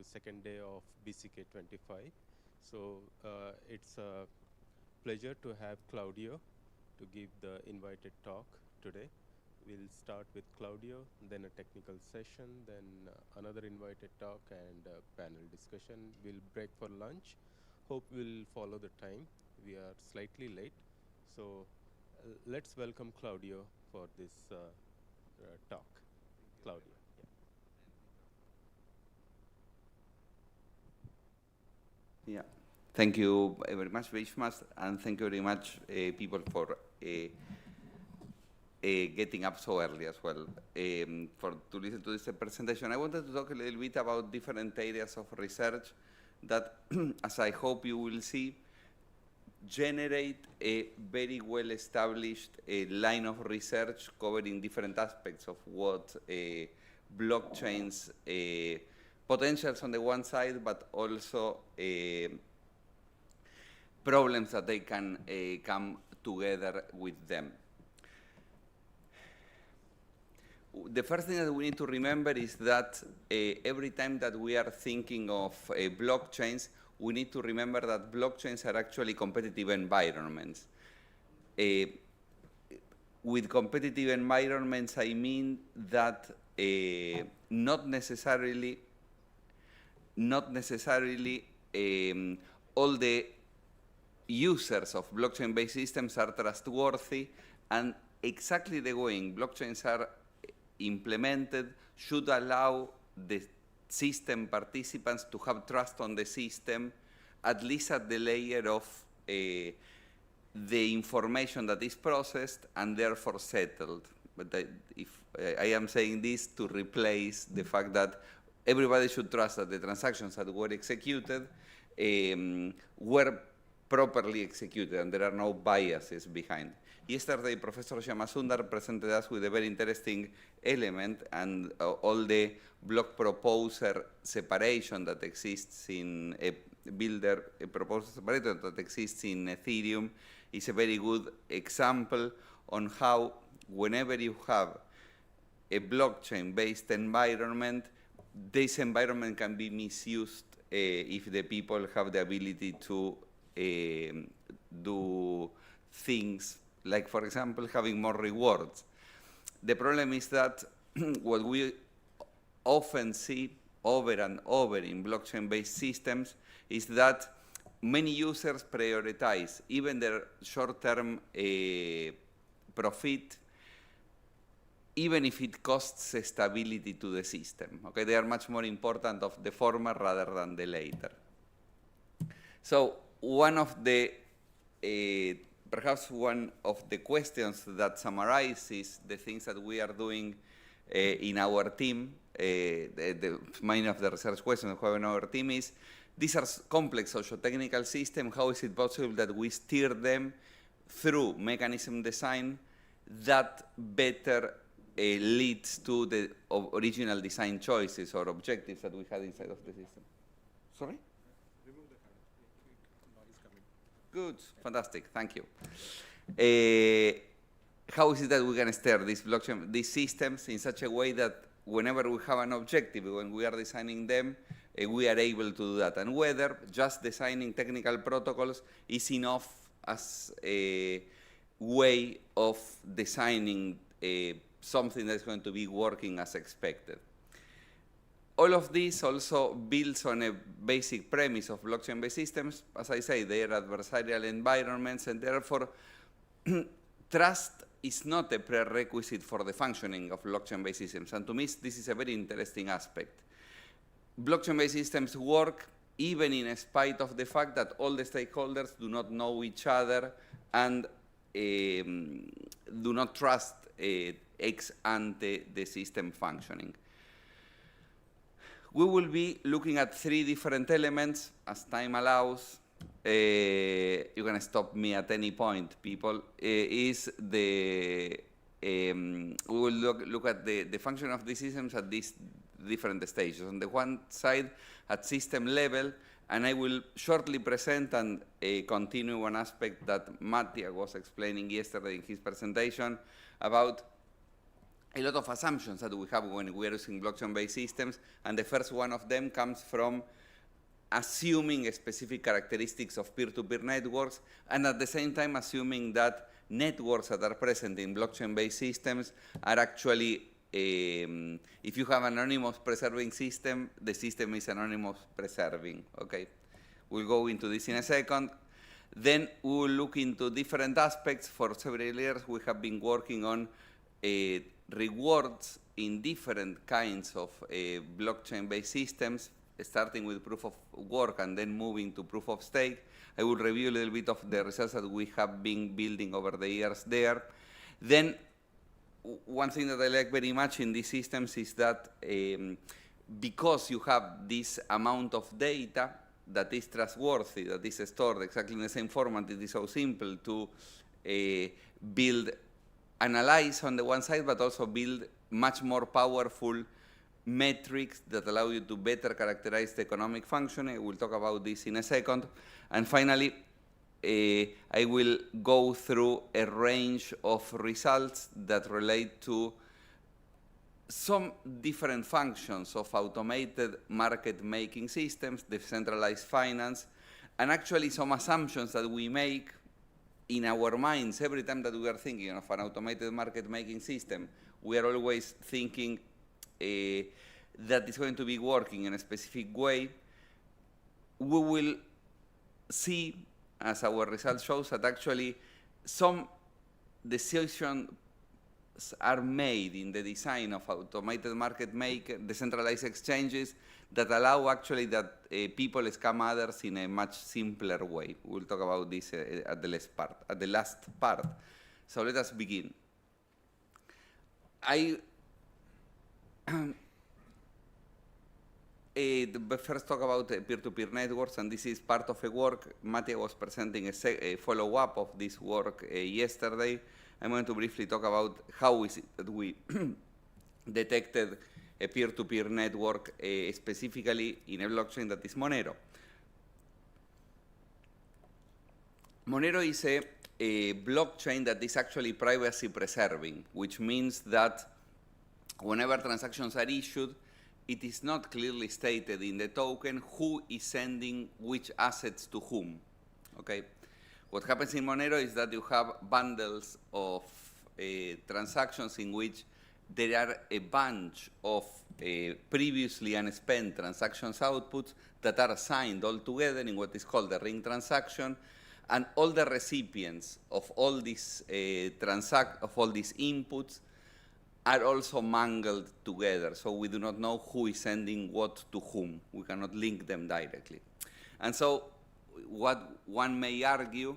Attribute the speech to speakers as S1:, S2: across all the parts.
S1: second day of BCK 25. So it's a pleasure to have Claudio to give the invited talk today. We'll start with Claudio, then a technical session, then another invited talk and a panel discussion. We'll break for lunch. Hope we'll follow the time. We are slightly late. So let's welcome Claudio for this talk. Claudio.
S2: Yeah, thank you very much, Vishmas, and thank you very much, people, for getting up so early as well to listen to this presentation. I wanted to talk a little bit about different areas of research that, as I hope you will see, generate a very well-established line of research covering different aspects of what blockchains potentials on the one side, but also problems that they can come together with them. The first thing that we need to remember is that every time that we are thinking of blockchains, we need to remember that blockchains are actually competitive environments. With competitive environments, I mean that not necessarily all the users of blockchain-based systems are trustworthy, and exactly the way blockchains are implemented should allow the system participants to have trust on the system, at least at the layer of the information that is processed and therefore settled. But I am saying this to replace the fact that everybody should trust that the transactions that were executed were properly executed and there are no biases behind. Yesterday, Professor Shyamsundar presented us with a very interesting element and all the block proposer separation that exists in a proposer separator that exists in Ethereum is a very good example on how whenever you have a blockchain-based environment, this environment can be misused if the people have the ability to do things like, for example, having more rewards. The problem is that what we often see over and over in blockchain-based systems is that many users prioritize even their short-term profit, even if it costs stability to the system. Okay, they are much more important of the former rather than the later. So one of the perhaps one of the questions that summarizes the things that we are doing in our team, many of the research questions we have in our team is, these are complex socio-technical systems. How is it possible that we steer them through mechanism design that better leads to the original design choices or objectives that we had inside of the system? Sorry?
S3: Remove the current. Noise coming.
S2: Good, fantastic, thank you. How is it that we can steer these systems in such a way that whenever we have an objective, when we are designing them, we are able to do that, and whether just designing technical protocols is enough as a way of designing something that's going to be working as expected. All of this also builds on a basic premise of blockchain-based systems. As I say, they are adversarial environments, and therefore trust is not a prerequisite for the functioning of blockchain-based systems. And to me, this is a very interesting aspect. Blockchain-based systems work even in spite of the fact that all the stakeholders do not know each other and do not trust ex ante the system functioning. We will be looking at three different elements as time allows. You can stop me at any point, people. We will look at the function of the systems at these different stages. On the one side, at system level, and I will shortly present and continue one aspect that Mattia was explaining yesterday in his presentation about a lot of assumptions that we have when we are using blockchain-based systems, and the first one of them comes from assuming specific characteristics of peer-to-peer networks, and at the same time assuming that networks that are present in blockchain-based systems are actually, if you have an anonymous preserving system, the system is anonymous preserving, okay? We'll go into this in a second. Then we will look into different aspects. For several years, we have been working on rewards in different kinds of blockchain-based systems, starting with proof of work and then moving to proof of stake. I will review a little bit of the results that we have been building over the years there. Then, one thing that I like very much in these systems is that because you have this amount of data that is trustworthy, that is stored exactly in the same format, it is so simple to build, analyze on the one side, but also build much more powerful metrics that allow you to better characterize the economic functioning. We'll talk about this in a second. And finally, I will go through a range of results that relate to some different functions of automated market-making systems, decentralized finance, and actually some assumptions that we make in our minds every time that we are thinking of an automated market-making system. We are always thinking that it's going to be working in a specific way. We will see, as our result shows, that actually some decisions are made in the design of automated market maker, decentralized exchanges that allow actually that people scam others in a much simpler way. We'll talk about this at the last part. So let us begin. First talk about peer-to-peer networks, and this is part of a work. Mattia was presenting a follow-up of this work yesterday. I'm going to briefly talk about how is it that we detected a peer-to-peer network specifically in a blockchain that is Monero. Monero is a blockchain that is actually privacy preserving, which means that whenever transactions are issued, it is not clearly stated in the token who is sending which assets to whom, okay? What happens in Monero is that you have bundles of transactions in which there are a bunch of previously unspent transactions outputs that are signed all together in what is called the ring transaction, and all the recipients of all these inputs are also mangled together, so we do not know who is sending what to whom. We cannot link them directly. And so what one may argue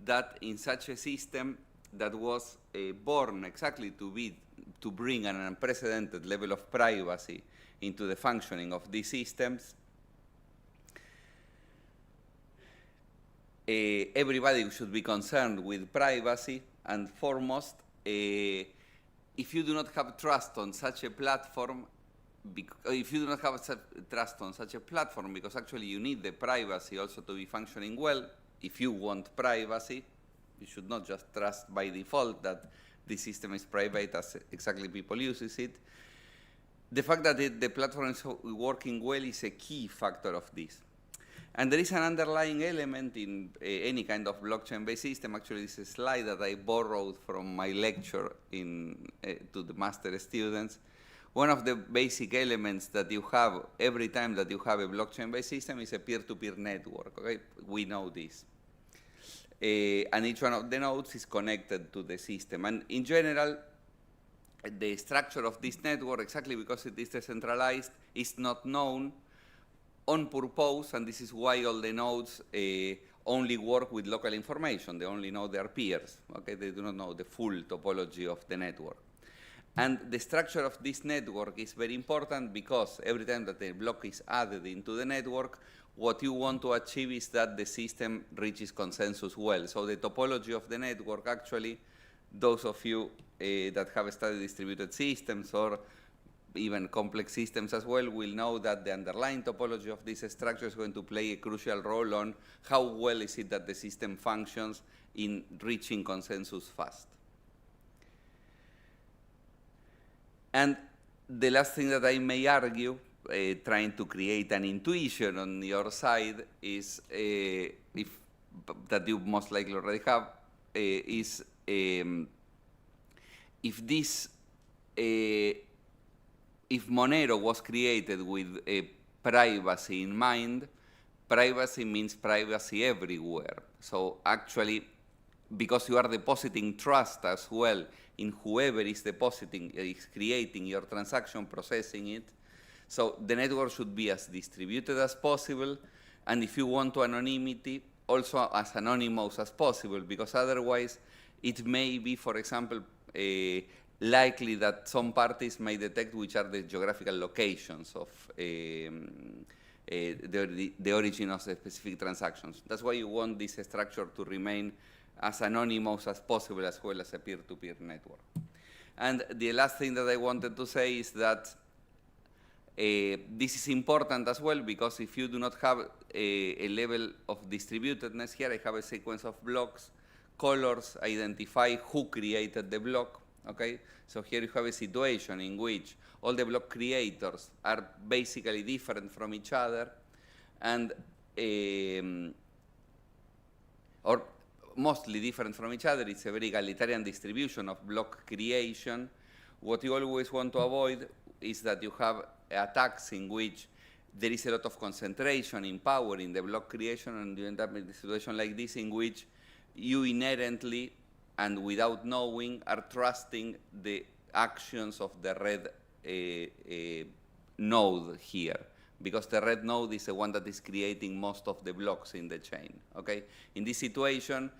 S2: that in such a system that was born exactly to bring an unprecedented level of privacy into the functioning of these systems, everybody should be concerned with privacy, and foremost, if you do not have trust on such a platform, because actually you need the privacy also to be functioning well. If you want privacy, you should not just trust by default that the system is private as exactly people uses it. The fact that the platform is working well is a key factor of this. And there is an underlying element in any kind of blockchain-based system. Actually, this is a slide that I borrowed from my lecture to the master students. One of the basic elements that you have every time that you have a blockchain-based system is a peer-to-peer network, okay? We know this. And each one of the nodes is connected to the system. And in general, the structure of this network, exactly because it is decentralized, is not known on purpose, and this is why all the nodes only work with local information. They only know their peers, okay? They do not know the full topology of the network. And the structure of this network is very important because every time that a block is added into the network, what you want to achieve is that the system reaches consensus well. So the topology of the network, actually, those of you that have studied distributed systems or even complex systems as well will know that the underlying topology of this structure is going to play a crucial role on how well is it that the system functions in reaching consensus fast. And the last thing that I may argue, trying to create an intuition on your side, is that you most likely already have, is if this, if Monero was created with privacy in mind, privacy means privacy everywhere. So actually, because you are depositing trust as well in whoever is depositing, is creating your transaction, processing it. So the network should be as distributed as possible, and if you want to anonymity, also as anonymous as possible, because otherwise it may be, for example, likely that some parties may detect which are the geographical locations of the origin of the specific transactions. That's why you want this structure to remain as anonymous as possible, as well as a peer-to-peer network. And the last thing that I wanted to say is that this is important as well, because if you do not have a level of distributedness, here I have a sequence of blocks, colors identify who created the block, okay? So here you have a situation in which all the block creators are basically different from each other, and or mostly different from each other. It's a very egalitarian distribution of block creation. What you always want to avoid is that you have attacks in which there is a lot of concentration in power in the block creation, and you end up in a situation like this in which you inherently and without knowing are trusting the actions of the red node here, because the red node is the one that is creating most of the blocks in the chain, okay? In this situation,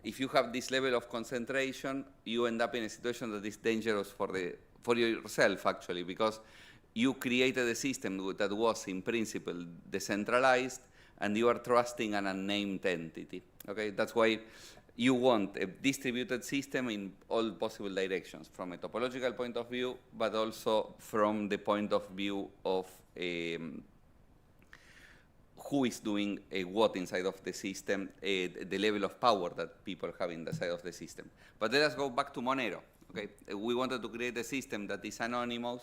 S2: if you have this level of concentration, you end up in a situation that is dangerous for yourself, actually, because you created a system that was, in principle, decentralized, and you are trusting an unnamed entity, okay? That's why you want a distributed system in all possible directions, from a topological point of view, but also from the point of view of who is doing what inside of the system, the level of power that people have inside of the system. But let us go back to Monero. Okay? We wanted to create a system that is anonymous,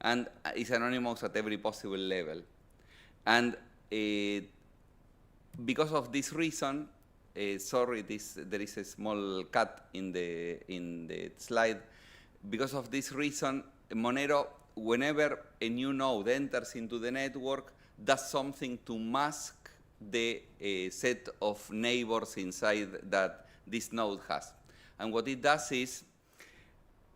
S2: and is anonymous at every possible level. And because of this reason, sorry, there is a small cut in the slide. Because of this reason, Monero, whenever a new node enters into the network, does something to mask the set of neighbors inside that this node has. And what it does is,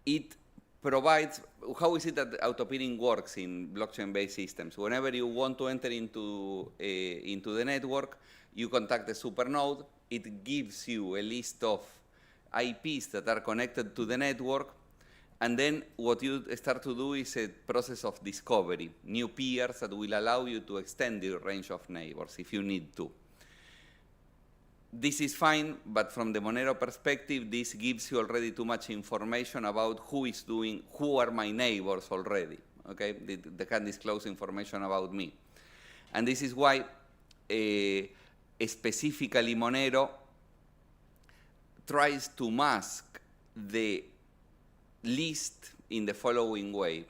S2: it provides, how is it that auto-peering works in blockchain-based systems? Whenever you want to enter into the network, you contact the supernode, it gives you a list of IPs that are connected to the network, and then what you start to do is a process of discovery, new peers that will allow you to extend your range of neighbors if you need to. This is fine, but from the Monero perspective, this gives you already too much information about who are my neighbors already, okay? They can disclose information about me. And this is why specifically Monero tries to mask the list in the following way.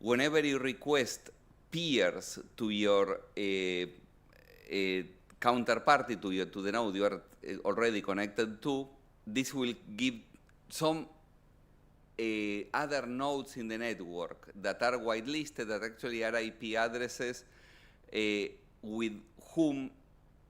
S2: Whenever you request peers to your counterparty, to the node you are already connected to, this will give some other nodes in the network that are whitelisted, that actually are IP addresses with whom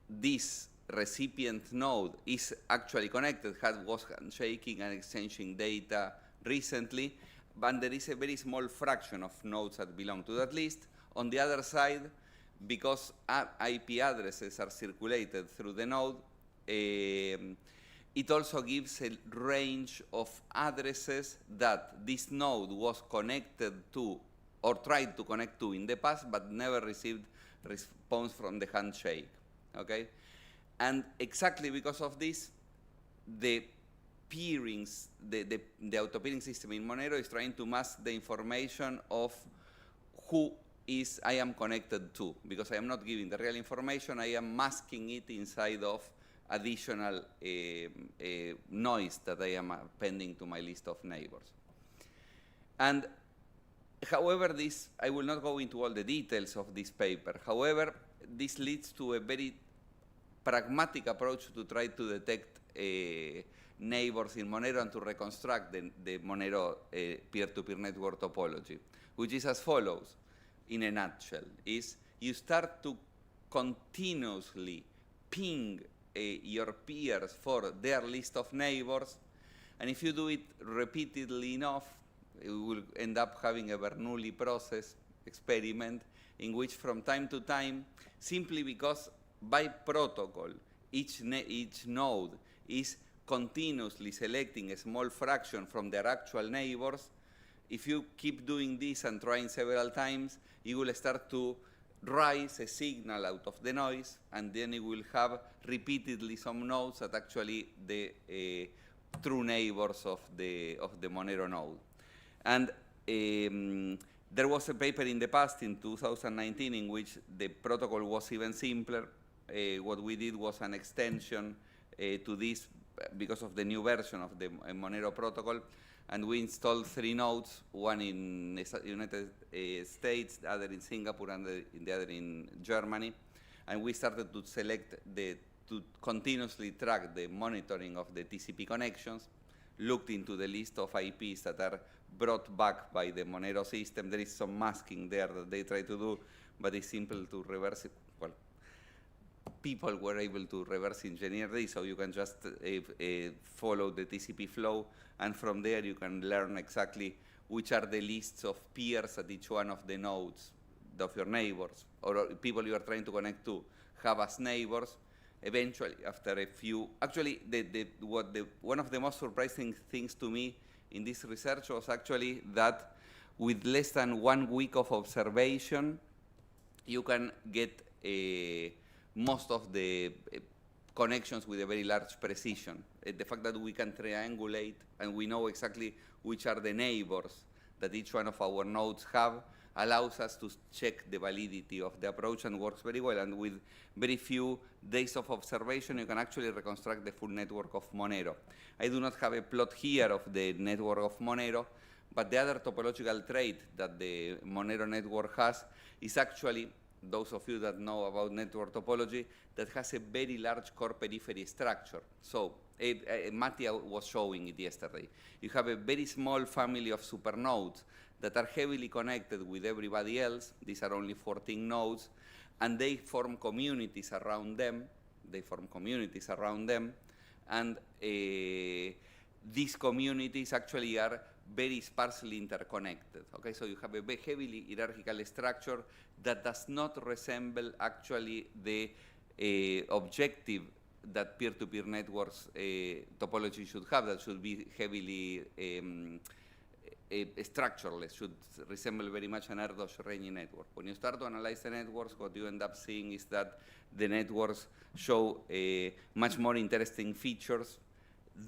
S2: this recipient node is actually connected, was handshaking and exchanging data recently, but there is a very small fraction of nodes that belong to that list. On the other side, because IP addresses are circulated through the node, it also gives a range of addresses that this node was connected to or tried to connect to in the past, but never received response from the handshake, okay? And exactly because of this, the peerings, the auto-peering system in Monero is trying to mask the information of who I am connected to, because I am not giving the real information, I am masking it inside of additional noise that I am appending to my list of neighbors. And however, I will not go into all the details of this paper. However, this leads to a very pragmatic approach to try to detect neighbors in Monero and to reconstruct the Monero peer-to-peer network topology, which is as follows, in a nutshell, is you start to continuously ping your peers for their list of neighbors, and if you do it repeatedly enough, you will end up having a Bernoulli process experiment in which from time to time, simply because by protocol, each node is continuously selecting a small fraction from their actual neighbors, if you keep doing this and trying several times, you will start to rise a signal out of the noise, and then you will have repeatedly some nodes that actually the true neighbors of the Monero node. And there was a paper in the past, in 2019, in which the protocol was even simpler. What we did was an extension to this because of the new version of the Monero protocol, and we installed 3 nodes, one in the United States, the other in Singapore, and the other in Germany. And we started to select to continuously track the monitoring of the TCP connections, looked into the list of IPs that are brought back by the Monero system. There is some masking there that they try to do, but it's simple to reverse it. Well, people were able to reverse engineer this, so you can just follow the TCP flow, and from there you can learn exactly which are the lists of peers at each one of the nodes of your neighbors, or people you are trying to connect to have as neighbors. Eventually, after a few, actually, one of the most surprising things to me in this research was actually that with less than 1 week of observation, you can get most of the connections with a very large precision. The fact that we can triangulate and we know exactly which are the neighbors that each one of our nodes have allows us to check the validity of the approach, and works very well. And with very few days of observation, you can actually reconstruct the full network of Monero. I do not have a plot here of the network of Monero, but the other topological trait that the Monero network has is actually, those of you that know about network topology, that has a very large core periphery structure. So Mattia was showing it yesterday. You have a very small family of supernodes that are heavily connected with everybody else. These are only 14 nodes, and they form communities around them. And these communities actually are very sparsely interconnected. Okay, so you have a very heavily hierarchical structure that does not resemble actually the objective that peer-to-peer networks topology should have, that should be heavily structureless, should resemble very much an Erdos-Renyi network. When you start to analyze the networks, what you end up seeing is that the networks show much more interesting features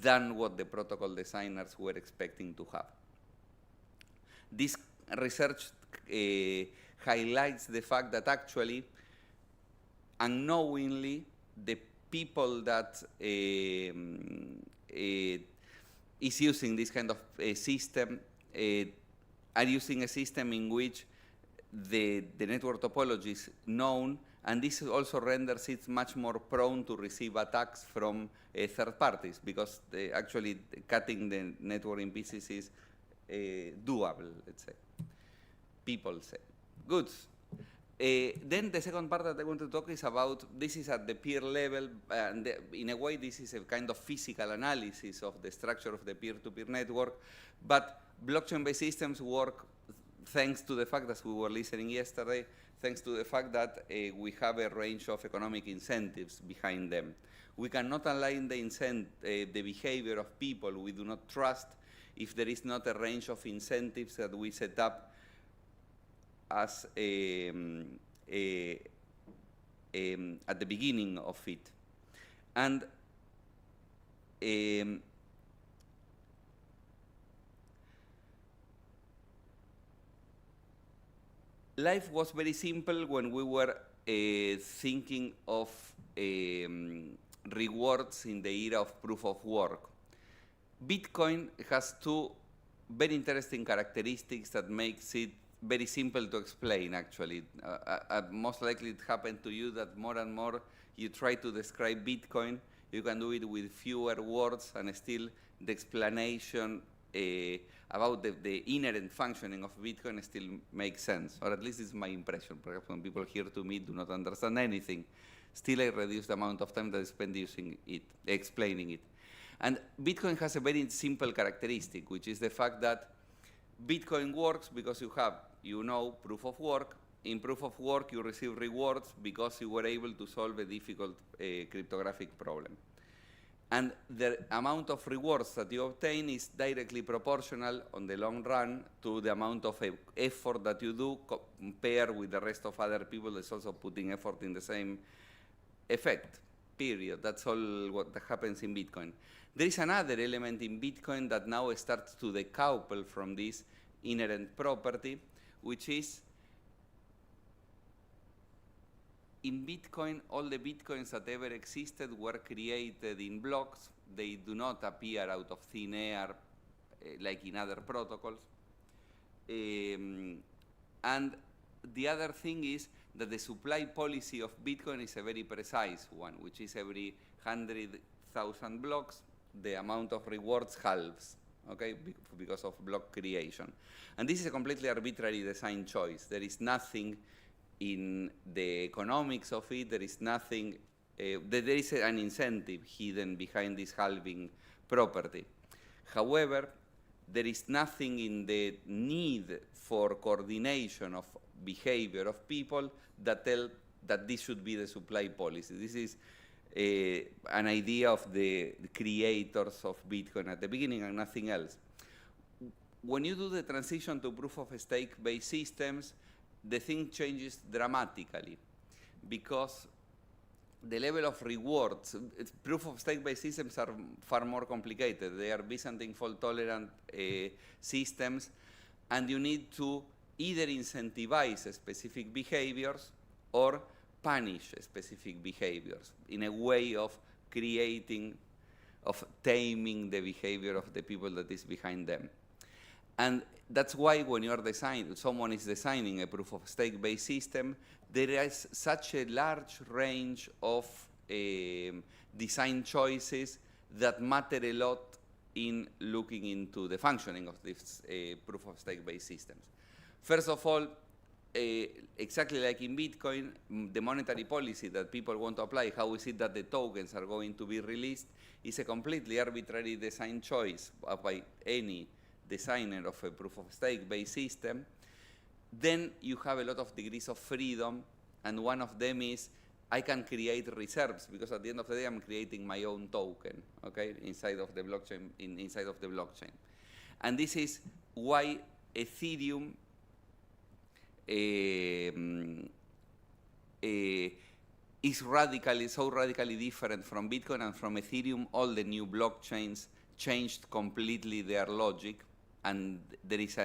S2: than what the protocol designers were expecting to have. This research highlights the fact that actually, unknowingly, the people that is using this kind of system are using a system in which the network topology is known, and this also renders it much more prone to receive attacks from third parties, because actually cutting the network in pieces is doable, let's say. People say. Good. Then the second part that I want to talk is about, this is at the peer level, and in a way this is a kind of physical analysis of the structure of the peer-to-peer network, but blockchain-based systems work thanks to the fact, as we were listening yesterday, thanks to the fact that we have a range of economic incentives behind them. We cannot align the behavior of people we do not trust if there is not a range of incentives that we set up as at the beginning of it. And life was very simple when we were thinking of rewards in the era of proof of work. Bitcoin has two very interesting characteristics that makes it very simple to explain, actually. Most likely it happened to you that more and more you try to describe Bitcoin, you can do it with fewer words and still the explanation about the inherent functioning of Bitcoin still makes sense, or at least it's my impression. Perhaps when people hear to me do not understand anything, still I reduce the amount of time that I spend using it, explaining it. And Bitcoin has a very simple characteristic, which is the fact that Bitcoin works because you have, proof of work. In proof of work, you receive rewards because you were able to solve a difficult cryptographic problem. And the amount of rewards that you obtain is directly proportional on the long run to the amount of effort that you do compared with the rest of other people that's also putting effort in the same effect, period. That's all what happens in Bitcoin. There is another element in Bitcoin that now starts to decouple from this inherent property, which is in Bitcoin, all the Bitcoins that ever existed were created in blocks. They do not appear out of thin air like in other protocols. And the other thing is that the supply policy of Bitcoin is a very precise one, which is every 100,000 blocks, the amount of rewards halves, okay, because of block creation. And this is a completely arbitrary design choice. There is nothing in the economics of it, there is nothing, there is an incentive hidden behind this halving property. However, there is nothing in the need for coordination of behavior of people that tell that this should be the supply policy. This is an idea of the creators of Bitcoin at the beginning and nothing else. When you do the transition to proof-of-stake-based systems, the thing changes dramatically because the level of rewards, proof-of-stake-based systems are far more complicated. They are Byzantine fault-tolerant systems, and you need to either incentivize specific behaviors or punish specific behaviors in a way of creating, of taming the behavior of the people that is behind them. And that's why when you are someone is designing a proof-of-stake-based system, there is such a large range of design choices that matter a lot in looking into the functioning of these proof-of-stake-based systems. First of all, exactly like in Bitcoin, the monetary policy that people want to apply, how is it that the tokens are going to be released, is a completely arbitrary design choice by any designer of a proof-of-stake-based system. Then you have a lot of degrees of freedom, and one of them is I can create reserves because at the end of the day I'm creating my own token, okay, inside of the blockchain. And this is why Ethereum is so radically different from Bitcoin, and from Ethereum all the new blockchains changed completely their logic, and there is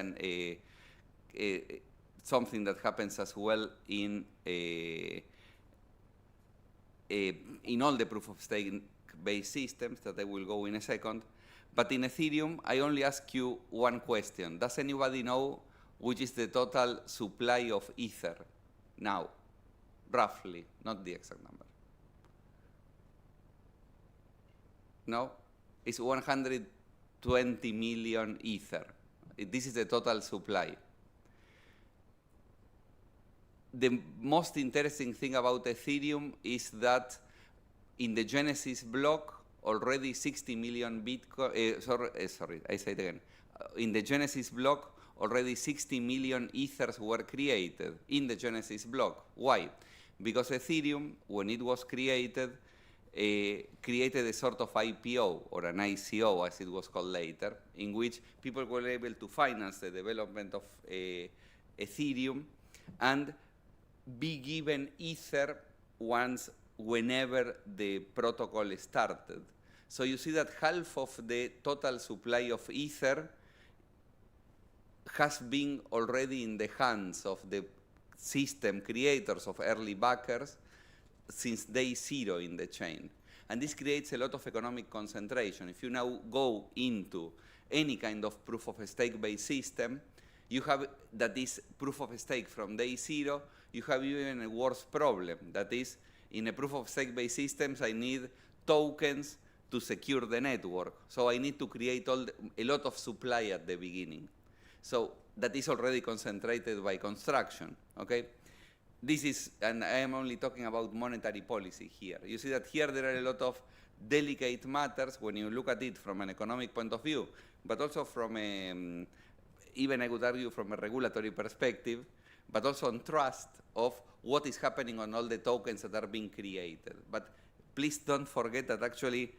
S2: something that happens as well in all the proof-of-stake-based systems that I will go in a second. But in Ethereum, I only ask you one question. Does anybody know which is the total supply of Ether now? Roughly, not the exact number. No? It's 120 million Ether. This is the total supply. The most interesting thing about Ethereum is that in the Genesis block, already 60 million Bitcoin, sorry, I say it again. In the Genesis block, already 60 million Ethers were created in the Genesis block. Why? Because Ethereum, when it was created a sort of IPO, or an ICO as it was called later, in which people were able to finance the development of Ethereum and be given Ether whenever the protocol started. So you see that half of the total supply of Ether has been already in the hands of the system creators, of early backers, since day zero in the chain. And this creates a lot of economic concentration. If you now go into any kind of proof of stake based system, you have that is proof of stake from day zero. You have even a worse problem. That is, in a proof of stake based systems, I need tokens to secure the network. So I need to create a lot of supply at the beginning. So that is already concentrated by construction, okay? This is, and I am only talking about monetary policy here. You see that here there are a lot of delicate matters when you look at it from an economic point of view, but also from a, even I would argue from a regulatory perspective, but also on trust of what is happening on all the tokens that are being created. But please don't forget that actually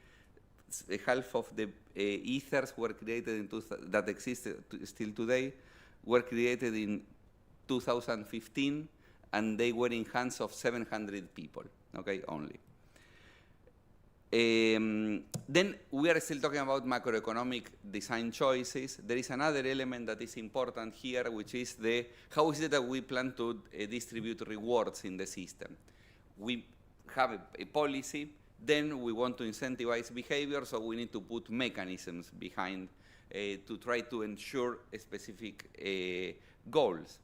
S2: half of the ethers were created that exist still today were created in 2015, and they were in hands of 700 people, okay, only. Then we are still talking about macroeconomic design choices. There is another element that is important here, which is how is it that we plan to distribute rewards in the system. We have a policy, then we want to incentivize behavior, so we need to put mechanisms behind to try to ensure specific goals.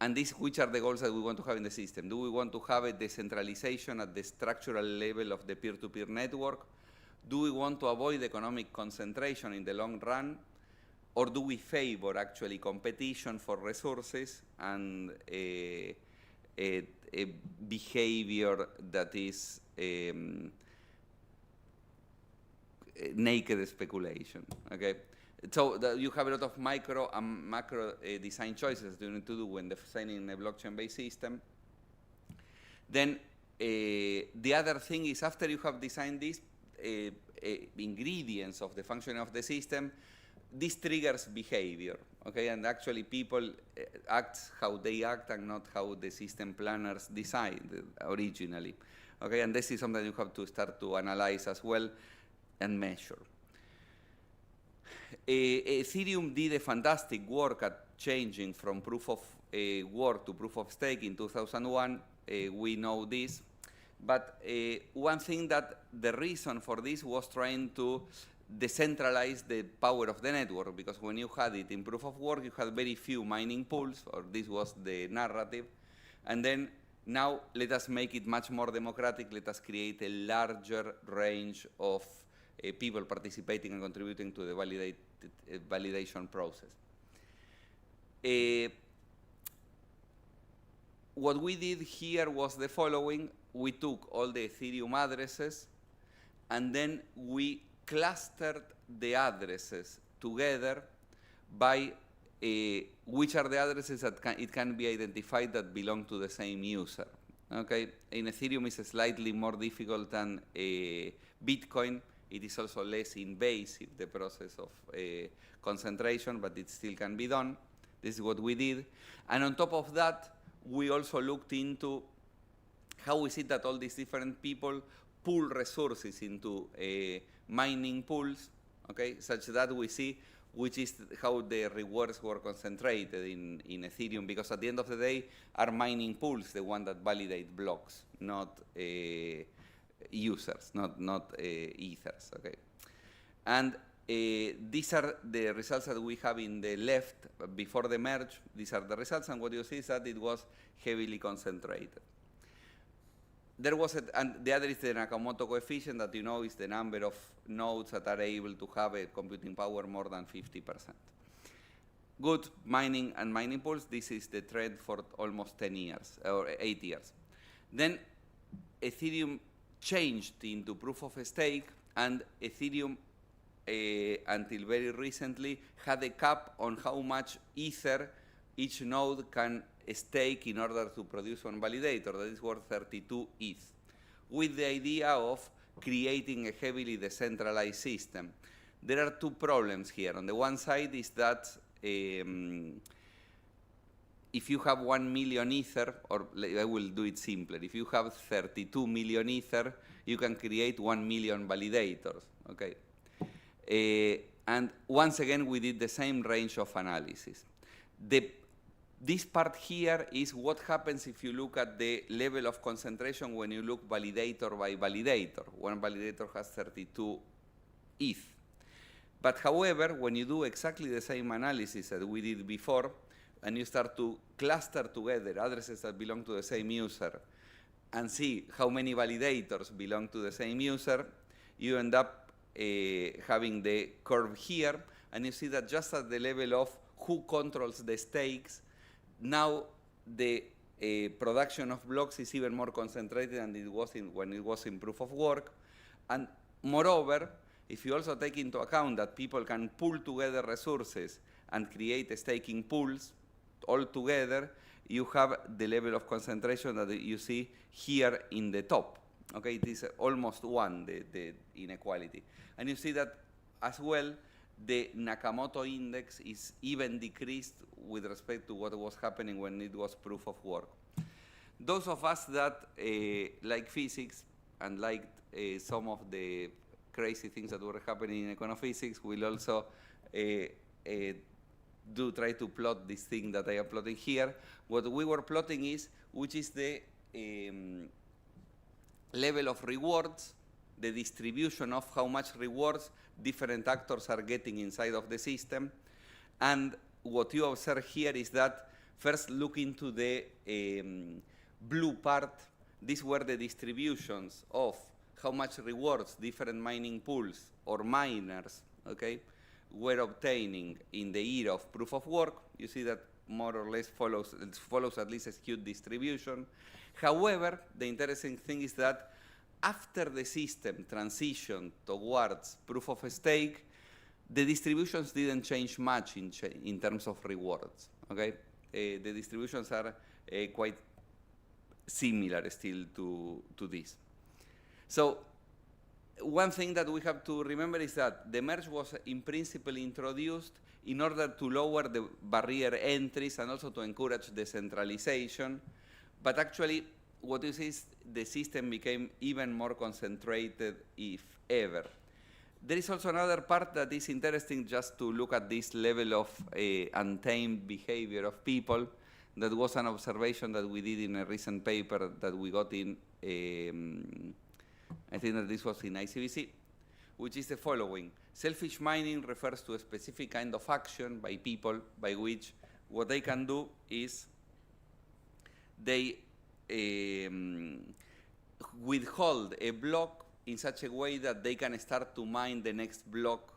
S2: And which are the goals that we want to have in the system? Do we want to have a decentralization at the structural level of the peer-to-peer network? Do we want to avoid economic concentration in the long run? Or do we favor actually competition for resources and a behavior that is naked speculation, okay? So you have a lot of micro and macro design choices you need to do when designing a blockchain-based system. Then the other thing is, after you have designed these ingredients of the functioning of the system, this triggers behavior, okay? And actually people act how they act and not how the system planners decided originally, okay? And this is something you have to start to analyze as well and measure. Ethereum did a fantastic work at changing from proof of work to proof of stake in 2001. We know this. But one thing that the reason for this was trying to decentralize the power of the network, because when you had it in proof of work, you had very few mining pools, or this was the narrative. And then now let us make it much more democratic. Let us create a larger range of people participating and contributing to the validation process. What we did here was the following. We took all the Ethereum addresses, and then we clustered the addresses together by which are the addresses that it can be identified that belong to the same user. Okay, in Ethereum it's slightly more difficult than Bitcoin. It is also less invasive, the process of concentration, but it still can be done. This is what we did. And on top of that, we also looked into how is it that all these different people pool resources into mining pools, okay, such that we see which is how the rewards were concentrated in Ethereum, because at the end of the day, are mining pools the one that validate blocks, not users, not ethers, okay? And these are the results that we have in the left before the merge. These are the results, and what you see is that it was heavily concentrated. There was and the other is the Nakamoto coefficient, that you know is the number of nodes that are able to have a computing power more than 50%. Good mining and mining pools, this is the trend for almost 10 years, or 8 years. Then Ethereum changed into proof of stake, and Ethereum, until very recently, had a cap on how much Ether each node can stake in order to produce one validator, that is worth 32 ETH, with the idea of creating a heavily decentralized system. There are two problems here. On the one side is that if you have 1 million Ether, or I will do it simpler, if you have 32 million Ether, you can create 1 million validators, okay? And once again, we did the same range of analysis. This part here is what happens if you look at the level of concentration when you look validator by validator. One validator has 32 ETH. But however, when you do exactly the same analysis that we did before, and you start to cluster together addresses that belong to the same user, and see how many validators belong to the same user, you end up having the curve here, and you see that just at the level of who controls the stakes, now the production of blocks is even more concentrated than it was when it was in proof of work. And moreover, if you also take into account that people can pool together resources and create staking pools all together, you have the level of concentration that you see here in the top. Okay, it is almost 1, the inequality. And you see that as well, the Nakamoto index is even decreased with respect to what was happening when it was proof of work. Those of us that like physics and liked some of the crazy things that were happening in econophysics will also try to plot this thing that I am plotting here. What we were plotting is, which is the level of rewards, the distribution of how much rewards different actors are getting inside of the system. And what you observe here is that first look into the blue part. These were the distributions of how much rewards different mining pools or miners, okay, were obtaining in the era of proof of work. You see that more or less follows at least a skewed distribution. However, the interesting thing is that after the system transitioned towards proof of stake, the distributions didn't change much in terms of rewards. Okay, the distributions are quite similar still to this. So one thing that we have to remember is that the merge was in principle introduced in order to lower the barrier entries and also to encourage decentralization. But actually, what you see is the system became even more concentrated, if ever. There is also another part that is interesting just to look at this level of untamed behavior of people. That was an observation that we did in a recent paper that we got in, I think that this was in ICBC, which is the following. Selfish mining refers to a specific kind of action by people by which what they can do is they withhold a block in such a way that they can start to mine the next block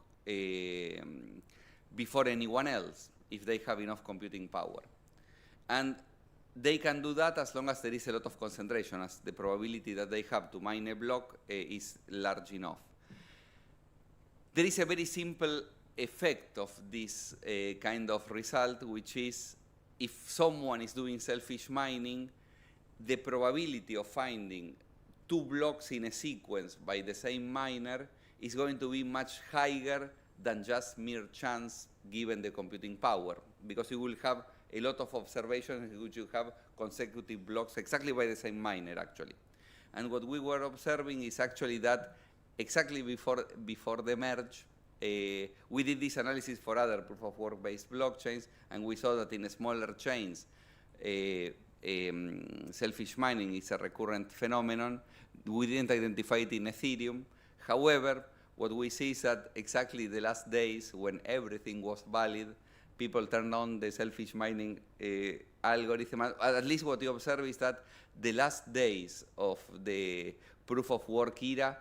S2: before anyone else, if they have enough computing power. And they can do that as long as there is a lot of concentration, as the probability that they have to mine a block is large enough. There is a very simple effect of this kind of result, which is if someone is doing selfish mining, the probability of finding 2 blocks in a sequence by the same miner is going to be much higher than just mere chance given the computing power, because you will have a lot of observations in which you have consecutive blocks exactly by the same miner, actually. And what we were observing is actually that exactly before the merge, we did this analysis for other proof-of-work-based blockchains, and we saw that in smaller chains, selfish mining is a recurrent phenomenon. We didn't identify it in Ethereum. However, what we see is that exactly the last days when everything was valid, people turned on the selfish mining algorithm. At least what you observe is that the last days of the proof-of-work era,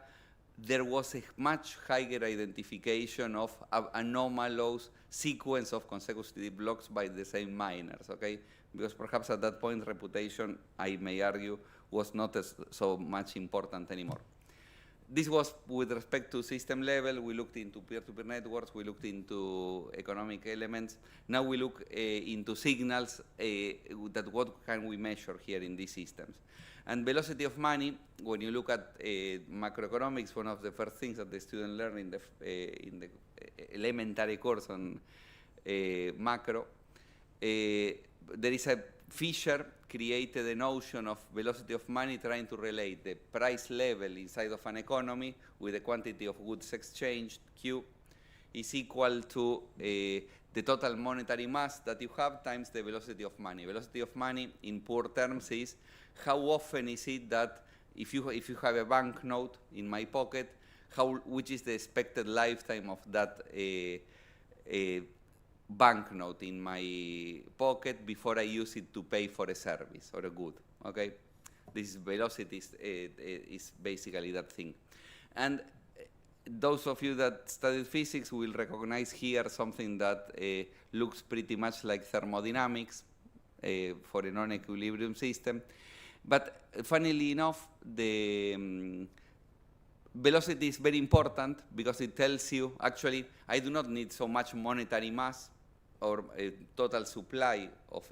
S2: there was a much higher identification of anomalous sequence of consecutive blocks by the same miners, okay? Because perhaps at that point, reputation, I may argue, was not so much important anymore. This was with respect to system level. We looked into peer-to-peer networks. We looked into economic elements. Now we look into signals that what can we measure here in these systems. And velocity of money, when you look at macroeconomics, one of the first things that the student learn in the elementary course on macro, there is a Fisher created a notion of velocity of money trying to relate the price level inside of an economy with the quantity of goods exchanged, Q, is equal to the total monetary mass that you have times the velocity of money. Velocity of money in poor terms is how often is it that if you have a banknote in my pocket, which is the expected lifetime of that banknote in my pocket before I use it to pay for a service or a good, okay? This velocity is basically that thing. And those of you that studied physics will recognize here something that looks pretty much like thermodynamics for a non-equilibrium system. But funnily enough, the velocity is very important because it tells you, actually, I do not need so much monetary mass or a total supply of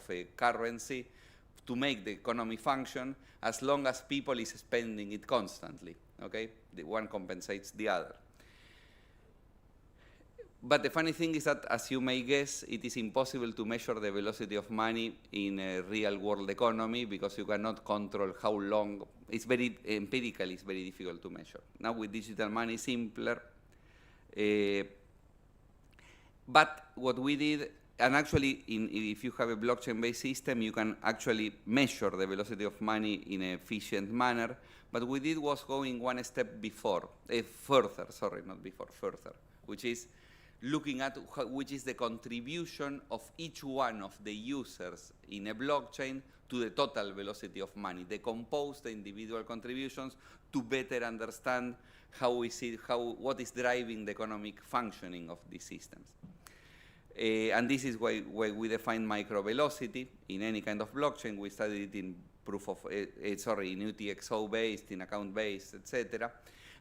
S2: a currency to make the economy function as long as people is spending it constantly, okay? The one compensates the other. But the funny thing is that, as you may guess, it is impossible to measure the velocity of money in a real-world economy because you cannot control how long. It's very empirical. It's very difficult to measure. Now with digital money, simpler. But what we did, and actually, if you have a blockchain-based system, you can actually measure the velocity of money in an efficient manner. But what we did was going one step further, which is looking at which is the contribution of each one of the users in a blockchain to the total velocity of money. Decompose the individual contributions to better understand what is driving the economic functioning of these systems. And this is why we define microvelocity in any kind of blockchain. We studied it in in UTXO-based, in account-based, etc.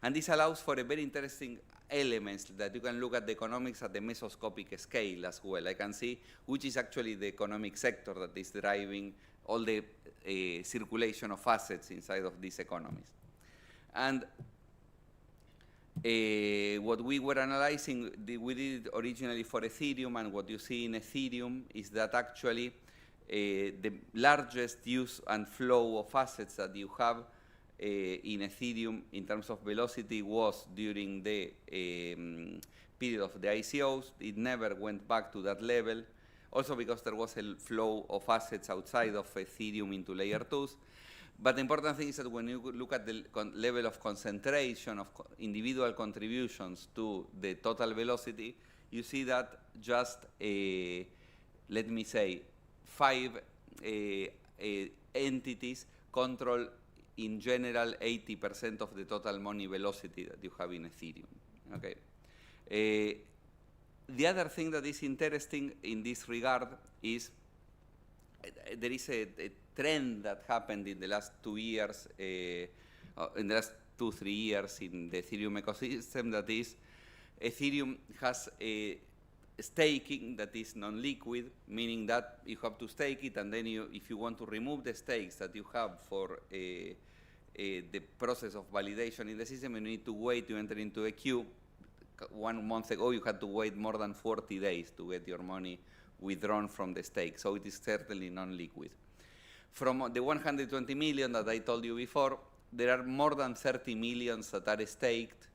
S2: And this allows for a very interesting elements that you can look at the economics at the mesoscopic scale as well. I can see which is actually the economic sector that is driving all the circulation of assets inside of these economies. And what we were analyzing, we did it originally for Ethereum, and what you see in Ethereum is that actually the largest use and flow of assets that you have in Ethereum in terms of velocity was during the period of the ICOs. It never went back to that level, also because there was a flow of assets outside of Ethereum into layer 2s. But the important thing is that when you look at the level of concentration of individual contributions to the total velocity, you see that just, let me say, 5 entities control in general 80% of the total money velocity that you have in Ethereum, okay? The other thing that is interesting in this regard is there is a trend that happened in the last 2 years, in the last 2-3 years in the Ethereum ecosystem, that is Ethereum has a staking that is non-liquid, meaning that you have to stake it, and then if you want to remove the stakes that you have for the process of validation in the system, you need to wait to enter into a queue. 1 month ago, you had to wait more than 40 days to get your money withdrawn from the stake, so it is certainly non-liquid. From the 120 million that I told you before, there are more than 30 millions that are staked,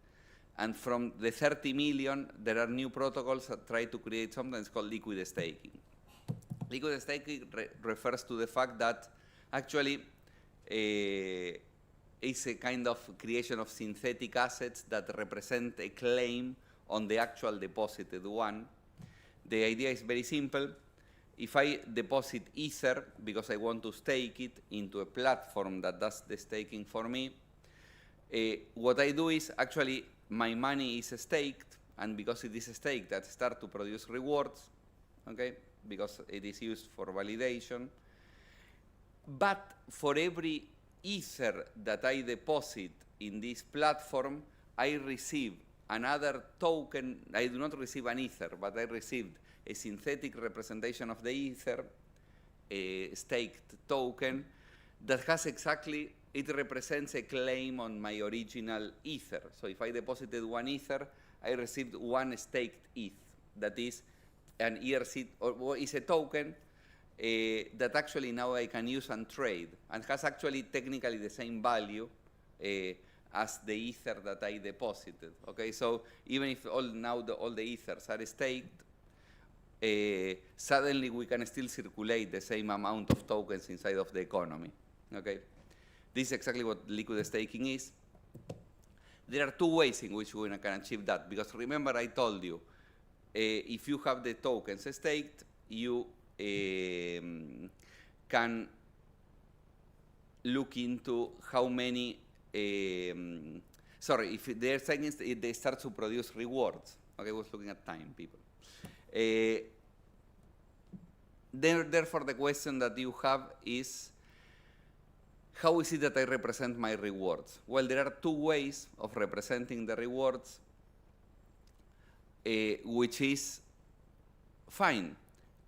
S2: and from the 30 million, there are new protocols that try to create something that's called liquid staking. Liquid staking refers to the fact that actually it's a kind of creation of synthetic assets that represent a claim on the actual deposited one. The idea is very simple. If I deposit Ether because I want to stake it into a platform that does the staking for me, what I do is actually my money is staked, and because it is staked, that start to produce rewards, okay, because it is used for validation. But for every Ether that I deposit in this platform, I receive another token. I do not receive an Ether, but I received a synthetic representation of the Ether, a staked token, that has exactly, it represents a claim on my original Ether. So if I deposited 1 Ether, I received 1 staked ETH. That is an ERC, or is a token that actually now I can use and trade, and has actually technically the same value as the Ether that I deposited. Okay, so even if all the Ethers are staked, suddenly we can still circulate the same amount of tokens inside of the economy. Okay, this is exactly what liquid staking is. there are two ways in which we can achieve that. Because remember, I told you, if you have the tokens staked, you can look into how many, sorry, if they're saying they start to produce rewards. Okay, I was looking at time, people. Therefore, the question that you have is, how is it that I represent my rewards? Well, there are two ways of representing the rewards, which is fine.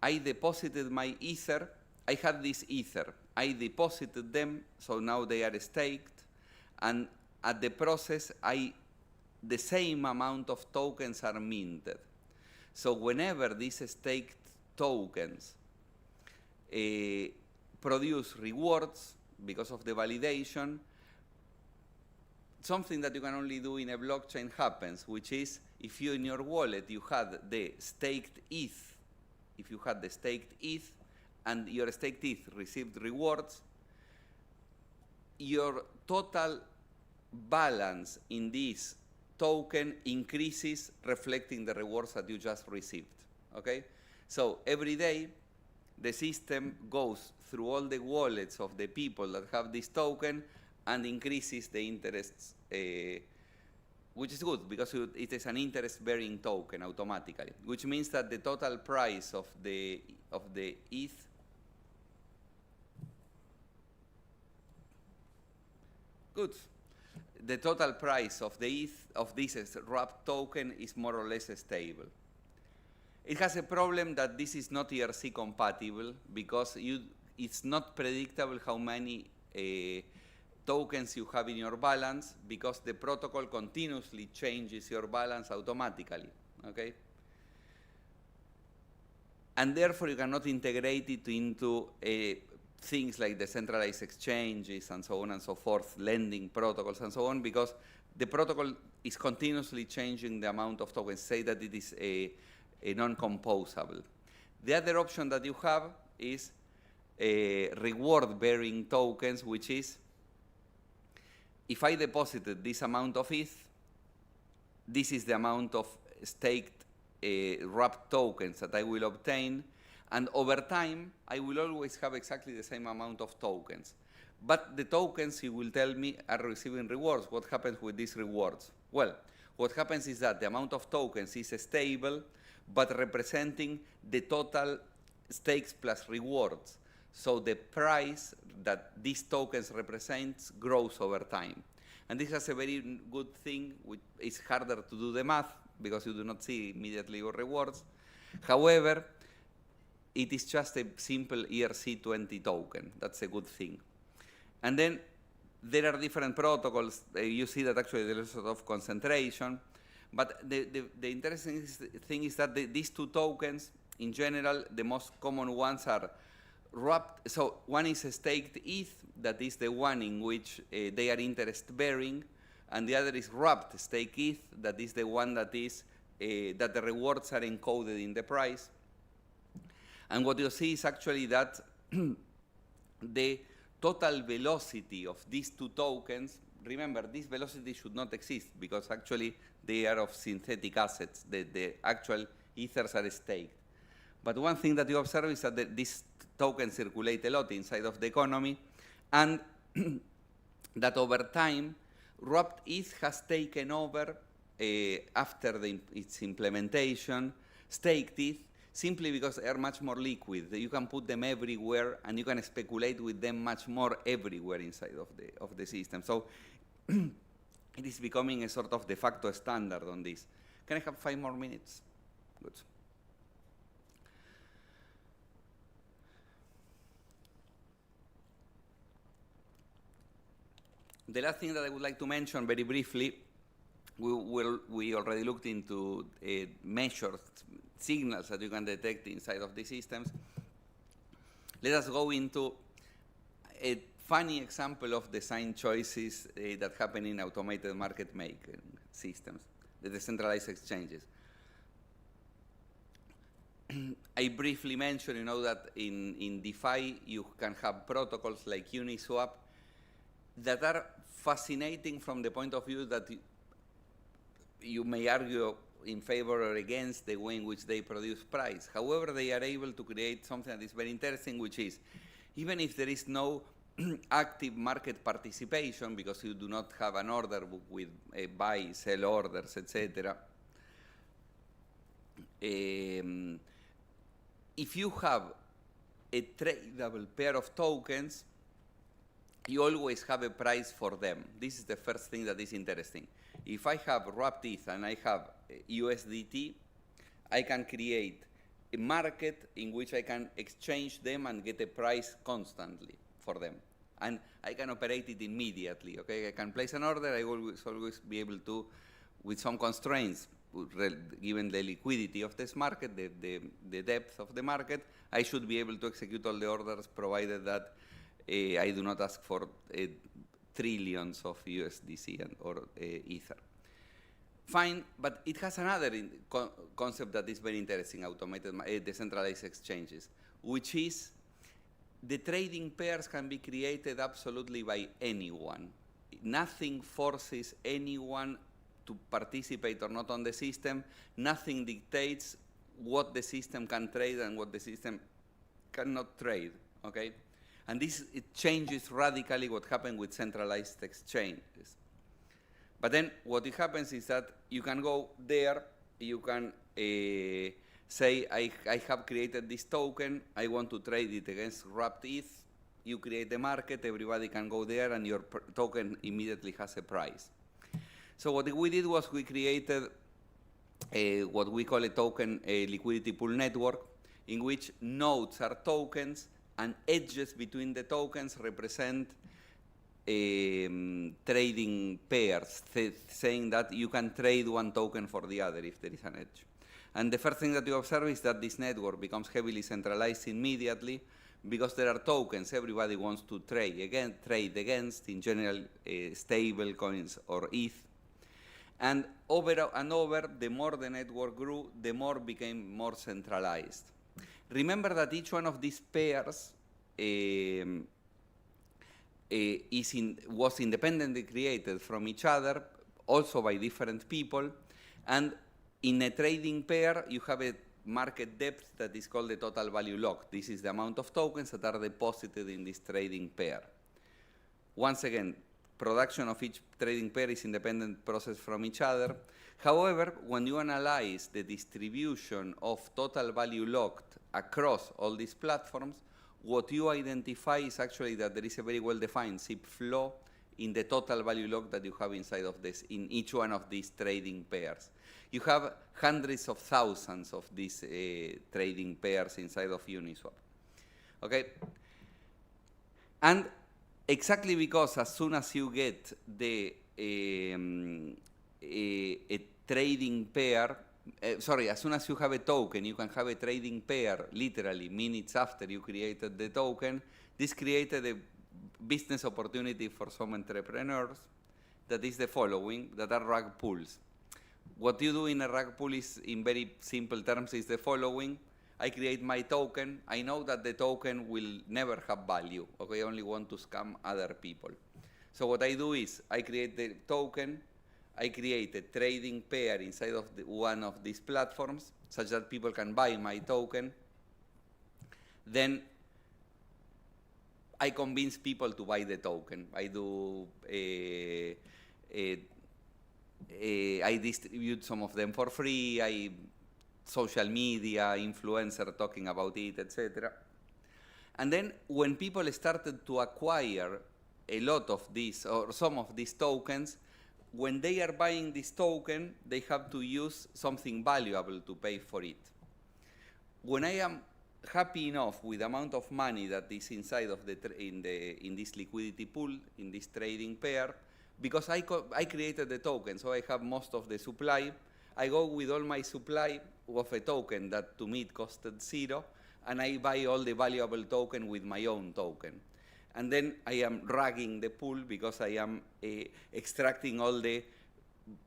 S2: I deposited my ether. I had this ether. I deposited them, so now they are staked. And at the process, the same amount of tokens are minted. So whenever these staked tokens produce rewards because of the validation, something that you can only do in a blockchain happens, which is if you in your wallet you had the staked ETH, if you had the staked ETH and your staked ETH received rewards, your total balance in this token increases, reflecting the rewards that you just received, okay? So every day, the system goes through all the wallets of the people that have this token and increases the interests, which is good because it is an interest-bearing token automatically, which means that the total price of the ETH good. The total price of the ETH of this wrapped token is more or less stable. It has a problem that this is not ERC compatible because it's not predictable how many tokens you have in your balance because the protocol continuously changes your balance automatically, okay? And therefore you cannot integrate it into things like decentralized exchanges and so on and so forth, lending protocols and so on, because the protocol is continuously changing the amount of tokens, say that it is a non-composable. The other option that you have is reward-bearing tokens, which is if I deposited this amount of ETH, this is the amount of staked wrapped tokens that I will obtain, and over time, I will always have exactly the same amount of tokens. But the tokens, you will tell me, are receiving rewards. What happens with these rewards? Well, what happens is that the amount of tokens is stable, but representing the total stakes plus rewards. So the price that these tokens represent grows over time. And this has a very good thing, which is harder to do the math, because you do not see immediately your rewards. However, it is just a simple ERC20 token. That's a good thing. And then there are different protocols. You see that actually there is a lot of concentration. But the interesting thing is that these two tokens, in general, the most common ones are wrapped. So one is a staked ETH, that is the one in which they are interest-bearing. And the other is wrapped staked ETH, that is the one that is that the rewards are encoded in the price. And what you see is actually that the total velocity of these two tokens, remember, this velocity should not exist because actually they are of synthetic assets. The actual ethers are staked. But one thing that you observe is that these tokens circulate a lot inside of the economy, and that over time, wrapped ETH has taken over after its implementation, staked ETH, simply because they are much more liquid. You can put them everywhere, and you can speculate with them much more everywhere inside of the system. So it is becoming a sort of de facto standard on this. Can I have 5 more minutes? Good. The last thing that I would like to mention very briefly, we already looked into measured signals that you can detect inside of the systems. Let us go into a funny example of design choices that happen in automated market making systems, the decentralized exchanges. I briefly mentioned, that in DeFi you can have protocols like Uniswap that are fascinating from the point of view that you may argue in favor or against the way in which they produce price. However, they are able to create something that is very interesting, which is, even if there is no active market participation, because you do not have an order book with buy, sell orders, etc., if you have a tradable pair of tokens, you always have a price for them. This is the first thing that is interesting. If I have wrapped ETH and I have USDT, I can create a market in which I can exchange them and get a price constantly for them. And I can operate it immediately, okay? I can place an order, I always be able to, with some constraints, given the liquidity of this market, the depth of the market, I should be able to execute all the orders provided that I do not ask for trillions of USDC or Ether. Fine, but it has another concept that is very interesting, automated, decentralized exchanges, which is the trading pairs can be created absolutely by anyone. Nothing forces anyone to participate or not on the system. Nothing dictates what the system can trade and what the system cannot trade, okay? And this, it changes radically what happened with centralized exchanges. But then what it happens is that you can go there, you can say, I have created this token, I want to trade it against wrapped ETH. You create a market, everybody can go there, and your token immediately has a price. So what we did was we created what we call a token liquidity pool network, in which nodes are tokens, and edges between the tokens represent trading pairs, saying that you can trade one token for the other if there is an edge. And the first thing that you observe is that this network becomes heavily centralized immediately because there are tokens everybody wants to trade against, in general, stable coins or ETH. And over and over, the more the network grew, the more became more centralized. Remember that each one of these pairs was independently created from each other, also by different people. And in a trading pair, you have a market depth that is called the total value locked. This is the amount of tokens that are deposited in this trading pair. Once again, production of each trading pair is independent process from each other. However, when you analyze the distribution of total value locked across all these platforms, what you identify is actually that there is a very well-defined SIP flow in the total value lock that you have inside of this, in each one of these trading pairs. You have hundreds of thousands of these trading pairs inside of Uniswap. Okay? And exactly because as soon as you get the a trading pair, as soon as you have a token, you can have a trading pair literally minutes after you created the token. This created a business opportunity for some entrepreneurs that is the following, that are rug pools. What you do in a rug pool is, in very simple terms, is the following. I create my token. I know that the token will never have value. Okay, I only want to scam other people. So what I do is I create the token. I create a trading pair inside of one of these platforms such that people can buy my token. Then I convince people to buy the token. I do I distribute some of them for free. Social media, influencer talking about it, etc. And then when people started to acquire a lot of these or some of these tokens, when they are buying this token, they have to use something valuable to pay for it. When I am happy enough with the amount of money that is inside of in this liquidity pool, in this trading pair, because I created the token, so I have most of the supply, I go with all my supply of a token that to me it costed 0, and I buy all the valuable token with my own token. And then I am ragging the pool because I am extracting all the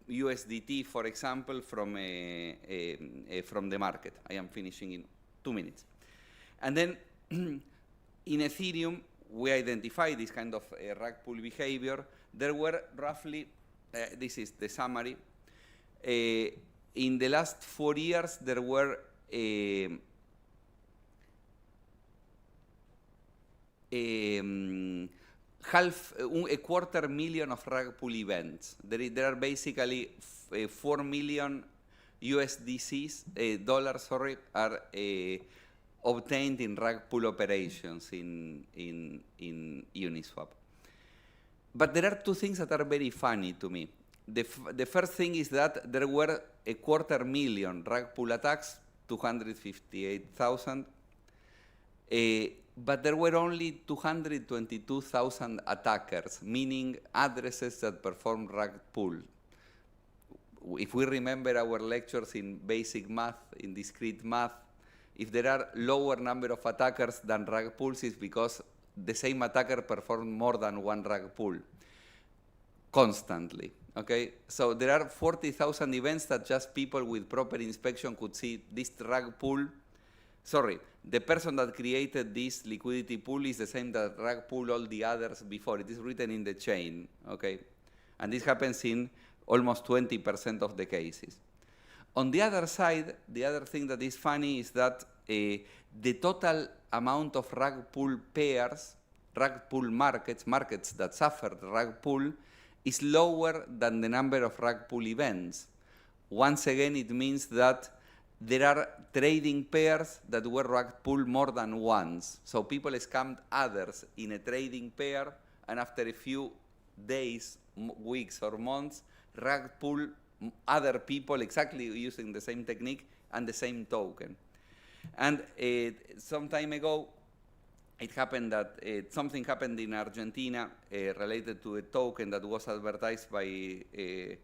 S2: USDT, for example, from the market. I am finishing in 2 minutes. And then in Ethereum, we identify this kind of rug pool behavior. There were roughly, this is the summary, In the last 4 years, there were a 250,000 of rug pull events. There are basically 4 million USDCs, dollars, sorry, are obtained in rug pull operations in Uniswap. But there are two things that are very funny to me. The first thing is that there were 250,000 rug pull attacks, 258,000, but there were only 222,000 attackers, meaning addresses that perform rug pull. If we remember our lectures in basic math, in discrete math, if there are lower number of attackers than rug pulls, it's because the same attacker performed more than one rug pull constantly. Okay, so there are 40,000 events that just people with proper inspection could see this rug pull. Sorry, the person that created this liquidity pool is the same that rug pull all the others before. It is written in the chain, okay? And this happens in almost 20% of the cases. On the other side, the other thing that is funny is that the total amount of rug pull pairs, rug pull markets that suffered rug pull, is lower than the number of rug pull events. Once again, it means that there are trading pairs that were rug pull more than once. So people scammed others in a trading pair, and after a few days, weeks, or months, rug pull other people exactly using the same technique and the same token. And some time ago, it happened that something happened in Argentina related to a token that was advertised by the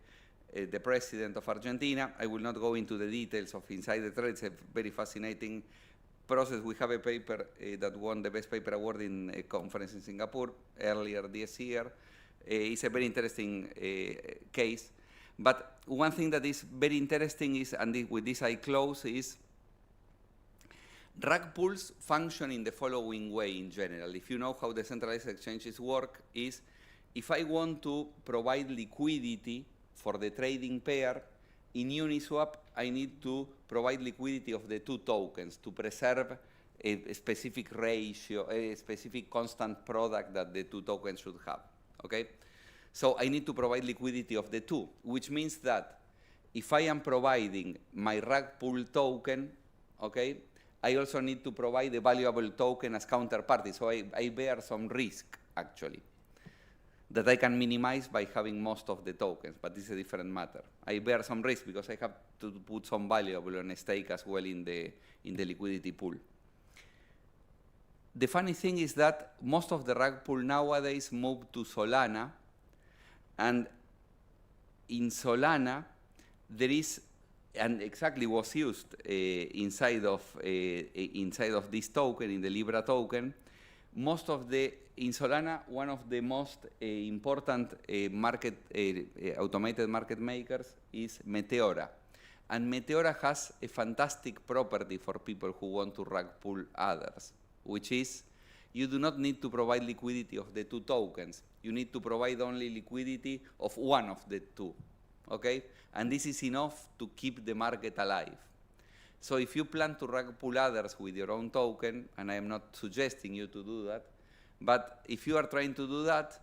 S2: president of Argentina. I will not go into the details of inside the trade. It's a very fascinating process. We have a paper that won the Best Paper Award in a conference in Singapore earlier this year. It's a very interesting case. But one thing that is very interesting is, and with this I close, is rug pools function in the following way in general. If you know how decentralized exchanges work, is if I want to provide liquidity for the trading pair, in Uniswap, I need to provide liquidity of the two tokens to preserve a specific ratio, a specific constant product that the two tokens should have, okay? So I need to provide liquidity of the two, which means that if I am providing my rug pool token, okay, I also need to provide a valuable token as counterparty. So I bear some risk, actually, that I can minimize by having most of the tokens, but this is a different matter. I bear some risk because I have to put some valuable on a stake as well in the liquidity pool. The funny thing is that most of the rug pool nowadays move to Solana, and in Solana, there is, and exactly was used inside of this token, in the Libra token, most of the, in Solana, one of the most important automated market makers is Meteora. And Meteora has a fantastic property for people who want to rug pull others, which is you do not need to provide liquidity of the two tokens. You need to provide only liquidity of one of the two, okay? And this is enough to keep the market alive. So if you plan to rug pull others with your own token, and I am not suggesting you to do that, but if you are trying to do that,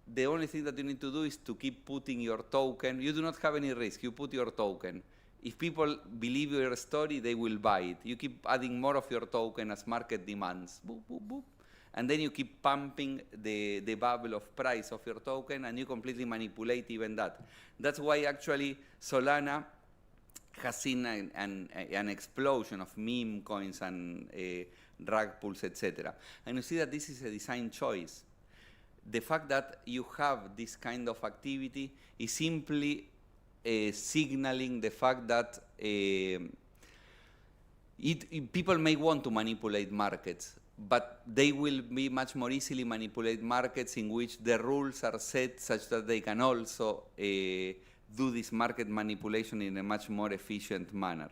S2: the only thing that you need to do is to keep putting your token. You do not have any risk. You put your token. If people believe your story, they will buy it. You keep adding more of your token as market demands. Boop, boop, boop. And then you keep pumping the bubble of price of your token, and you completely manipulate even that. That's why actually Solana has seen an explosion of meme coins and rug pulls, etc. And you see that this is a design choice. The fact that you have this kind of activity is simply signaling the fact that people may want to manipulate markets, but they will be much more easily manipulate markets in which the rules are set such that they can also do this market manipulation in a much more efficient manner.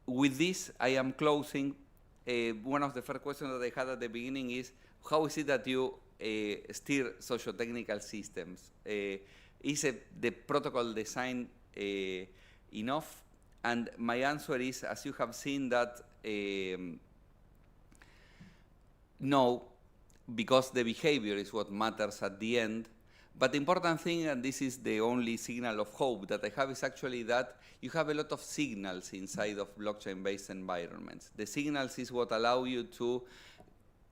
S2: With this, I am closing. One of the first questions that I had at the beginning is, how is it that you steer socio-technical systems? is the protocol design enough? And my answer is, as you have seen, that no, because the behavior is what matters at the end. But the important thing, and this is the only signal of hope that I have, is actually that you have a lot of signals inside of blockchain-based environments. The signals is what allow you to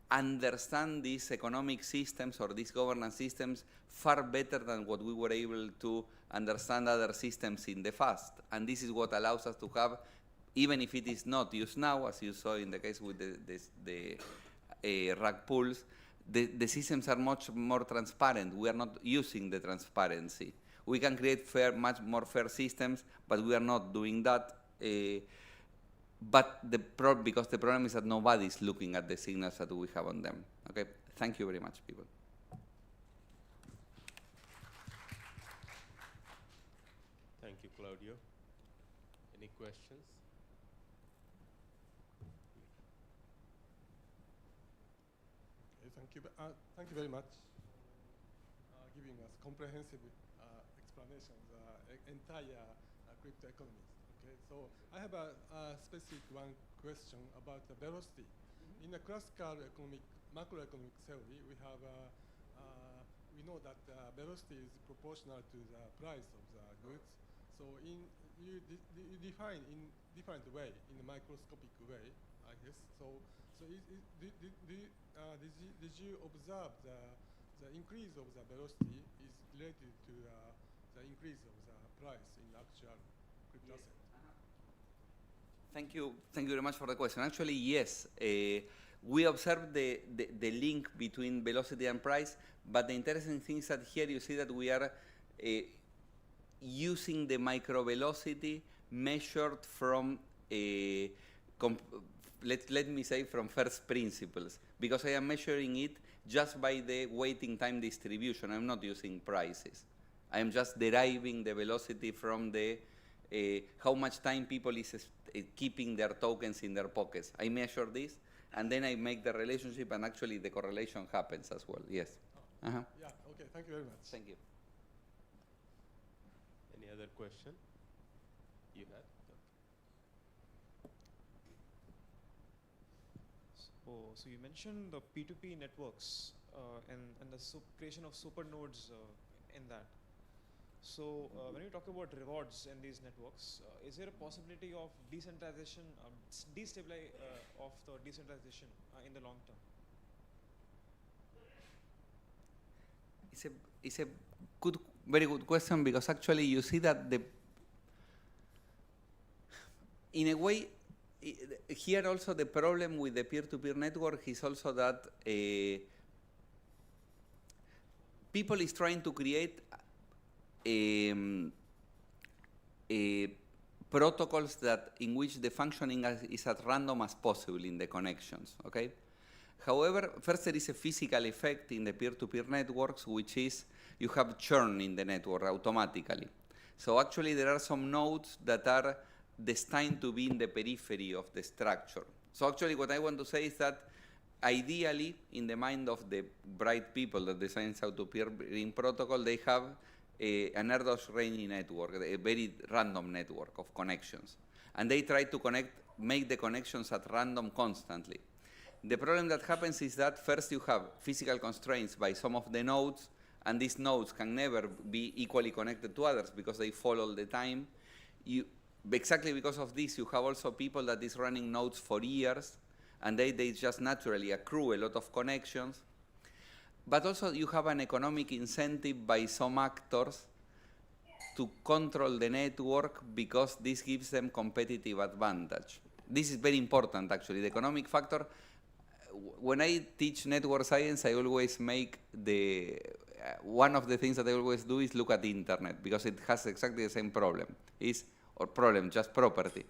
S2: understand these economic systems or these governance systems far better than what we were able to understand other systems in the past. And this is what allows us to have, even if it is not used now, as you saw in the case with the rug pools, the systems are much more transparent. We are not using the transparency. We can create much more fair systems, but we are not doing that. But because the problem is that nobody is looking at the signals that we have on them. Okay, thank you very much, people.
S1: Thank you, Claudio. Any questions?
S3: Thank you very much giving us comprehensive explanation of the entire crypto economy. Okay, so I have a specific one question about the velocity. In the classical macroeconomic theory, we have we know that velocity is proportional to the price of the goods. So you define in different way, in a microscopic way, I guess. So did you observe the increase of the velocity is related to the increase of the price in actual crypto asset?
S2: Thank you very much for the question. Actually, yes. We observed the link between velocity and price, but the interesting thing is that here you see that we are using the micro velocity measured from let me say from first principles, because I am measuring it just by the waiting time distribution. I'm not using prices. I am just deriving the velocity from the how much time people is keeping their tokens in their pockets. I measure this, and then I make the relationship, and actually the correlation happens as well. Yes.
S3: Yeah, okay, thank you very much.
S2: Thank you.
S1: Any other question you had?
S4: So you mentioned the P2P networks and the creation of super nodes in that. So when you talk about rewards in these networks, is there a possibility of decentralization, of the decentralization in the long term?
S2: It's a very good question, because actually you see that in a way, here also the problem with the peer-to-peer network is also that people is trying to create protocols that in which the functioning is as random as possible in the connections. Okay. However, first there is a physical effect in the peer-to-peer networks, which is you have churn in the network automatically. So actually there are some nodes that are destined to be in the periphery of the structure. So actually what I want to say is that ideally, in the mind of the bright people that design how to peer-to-peer protocol, they have an Erdos-Renyi network, a very random network of connections. And they try to make the connections at random constantly. The problem that happens is that first you have physical constraints by some of the nodes, and these nodes can never be equally connected to others because they fall all the time. Exactly because of this, you have also people that is running nodes for years, and they just naturally accrue a lot of connections. But also you have an economic incentive by some actors to control the network, because this gives them competitive advantage. This is very important, actually. The economic factor, when I teach network science, I always make one of the things that I always do is look at the internet, because it has exactly the same problem. Just property.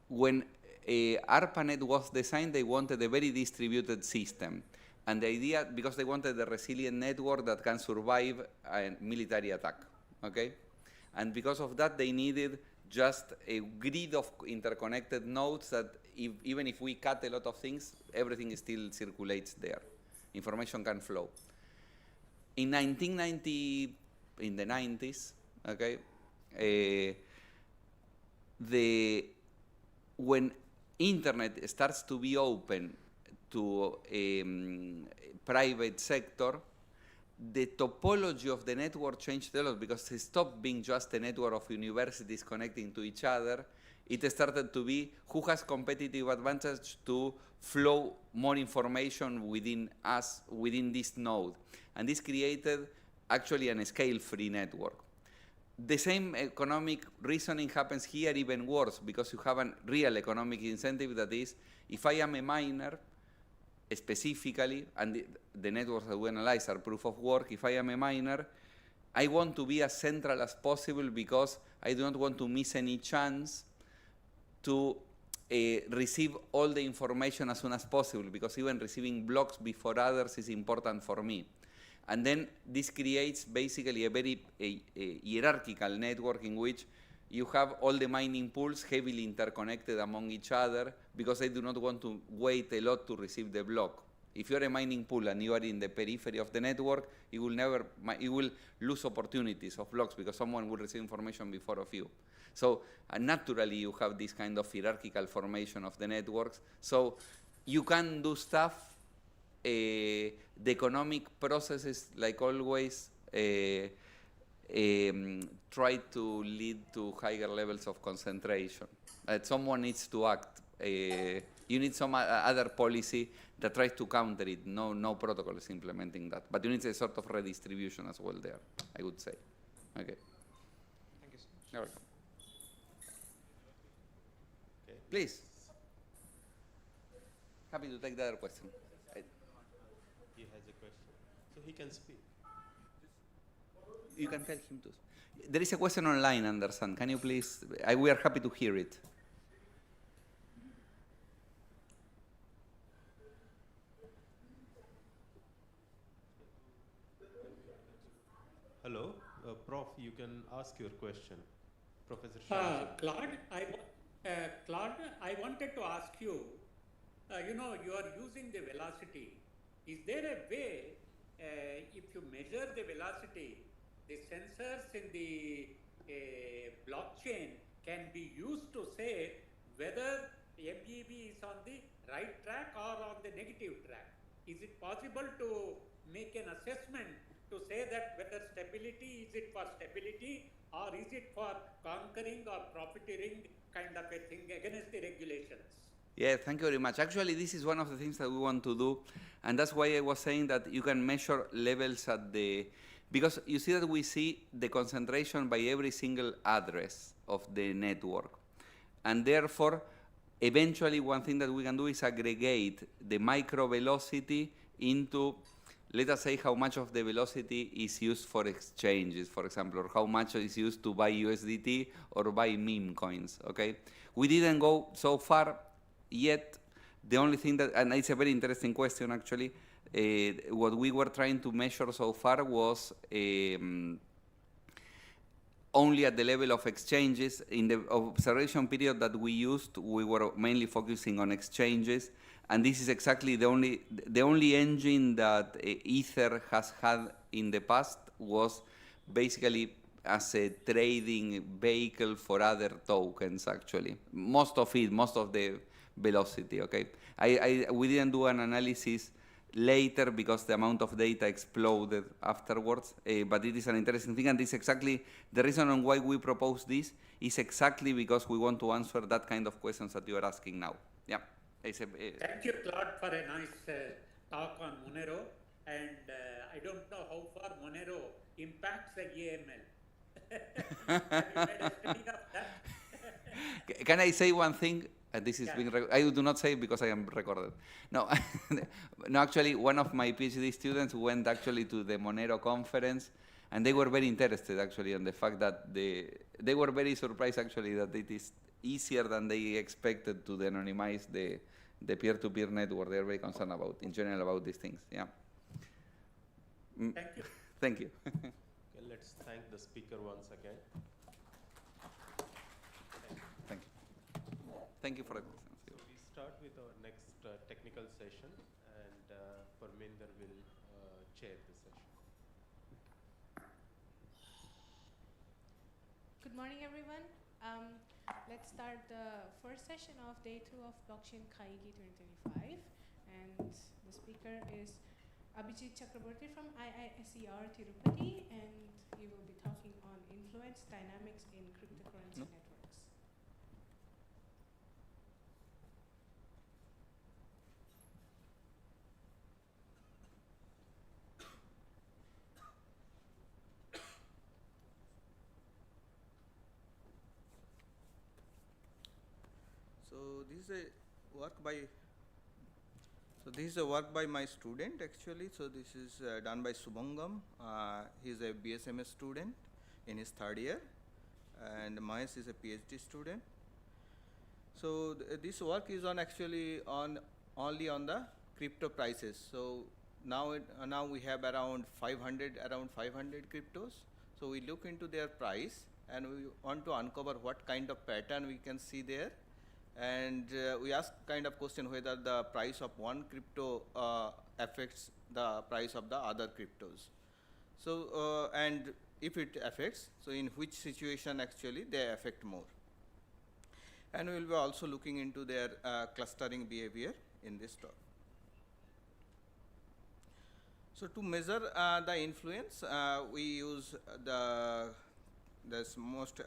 S2: When ARPANET was designed, they wanted a very distributed system. And the idea, because they wanted a resilient network that can survive a military attack, okay? And because of that, they needed just a grid of interconnected nodes that even if we cut a lot of things, everything still circulates there. Information can flow. In 1990, in the 90s. Okay, when internet starts to be open to private sector, the topology of the network changed a lot because it stopped being just a network of universities connecting to each other. It started to be who has competitive advantage to flow more information within us, within this node. And this created actually a scale-free network. The same economic reasoning happens here, even worse, because you have a real economic incentive that is, if I am a miner, specifically, and the networks that we analyze are proof of work, if I am a miner, I want to be as central as possible because I do not want to miss any chance to receive all the information as soon as possible, because even receiving blocks before others is important for me. And then this creates basically a very hierarchical network in which you have all the mining pools heavily interconnected among each other because they do not want to wait a lot to receive the block. If you're a mining pool and you are in the periphery of the network, you will lose opportunities of blocks because someone will receive information before of you. So naturally you have this kind of hierarchical formation of the networks. So you can do stuff. The economic processes, like always, try to lead to higher levels of concentration. Someone needs to act. You need some other policy that tries to counter it. No protocol is implementing that. But you need a sort of redistribution as well there, I would say. Okay.
S4: Thank you so much.
S2: You're welcome.
S1: Okay.
S2: Please. Happy to take the other question.
S1: He has a question, so he can speak.
S2: You can tell him to. There is a question online, Anderson. Can you please? We are happy to hear it.
S1: Hello, Prof. You can ask your question, Professor.
S5: Claude, I wanted to ask you. You are using the velocity. Is there a way, if you measure the velocity, the sensors in the blockchain can be used to say whether MEV is on the right track or on the negative track? Is it possible to make an assessment to say that whether stability, is it for stability or is it for conquering or profiteering kind of a thing against the regulations?
S2: Yeah, thank you very much. Actually, this is one of the things that we want to do, and that's why I was saying that you can measure levels at the, because you see that we see the concentration by every single address of the network. And therefore, eventually one thing that we can do is aggregate the micro velocity into, let us say, how much of the velocity is used for exchanges, for example, or how much is used to buy USDT or buy meme coins, okay? We didn't go so far yet. The only thing that, and it's a very interesting question actually, what we were trying to measure so far was only at the level of exchanges. In the observation period that we used, we were mainly focusing on exchanges, and this is exactly the only engine that Ether has had in the past was basically as a trading vehicle for other tokens actually. Most of the velocity, okay? We didn't do an analysis later because the amount of data exploded afterwards, but it is an interesting thing, and this is exactly the reason on why we propose this is exactly because we want to answer that kind of questions that you are asking now. Yeah.
S5: Thank you, Claude, for a nice talk on Monero, and I don't know how far Monero impacts the AML. Have you made a study of that?
S2: Can I say one thing? This is being I do not say it because I am recorded. No, no. Actually, one of my PhD students went actually to the Monero conference, and they were very interested actually on the fact that they were very surprised actually that it is easier than they expected to anonymize the peer-to-peer network. They are very concerned about, in general, about these things. Yeah.
S5: Thank you.
S2: Thank you.
S1: Okay, let's thank the speaker once again.
S2: Thank you. Thank you for the question.
S1: So we start with our next technical session, and Parminder will chair the session.
S6: Good morning, everyone. Let's start the first session of day 2 of Blockchain Kaigi 2025. And the speaker is Abhijit Chakraborty from IISER Tirupati, and he will be talking on influence dynamics in cryptocurrency networks.
S7: So this is a work by my student actually. So this is done by Subhangam. He is a BSMS student in his 3rd year, and Mahesh is a PhD student. So this work is on actually only on the crypto prices. So now we have around 500 cryptos. So we look into their price and we want to uncover what kind of pattern we can see there. And we ask kind of question whether the price of one crypto affects the price of the other cryptos. So and if it affects, so in which situation actually they affect more. And we will be also looking into their clustering behavior in this talk. So to measure the influence, we use this most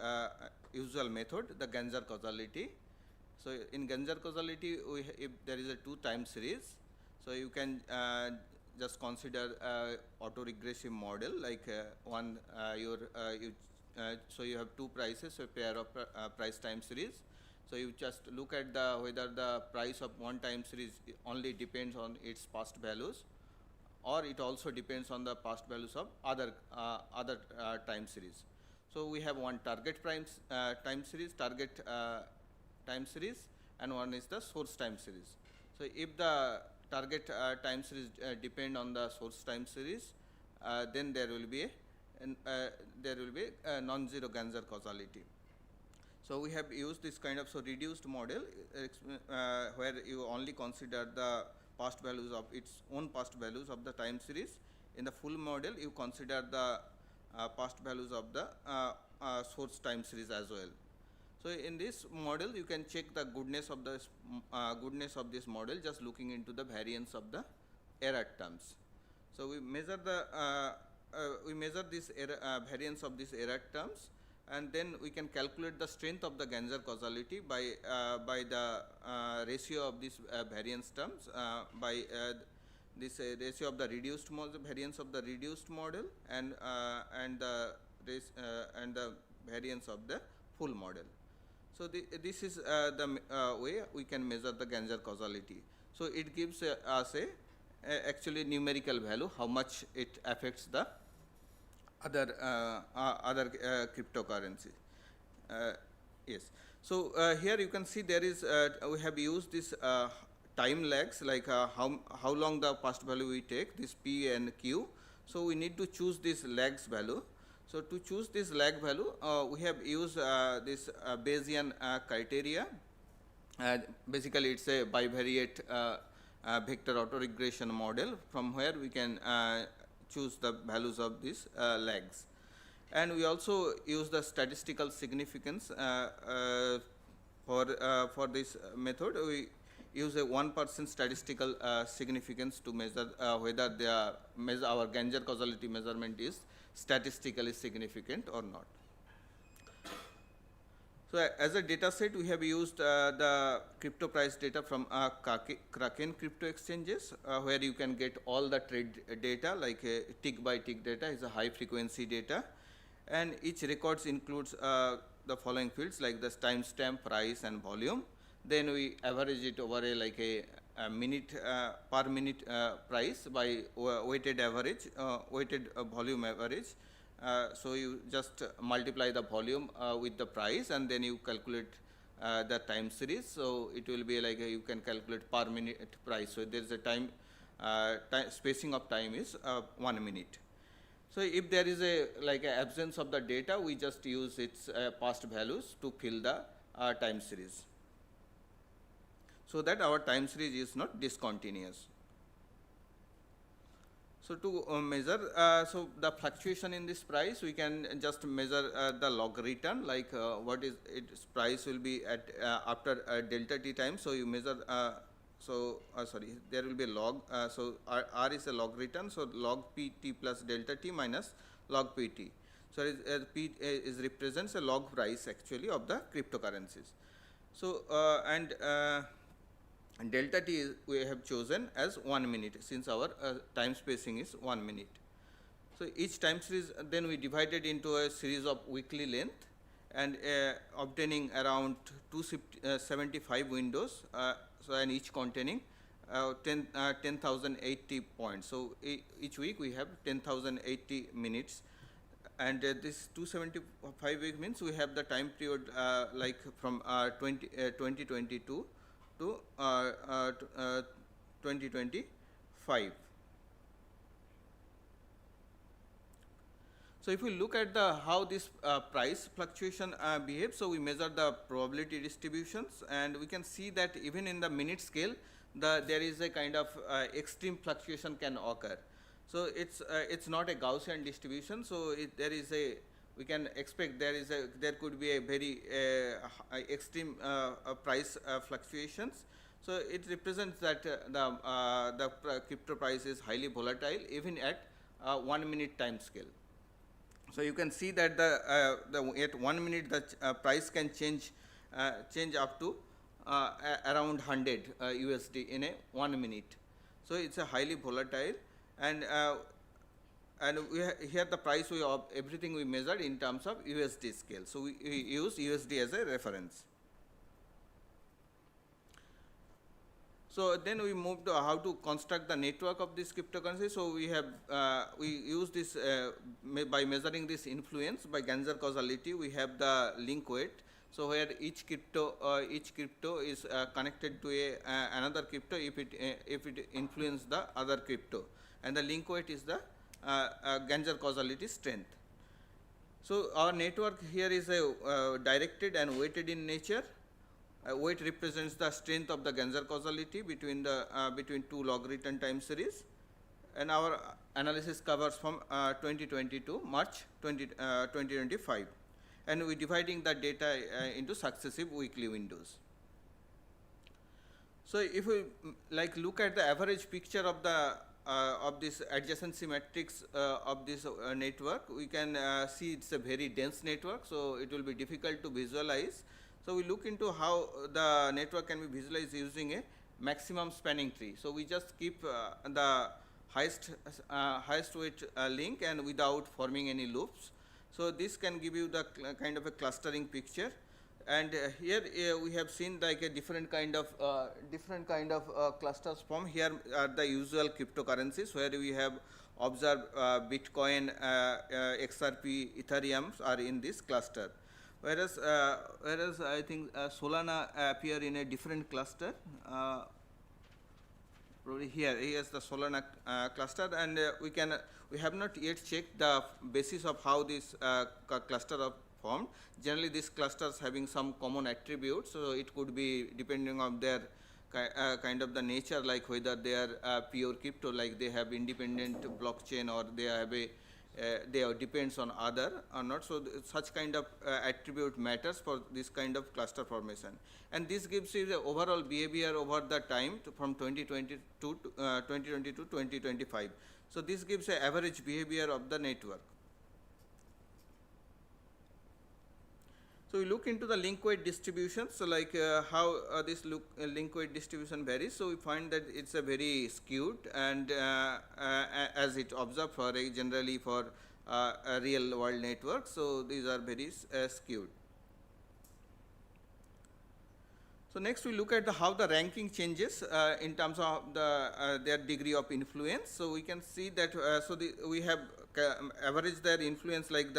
S7: usual method, the Ganser causality. So in Ganser causality, if there is a 2 time series, so you can just consider autoregressive model like so you have 2 prices, so a pair of price time series. So you just look at whether the price of one time series only depends on its past values, or it also depends on the past values of other time series. So we have one target time series, time series, and one is the source time series. So if the target time series depend on the source time series, then there will be a non-zero Ganser causality. So we have used this kind of reduced model where you only consider the past values of its own past values of the time series. In the full model, you consider the past values of the source time series as well. So in this model, you can check the goodness of this model just looking into the variance of the error terms. So we measure this variance of these error terms, and then we can calculate the strength of the Ganser causality by the ratio of these variance terms by this ratio of the reduced model, variance of the reduced model, and the variance of the full model. So this is the way we can measure the Ganser causality. So it gives us actually numerical value, how much it affects the other cryptocurrency. Yes. So here you can see there is we have used this time lags, like how long the past value we take, this P and Q. So we need to choose this lags value. So to choose this lag value, we have used this Bayesian criteria. Basically, it's a bivariate vector autoregression model from where we can choose the values of these lags. And we also use the statistical significance for this method. We use a 1% statistical significance to measure whether our Ganser causality measurement is statistically significant or not. So as a data set, we have used the crypto price data from Kraken crypto exchanges, where you can get all the trade data, like tick by tick data is a high frequency data, and each records includes the following fields like the timestamp, price, and volume. Then we average it over a minute per minute price by weighted average, weighted volume average. So you just multiply the volume with the price, and then you calculate the time series. So it will be like you can calculate per minute price. So there is a time spacing of time is 1 minute. So if there is a absence of the data, we just use its past values to fill the time series, so that our time series is not discontinuous. So to measure, so the fluctuation in this price, we can just measure the log return, like what is its price will be at after delta t time. So you measure, sorry, there will be a log. So R is a log return. So log pt plus delta t minus log pt. So p is represents a log price actually of the cryptocurrencies. So and delta t is we have chosen as 1 minute, since our time spacing is 1 minute. So each time series then we divided into a series of weekly length, and obtaining around 275 windows, so and each containing 10,080 points. So each week we have 10,080 minutes, and this 275 week means we have the time period like from 2022 to 2025. So if we look at the how this price fluctuation behaves, so we measure the probability distributions, and we can see that even in the minute scale, there is a kind of extreme fluctuation can occur. So it's not a Gaussian distribution. So there is a, we can expect there could be a very extreme price fluctuations. So it represents that the crypto price is highly volatile even at 1 minute time scale. So you can see that at 1 minute the price can change up to around 100 USD in a 1 minute. So it's a highly volatile, and here the price of everything we measured in terms of USD scale. So we use USD as a reference. So then we move to how to construct the network of this cryptocurrency. So we have we use this by measuring this influence by Ganser causality. We have the link weight. So where each crypto is connected to another crypto if it influences the other crypto, and the link weight is the Ganser causality strength. So our network here is directed and weighted in nature. Weight represents the strength of the Ganser causality between two log return time series, and our analysis covers from 2020 to March 2025, and we dividing the data into successive weekly windows. So if we look at the average picture of the of this adjacency matrix of this network, we can see it's a very dense network, so it will be difficult to visualize. So we look into how the network can be visualized using a maximum spanning tree. So we just keep the highest weight link and without forming any loops. So this can give you the kind of a clustering picture. And here we have seen like a different kind of clusters form. Here are the usual cryptocurrencies where we have observed Bitcoin, XRP, Ethereum are in this cluster. Whereas I think Solana appear in a different cluster. Probably here's the Solana cluster, and we have not yet checked the basis of how this cluster are formed. Generally, these clusters having some common attributes, so it could be depending on their kind of the nature, like whether they are pure crypto, like they have independent blockchain, or they have they depends on other or not. So such kind of attribute matters for this kind of cluster formation, and this gives you the overall behavior over the time from 2022 to 2025. So this gives an average behavior of the network. So we look into the link weight distribution. So like how this link weight distribution varies. So we find that it's a very skewed, and as it observed for generally for a real world network. So these are very skewed. So next we look at how the ranking changes in terms of their degree of influence. So we can see that we have averaged their influence like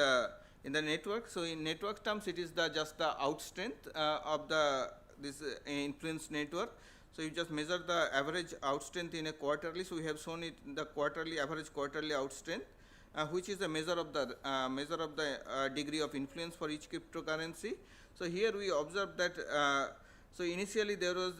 S7: in the network. So in network terms, it is just the out strength of this influence network. So you just measure the average out strength in a quarterly. So we have shown it in the average quarterly out strength, which is a measure of the degree of influence for each cryptocurrency. So here we observe that So initially there was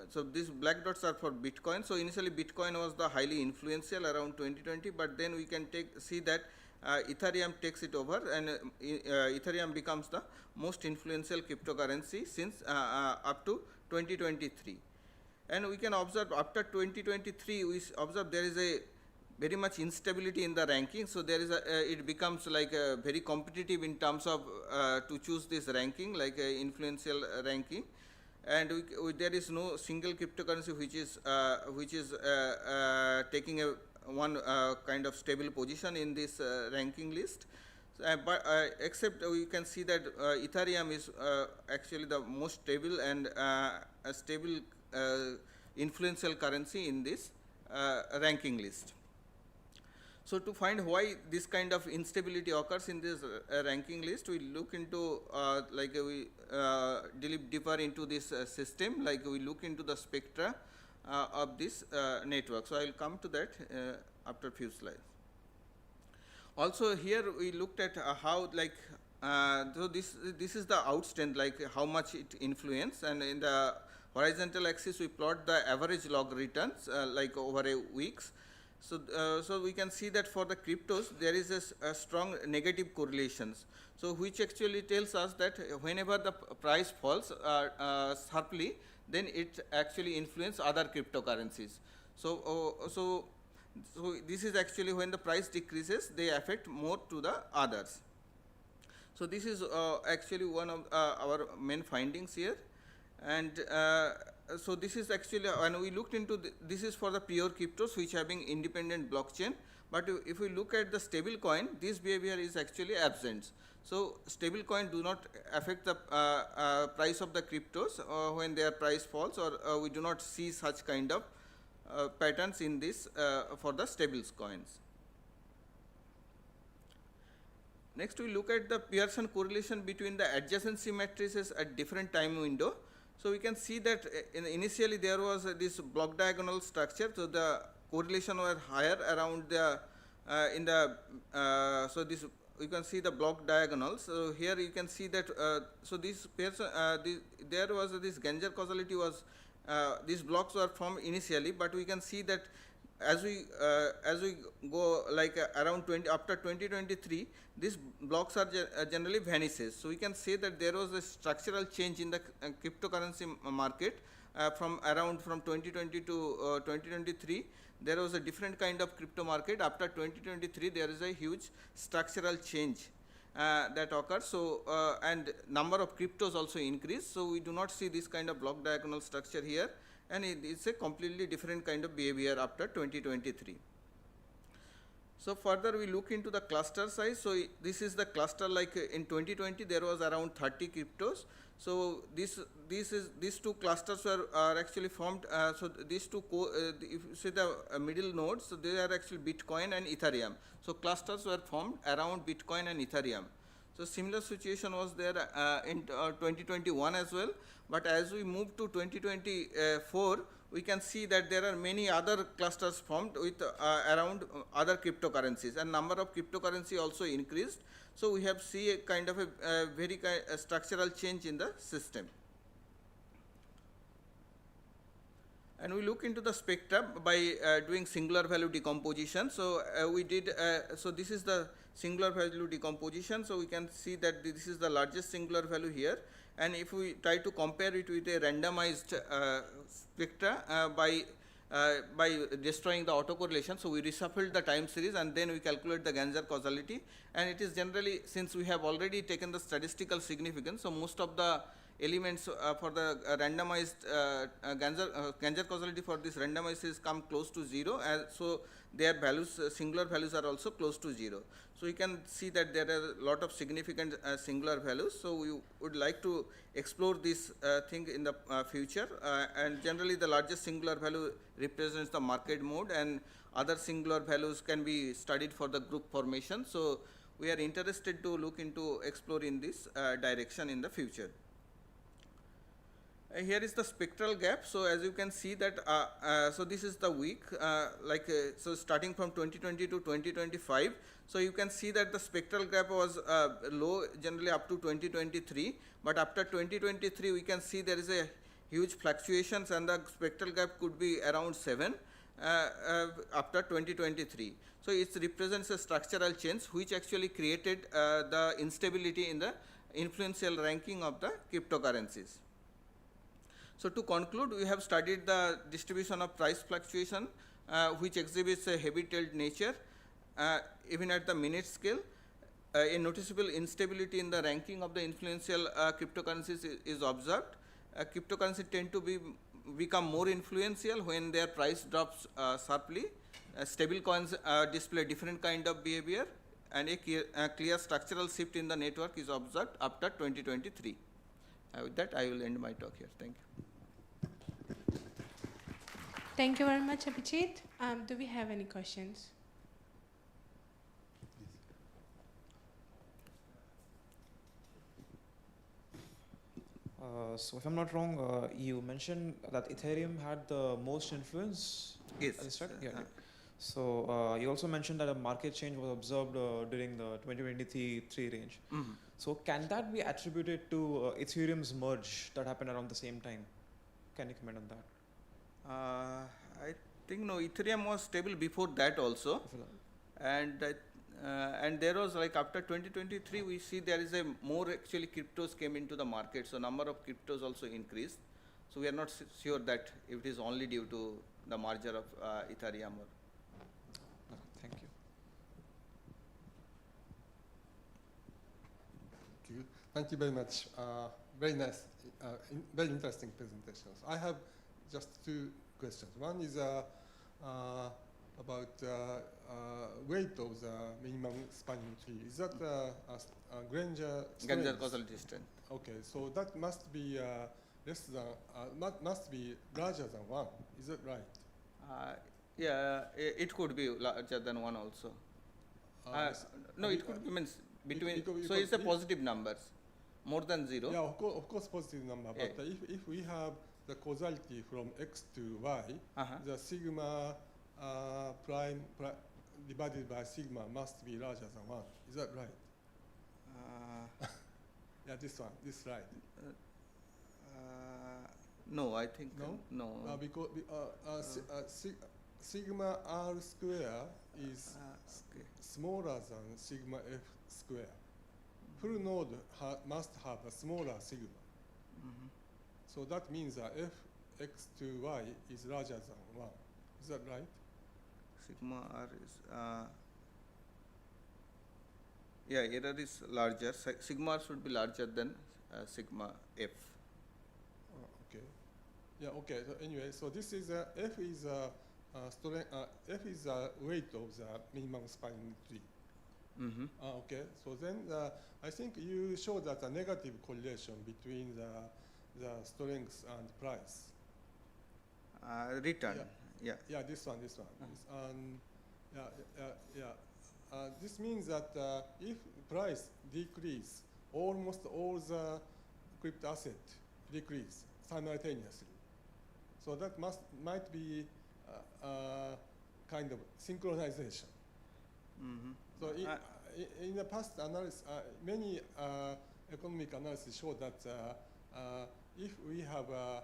S7: so these black dots are for Bitcoin. So initially Bitcoin was the highly influential around 2020, but then we can see that Ethereum takes it over, and Ethereum becomes the most influential cryptocurrency since up to 2023. And we can observe after 2023, we observe there is a very much instability in the ranking. So there is it becomes like very competitive in terms of to choose this ranking, like influential ranking, and there is no single cryptocurrency which is taking a one kind of stable position in this ranking list. But except we can see that Ethereum is actually the most stable and a stable influential currency in this ranking list. So to find why this kind of instability occurs in this ranking list, we look into we delve deeper into this system, like we look into the spectra of this network. So I will come to that after a few slides. Also here we looked at how so this is the outstand, like how much it influence, and in the horizontal axis we plot the average log returns like over a weeks. So, so we can see that for the cryptos there is a strong negative correlations. So which actually tells us that whenever the price falls sharply, then it actually influences other cryptocurrencies. So, so this is actually when the price decreases, they affect more to the others. So this is actually one of our main findings here, and so this is actually when we looked into this is for the pure cryptos which having independent blockchain. But if we look at the stable coin, this behavior is actually absent. So stable coin do not affect the price of the cryptos when their price falls, or we do not see such kind of patterns in this for the stable coins. Next we look at the Pearson correlation between the adjacency matrices at different time window. So we can see that initially there was this block diagonal structure, so the correlation were higher around the in the so this you can see the block diagonals. So here you can see that so this Pearson there was this Ganjar causality was these blocks were formed initially, but we can see that as we go like around after 2023, these blocks are generally vanishes. So we can say that there was a structural change in the cryptocurrency market from 2020 to 2023. There was a different kind of crypto market. After 2023, there is a huge structural change that occurs. So and number of cryptos also increase. So we do not see this kind of block diagonal structure here, and it's a completely different kind of behavior after 2023. So further we look into the cluster size. So this is the cluster, like in 2020 there was around 30 cryptos. So these two clusters are actually formed. So these two if you see the middle nodes, so they are actually Bitcoin and Ethereum. So clusters were formed around Bitcoin and Ethereum. So similar situation was there in 2021 as well. But as we move to 2024, we can see that there are many other clusters formed with around other cryptocurrencies, and number of cryptocurrency also increased. So we have seen a kind of a very structural change in the system. And we look into the spectra by doing singular value decomposition. So we did, so this is the singular value decomposition. So we can see that this is the largest singular value here. And if we try to compare it with a randomized spectra by destroying the autocorrelation, so we reshuffled the time series and then we calculate the Ganjar causality. And it is generally, since we have already taken the statistical significance, so most of the elements for the randomized Ganjar causality for this randomized series come close to 0, and so their values, singular values are also close to 0. So you can see that there are a lot of significant singular values. So we would like to explore this thing in the future, and generally the largest singular value represents the market mode, and other singular values can be studied for the group formation. So we are interested to look into exploring this direction in the future. Here is the spectral gap. So as you can see that, so this is the week, so starting from 2020 to 2025. So you can see that the spectral gap was low generally up to 2023, but after 2023 we can see there is a huge fluctuations and the spectral gap could be around 7 after 2023. So it represents a structural change which actually created the instability in the influential ranking of the cryptocurrencies. So to conclude, we have studied the distribution of price fluctuation, which exhibits a heavy-tailed nature, even at the minute scale. A noticeable instability in the ranking of the influential cryptocurrencies is observed. Cryptocurrencies tend to become more influential when their price drops sharply. Stable coins display different kind of behavior, and a clear structural shift in the network is observed after 2023. With that, I will end my talk here. Thank you.
S6: Thank you very much, Abhijit. Do we have any questions?
S4: So if I'm not wrong, you mentioned that Ethereum had the most influence.
S7: Yes.
S4: Is that right? Yeah. So you also mentioned that a market change was observed during the 2023 range.
S7: Mm-hmm.
S4: So can that be attributed to Ethereum's merge that happened around the same time? Can you comment on that?
S7: I think no, Ethereum was stable before that also, and there was like after 2023 we see there is a more actually cryptos came into the market, so number of cryptos also increased. So we are not sure that if it is only due to the merger of Ethereum or.
S4: Thank you.
S3: Thank you very much. Very nice, very interesting presentations. I have just two questions. One is about weight of the minimum spanning tree. Is that Granger
S7: causal distance?
S3: Okay, so that must be less than, must be larger than 1. Is that right?
S7: Yeah, it could be larger than 1 also. No, it could be means between. So it's a positive numbers, more than 0.
S3: Yeah, of course positive number. But if we have the causality from x to y, the sigma prime divided by sigma must be larger than 1. Is that right? Yeah, this one, this slide.
S7: No, I think
S3: no. Because sigma r square is smaller than sigma f square. Full node must have a smaller sigma.
S7: Mm-hmm.
S3: So that means that f x to y is larger than 1. Is that right?
S7: Sigma r is yeah, error is larger. Sigma r should be larger than sigma f.
S3: Okay. Yeah. Okay. So anyway, so this is f is f is weight of the minimum spanning tree.
S7: Mm-hmm.
S3: Okay. So then I think you showed that a negative correlation between the strength and price.
S7: Return.
S3: Yeah.
S7: Yeah.
S3: Yeah. This one. This means that if price decrease, almost all the crypto asset decrease simultaneously. So that might be kind of synchronization.
S7: Mm-hmm.
S3: So in the past analysis, many economic analysis show that if we have a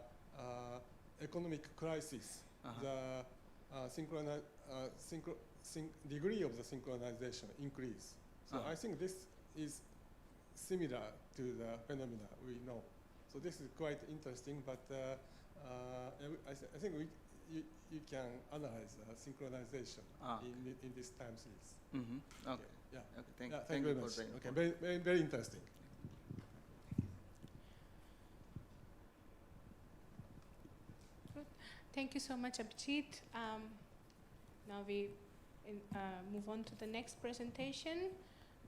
S3: economic crisis, the degree of the synchronization increase. So I think this is similar to the phenomena we know. So this is quite interesting, but I think you can analyze synchronization in this time series.
S7: Mm-hmm. Okay.
S3: Yeah.
S7: Okay.
S3: Thank you very much. Okay. Very interesting.
S6: Good. Thank you so much, Abhijit. Now we move on to the next presentation.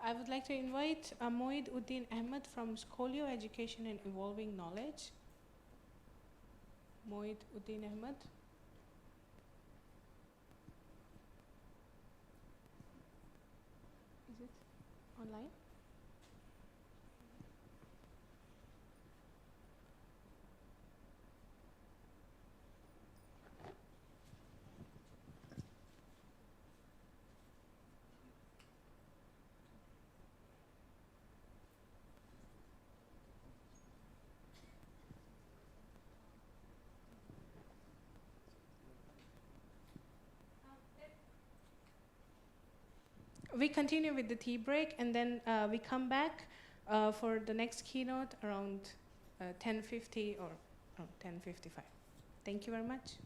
S6: I would like to invite Moid Uddin Ahmed from Scolio Education and Evolving Knowledge. Moid Uddin Ahmed. Is it online? We continue with the tea break, and then we come back for the next keynote around 10:50 or 10:55. Thank you very much.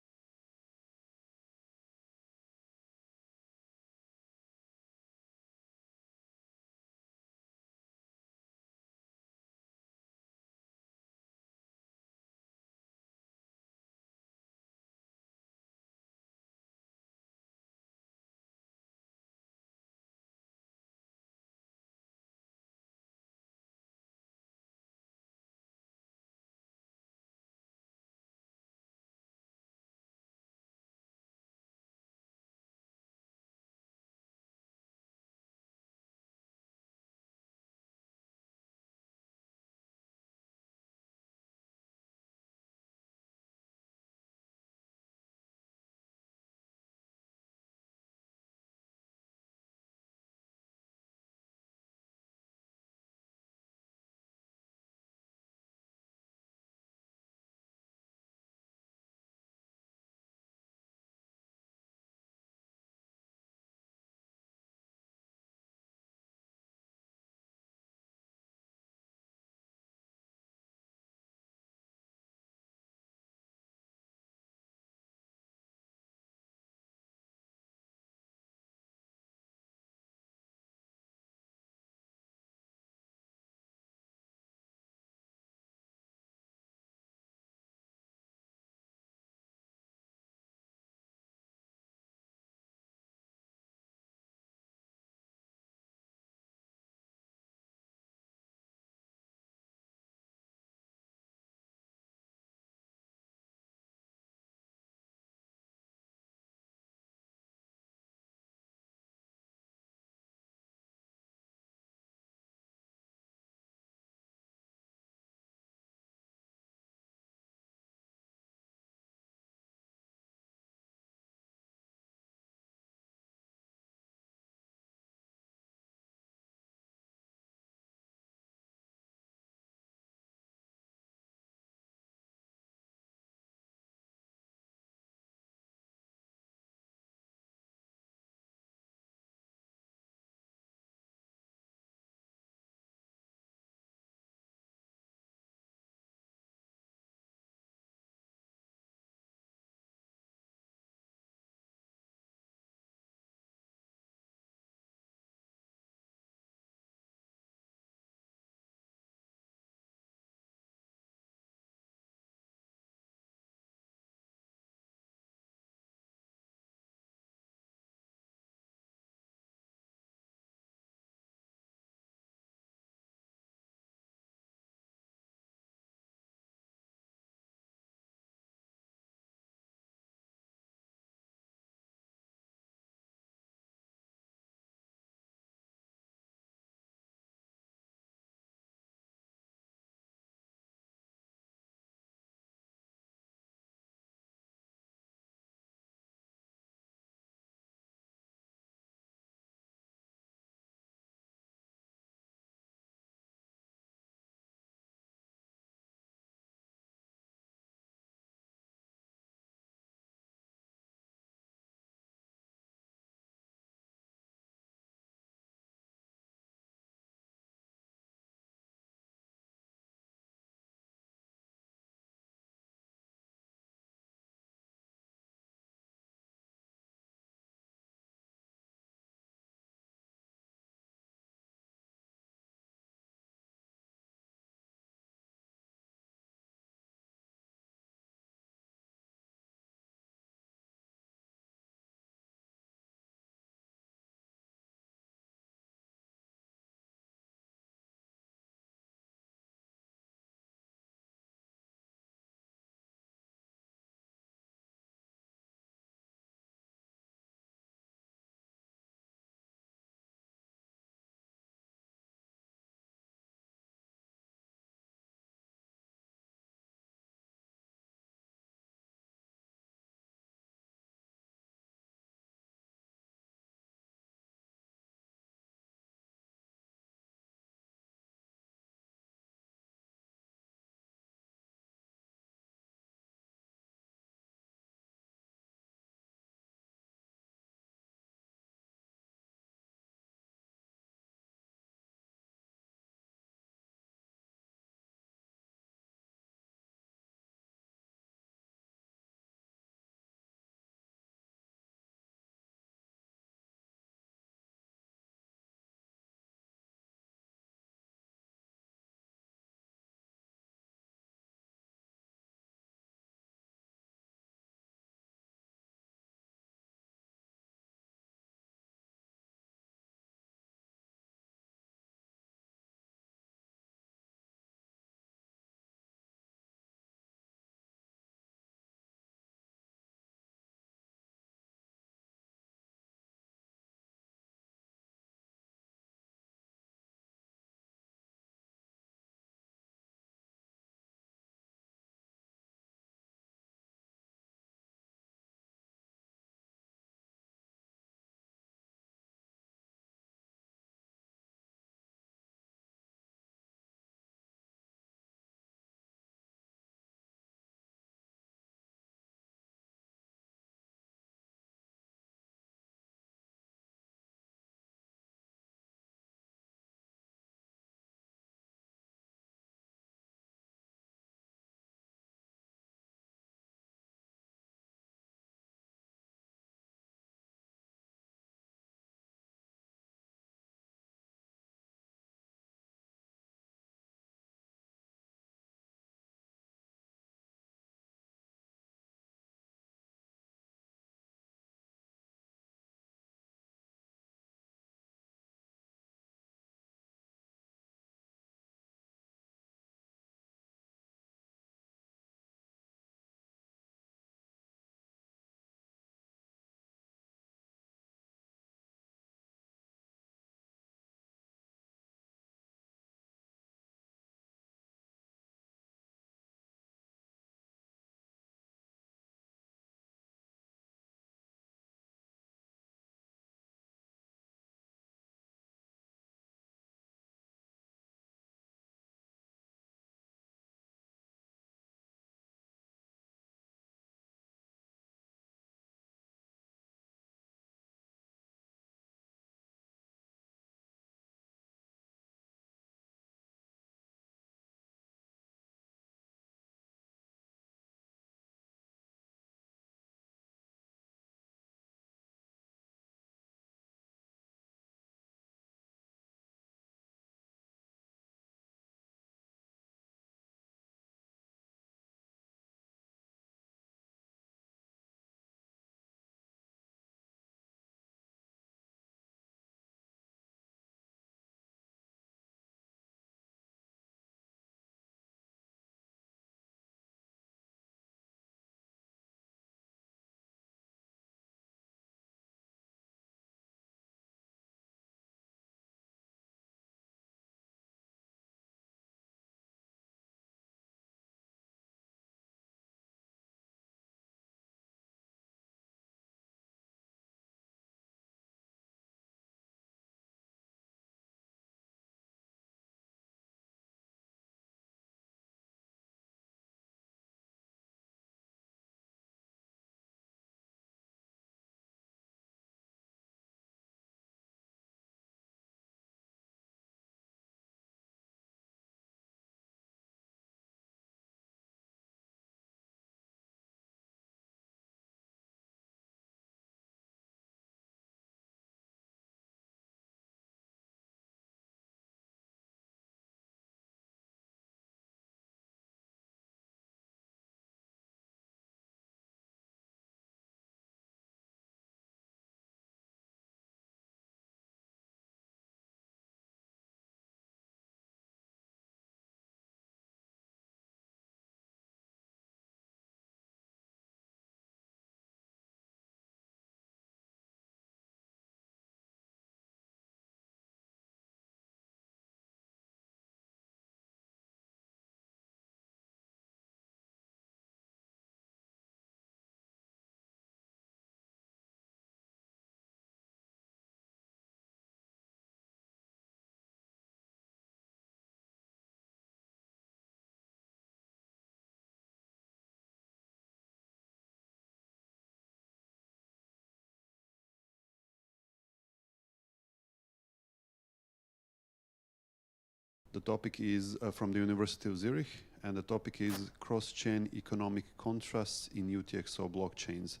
S8: The topic is from the University of Zurich, and the topic is cross-chain economic contrasts in UTXO blockchains,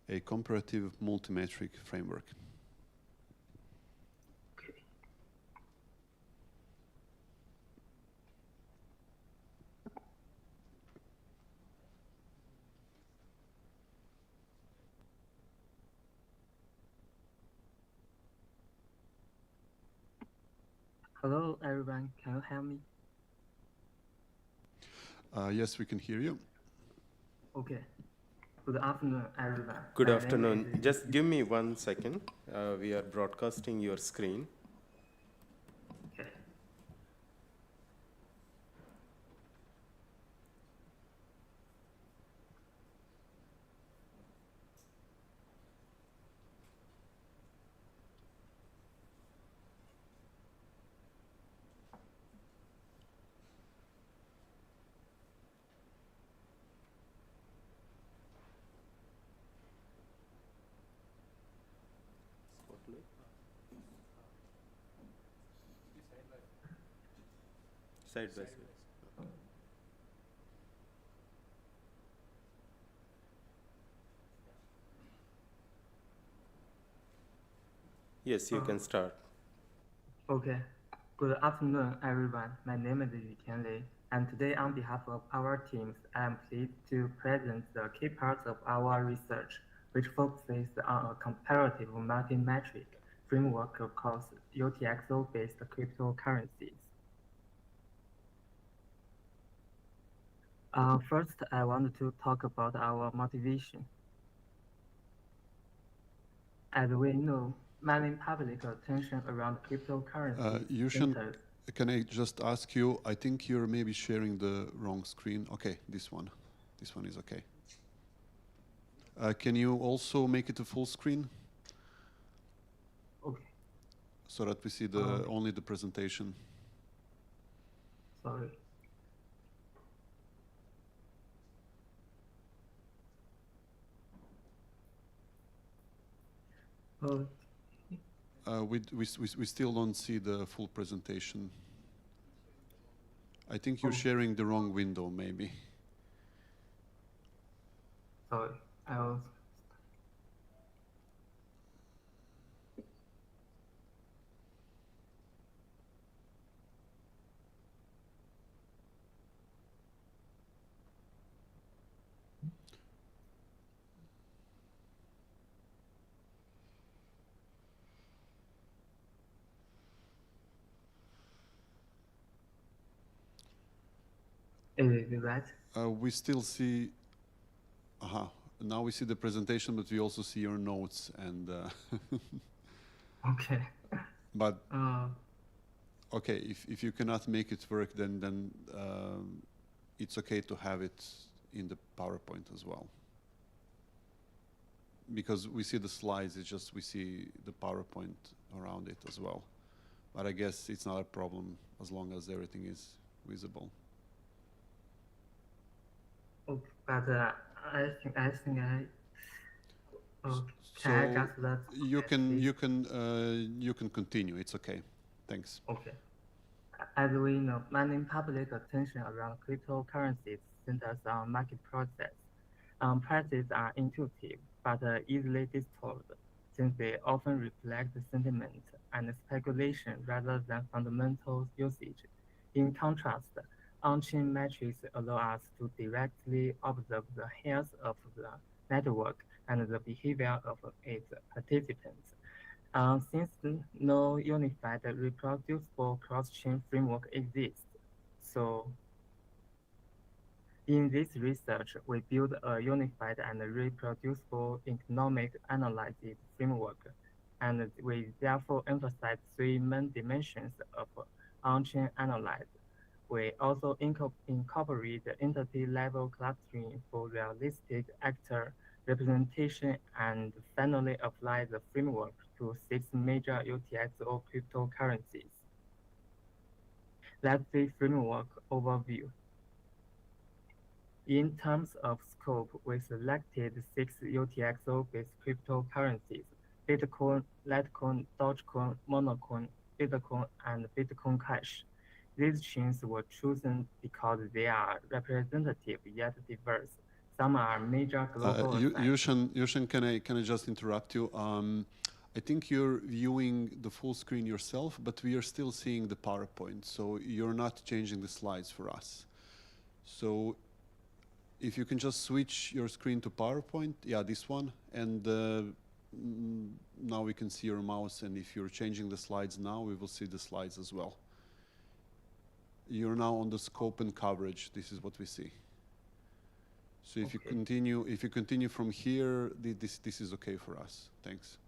S8: a comparative multimetric framework.
S9: Hello, everyone. Can you hear me?
S8: Yes, we can hear you.
S9: Okay. Good afternoon, everyone.
S1: Good
S9: My name
S1: afternoon.
S9: is-
S1: Just give me 1 second. We are broadcasting your screen.
S9: Okay.
S1: Side by side. Yes, you can start.
S9: Okay. Good afternoon, everyone. My name is Yutian Lei, and today, on behalf of our teams, I am pleased to present the key parts of our research, which focuses on a comparative multi-metric framework across UTXO-based cryptocurrencies. First, I want to talk about our motivation. As we know, many public attention around cryptocurrencies
S8: Yushin,
S9: centers.
S8: can I just ask you, I think you're maybe sharing the wrong screen. Okay, this one. This one is okay. Can you also make it a full screen?
S9: Okay,
S8: So that we see the only the presentation.
S9: sorry. Oh,
S8: We still don't see the full presentation. I think you're
S9: Oh.
S8: sharing the wrong window, maybe.
S9: sorry. I was. Is it right?
S8: We still see, now we see the presentation, but we also see your notes and,
S9: Okay.
S8: but
S9: Uh,
S8: okay, if you cannot make it work, then it's okay to have it in the PowerPoint as well. Because we see the slides, it's just we see the PowerPoint around it as well. But I guess it's not a problem as long as everything is visible.
S9: okay, but I think I. Can I
S8: So
S9: just let?
S8: you
S9: please?
S8: you can continue. It's okay. Thanks.
S9: Okay. As we know, many public attention around cryptocurrencies centers on market process. Prices are intuitive but easily distorted, since they often reflect sentiment and speculation rather than fundamental usage. In contrast, on-chain metrics allow us to directly observe the health of the network and the behavior of its participants. Since no unified reproducible cross-chain framework exists, so in this research, we built a unified and reproducible economic analysis framework, and we therefore emphasize 3 main dimensions of on-chain analysis. We also incorporate entity-level clustering for realistic actor representation, and finally apply the framework to 6 major UTXO cryptocurrencies. Let's see framework overview. In terms of scope, we selected 6 UTXO-based cryptocurrencies: Bitcoin, Litecoin, Dogecoin, Monocoin, Bitcoin, and Bitcoin Cash. These chains were chosen because they are representative yet diverse. Some are major global effects.
S8: Yushan, can I just interrupt you? I think you're viewing the full screen yourself, but we are still seeing the PowerPoint, so you're not changing the slides for us. So if you can just switch your screen to PowerPoint, yeah, this one, and now we can see your mouse, and if you're changing the slides now, we will see the slides as well. You're now on the scope and coverage. This is what we see. So if you continue from here, this is okay for us. Thanks.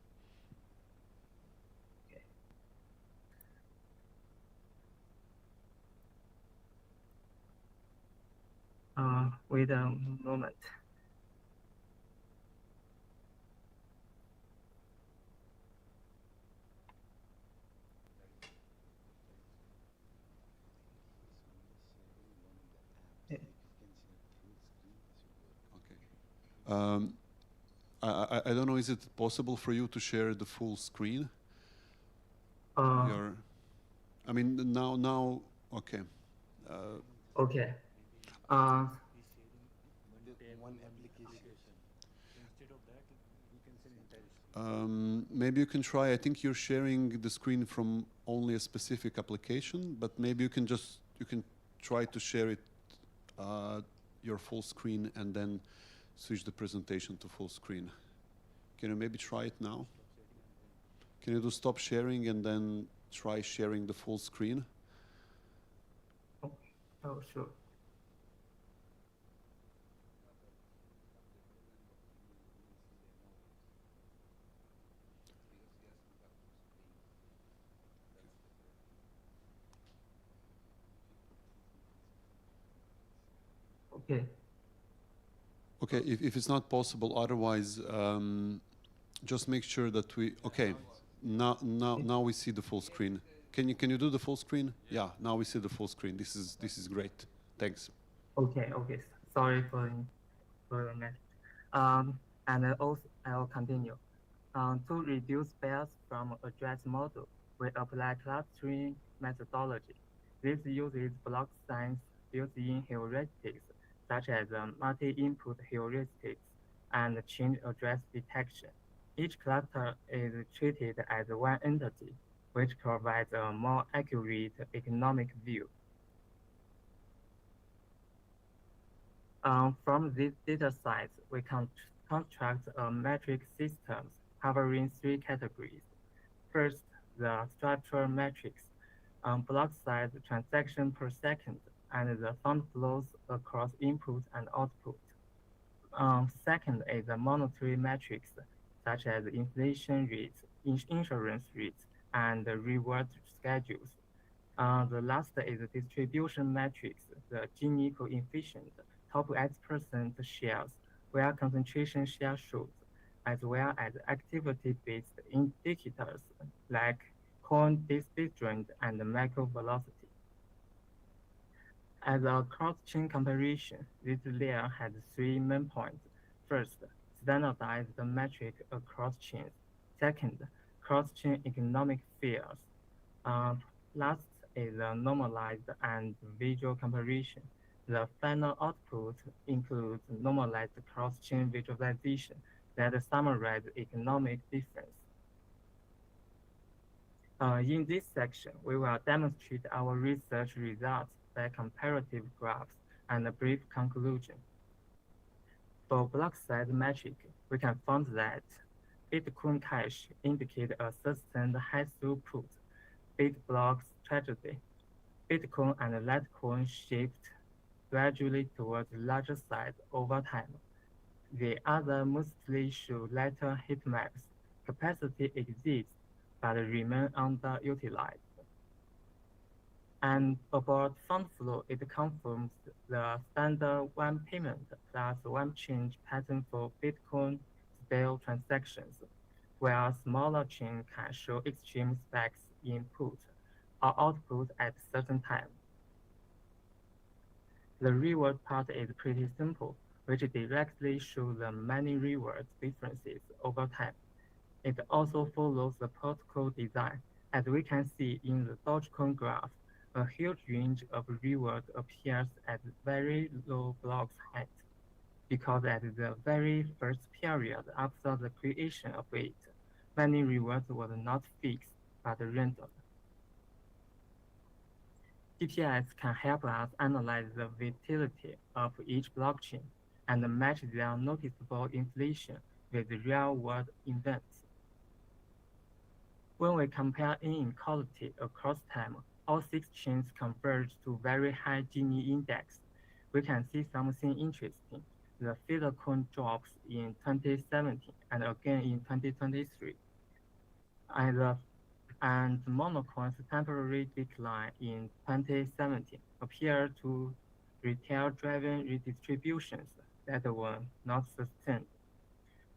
S9: Wait a moment.
S8: I don't know, is it possible for you to share the full screen? I mean, now, okay.
S9: Okay.
S8: Maybe you can try, I think you're sharing the screen from only a specific application, but maybe you can try to share it, your full screen, and then switch the presentation to full screen. Can you maybe try it now? Can you do stop sharing and then try sharing the full screen?
S9: Oh, sure. Okay.
S8: Okay, if it's not possible, otherwise, just make sure that we. Okay, now we see the full screen. Can you do the full screen? Yeah, now we see the full screen. This is great. Thanks.
S9: Okay. Sorry for the message. And also I'll continue. To reduce bias from address model, we apply clustering methodology. This uses block science built-in heuristics, such as multi-input heuristics and change address detection. Each cluster is treated as one entity, which provides a more accurate economic view. From these data sets, we can construct a metric systems covering three categories. First, the structural metrics, block size, transaction per second, and the fund flows across input and output. Second is the monetary metrics, such as inflation rates, insurance rates, and reward schedules. The last is the distribution metrics, the Gini coefficient, top X% shares, where concentration share shows, as well as activity-based indicators like coin distribution and macro velocity. As a cross-chain comparison, this layer has three main points. First, standardize the metric across chains. Second, cross-chain economic fears. Last is a normalized and visual comparison. The final output includes normalized cross-chain visualization that summarizes economic difference. In this section, we will demonstrate our research results by comparative graphs and a brief conclusion. For block size metric, we can find that Bitcoin Cash indicate a sustained high throughput, bit block strategy. Bitcoin and Litecoin shift gradually towards larger size over time. The other mostly show lighter heat maps. Capacity exists, but remain underutilized. And about fund flow, it confirms the standard one payment plus one change pattern for Bitcoin scale transactions, where smaller chain can show extreme spikes in input or output at certain time. The reward part is pretty simple, which directly shows the many reward differences over time. It also follows the protocol design. As we can see in the Dogecoin graph, a huge range of rewards appears at very low block height, because at the very first period after the creation of it, many rewards were not fixed but rendered. GPS can help us analyze the volatility of each blockchain and match their noticeable inflation with real-world events. When we compare inequality across time, all 6 chains converge to very high Gini index. We can see something interesting. The Fiddlecoin drops in 2017 and again in 2023. And Monocoin's temporary decline in 2017 appear to retail-driven redistributions that were not sustained.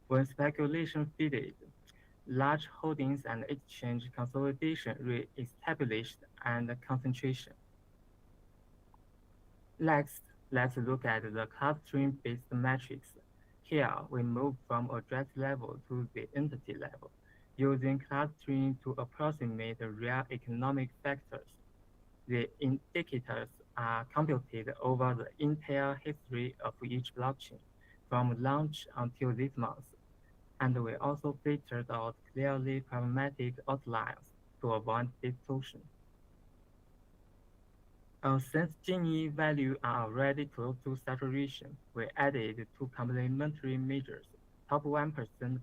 S9: When speculation faded, large holdings and exchange consolidation re-established and concentration. Next, let's look at the clustering-based metrics. Here, we move from address level to the entity level, using clustering to approximate real economic factors. The indicators are computed over the entire history of each blockchain, from launch until this month, and we also filtered out clearly problematic outliers to avoid distortion. Since Gini values are already close to saturation, we added two complementary measures, top 1%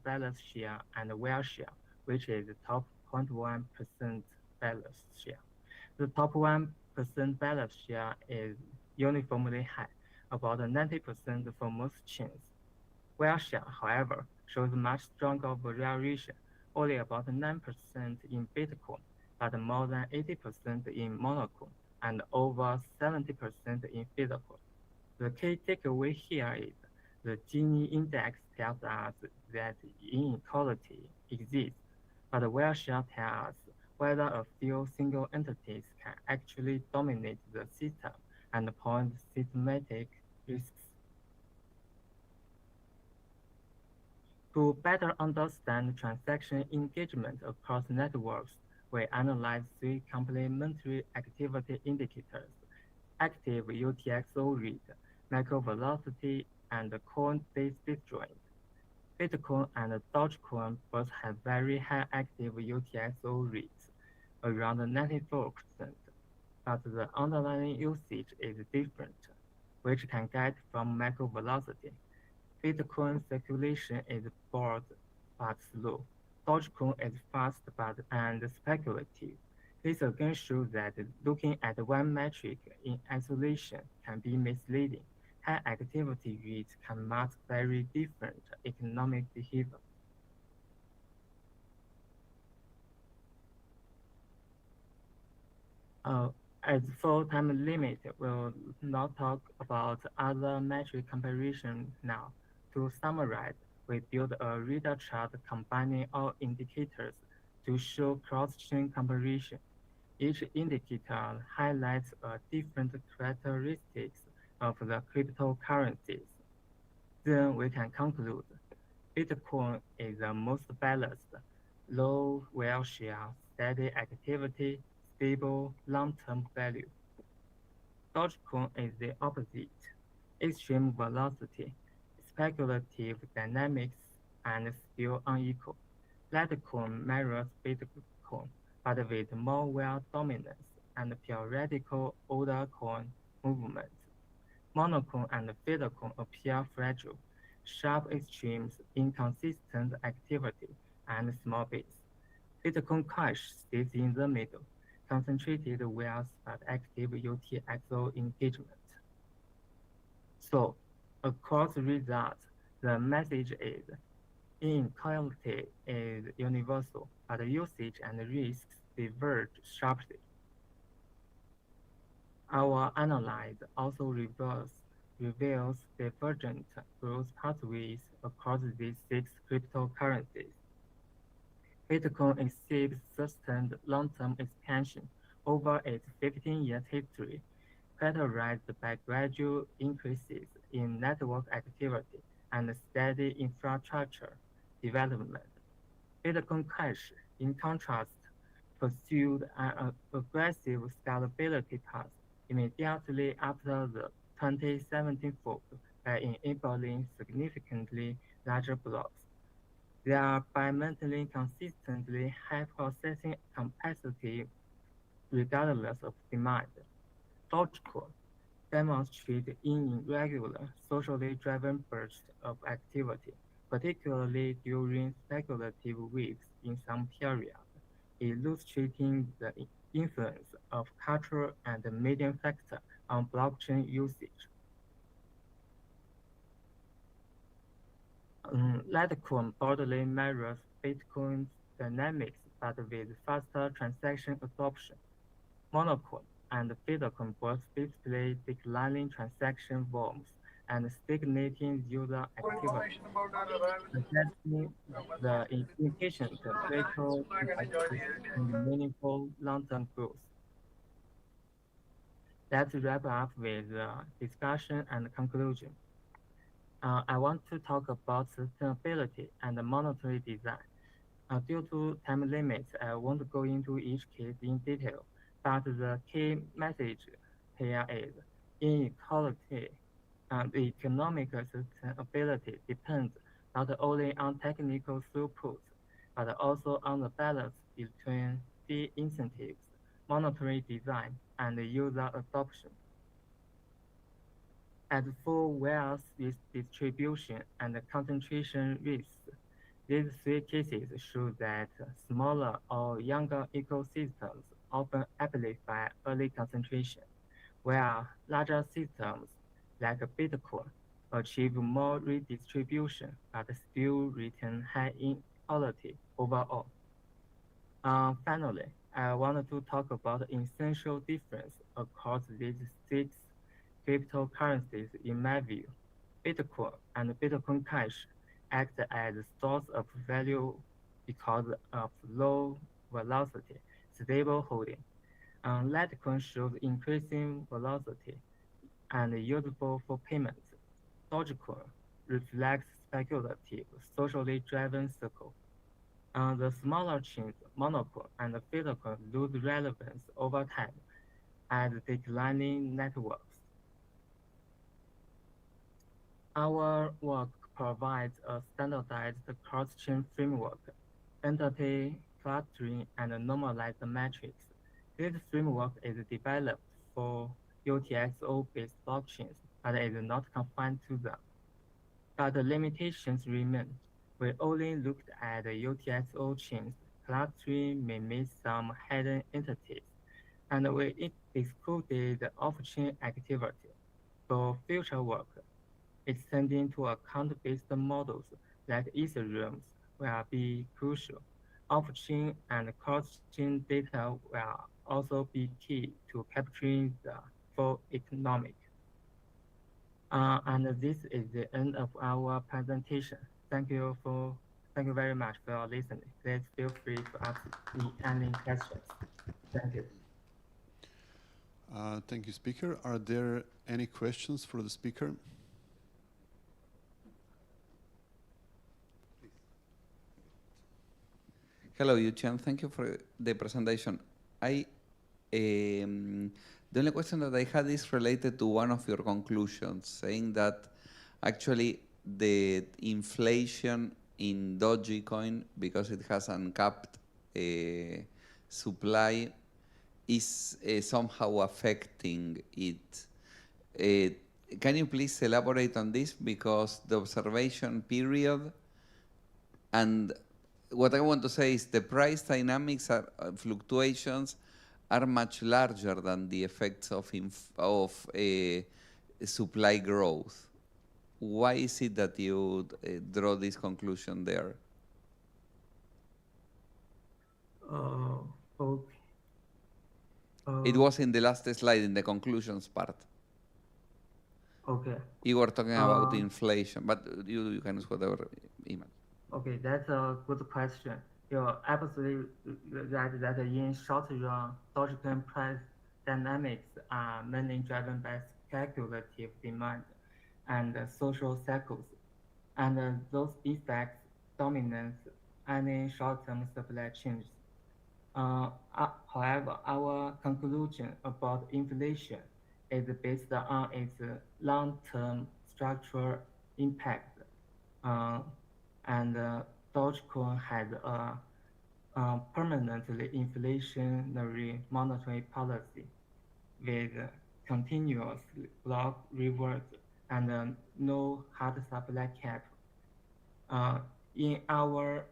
S9: balance share and whale share, which is top 0.1% balance share. The top 1% balance share is uniformly high, about 90% for most chains. Whale share, however, shows much stronger variation, only about 9% in Bitcoin, but more than 80% in Monocoin, and over 70% in Fiddlecoin. The key takeaway here is the Gini index tells us that inequality exists, but the whale share tells us whether a few single entities can actually dominate the system and pose systematic risks. To better understand transaction engagement across networks, we analyze 3 complementary activity indicators: active UTXO rate, macro velocity, and coin base disjoint. Bitcoin and Dogecoin both have very high active UTXO rates, around 94%, but the underlying usage is different, which can get from macro velocity. Bitcoin circulation is broad but slow. Dogecoin is fast and speculative. This again shows that looking at one metric in isolation can be misleading. High activity rates can mask very different economic behavior. As for time limit, we'll not talk about other metric comparison now. To summarize, we built a radar chart combining all indicators to show cross-chain comparison. Each indicator highlights a different characteristics of the cryptocurrencies. Then we can conclude Bitcoin is the most balanced, low whale share, steady activity, stable long-term value. Dogecoin is the opposite, extreme velocity, speculative dynamics, and still unequal. Litecoin mirrors Bitcoin, but with more whale dominance and periodical older coin movements. Monocoin and Fiddlecoin appear fragile, sharp extremes, inconsistent activity, and small base. Bitcoin Cash sits in the middle, concentrated wealth but active UTXO engagement. So, across results, the message is inequality is universal, but usage and risks diverge sharply. Our analysis also reveals divergent growth pathways across these 6 cryptocurrencies. Bitcoin exhibits sustained long-term expansion over its 15-year history, characterized by gradual increases in network activity and steady infrastructure development. Bitcoin Cash, in contrast, pursued an aggressive scalability path immediately after the 2017 fork by enabling significantly larger blocks. They are fundamentally consistently high processing capacity regardless of demand. Dogecoin demonstrate irregular, socially driven bursts of activity, particularly during speculative weeks in some periods, illustrating the influence of cultural and media factors on blockchain usage. Litecoin broadly mirrors Bitcoin's dynamics but with faster transaction adoption. Monocoin and Filecoin both display declining transaction volumes and stagnating user activity, suggesting the impatient crypto is meaningful long-term growth. Let's wrap up with discussion and conclusion. I want to talk about sustainability and monetary design. Due to time limits, I won't go into each case in detail, but the key message here is inequality and economic sustainability depends not only on technical throughput, but also on the balance between fee incentives, monetary design, and user adoption. As for wealth distribution and concentration risks, these three cases show that smaller or younger ecosystems often amplify early concentration, while larger systems like Bitcoin achieve more redistribution but still retain high inequality overall. Finally, I wanted to talk about the essential difference across these six cryptocurrencies in my view. Bitcoin and Bitcoin Cash act as stores of value because of low velocity, stable holding. Litecoin shows increasing velocity and usable for payments. Dogecoin reflects speculative, socially driven cycle. The smaller chains, Monocoin and Filecoin lose relevance over time as declining networks. Our work provides a standardized cross-chain framework, entity clustering, and normalized metrics. This framework is developed for UTXO-based blockchains, but is not confined to them. But the limitations remain. We only looked at the UTXO chains. Clustering may miss some hidden entities, and we excluded off-chain activity. For future work, extending to account-based models like Ethereum's will be crucial. Off-chain and cross-chain data will also be key to capturing the full economic. And this is the end of our presentation. Thank you very much for listening. Please feel free to ask me any questions. Thank you.
S8: Thank you, speaker. Are there any questions for the speaker?
S2: Hello, Yuchen. Thank you for the presentation. The only question that I had is related to one of your conclusions, saying that actually the inflation in Dogecoin, because it has uncapped supply, is somehow affecting it. Can you please elaborate on this? Because the observation period and what I want to say is the price dynamics fluctuations are much larger than the effects of supply growth. Why is it that you draw this conclusion there?
S9: Okay.
S2: It was in the last slide in the conclusions part.
S9: Okay.
S2: You were talking about inflation, but you can use whatever email.
S9: Okay, that's a good question. You're absolutely right that in short run, Dogecoin price dynamics are mainly driven by speculative demand and social cycles, and those effects dominate any short-term supply changes. However, our conclusion about inflation is based on its long-term structural impact, and Dogecoin had a permanently inflationary monetary policy with continuous block rewards and no hard supply cap. In our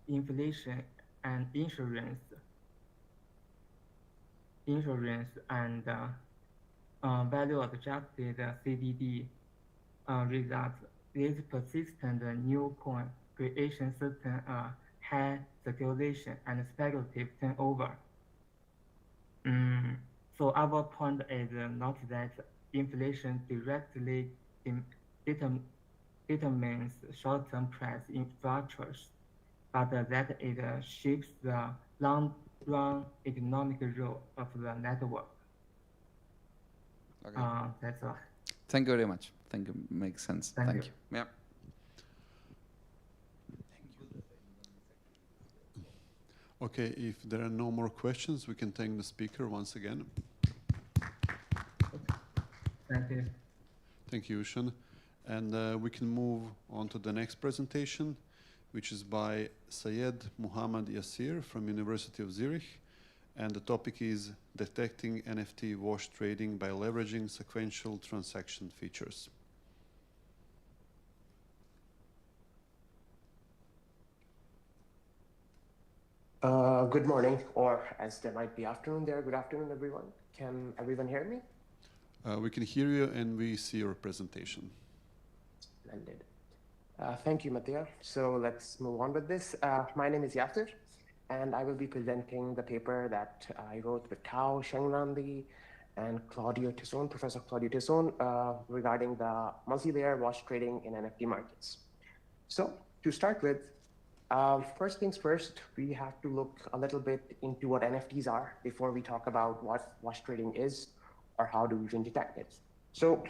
S9: inflation and insurance and value adjusted CDD results, this persistent new coin creation certain high circulation and speculative turnover. So our point is not that inflation directly determines short-term price structures, but that it shapes the long-run economic role of the network.
S2: Okay.
S9: That's all.
S2: Thank you very much. Thank you. Makes sense.
S9: Thank
S2: you. Yeah.
S8: Okay, if there are no more questions, we can thank the speaker once again.
S9: Thank you.
S8: Thank you, Ushan. And we can move on to the next presentation, which is by Syed Muhammad Yassir from University of Zurich. And the topic is detecting NFT wash trading by leveraging sequential transaction features.
S10: Good morning, or as there might be afternoon there, good afternoon, everyone. Can everyone hear me?
S8: We can hear you and we see your presentation.
S10: Splendid. Thank you, Mattia. So let's move on with this. My name is Yasser, and I will be presenting the paper that I wrote with Tao Shenglandi and Professor Claudio Tisson, regarding the multi-layer wash trading in NFT markets. So to start with, first things first, we have to look a little bit into what NFTs are before we talk about what wash trading is or how do we even detect it. So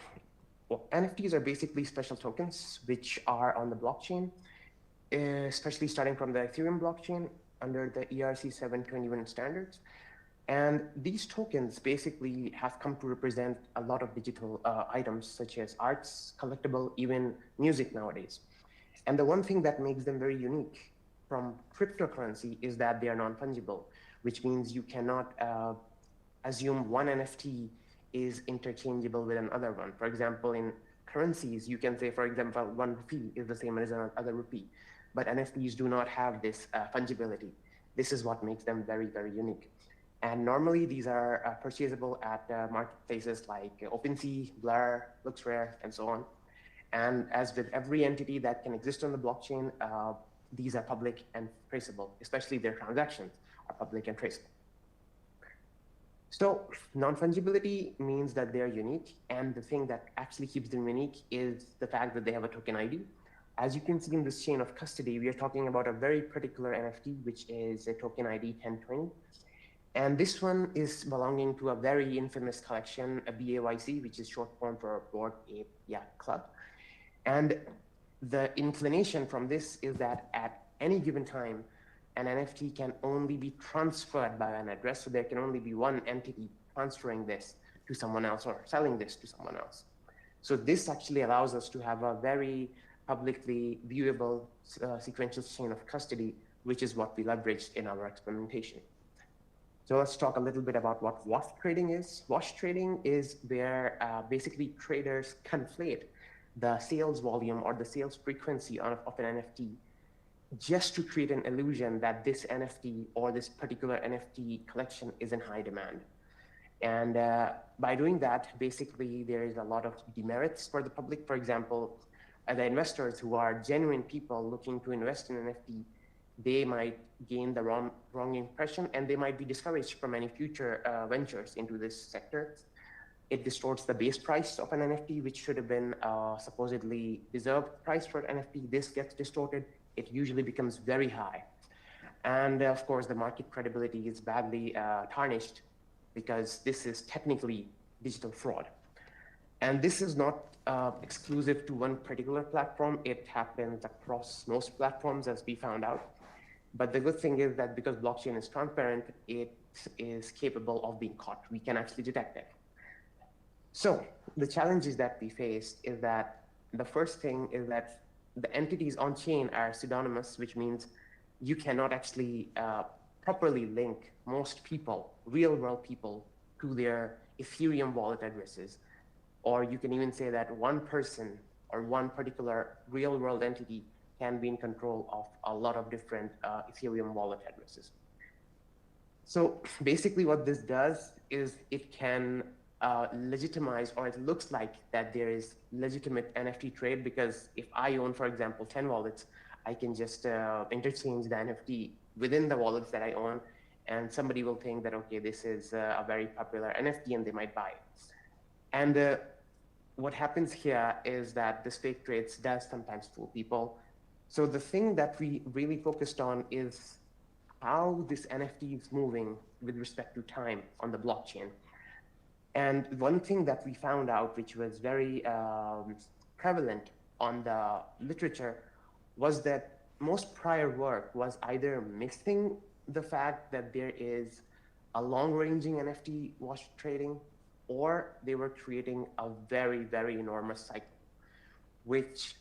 S10: NFTs are basically special tokens which are on the blockchain, especially starting from the Ethereum blockchain under the ERC 721 standards. And these tokens basically have come to represent a lot of digital items such as arts, collectible, even music nowadays. And the one thing that makes them very unique from cryptocurrency is that they are non-fungible, which means you cannot assume one NFT is interchangeable with another one. For example, in currencies, you can say, for example, one rupee is the same as another rupee, but NFTs do not have this fungibility. This is what makes them very, very unique. And normally these are purchasable at marketplaces like OpenSea, Blur, LooksRare, and so on. And as with every entity that can exist on the blockchain, these are public and traceable, especially their transactions are public and traceable. So non-fungibility means that they're unique, and the thing that actually keeps them unique is the fact that they have a token ID. As you can see in this chain of custody, we are talking about a very particular NFT, which is a token ID 1020. And this one is belonging to a very infamous collection, a BAYC, which is short form for Bored Ape Yacht Club. And the inclination from this is that at any given time, an NFT can only be transferred by an address. So there can only be one entity transferring this to someone else or selling this to someone else. So this actually allows us to have a very publicly viewable sequential chain of custody, which is what we leveraged in our experimentation. So let's talk a little bit about what wash trading is. Wash trading is where basically traders conflate the sales volume or the sales frequency of an NFT just to create an illusion that this NFT or this particular NFT collection is in high demand. And by doing that, basically there is a lot of demerits for the public. For example, the investors who are genuine people looking to invest in NFT, they might gain the wrong impression and they might be discouraged from any future ventures into this sector. It distorts the base price of an NFT, which should have been supposedly deserved price for an NFT. This gets distorted. It usually becomes very high. And of course, the market credibility is badly tarnished because this is technically digital fraud. And this is not exclusive to one particular platform. It happens across most platforms, as we found out. But the good thing is that because blockchain is transparent, it is capable of being caught. We can actually detect it. So the challenges that we faced is that the first thing is that the entities on chain are pseudonymous, which means you cannot actually properly link most people, real world people, to their Ethereum wallet addresses. Or you can even say that one person or one particular real world entity can be in control of a lot of different Ethereum wallet addresses. So basically what this does is it can legitimize, or it looks like that there is legitimate NFT trade, because if I own, for example, 10 wallets, I can just interchange the NFT within the wallets that I own, and somebody will think that, okay, this is a very popular NFT, and they might buy it. And what happens here is that this fake trades does sometimes fool people. So the thing that we really focused on is how this NFT is moving with respect to time on the blockchain. And one thing that we found out, which was very prevalent on the literature, was that most prior work was either missing the fact that there is a long-ranging NFT wash trading, or they were creating a very, very enormous cycle, which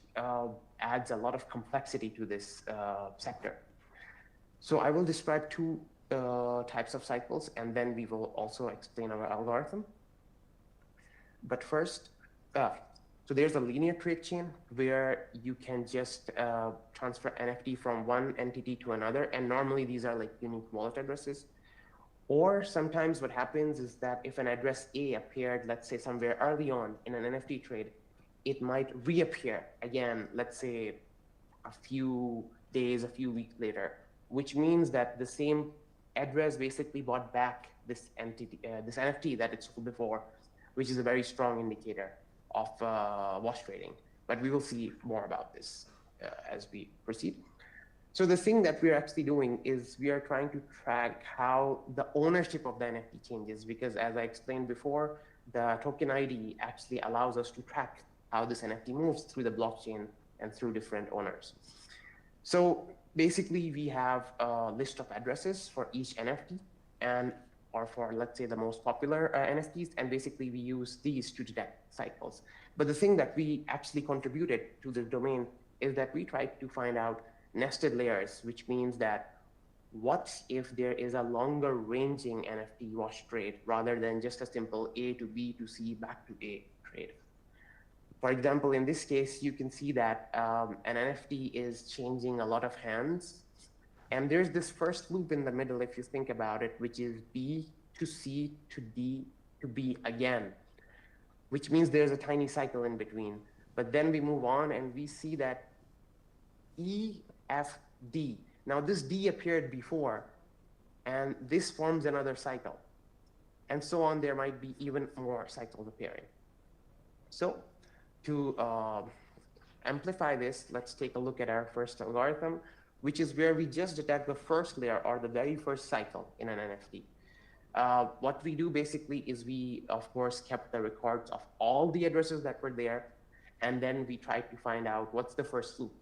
S10: adds a lot of complexity to this sector. So I will describe two types of cycles, and then we will also explain our algorithm. But first, so there's a linear trade chain where you can just transfer NFT from one entity to another, and normally these are like unique wallet addresses. Or sometimes what happens is that if an address A appeared, let's say somewhere early on in an NFT trade, it might reappear again, let's say a few days, a few weeks later, which means that the same address basically bought back this entity, this NFT that it sold before, which is a very strong indicator of wash trading. But we will see more about this as we proceed. So the thing that we're actually doing is we are trying to track how the ownership of the NFT changes, because as I explained before, the token ID actually allows us to track how this NFT moves through the blockchain and through different owners. So basically we have a list of addresses for each NFT, and or for, let's say, the most popular NFTs, and basically we use these to detect cycles. But the thing that we actually contributed to the domain is that we tried to find out nested layers, which means that what if there is a longer ranging NFT wash trade rather than just a simple A to B to C back to A trade. For example, in this case, you can see that an NFT is changing a lot of hands. And there's this first loop in the middle, if you think about it, which is B to C to D to B again, which means there's a tiny cycle in between. But then we move on and we see that E, F, D. Now this D appeared before, and this forms another cycle. And so on, there might be even more cycles appearing. So to amplify this, let's take a look at our first algorithm, which is where we just detect the first layer or the very first cycle in an NFT. What we do basically is we, of course, kept the records of all the addresses that were there, and then we tried to find out what's the first loop,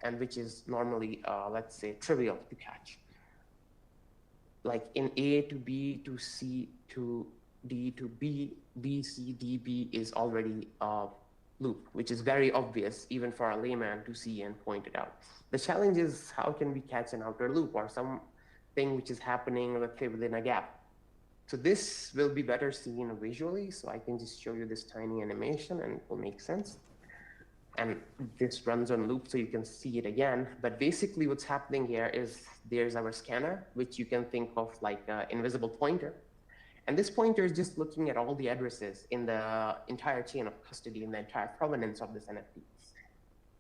S10: and which is normally, let's say, trivial to catch. Like in A to B to C to D to B, B, C, D, B is already a loop, which is very obvious even for a layman to see and point it out. The challenge is how can we catch an outer loop or something which is happening, let's say, within a gap. So this will be better seen visually, so I can just show you this tiny animation and it will make sense. And this runs on loop, so you can see it again. But basically what's happening here is there's our scanner, which you can think of like an invisible pointer. And this pointer is just looking at all the addresses in the entire chain of custody, in the entire provenance of this NFT.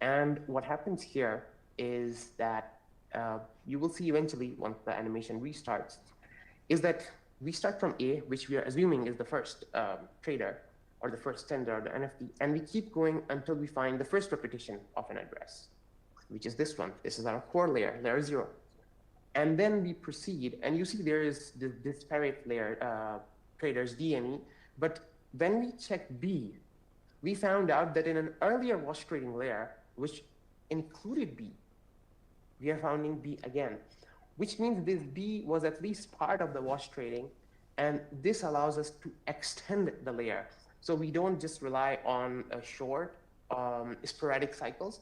S10: And what happens here is that you will see eventually, once the animation restarts, is that we start from A, which we are assuming is the first trader, or the first sender of the NFT, and we keep going until we find the first repetition of an address, which is this one. This is our core layer, layer 0. And then we proceed, and you see there is this disparate layer, traders D and E, but when we check B, we found out that in an earlier wash trading layer, which included B, we are finding B again, which means this B was at least part of the wash trading, and this allows us to extend the layer. So we don't just rely on a short, sporadic cycles,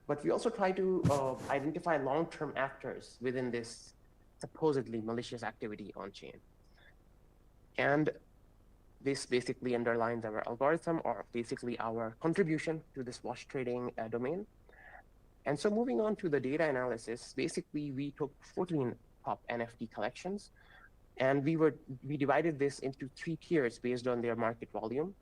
S10: but we also try to identify long-term actors within this supposedly malicious activity on chain. And this basically underlines our algorithm, or basically our contribution to this wash trading domain. And so moving on to the data analysis, basically we took 14 top NFT collections, and we divided this into 3 tiers based on their market volume.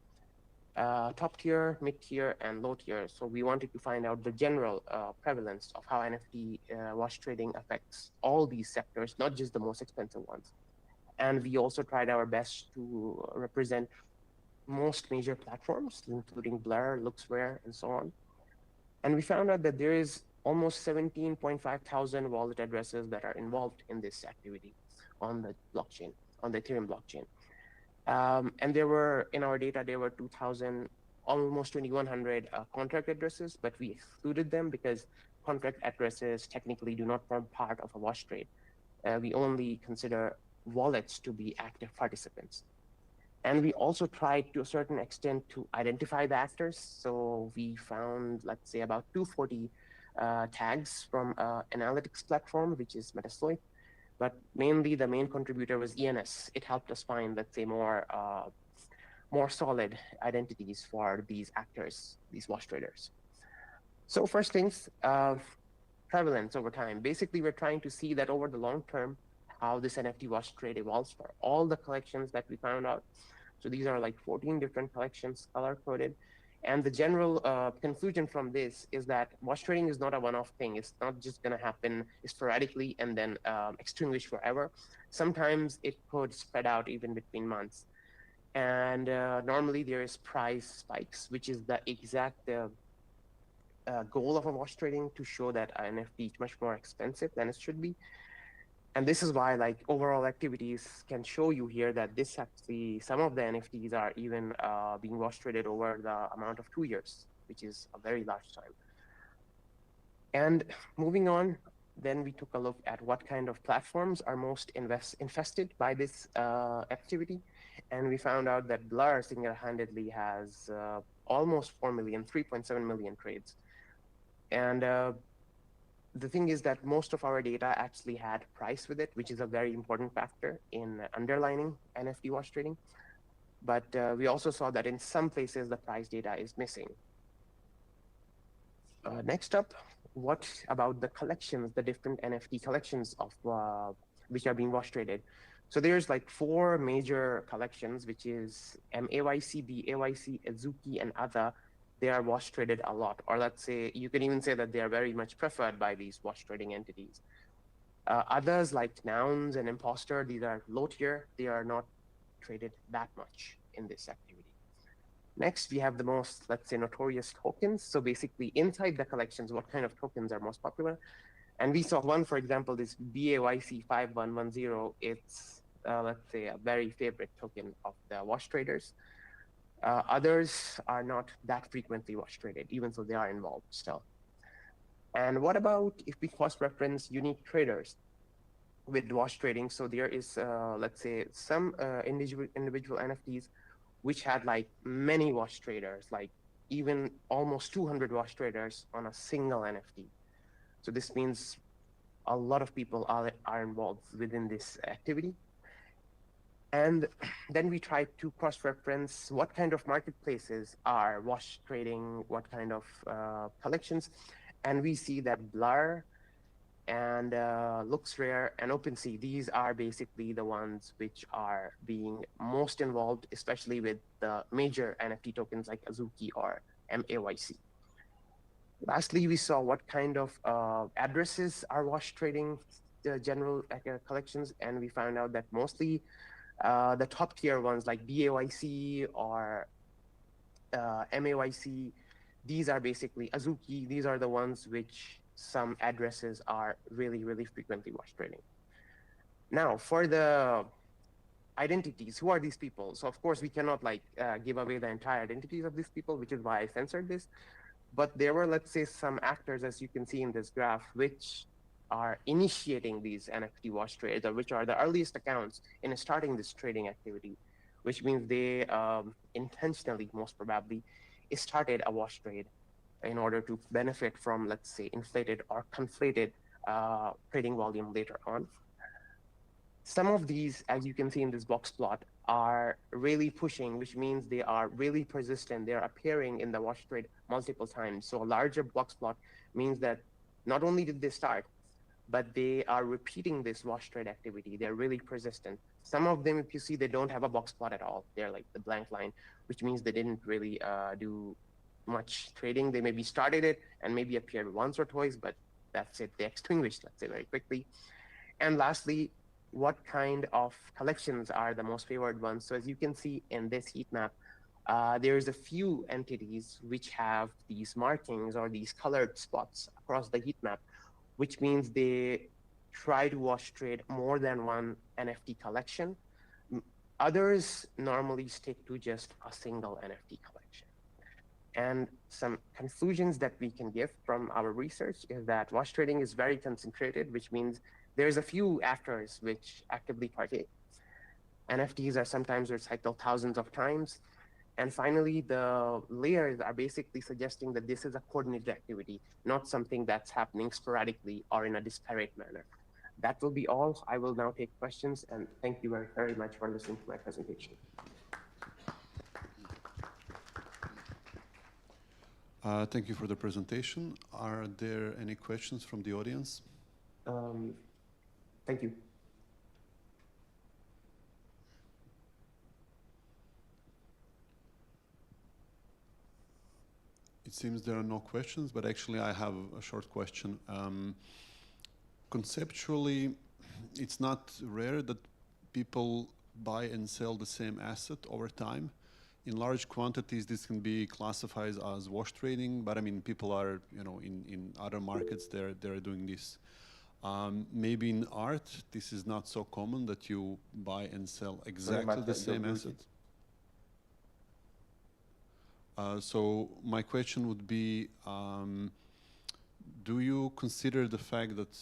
S10: Top tier, mid tier, and low tier. So we wanted to find out the general prevalence of how NFT wash trading affects all these sectors, not just the most expensive ones. And we also tried our best to represent most major platforms, including Blur, LooksRare, and so on. And we found out that there is almost 17.5 thousand wallet addresses that are involved in this activity on the blockchain, on the Ethereum blockchain. And there were, in our data, there were 2,000, almost 2,100 contract addresses, but we excluded them because contract addresses technically do not form part of a wash trade. We only consider wallets to be active participants. And we also tried to a certain extent to identify the actors. So we found, let's say, about 240 tags from analytics platform, which is Metasploit. But mainly the main contributor was ENS. It helped us find, let's say, more solid identities for these actors, these wash traders. So first things, prevalence over time. Basically, we're trying to see that over the long term, how this NFT wash trade evolves for all the collections that we found out. So these are like 14 different collections, color-coded. And the general conclusion from this is that wash trading is not a one-off thing. It's not just going to happen sporadically and then extinguish forever. Sometimes it could spread out even between months. And normally there is price spikes, which is the exact goal of a wash trading, to show that an NFT is much more expensive than it should be. And this is why, like, overall activities can show you here that this actually, some of the NFTs are even being wash traded over the amount of 2 years, which is a very large time. And moving on, then we took a look at what kind of platforms are most infested by this activity. And we found out that Blur single-handedly has almost 4 million, 3.7 million trades. And the thing is that most of our data actually had price with it, which is a very important factor in underlining NFT wash trading. But we also saw that in some places, the price data is missing. Next up, what about the collections, the different NFT collections of which are being wash traded? So there's like 4 major collections, which is MAYC, BAYC, Azuki, and other. They are wash traded a lot, or let's say, you can even say that they are very much preferred by these wash trading entities. Others like Nouns and Imposter, these are low tier. They are not traded that much in this activity. Next, we have the most, let's say, notorious tokens. So basically inside the collections, what kind of tokens are most popular? And we saw one, for example, this BAYC 5110. It's, let's say, a very favorite token of the wash traders. Others are not that frequently wash traded, even though they are involved still. And what about if we cross-reference unique traders with wash trading? So there is, let's say, some individual NFTs which had like many wash traders, like even almost 200 wash traders on a single NFT. So this means a lot of people are involved within this activity. And then we try to cross-reference what kind of marketplaces are wash trading, what kind of collections. And we see that Blur and LooksRare and OpenSea, these are basically the ones which are being most involved, especially with the major NFT tokens like Azuki or MAYC. Lastly, we saw what kind of addresses are wash trading the general collections, and we found out that mostly the top tier ones like BAYC or MAYC, these are basically Azuki. These are the ones which some addresses are really, really frequently wash trading. Now, for the identities, who are these people? So of course, we cannot like give away the entire identities of these people, which is why I censored this. But there were, let's say, some actors, as you can see in this graph, which are initiating these NFT wash trades, or which are the earliest accounts in starting this trading activity, which means they intentionally, most probably, started a wash trade in order to benefit from, let's say, inflated or conflated trading volume later on. Some of these, as you can see in this box plot, are really pushing, which means they are really persistent. They're appearing in the wash trade multiple times. So a larger box plot means that not only did they start, but they are repeating this wash trade activity. They're really persistent. Some of them, if you see, they don't have a box plot at all. They're like the blank line, which means they didn't really do much trading. They maybe started it and maybe appeared once or twice, but that's it. They extinguished, let's say, very quickly. And lastly, what kind of collections are the most favored ones? So as you can see in this heat map, there's a few entities which have these markings or these colored spots across the heat map, which means they try to wash trade more than one NFT collection. Others normally stick to just a single NFT collection. And some conclusions that we can give from our research is that wash trading is very concentrated, which means there's a few actors which actively partake. NFTs are sometimes recycled thousands of times. And finally, the layers are basically suggesting that this is a coordinated activity, not something that's happening sporadically or in a disparate manner. That will be all. I will now take questions, and thank you very, very much for listening to my presentation.
S8: Thank you for the presentation. Are there any questions from the audience?
S10: Thank you.
S8: It seems there are no questions, but actually I have a short question. Conceptually, it's not rare that people buy and sell the same asset over time. In large quantities, this can be classified as wash trading, but I mean, people are, in other markets, they're doing this. Maybe in art, this is not so common that you buy and sell exactly the same asset. So my question would be, do you consider the fact that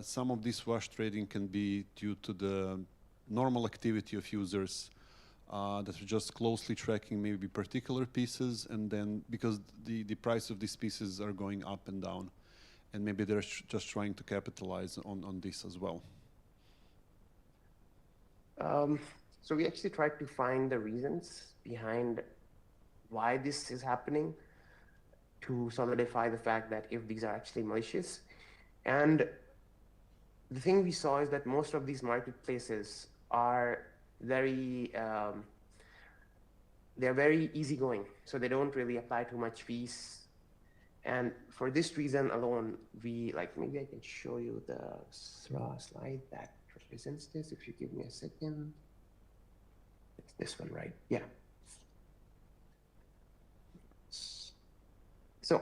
S8: some of this wash trading can be due to the normal activity of users that are just closely tracking maybe particular pieces, and then because the price of these pieces are going up and down, and maybe they're just trying to capitalize on this as well?
S10: So we actually tried to find the reasons behind why this is happening to solidify the fact that if these are actually malicious. And the thing we saw is that most of these marketplaces are very, they're very easygoing. So they don't really apply too much fees. And for this reason alone, maybe I can show you the slide that represents this. If you give me a second. It's this one, right? Yeah. So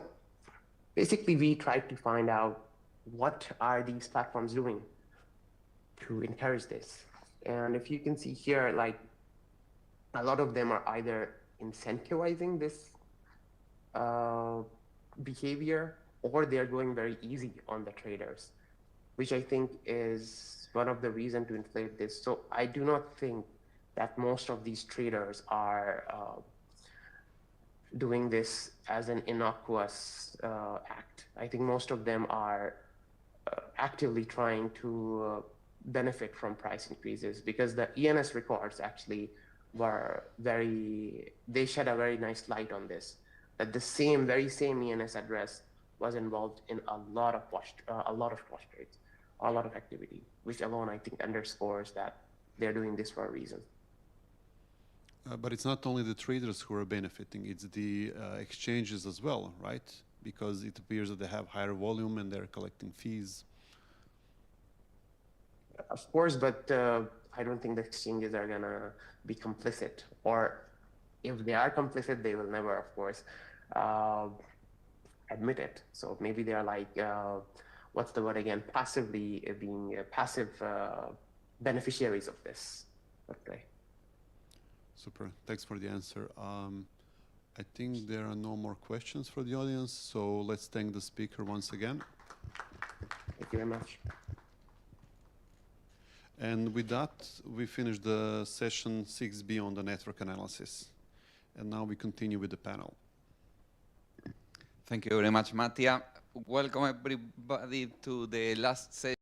S10: basically, we tried to find out what are these platforms doing to encourage this. And if you can see here, a lot of them are either incentivizing this behavior, or they're going very easy on the traders, which I think is one of the reasons to inflate this. So I do not think that most of these traders are doing this as an innocuous act. I think most of them are actively trying to benefit from price increases, because the ENS records actually were they shed a very nice light on this, that the very same ENS address was involved in a lot of wash trades, a lot of activity, which alone I think underscores that they're doing this for a reason.
S8: But it's not only the traders who are benefiting, it's the exchanges as well, right? Because it appears that they have higher volume and they're collecting fees.
S10: Of course, but I don't think the exchanges are gonna be complicit, or if they are complicit, they will never, of course, admit it. So maybe they are what's the word again? Passively being passive beneficiaries of this. Okay.
S8: Super. Thanks for the answer. I think there are no more questions for the audience, so let's thank the speaker once again.
S10: Thank you very much.
S8: And with that, we finish the session 6B on the network analysis. And now we continue with the panel.
S2: Thank you very much, Mattia. Welcome everybody to the last session.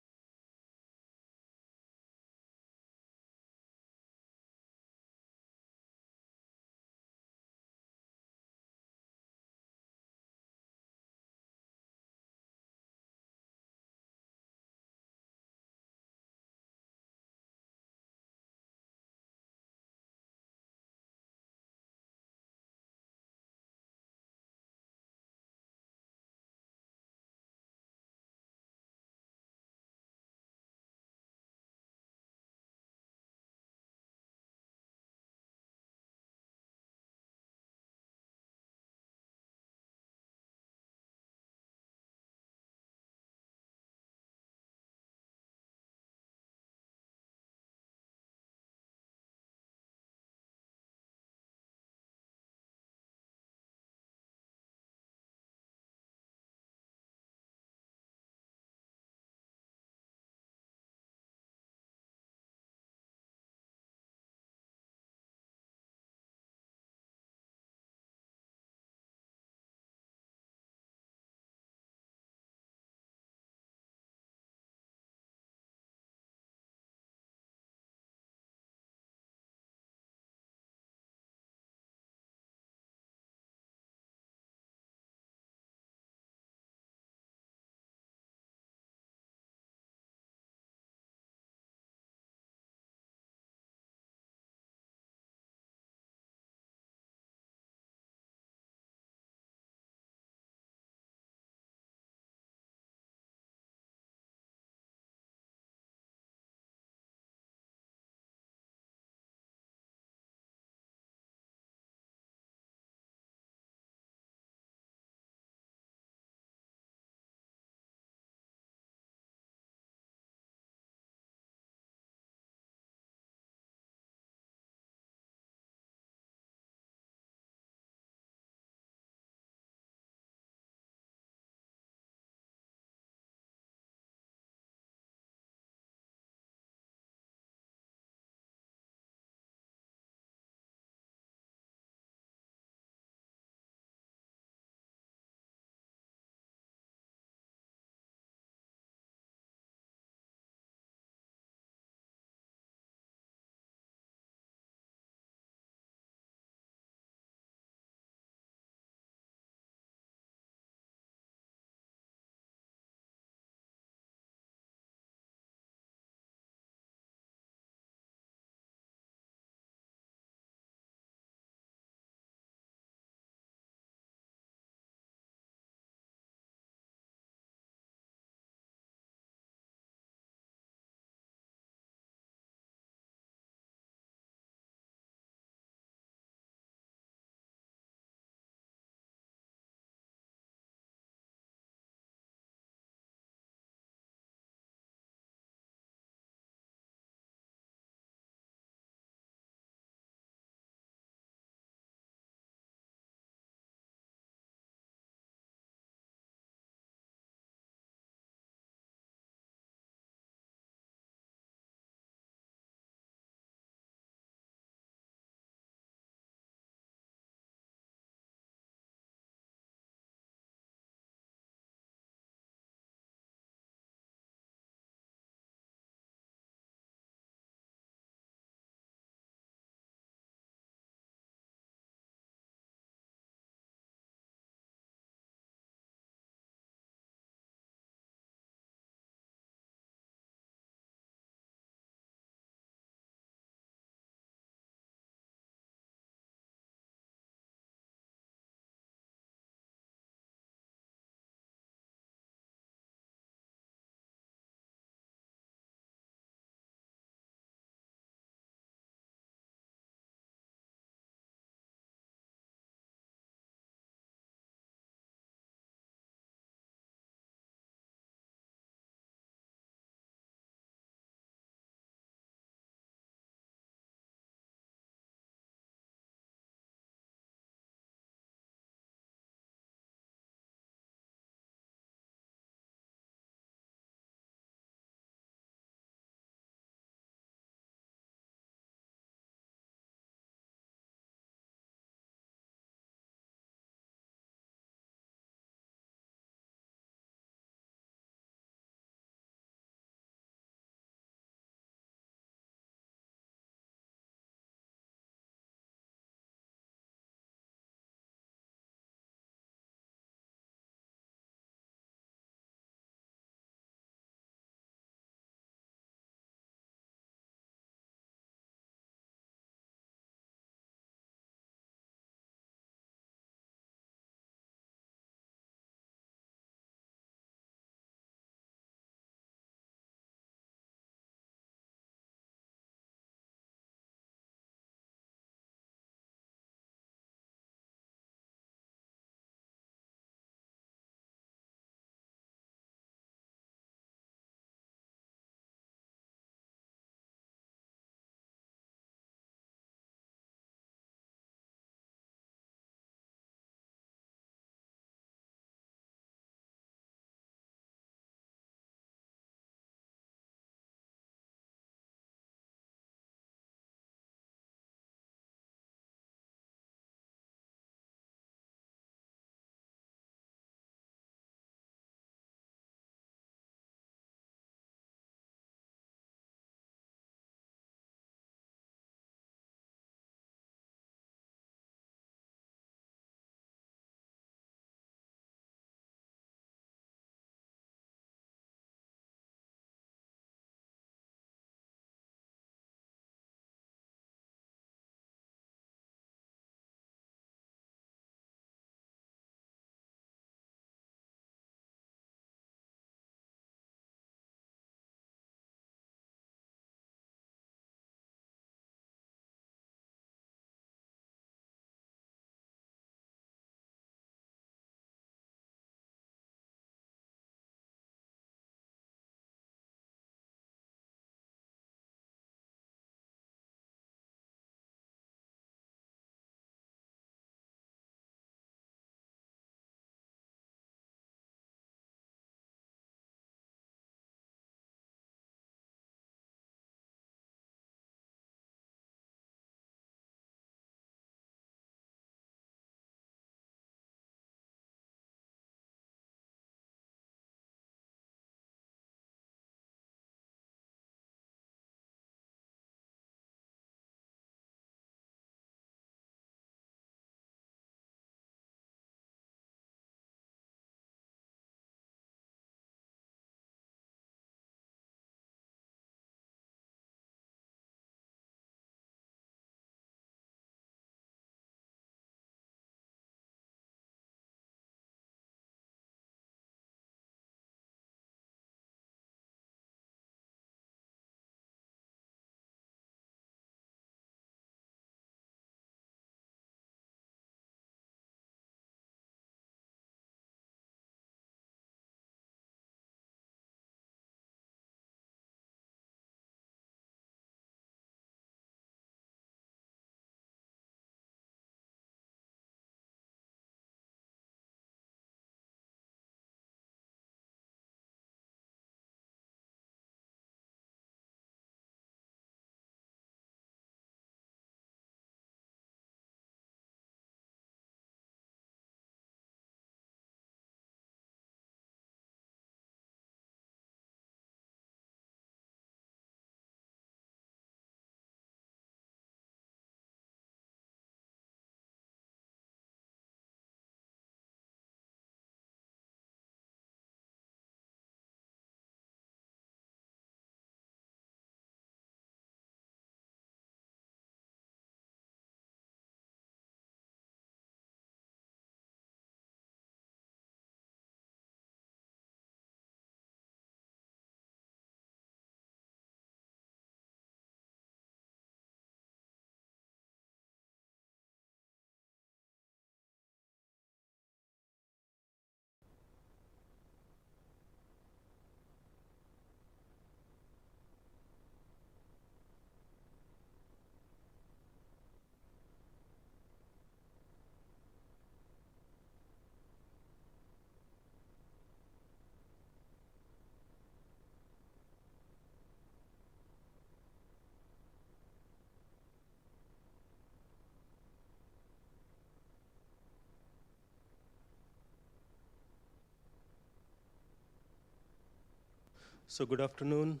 S1: So good afternoon,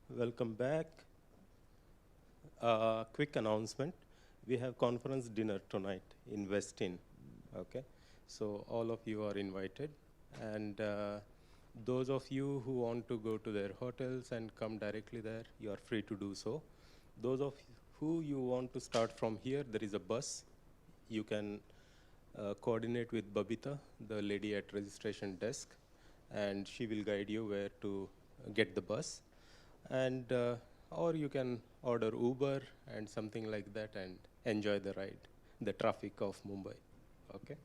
S1: welcome back. Quick announcement, we have conference dinner tonight in Westin, okay? So all of you are invited, and those of you who want to go to their hotels and come directly there, you are free to do so. Those of who you want to start from here, there is a bus. You can coordinate with Babita, the lady at registration desk, and she will guide you where to get the bus. And or you can order Uber and something like that and enjoy the ride, the traffic of Mumbai. Okay.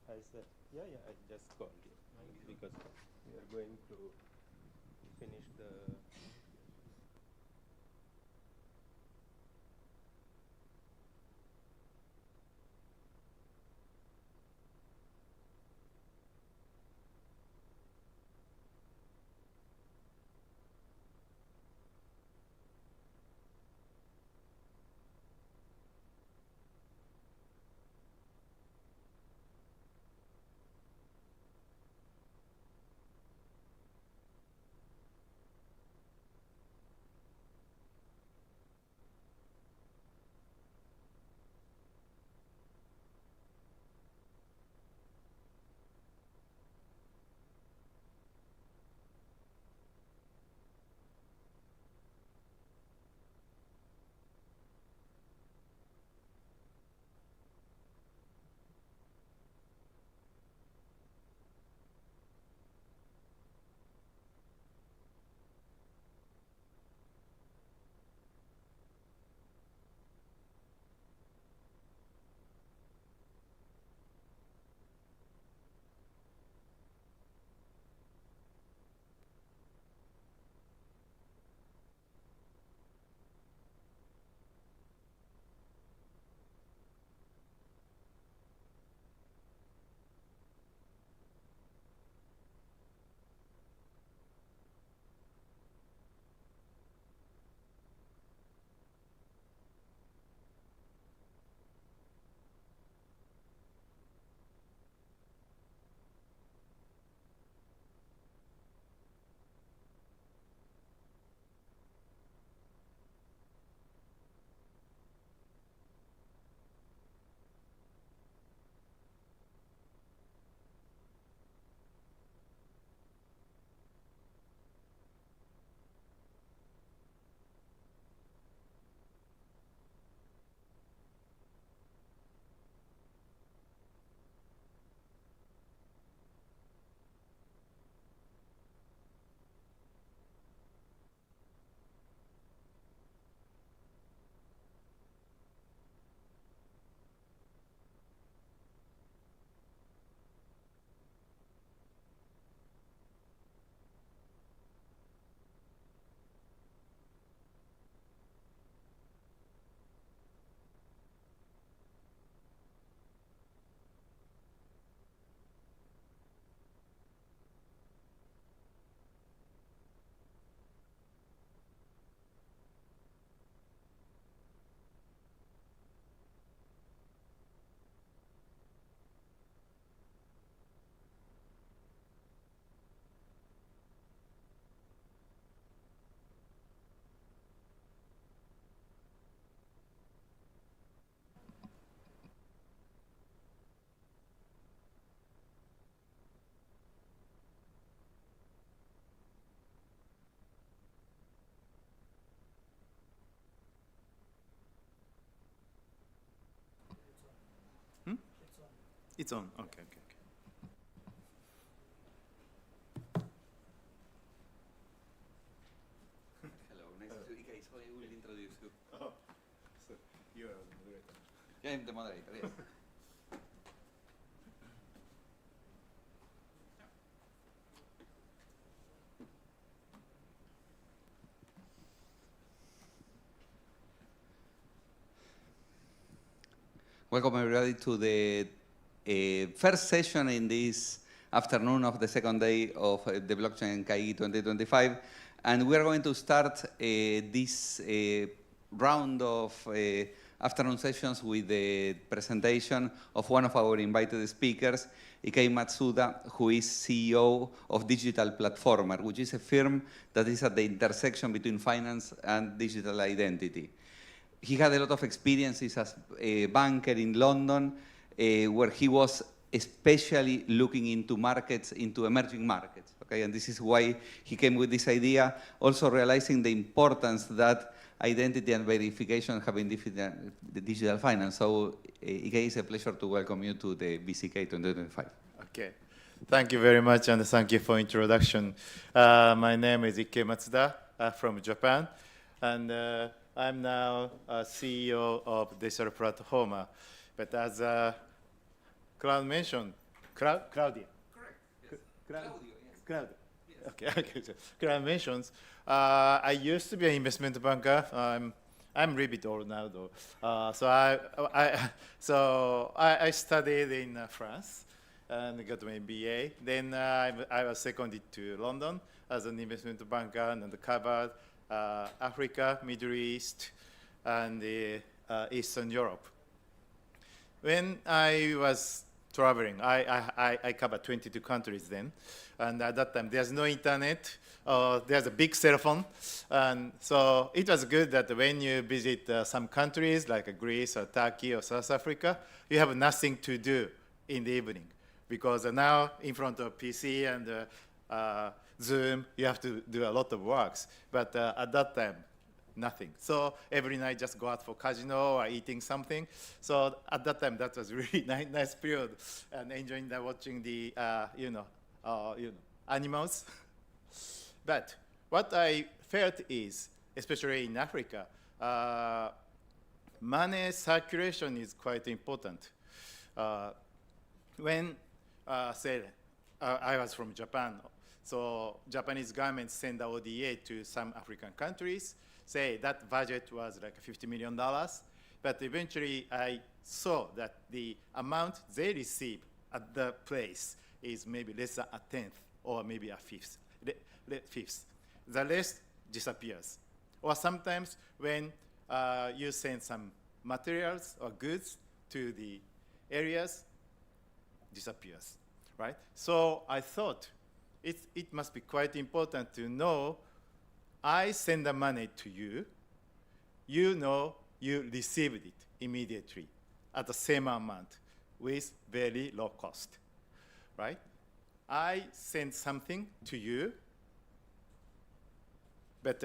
S1: I said, yeah, I just called you because we are going to finish the.
S11: It's on. Okay.
S2: Hello, nice to meet you guys. I will introduce you.
S11: Oh, so you are the moderator.
S2: Yeah, I'm the moderator, yes. Welcome everybody to the first session in this afternoon of the second day of the Blockchain Kaigi 2025. And we are going to start this round of afternoon sessions with the presentation of one of our invited speakers, Ike Matsuda, who is CEO of Digital Platformer, which is a firm that is at the intersection between finance and digital identity. He had a lot of experiences as a banker in London, where he was especially looking into markets, into emerging markets. Okay, and this is why he came with this idea, also realizing the importance that identity and verification have in the digital finance. So, Ike, it's a pleasure to welcome you to the BCK 2025.
S11: Okay. Thank you very much, and thank you for introduction. My name is Ike Matsuda from Japan, and I'm now CEO of Digital Platformer. But as Claudia mentioned, Claudia.
S2: Correct. Yes.
S11: Claudio.
S2: Yes.
S11: Okay. So Claudia mentions, I used to be an investment banker. I'm a little bit old now, though. So I studied in France and got my MBA. Then I was seconded to London as an investment banker and covered Africa, Middle East, and Eastern Europe. When I was traveling, I covered 22 countries then, and at that time there's no internet, there's a big cell phone, and so it was good that when you visit some countries like Greece or Turkey or South Africa, you have nothing to do in the evening, because now in front of PC and Zoom, you have to do a lot of works, but at that time, nothing. So every night just go out for casino or eating something. So at that time, that was really nice period, and enjoying watching the animals. But what I felt is, especially in Africa, money circulation is quite important. When say I was from Japan, so Japanese government sent the ODA to some African countries. Say that budget was like $50 million, but eventually I saw that the amount they receive at the place is maybe less than a tenth or maybe a fifth. The rest disappears. Or sometimes when you send some materials or goods to the areas, disappears, right? So I thought it must be quite important to know I send the money to you, you know you received it immediately at the same amount with very low cost, right? I send something to you, but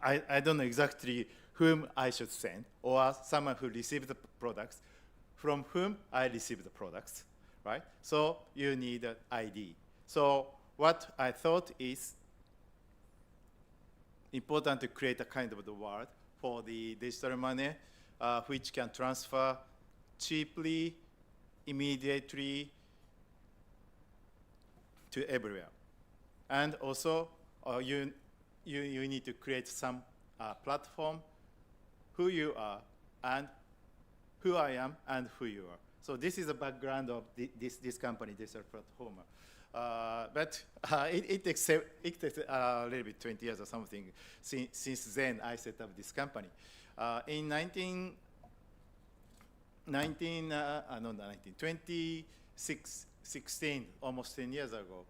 S11: I don't know exactly whom I should send, or someone who received the products, from whom I received the products, right? So you need an ID. So what I thought is important to create a kind of the world for the digital money, which can transfer cheaply, immediately to everywhere. And also, you need to create some platform, who you are, and who I am, and who you are. So this is the background of this company, Digital Platformer. But it takes a little bit, 20 years or something. Since then, I set up this company. In 2016, almost 10 years ago,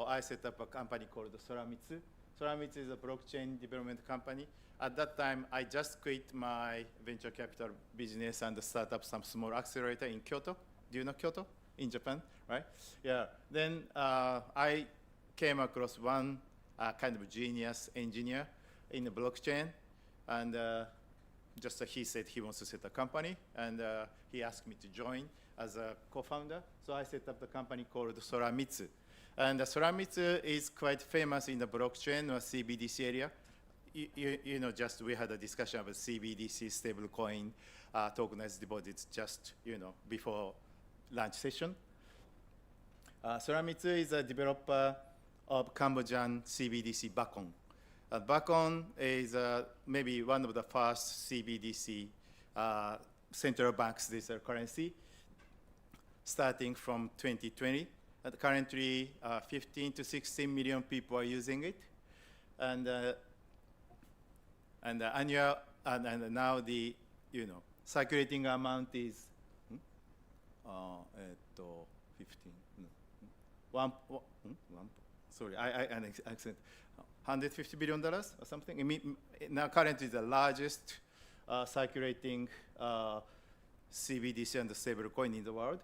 S11: I set up a company called Soramitsu. Soramitsu is a blockchain development company. At that time, I just quit my venture capital business and start up some small accelerator in Kyoto. Do you know Kyoto? In Japan, right? Yeah. Then I came across one kind of genius engineer in the blockchain, and just he said he wants to set a company, and he asked me to join as a co-founder. So I set up the company called Soramitsu. And Soramitsu is quite famous in the blockchain or CBDC area. You know, just we had a discussion about CBDC, stablecoin, tokenized deposits just, before lunch session. Soramitsu is a developer of Cambodian CBDC Bakong. Bakong is maybe one of the first CBDC central banks digital currency, starting from 2020. Currently, 15 to 16 million people are using it. and the annual and now the circulating amount is 15. Sorry, I accent. $150 billion or something. I mean, now currently the largest circulating CBDC and stablecoin in the world.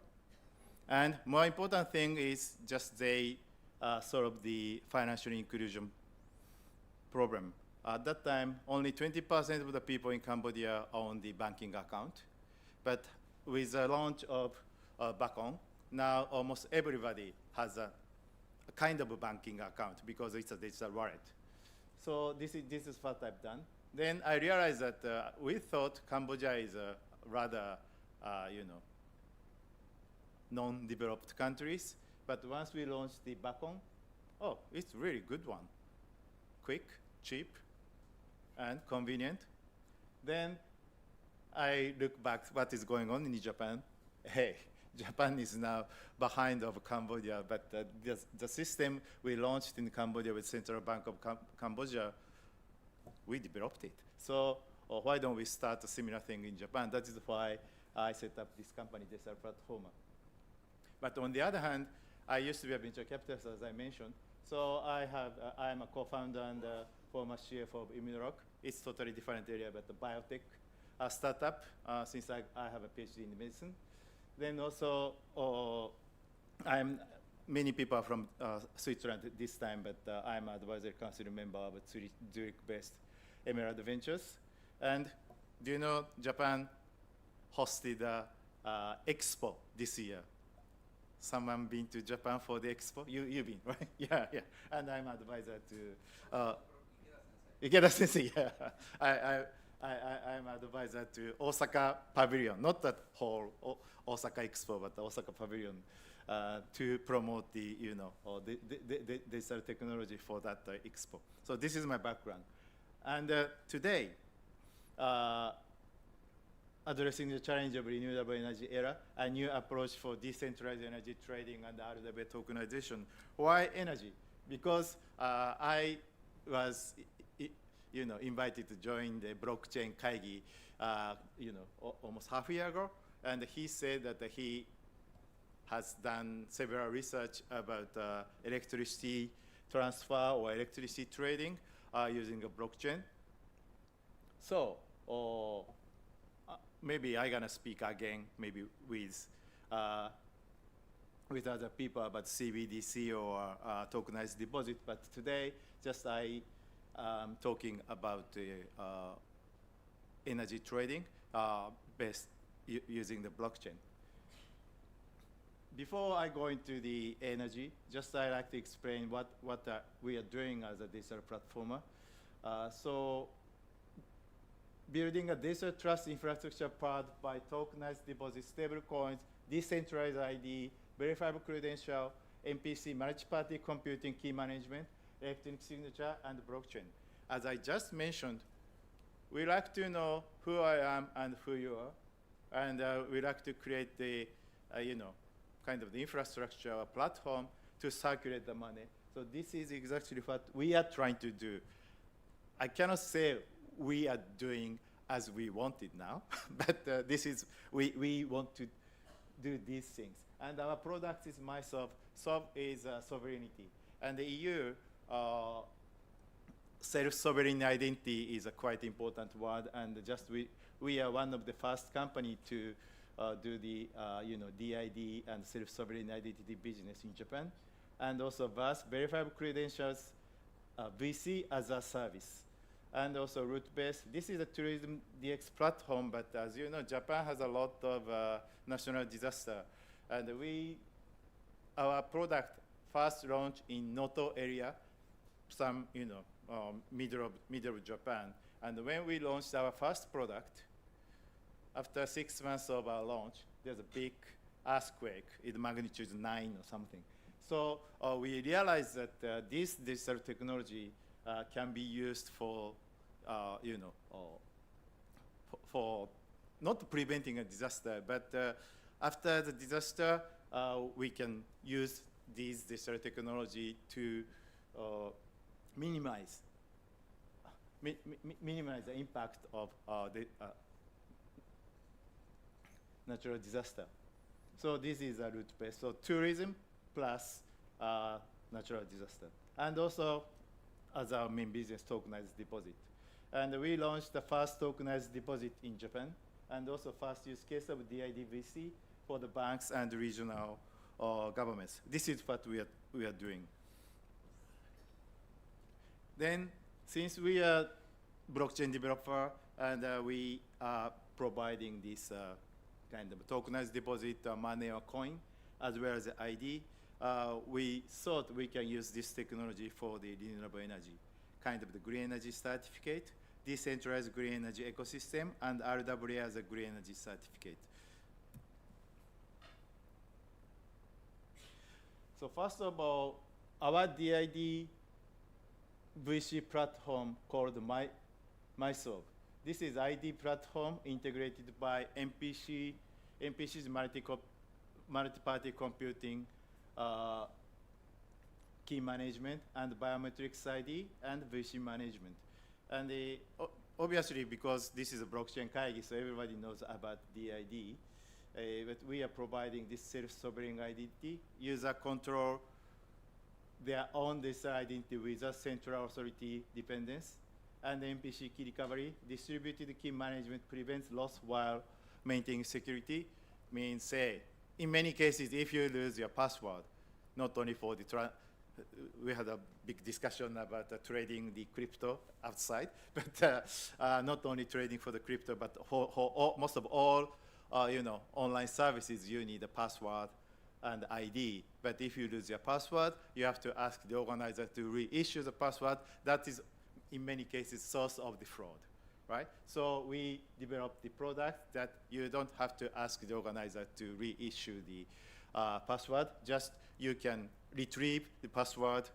S11: And more important thing is just they solve the financial inclusion problem. At that time, only 20% of the people in Cambodia own the banking account. But with the launch of Bakong, now almost everybody has a kind of a banking account because it's a digital wallet. So this is what I've done. Then I realized that we thought Cambodia is a rather, non-developed countries. But once we launched the Bakong, oh, it's really good one. Quick, cheap, and convenient. Then I look back what is going on in Japan. Hey, Japan is now behind of Cambodia, but the system we launched in Cambodia with Central Bank of Cambodia, we developed it. So why don't we start a similar thing in Japan? That is why I set up this company, Digital Platformer. But on the other hand, I used to be a venture capitalist, as I mentioned. So I am a co-founder and former CFO of Immunolog. It's totally different area, but the biotech startup, since I have a PhD in medicine. Then also, many people are from Switzerland this time, but I'm an advisory council member of Zurich-based Emerald Ventures. And do you know Japan hosted a expo this year? Someone been to Japan for the expo? You've been, right? Yeah. And I'm advisor to Ikeda Sensei. Yeah. I'm advisor to Osaka Pavilion, not that whole Osaka Expo, but the Osaka Pavilion, to promote the digital technology for that expo. So this is my background, and today, addressing the challenge of renewable energy era, a new approach for decentralized energy trading and RWA tokenization. Why energy? Because I was invited to join the blockchain Kaigi, almost half a year ago, and he said that he has done several research about electricity transfer or electricity trading using a blockchain. So maybe I'm gonna speak again, maybe with other people about CBDC or tokenized deposit, but today just talking about energy trading based using the blockchain. Before I go into the energy, just I'd like to explain what we are doing as a digital platformer. So building a digital trust infrastructure powered by tokenized deposit stablecoins, decentralized ID, verifiable credential, MPC, multi-party computing, key management, electronic signature, and blockchain. As I just mentioned, we like to know who I am and who you are, and we like to create the, kind of the infrastructure or platform to circulate the money. So this is exactly what we are trying to do. I cannot say we are doing as we want it now, but this is, we want to do these things. And our product is MySov. Sov is sovereignty. And the EU, self-sovereign identity is a quite important word, and just we are one of the first company to do the DID and self-sovereign identity business in Japan, and also VAS, verifiable credentials, VC as a service, and also route-based. This is a tourism DX platform, but as you know, Japan has a lot of national disaster, and our product first launched in Noto area, some middle of Japan, and when we launched our first product, after 6 months of our launch, there's a big earthquake, in magnitude 9 or something. So we realized that this digital technology can be used for, for not preventing a disaster, but after the disaster, we can use this digital technology to minimize minimize the impact of the natural disaster. So this is a root base. So tourism plus natural disaster. And also, as our main business, tokenized deposit. And we launched the first tokenized deposit in Japan, and also first use case of DIDVC for the banks and regional governments. This is what we are doing. Then, since we are blockchain developer and we are providing this kind of tokenized deposit, money or coin, as well as the ID, we thought we can use this technology for the renewable energy, kind of the green energy certificate, decentralized green energy ecosystem, and RWA as a green energy certificate. So first of all, our DID VC platform called MySolve. This is ID platform integrated by MPC's multi-party computing key management and biometrics ID and VC management. And obviously, because this is a blockchain Kaigi, so everybody knows about DID, but we are providing this self-sovereign identity, user control their own digital identity without central authority dependence, and MPC key recovery. Distributed key management prevents loss while maintaining security. Means, say, in many cases, if you lose your password, not only for the we had a big discussion about trading the crypto outside, but not only trading for the crypto, but most of all, online services, you need a password and ID. But if you lose your password, you have to ask the organizer to reissue the password. That is, in many cases, source of the fraud, right? So we developed the product that you don't have to ask the organizer to reissue the password. Just you can retrieve the password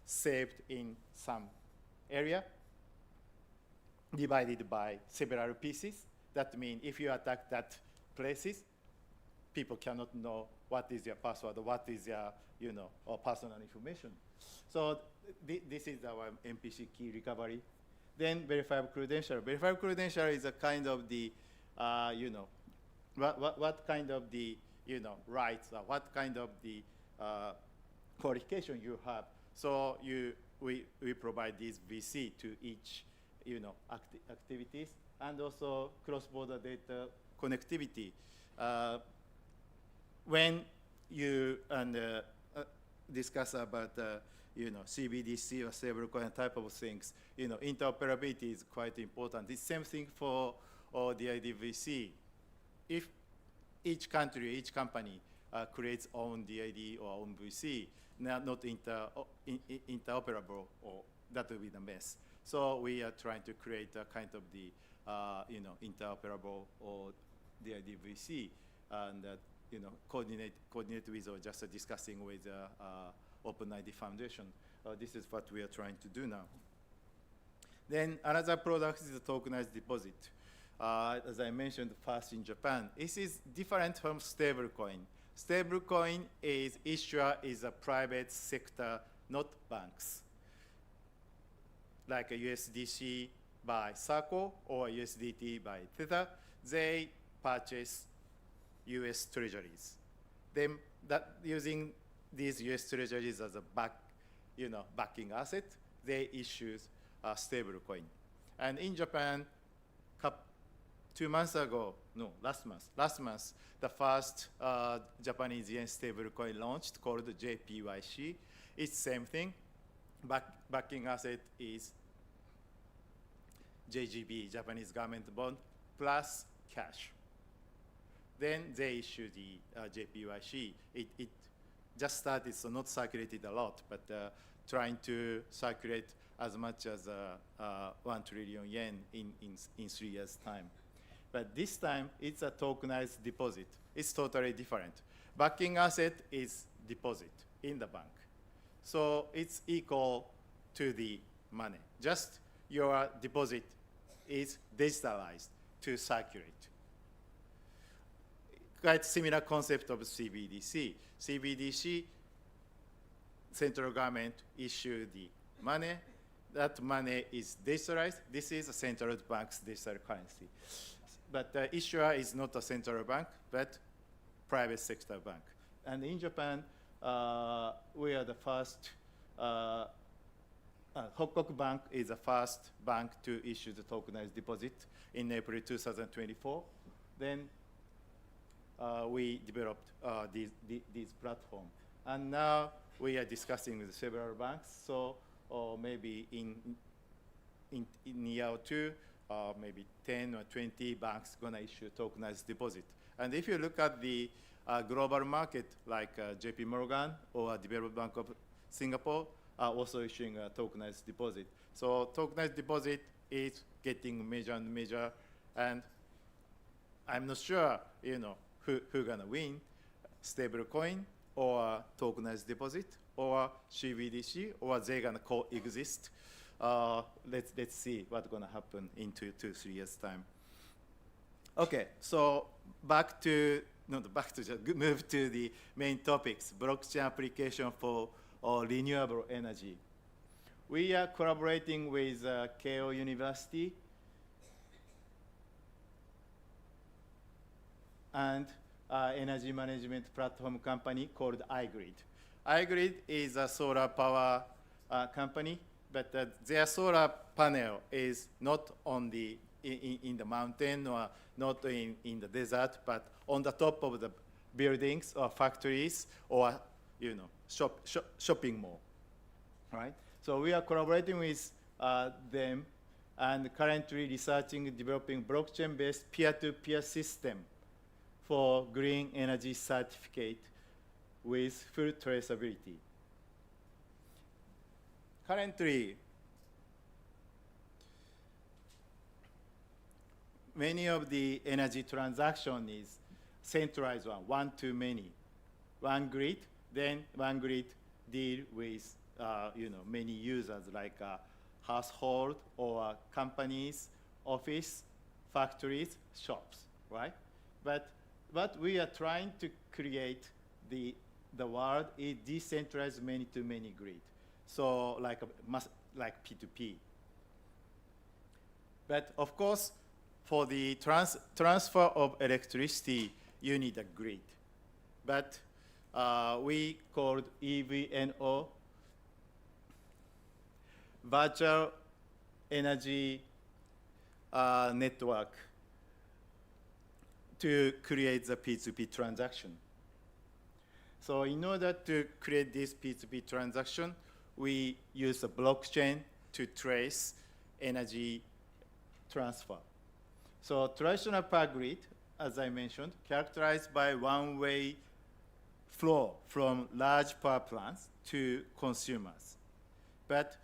S11: saved in some area, divided by several pieces. That means if you attack that places, people cannot know what is your password, or what is your, or personal information. So this is our MPC key recovery. Then verifiable credential. Verifiable credential is a kind of the, what kind of the, rights, or what kind of the qualification you have. So we provide this VC to each, activities, and also cross-border data connectivity. When you discuss about CBDC or stablecoin type of things, interoperability is quite important. The same thing for the DIDVC. If each country, each company creates own DID or own VC, not interoperable, or that will be the mess. So we are trying to create a kind of the interoperable or DID VC, and coordinate with, or just discussing with OpenID Foundation. This is what we are trying to do now. Then another product is the tokenized deposit. As I mentioned, first in Japan. This is different from stablecoin. Stablecoin is issuer is a private sector, not banks. Like a USDC by Circle or USDT by Tether, they purchase US treasuries. Then using these US treasuries as a backing asset, they issue a stablecoin. And in Japan, 2 months ago, no, last month, the first Japanese yen stablecoin launched called JPYC. It's same thing. Backing asset is JGB, Japanese government bond, plus cash. Then they issue the JPYC. It just started, so not circulated a lot, but trying to circulate as much as 1 trillion yen in 3 years' time. But this time, it's a tokenized deposit. It's totally different. Backing asset is deposit in the bank. So it's equal to the money. Just your deposit is digitalized to circulate. Quite similar concept of CBDC. CBDC, central government issue the money, that money is digitalized. This is a central bank's digital currency. But the issuer is not a central bank, but private sector bank. And in Japan, we are the first, Hokkok Bank is the first bank to issue the tokenized deposit in April 2024. Then we developed this platform. And now we are discussing with several banks. So maybe in year or two, maybe 10 or 20 banks gonna issue tokenized deposit. And if you look at the global market, like JP Morgan or Development Bank of Singapore, are also issuing a tokenized deposit. So tokenized deposit is getting major and major, and I'm not sure, who gonna win, stablecoin or tokenized deposit or CBDC, or they gonna coexist. Let's see what's gonna happen in 2-3 years time. Okay, so move to the main topics, blockchain application for renewable energy. We are collaborating with Keio University and energy management platform company called iGrid. iGrid is a solar power company, but their solar panel is not on in the mountain or not in the desert, but on the top of the buildings or factories or shopping mall, right? So we are collaborating with them and currently researching and developing blockchain-based peer-to-peer system for green energy certificate with full traceability. Currently, many of the energy transaction is centralized one-to-many. One grid, then one grid deal with many users like household or companies, office, factories, shops, right? But what we are trying to create the world is decentralized many-to-many grid. So like P2P. But of course, for the transfer of electricity, you need a grid. But we called EVNO, Virtual Energy Network, to create the P2P transaction. So in order to create this P2P transaction, we use a blockchain to trace energy transfer. So traditional power grid, as I mentioned, characterized by one-way flow from large power plants to consumers. But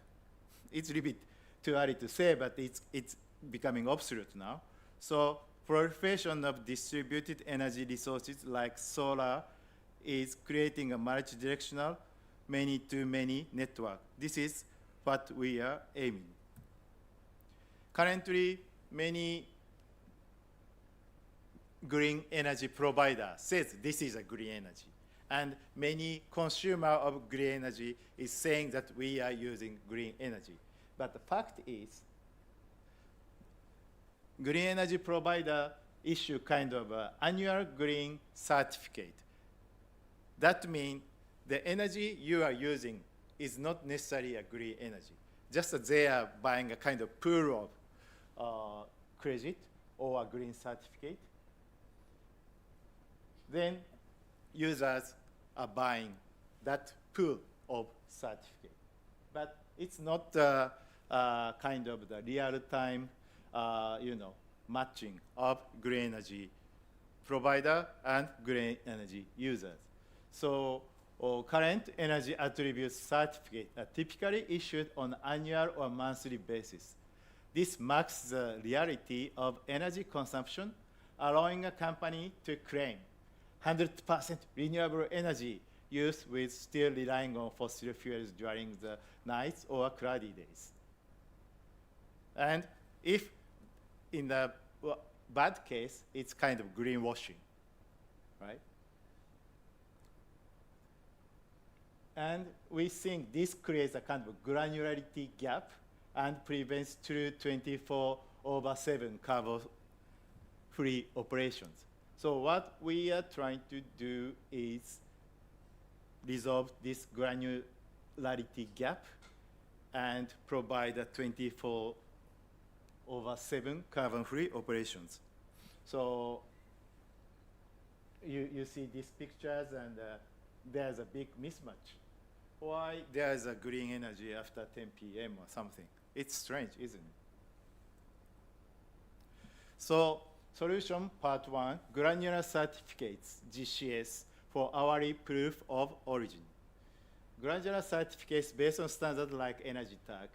S11: it's a little bit too early to say, but it's becoming obsolete now. So proliferation of distributed energy resources like solar is creating a multi-directional many-to-many network. This is what we are aiming. Currently, many green energy provider says this is a green energy. And many consumer of green energy is saying that we are using green energy. But the fact is, green energy provider issue kind of annual green certificate. That means the energy you are using is not necessarily a green energy. Just that they are buying a kind of pool of credit or a green certificate. Then users are buying that pool of certificate. But it's not kind of the real-time matching of green energy provider and green energy users. So current energy attribute certificates are typically issued on annual or monthly basis. This marks the reality of energy consumption, allowing a company to claim 100% renewable energy use with still relying on fossil fuels during the nights or cloudy days. And if in the bad case, it's kind of greenwashing, right? And we think this creates a kind of granularity gap and prevents true 24/7 carbon-free operations. So what we are trying to do is resolve this granularity gap and provide a 24/7 carbon-free operations. So you see these pictures, and there's a big mismatch. Why there's a green energy after 10 p.m. or something? It's strange, isn't it? So solution part 1, granular certificates, GCS, for hourly proof of origin. Granular certificates based on standards like energy tag.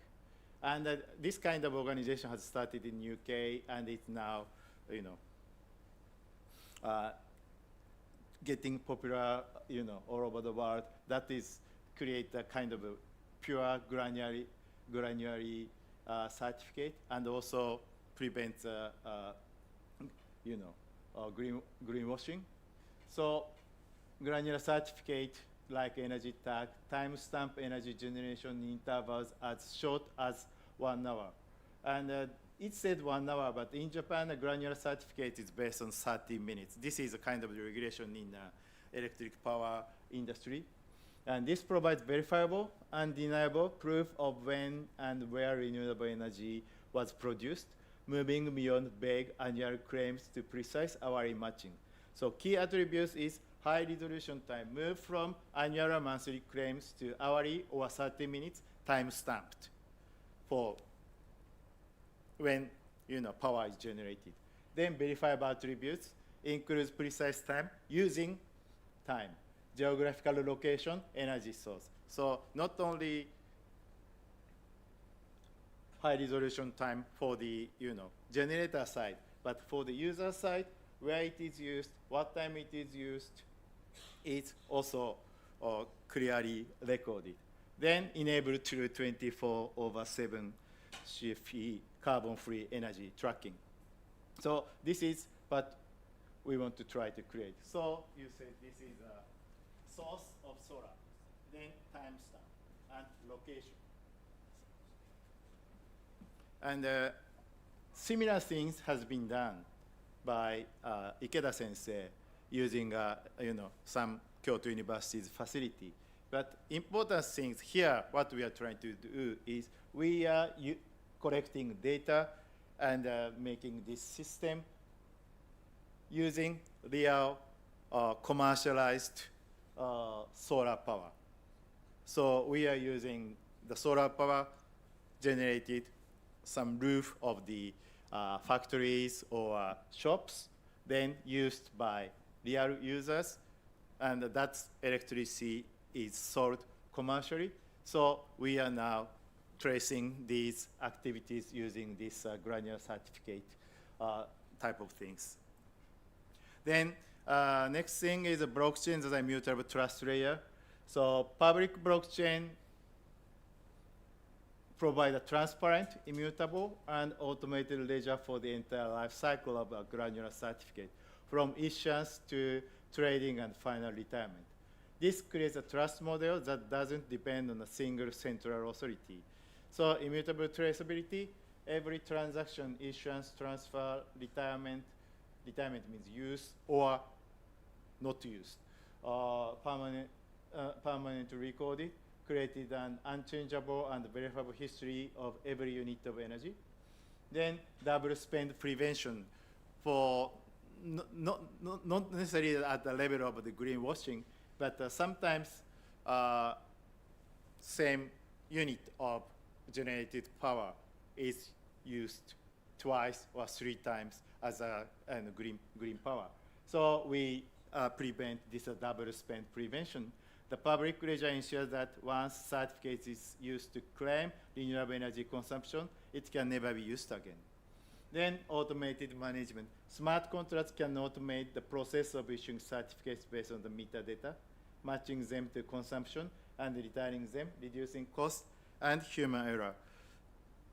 S11: And this kind of organization has started in UK, and it's now, getting popular, all over the world. That is create a kind of a pure granular certificate, and also prevents, greenwashing. So granular certificate like energy tag, timestamp energy generation intervals as short as 1 hour. And it said 1 hour, but in Japan, a granular certificate is based on 30 minutes. This is a kind of regulation in the electric power industry. And this provides verifiable, undeniable proof of when and where renewable energy was produced, moving beyond vague annual claims to precise hourly matching. So key attributes is high resolution time, move from annual or monthly claims to hourly or 30 minutes time stamped for when power is generated. Then verifiable attributes includes precise time using time, geographical location, energy source. So not only high resolution time for the generator side, but for the user side, where it is used, what time it is used, it's also clearly recorded. Then enable true 24/7 CFE, carbon-free energy tracking. So this is what we want to try to create. So you say this is a source of solar, then timestamp and location. And similar things has been done by Ikeda sensei using some Kyoto University's facility. But important things here, what we are trying to do is we are collecting data and making this system using real commercialized solar power. So we are using the solar power generated some roof of the factories or shops, then used by real users, and that electricity is sold commercially. So we are now tracing these activities using this granular certificate type of things. Then next thing is a blockchain as a immutable trust layer. So public blockchain provide a transparent, immutable, and automated ledger for the entire life cycle of a granular certificate, from issuance to trading and final retirement. This creates a trust model that doesn't depend on a single central authority. So immutable traceability, every transaction, issuance, transfer, retirement means use or not used, permanently recorded, created an unchangeable and verifiable history of every unit of energy. Then double spend prevention for not necessarily at the level of the greenwashing, but sometimes same unit of generated power is used twice or 3 times as a green power. So we prevent this double spend prevention. The public ledger ensures that once certificate is used to claim renewable energy consumption, it can never be used again. Then automated management. Smart contracts can automate the process of issuing certificates based on the metadata, matching them to consumption and returning them, reducing cost and human error.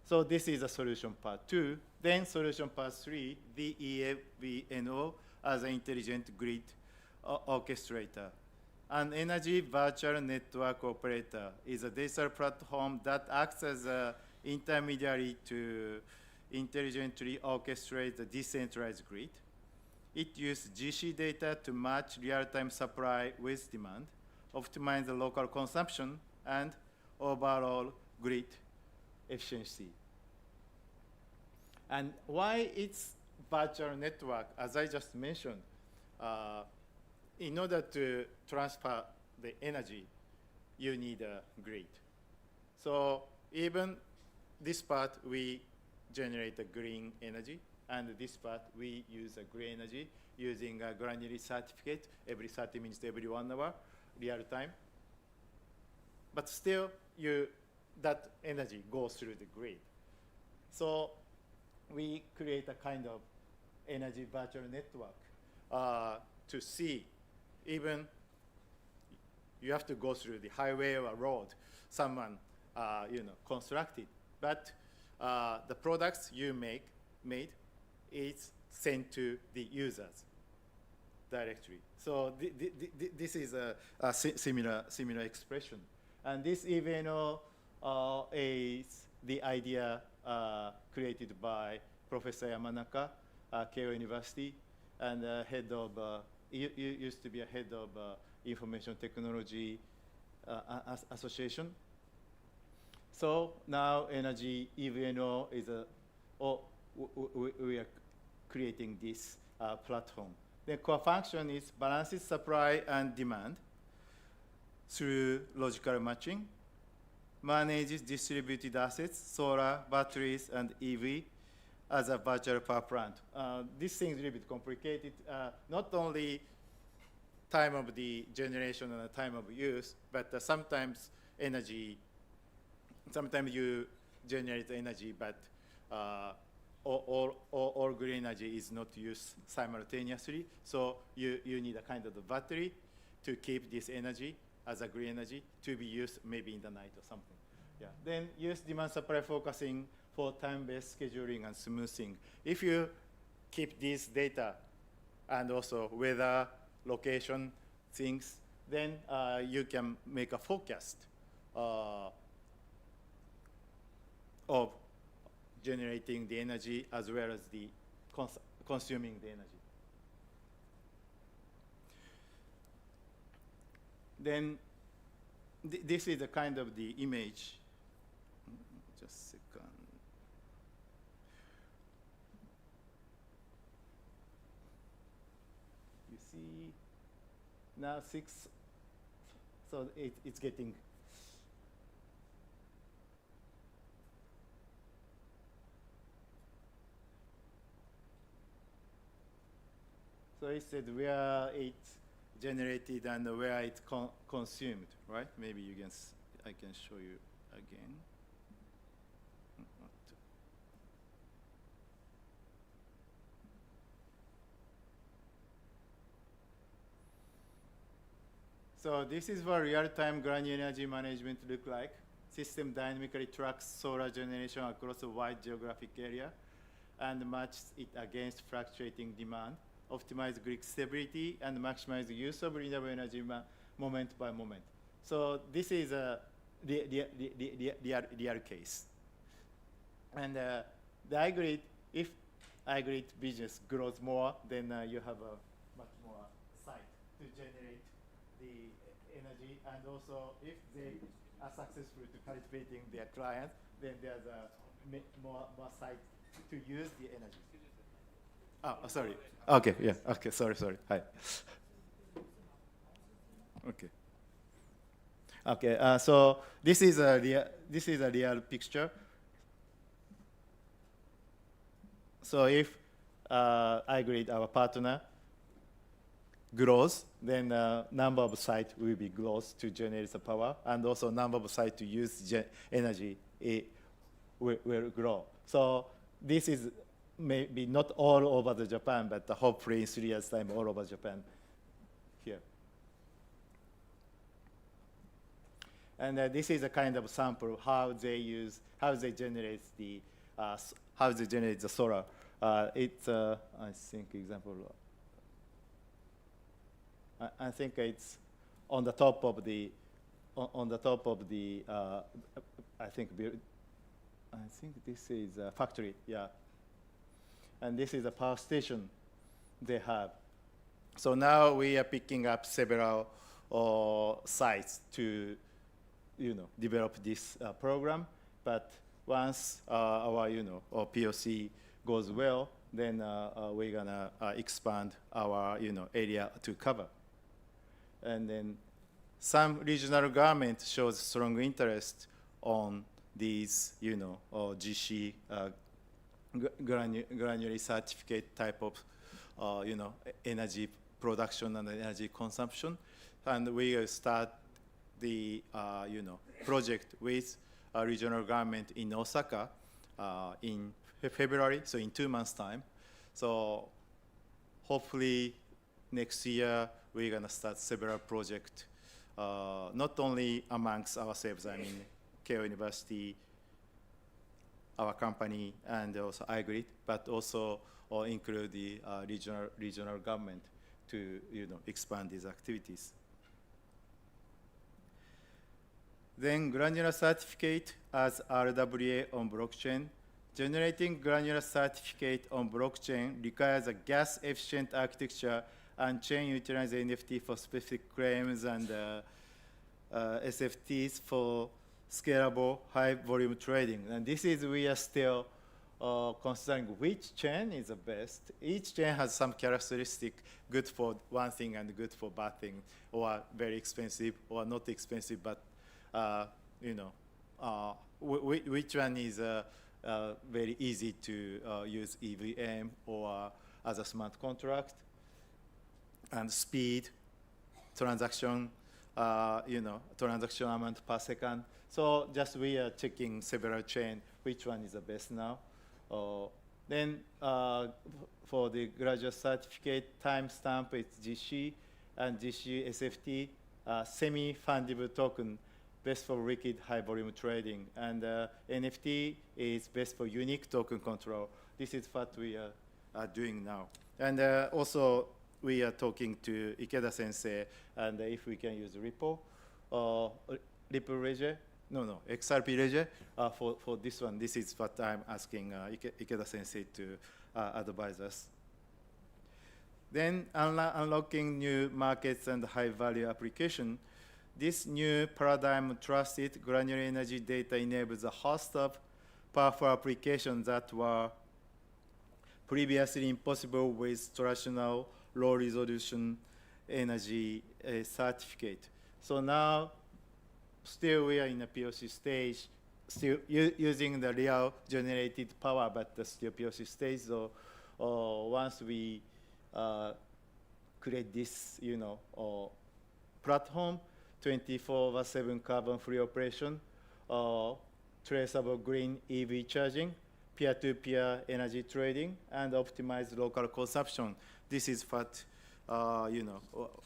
S11: So this is a solution part 2. Then solution part 3, VEVNO as an intelligent grid orchestrator. An energy virtual network operator is a digital platform that acts as an intermediary to intelligently orchestrate the decentralized grid. It used GC data to match real-time supply with demand, optimize the local consumption, and overall grid efficiency. And why it's virtual network, as I just mentioned, in order to transfer the energy, you need a grid. So even this part, we generate the green energy, and this part, we use a green energy using a granular certificate every 30 minutes, every 1 hour, real time. But still, that energy goes through the grid. So we create a kind of energy virtual network to see even you have to go through the highway or road someone constructed, but the products you made is sent to the users directly. So this is a similar expression, and this even is the idea created by Professor Yamanaka, Keio University, and head of used to be a head of Information Technology Association. So now energy EVNO is we are creating this platform. The core function is balances supply and demand through logical matching, manages distributed assets, solar, batteries, and EV as a virtual power plant. This thing is a little bit complicated. Not only time of the generation and the time of use, but sometimes you generate energy, but all green energy is not used simultaneously. So you need a kind of a battery to keep this energy as a green energy to be used maybe in the night or something. Yeah. Then use demand supply focusing for time-based scheduling and smoothing. If you keep this data and also weather, location, things, then you can make a forecast of generating the energy as well as the consuming the energy. Then this is the kind of the image. Just a second. You see now 6, so it's getting. So it said where it's generated and where it's consumed, right? Maybe I can show you again. So this is what real-time granular energy management look like. System dynamically tracks solar generation across a wide geographic area and matches it against fluctuating demand, optimize grid stability, and maximize the use of renewable energy moment by moment. So this is a real case. And the iGrid, if iGrid business grows more, then you have a much more site to generate the energy. And also, if they are successful to cultivating their clients, then there's more site to use the energy. Oh, sorry. Okay, yeah. Okay, sorry. Hi. Okay. Okay. So this is a real picture. So if iGrid, our partner, grows, then number of sites will be grows to generate the power, and also number of sites to use energy will grow. So this is maybe not all over the Japan, but hopefully in 3 years' time, all over Japan here. And this is a kind of sample how they generate the solar. It's I think example. I think it's on the top of the I think I think this is a factory, yeah. And this is a power station they have. So now we are picking up several sites to, develop this program. But once our, our POC goes well, then we're gonna expand our, area to cover. And then some regional government shows strong interest on these, GC granular certificate type of, energy production and energy consumption, and we will start the, project with a regional government in Osaka in February, so in 2 months' time. So hopefully next year we're gonna start several projects, not only amongst ourselves, I mean, Keio University, our company, and also iGrid, but also include the regional government to expand these activities. Then granular certificate as RWA on blockchain. Generating granular certificate on blockchain requires a gas-efficient architecture and chain utilize NFT for specific claims and SFTs for scalable high-volume trading. And this is, we are still considering which chain is the best. Each chain has some characteristic, good for one thing and good for bad thing, or very expensive or not expensive, but which one is very easy to use EVM or as a smart contract, and speed, transaction, transaction amount per second. So just we are checking several chain, which one is the best now. Then for the graduate certificate, timestamp, it's GC, and GC SFT, semi-fungible token, best for liquid high volume trading. And NFT is best for unique token control. This is what we are doing now. And also, we are talking to Ikeda sensei, and if we can use Ripple, Ripple Ledger, XRP Ledger for this one. This is what I'm asking Ikeda sensei to advise us. Then unlocking new markets and high value application. This new paradigm trusted granular energy data enables a host of powerful applications that were previously impossible with traditional low resolution energy certificate. So now, still we are in a POC stage, still using the real generated power, but still POC stage. So once we create this, platform, 24/7 carbon-free operation, traceable green EV charging, peer-to-peer energy trading, and optimized local consumption. This is what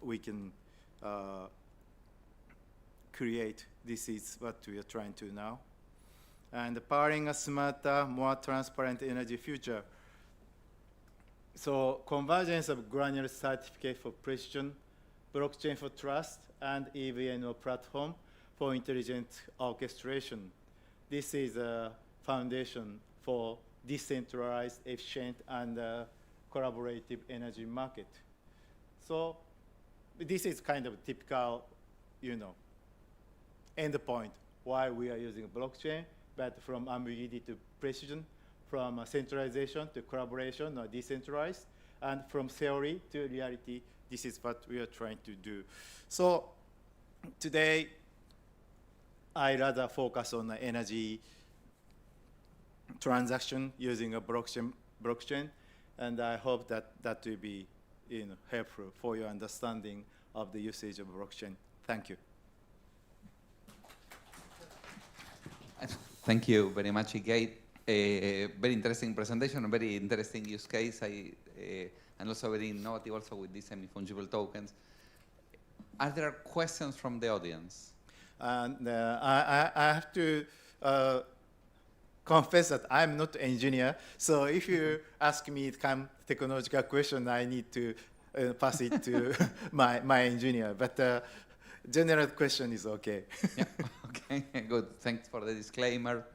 S11: we can create. This is what we are trying to now. And powering a smarter, more transparent energy future. So convergence of granular certificate for precision, blockchain for trust, and EVNO platform for intelligent orchestration. This is a foundation for decentralized, efficient, and collaborative energy market. So this is kind of typical, endpoint why we are using blockchain, but from ambiguity to precision, from centralization to collaboration or decentralized, and from theory to reality. This is what we are trying to do. So today, I rather focus on the energy transaction using a blockchain, and I hope that that will be helpful for your understanding of the usage of blockchain. Thank you.
S2: Thank you very much, Ike. Very interesting presentation, a very interesting use case, and also very innovative also with these semi-fungible tokens. Are there questions from the audience?
S11: And I have to confess that I'm not an engineer, so if you ask me some technological question, I need to pass it to my engineer. But general question is okay.
S2: Yeah. Okay, good. Thanks for the disclaimer.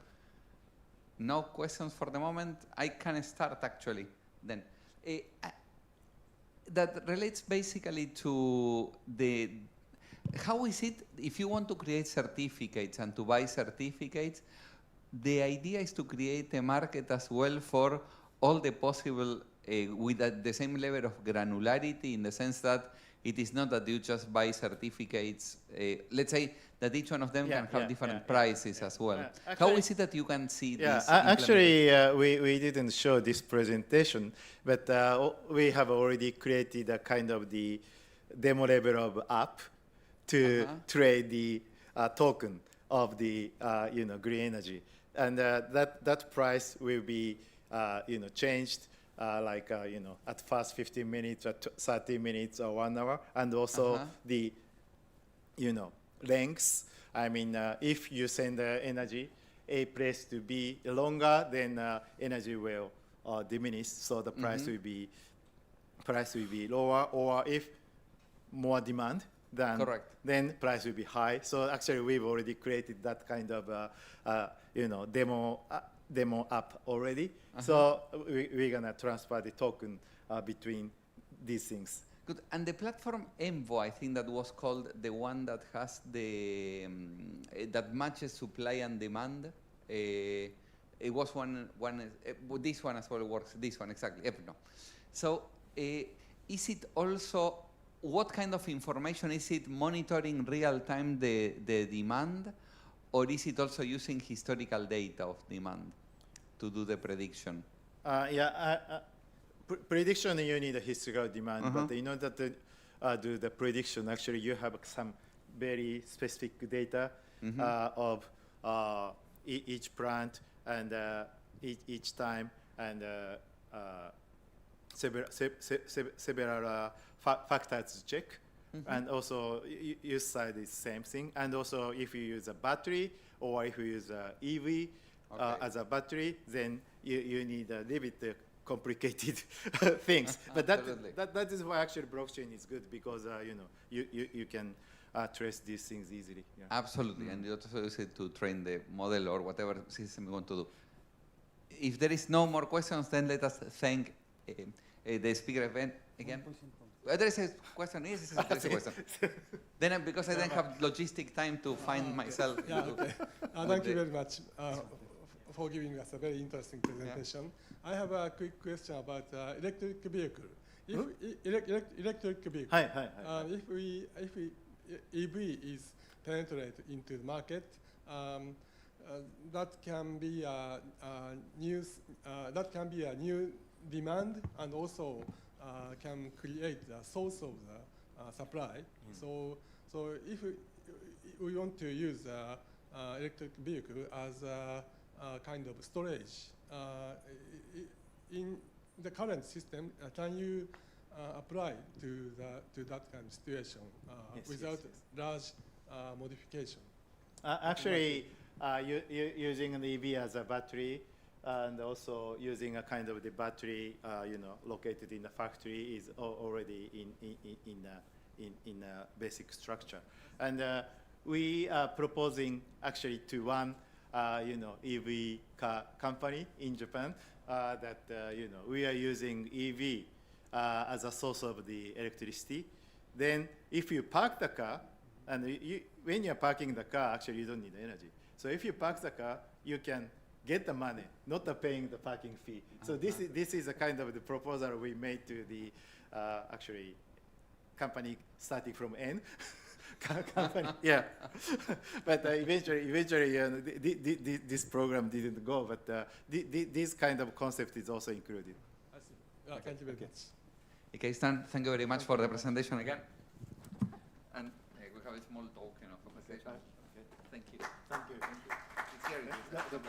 S2: no questions for the moment, I can start actually then. That relates basically to how is it, if you want to create certificates and to buy certificates, the idea is to create a market as well for all the possible, with the same level of granularity, in the sense that it is not that you just buy certificates, let's say that each one of them can have different prices as well. How is it that you can see this?
S11: Actually, we didn't show this presentation, but we have already created a kind of the demo level of app to trade the token of the green energy, and that price will be changed at first 15 minutes, or 30 minutes, or 1 hour, and also the lengths. I mean, if you send the energy a place to be longer, then energy will diminish, so the price will be lower. Or if more demand, then price will be high. So actually, we've already created that kind of demo app already. So we're gonna transfer the token between these things.
S2: Good. And the platform Envo, I think that was called the one that has the that matches supply and demand. It was one. This one as well works. This one exactly. No. So is it also, what kind of information is it monitoring real time the demand, or is it also using historical data of demand to do the prediction?
S11: Prediction, you need a historical demand, but in order to do the prediction, actually you have some very specific data of each plant and each time, and several factors to check. And also use side is same thing. And also if you use a battery, or if you use a EV as a battery, then you need a little bit complicated things. But that is why actually blockchain is good, because you can trace these things easily. Yeah.
S2: Absolutely, and you also use it to train the model or whatever system you want to do. If there is no more questions, then let us thank the speaker event again. There is a question. Yes, there is a question. Then, because I didn't have logistic time to find myself.
S3: Thank you very much for giving us a very interesting presentation. I have a quick question about electric vehicle. Electric vehicle. If EV is penetrated into the market, that can be a new demand, and also can create a source of the supply. So if we want to use electric vehicle as a kind of storage, in the current system, can you apply to that kind of situation without large modification?
S11: Actually, using an EV as a battery, and also using a kind of the battery, located in the factory, is already in a basic structure. And we are proposing actually to one, EV car company in Japan, that we are using EV as a source of the electricity. Then, if you park the car, and when you're parking the car, actually you don't need energy. So if you park the car, you can get the money, not paying the parking fee. So this is a kind of the proposal we made to the actually company starting from N. Company, yeah. But eventually, this program didn't go. But this kind of concept is also included.
S3: I see. Thank you very much.
S2: Okay, Stan, thank you very much for the presentation again. And we have a small token of presentation. Okay. Thank you.
S11: Thank you. Thank you.
S2: It's here.
S11: Thank you.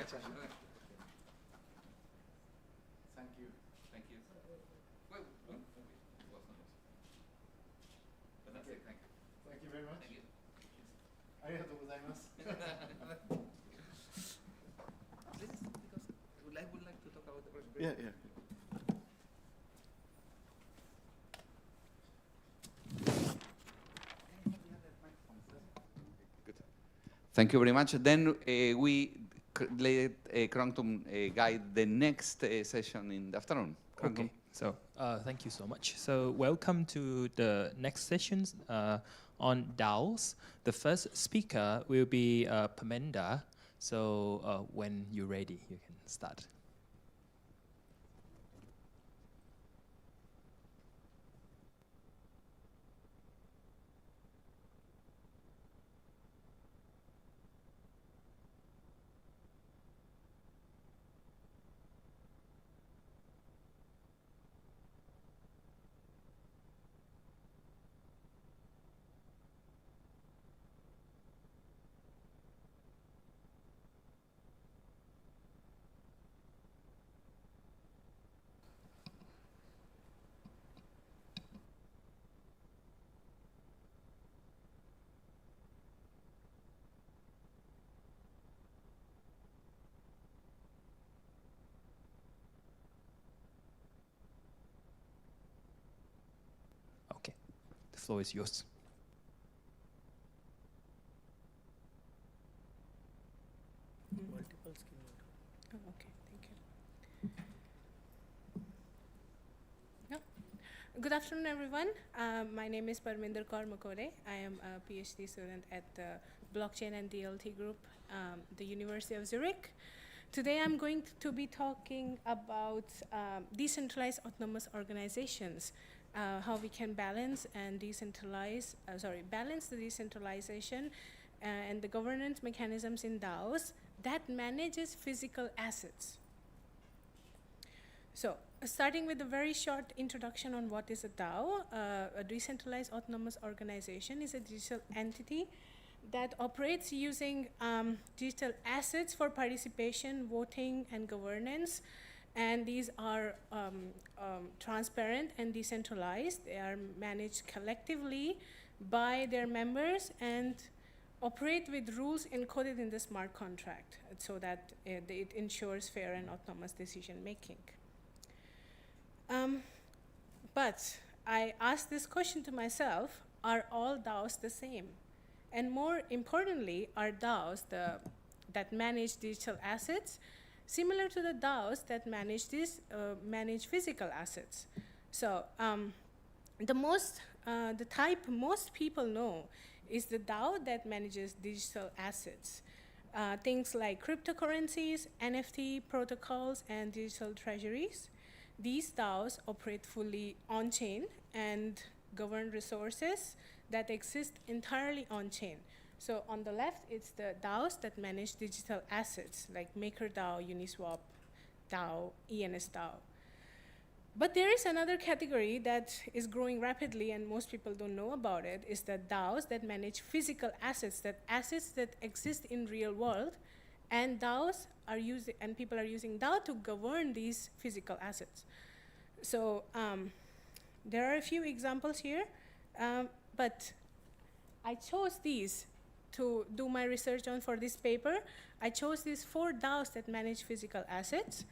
S2: Thank you. Well, it was not. But that's it. Thank you.
S11: Thank you very much.
S2: Thank you.
S11: ありがとうございます。
S2: Because I would like to talk about the presentation.
S11: Yeah.
S2: Good. Thank you very much. Then we let Krongtum guide the next session in the afternoon. Krongtum.
S12: Okay, so thank you so much. So welcome to the next sessions on DAOs. The first speaker will be Pamenda. So when you're ready, you can start. Okay, the floor is yours.
S6: Multiple screen. Oh, okay, thank you. Yeah. Good afternoon, everyone. My name is Parminder Kaur Makore. I am a PhD student at the Blockchain and DLT group, the University of Zurich. Today, I'm going to be talking about decentralized autonomous organizations, how we can balance and balance the decentralization and the governance mechanisms in DAOs that manages physical assets. So, starting with a very short introduction on what is a DAO, a decentralized autonomous organization is a digital entity that operates using digital assets for participation, voting, and governance. And these are transparent and decentralized. They are managed collectively by their members and operate with rules encoded in the smart contract so that it ensures fair and autonomous decision making. But I asked this question to myself, are all DAOs the same? And more importantly, are DAOs that manage digital assets similar to the DAOs that manage physical assets? So the type most people know is the DAO that manages digital assets. Things like cryptocurrencies, NFT protocols, and digital treasuries. These DAOs operate fully on-chain and govern resources that exist entirely on-chain. So on the left, it's the DAOs that manage digital assets like MakerDAO, Uniswap DAO, ENS DAO. But there is another category that is growing rapidly and most people don't know about it, is the DAOs that manage physical assets that exist in real world, and people are using DAO to govern these physical assets. So there are a few examples here, but I chose these to do my research on for this paper. I chose these 4 DAOs that manage physical assets.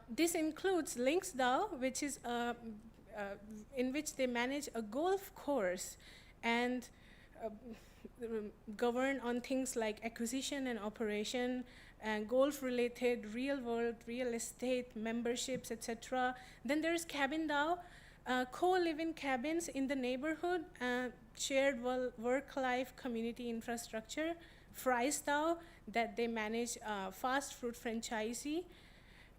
S6: This includes Lynx DAO, which is in which they manage a golf course and govern on things like acquisition and operation and golf-related real-world real estate memberships, etc. Then there's Cabin DAO, co-living cabins in the neighborhood, shared work-life community infrastructure. Fries DAO, that they manage fast food franchisee.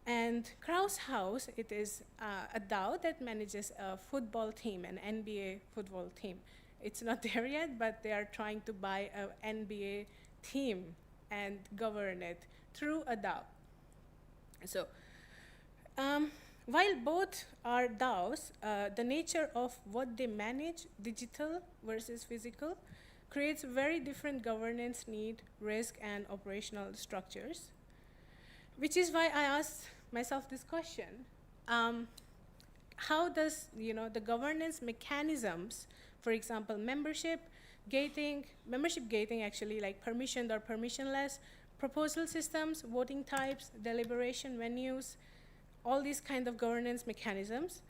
S6: And Kraus House, it is a DAO that manages a football team, an NBA football team. It's not there yet, but they are trying to buy an NBA team and govern it through a DAO. So, while both are DAOs, the nature of what they manage, digital versus physical, creates very different governance need, risk, and operational structures. Which is why I asked myself this question. How does the governance mechanisms, for example, membership gating actually, like permissioned or permissionless, proposal systems, voting types, deliberation venues, all these kind of governance mechanisms,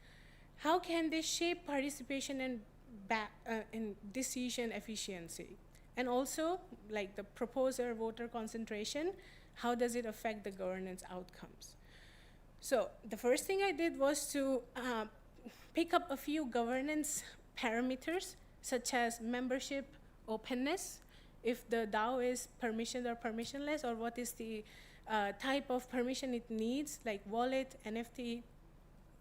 S6: how can they shape participation and decision efficiency? and also like the proposer voter concentration, how does it affect the governance outcomes. So the first thing I did was to pick up a few governance parameters, such as membership openness, if the DAO is permissioned or permissionless, or what is the type of permission it needs, like wallet, NFT,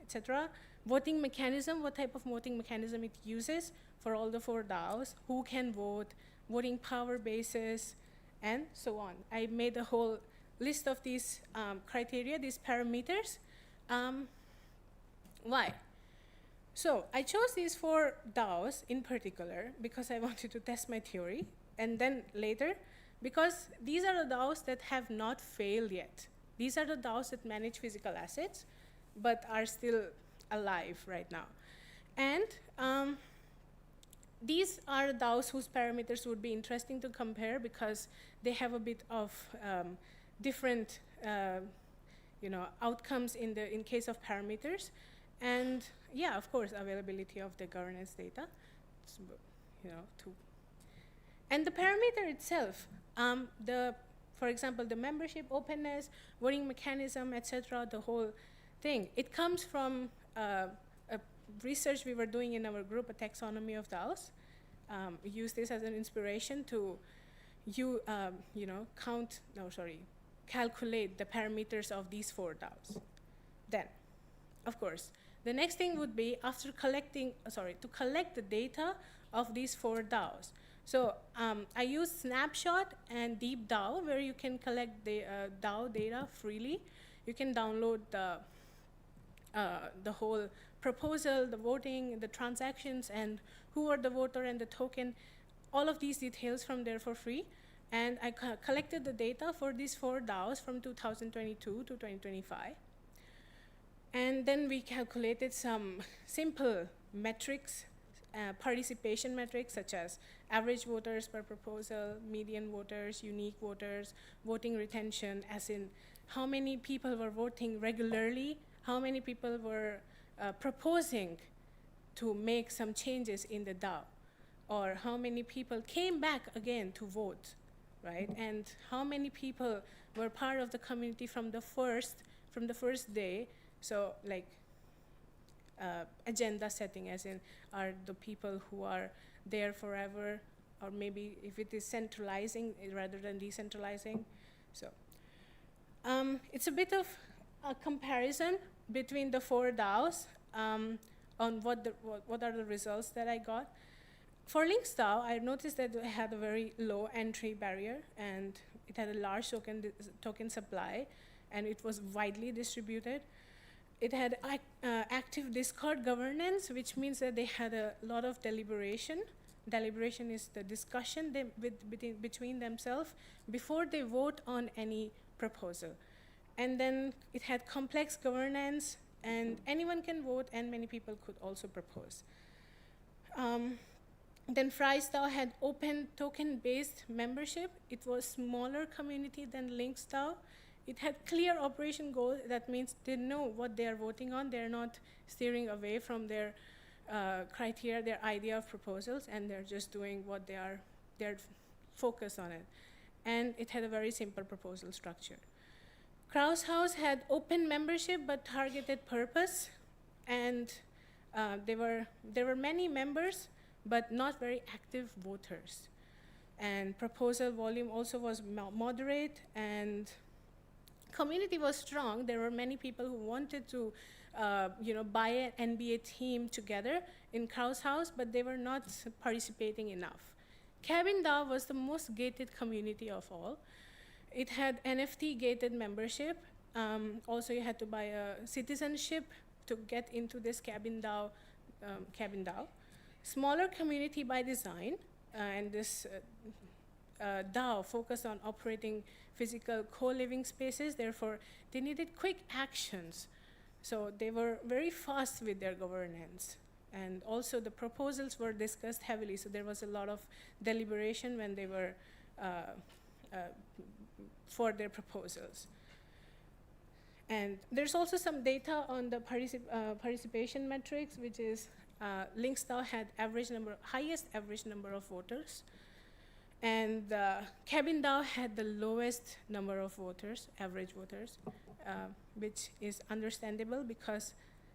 S6: etc. Voting mechanism, what type of voting mechanism it uses for all the 4 DAOs, who can vote, voting power basis, and so on. I made a whole list of these criteria, these parameters. Why? So I chose these 4 DAOs in particular because I wanted to test my theory, and then later, because these are the DAOs that have not failed yet. These are the DAOs that manage physical assets, but are still alive right now. And these are DAOs whose parameters would be interesting to compare because they have a bit of different outcomes in case of parameters. And yeah, of course, availability of the governance data, and the parameter itself, for example, the membership openness, voting mechanism, etc., the whole thing, it comes from a research we were doing in our group, a taxonomy of DAOs. We use this as an inspiration to calculate the parameters of these 4 DAOs. Then, of course, the next thing would be after to collect the data of these 4 DAOs. So I use Snapshot and Deep DAO, where you can collect the DAO data freely. You can download the whole proposal, the voting, the transactions, and who are the voter and the token, all of these details from there for free. And I collected the data for these 4 DAOs from 2022 to 2025. And then we calculated some simple metrics, participation metrics, such as average voters per proposal, median voters, unique voters, voting retention, as in how many people were voting regularly, how many people were proposing to make some changes in the DAO, or how many people came back again to vote, right? And how many people were part of the community from the first day. So like agenda setting, as in, are the people who are there forever, or maybe if it is centralizing rather than decentralizing. So it's a bit of a comparison between the 4 DAOs on what are the results that I got. For Links DAO, I noticed that it had a very low entry barrier, and it had a large token supply, and it was widely distributed. It had active Discord governance, which means that they had a lot of deliberation. Deliberation is the discussion between themselves before they vote on any proposal. And then it had complex governance, and anyone can vote, and many people could also propose. Then Fries DAO had open token-based membership. It was smaller community than Links DAO. It had clear operation goals. That means they know what they are voting on. They're not steering away from their criteria, their idea of proposals, and they're just doing what they're focused on it. And it had a very simple proposal structure. Kraus House had open membership but targeted purpose, and there were many members but not very active voters. And proposal volume also was moderate, and community was strong. There were many people who wanted to buy an NBA team together in Kraus House, but they were not participating enough. Cabin DAO was the most gated community of all. It had NFT gated membership. Also, you had to buy a citizenship to get into this Cabin DAO. Smaller community by design, and this DAO focused on operating physical co-living spaces. Therefore, they needed quick actions. So they were very fast with their governance. And also the proposals were discussed heavily. So there was a lot of deliberation when they were for their proposals. And there's also some data on the participation metrics, which is Links DAO had highest average number of voters. And Cabin DAO had the lowest number of voters, average voters, which is understandable because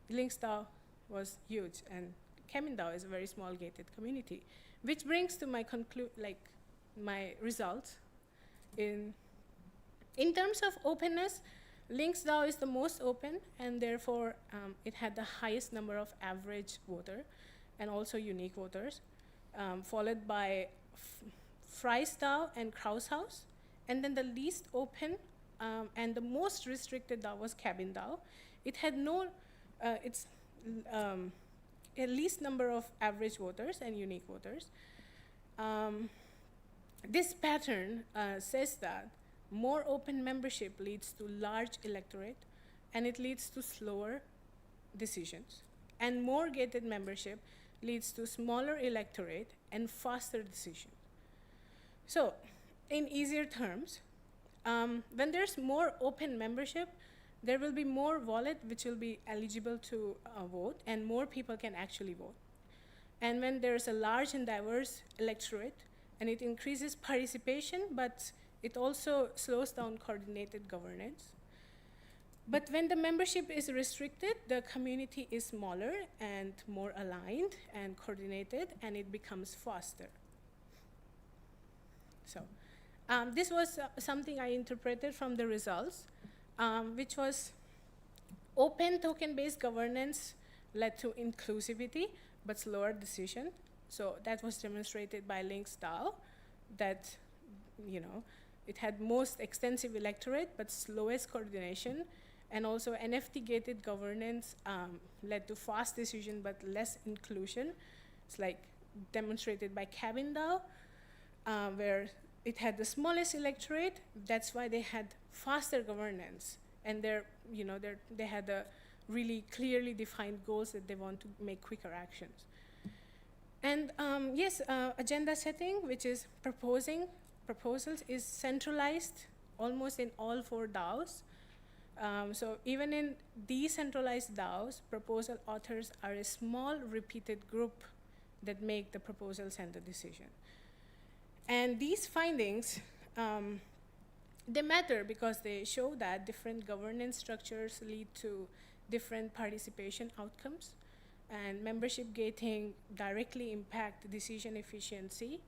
S6: Links DAO was huge and Cabin DAO is a very small gated community, which brings to my my results. In terms of openness, Links DAO is the most open, and therefore it had the highest number of average voter and also unique voters, followed by Fry's DAO and Kraus House. And then the least open and the most restricted DAO was Cabin DAO. It had no, a least number of average voters and unique voters. This pattern says that more open membership leads to large electorate, and it leads to slower decisions. And more gated membership leads to smaller electorate and faster decisions. So, in easier terms, when there's more open membership, there will be more wallet which will be eligible to vote, and more people can actually vote. And when there's a large and diverse electorate, and it increases participation, but it also slows down coordinated governance. But when the membership is restricted, the community is smaller and more aligned and coordinated, and it becomes faster. So this was something I interpreted from the results, which was open token-based governance led to inclusivity, but slower decision. So that was demonstrated by Links DAO, that it had most extensive electorate, but slowest coordination, and also NFT-gated governance led to fast decision, but less inclusion. It's like demonstrated by Cabin DAO, where it had the smallest electorate. That's why they had faster governance, and they had a really clearly defined goals that they want to make quicker actions. And yes, agenda setting, which is proposals, is centralized almost in all 4 DAOs. So even in decentralized DAOs, proposal authors are a small repeated group that make the proposals and the decision. And these findings, they matter because they show that different governance structures lead to different participation outcomes, and membership gating directly impact decision efficiency,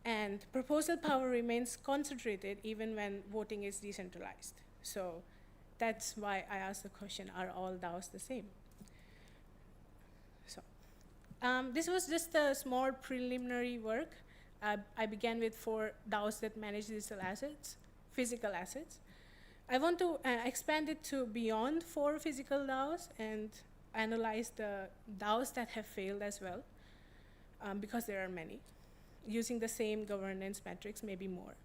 S6: and proposal power remains concentrated even when voting is decentralized. So that's why I asked the question, are all DAOs the same? So this was just a small preliminary work. I began with 4 DAOs that manage digital assets, physical assets. I want to expand it to beyond 4 physical DAOs and analyze the DAOs that have failed as well, because there are many, using the same governance metrics, maybe more,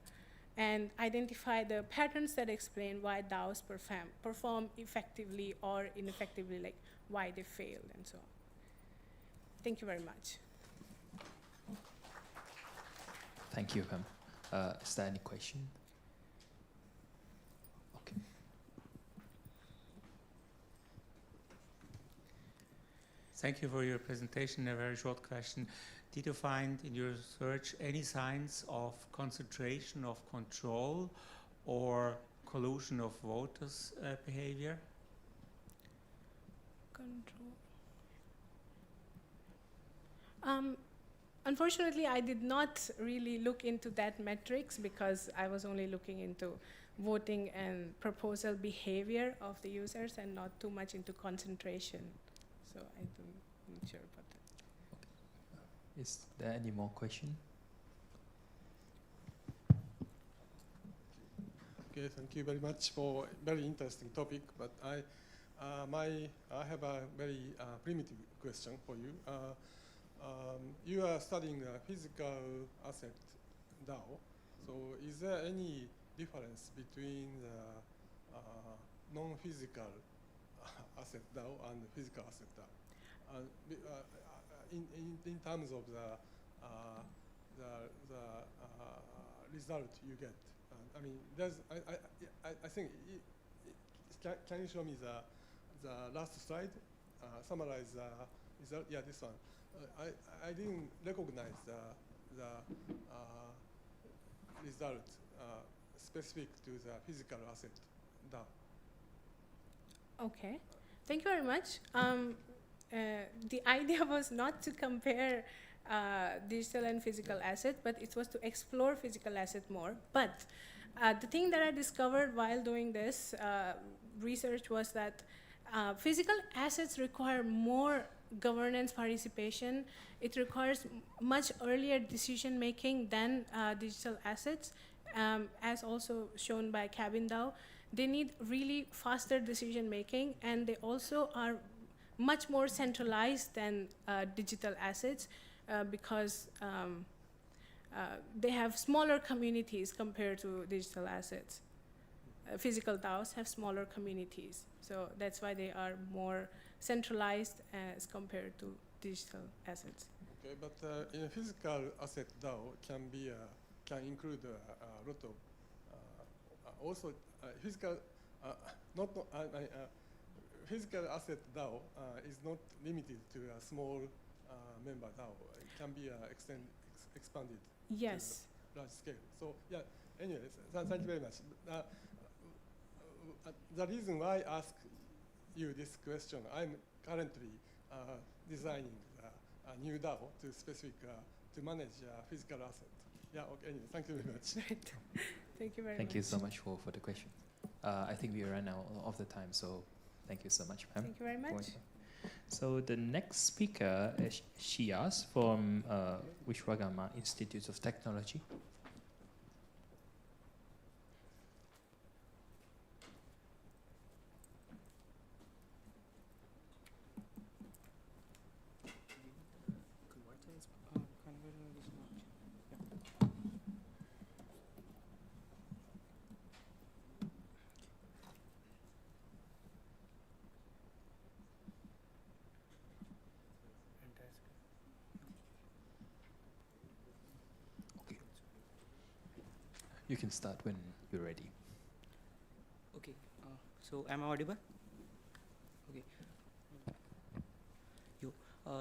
S6: and identify the patterns that explain why DAOs perform effectively or ineffectively, like why they failed and so on. Thank you very much.
S12: Thank you, Pam. Is there any question? Okay.
S13: Thank you for your presentation. A very short question. Did you find in your research any signs of concentration of control or collusion of voters' behavior?
S6: Control. Unfortunately, I did not really look into that metrics because I was only looking into voting and proposal behavior of the users and not too much into concentration. So I'm not sure about that.
S12: Okay. Is there any more question?
S3: Okay, thank you very much for very interesting topic. But I have a very primitive question for you. You are studying a physical asset DAO. So is there any difference between the non-physical asset DAO and physical asset DAO? In terms of the result you get. I mean, there's, I think, can you show me the last slide? Summarize the result. Yeah, this one. I didn't recognize result specific to the physical asset DAO.
S6: Okay, thank you very much. The idea was not to compare digital and physical asset, but it was to explore physical asset more. But the thing that I discovered while doing this research was that physical assets require more governance participation. It requires much earlier decision making than digital assets, as also shown by Cabin DAO. They need really faster decision making, and they also are much more centralized than digital assets because they have smaller communities compared to digital assets. Physical DAOs have smaller communities, so that's why they are more centralized as compared to digital assets.
S3: Okay, but in a physical asset DAO can include a lot of also physical physical asset DAO is not limited to a small member DAO. It can be expanded.
S6: Yes.
S3: To large scale. So yeah. Anyways, thank you very much. The reason why I ask you this question, I'm currently designing a new DAO to to manage physical asset. Yeah. Okay. Anyway, thank you very much.
S6: Right. Thank you very much.
S12: Thank you so much for the question. I think we ran out of the time, so thank you so much, ma'am.
S6: Thank you very much.
S12: So the next speaker is Shias from Vishwagama Institute of Technology. You can start when you're ready.
S14: Okay, so am I audible? Okay.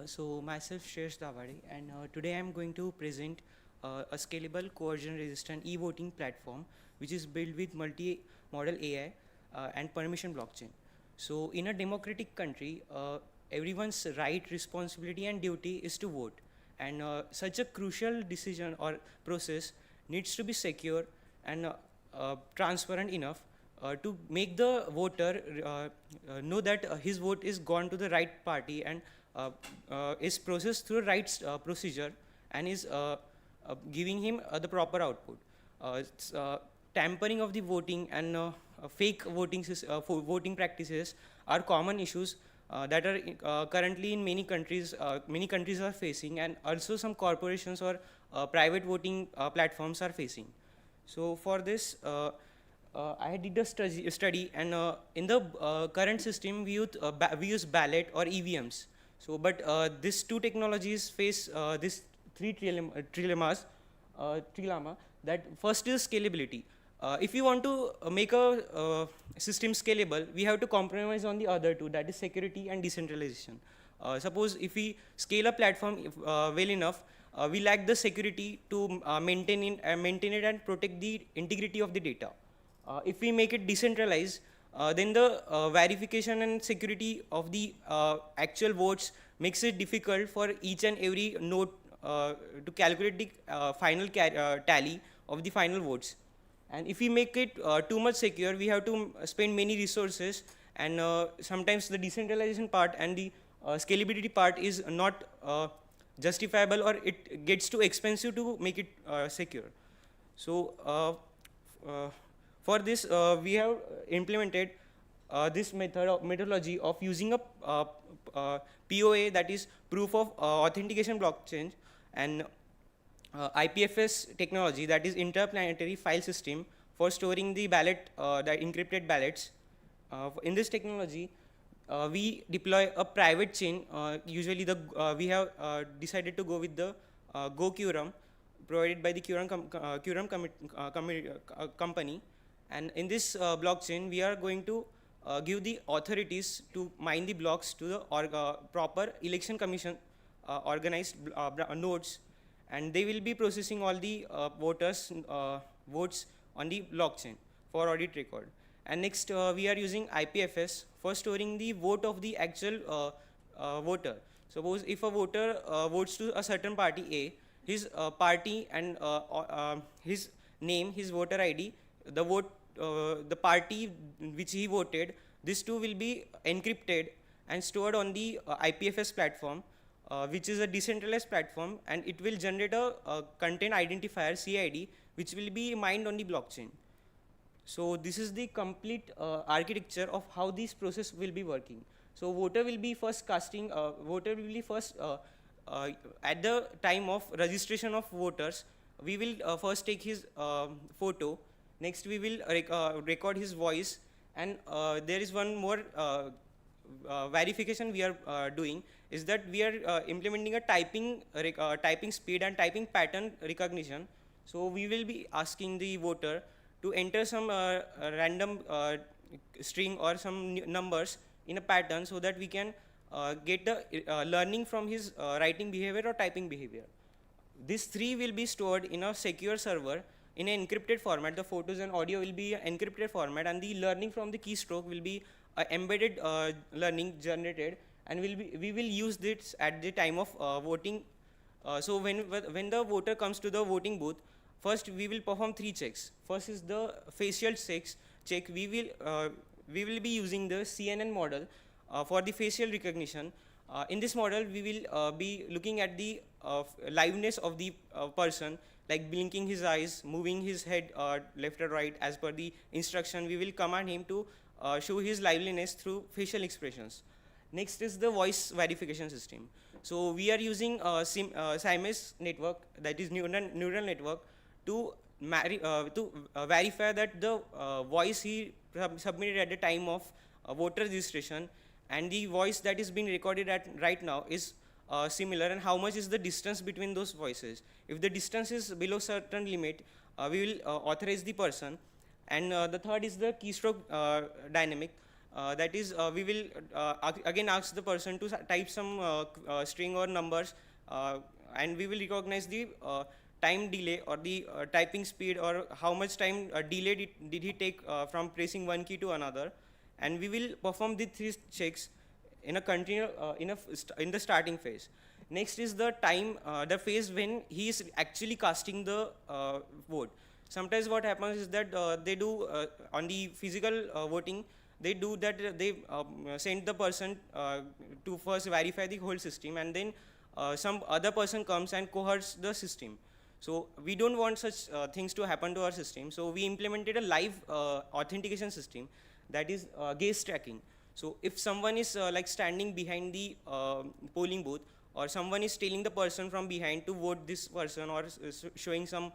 S14: So myself Shresh Davade, and today I'm going to present a scalable coercion resistant e-voting platform which is built with multi-model AI and permission blockchain. So in a democratic country, everyone's right, responsibility and duty is to vote, and such a crucial decision or process needs to be secure and transparent enough to make the voter know that his vote is gone to the right party and is processed through the right procedure and is giving him the proper output. Tampering of the voting and fake voting practices are common issues that are currently in many countries are facing, and also some corporations or private voting platforms are facing. So for this, I did a study, and in the current system we use ballot or EVMs. So, but these two technologies face these three trilemmas. That first is scalability. If you want to make a system scalable, we have to compromise on the other two, that is security and decentralization. Suppose if we scale a platform well enough, we lack the security to maintain it and protect the integrity of the data. If we make it decentralized, then the verification and security of the actual votes makes it difficult for each and every node to calculate the final tally of the final votes. And if we make it too much secure, we have to spend many resources, and sometimes the decentralization part and the scalability part is not justifiable, or it gets too expensive to make it secure. So for this, we have implemented this methodology of using a POA, that is proof of authentication blockchain, and IPFS technology, that is interplanetary file system for storing the ballot, the encrypted ballots. In this technology, we deploy a private chain. Usually, we have decided to go with the GoQuram, provided by the Quorum company. And in this blockchain, we are going to give the authorities to mine the blocks to the proper election commission organized nodes. and they will be processing all the voters' votes on the blockchain for audit record. And next, we are using IPFS for storing the vote of the actual voter. Suppose if a voter votes to a certain party A, his party and his name, his voter ID, the vote, the party which he voted, these two will be encrypted and stored on the IPFS platform, which is a decentralized platform, and it will generate a content identifier CID, which will be mined on the blockchain. So this is the complete architecture of how this process will be working. So voter will be first casting, voter will be first, at the time of registration of voters, we will first take his photo, next we will record his voice, and there is one more verification we are doing, is that we are implementing a typing speed and typing pattern recognition. So we will be asking the voter to enter some random string or some numbers in a pattern, so that we can get the learning from his writing behavior or typing behavior. These three will be stored in a secure server in an encrypted format. The photos and audio will be an encrypted format, and the learning from the keystroke will be embedded learning generated, and we will use this at the time of voting. So when the voter comes to the voting booth, first we will perform 3 checks. First is the facial check. We will be using the CNN model for the facial recognition. In this model, we will be looking at the liveness of the person, like blinking his eyes, moving his head left or right as per the instruction. We will command him to show his liveliness through facial expressions. Next is the voice verification system. So we are using SIMES network, that is neural network, to verify that the voice he submitted at the time of voter registration and the voice that is being recorded at right now is similar, and how much is the distance between those voices. If the distance is below certain limit, we will authorize the person. And the third is the keystroke dynamic. That is, we will again ask the person to type some string or numbers, and we will recognize the time delay or the typing speed, or how much time delay did he take from pressing one key to another. And we will perform the 3 checks in a in the starting phase. Next is the time, the phase when he is actually casting the vote. Sometimes what happens is that they do on the physical voting, they do that they send the person to first verify the whole system, and then some other person comes and coerces the system. So we don't want such things to happen to our system. So we implemented a live authentication system, that is gaze tracking. So if someone is like standing behind the polling booth, or someone is telling the person from behind to vote this person, or showing some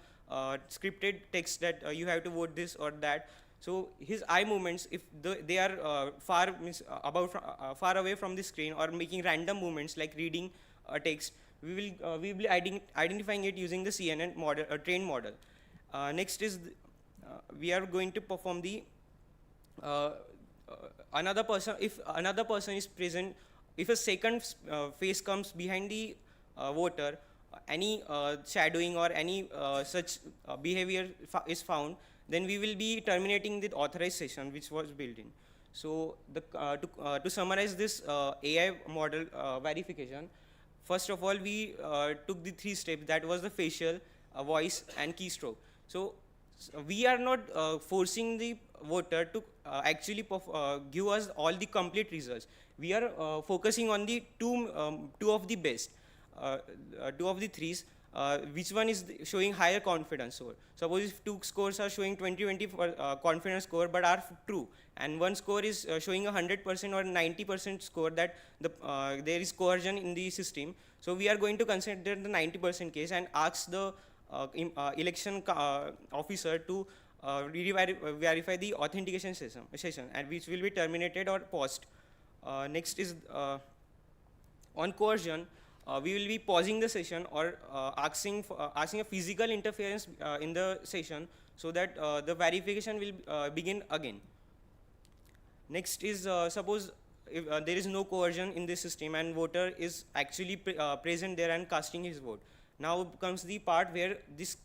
S14: scripted text that you have to vote this or that, so his eye movements, if they are far away from the screen, or making random movements like reading a text, we will be identifying it using the CNN model, trained model. Next is we are going to perform the another person. If another person is present, if a second face comes behind the voter, any shadowing or any such behavior is found, then we will be terminating the authorized session which was built in. So to summarize this AI model verification, first of all, we took the 3 steps. That was the facial, voice, and keystroke. So we are not forcing the voter to actually give us all the complete results. We are focusing on the two of the best, 2 of the 3s. Which one is showing higher confidence score? Suppose if 2 scores are showing 20 for confidence score but are true, and 1 score is showing 100% or 90% score that there is coercion in the system. So we are going to consider the 90% case and ask the election officer to verify the authentication session, and which will be terminated or paused. Next is on coercion. We will be pausing the session or asking a physical interference in the session, so that the verification will begin again. Next is suppose if there is no coercion in this system and voter is actually present there and casting his vote. Now comes the part where this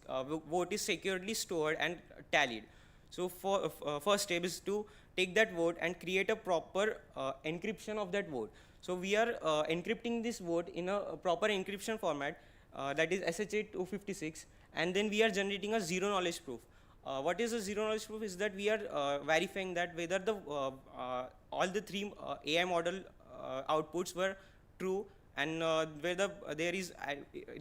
S14: vote is securely stored and tallied. So first step is to take that vote and create a proper encryption of that vote. So we are encrypting this vote in a proper encryption format, that is SHA-256, and then we are generating a zero knowledge proof. What is a zero knowledge proof is that we are verifying that whether the all the three AI model outputs were true, and whether there is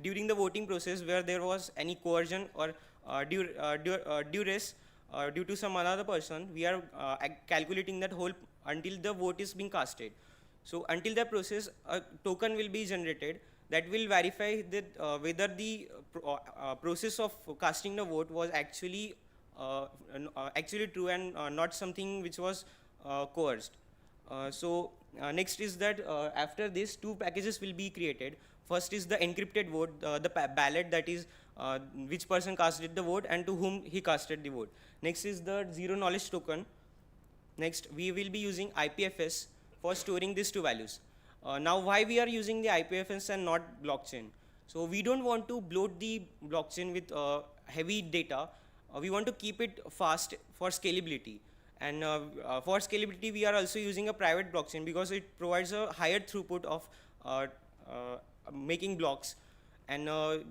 S14: during the voting process where there was any coercion or duress due to some another person, we are calculating that whole until the vote is being casted. So until that process, a token will be generated that will verify that whether the process of casting the vote was actually actually true and not something which was coerced. Next is that after this, two packages will be created. First is the encrypted vote, the ballot, that is which person casted the vote and to whom he casted the vote. Next is the zero knowledge token. Next, we will be using IPFS for storing these two values. Now, why we are using the IPFS and not blockchain? So we don't want to bloat the blockchain with heavy data. We want to keep it fast for scalability. And for scalability, we are also using a private blockchain because it provides a higher throughput of making blocks. And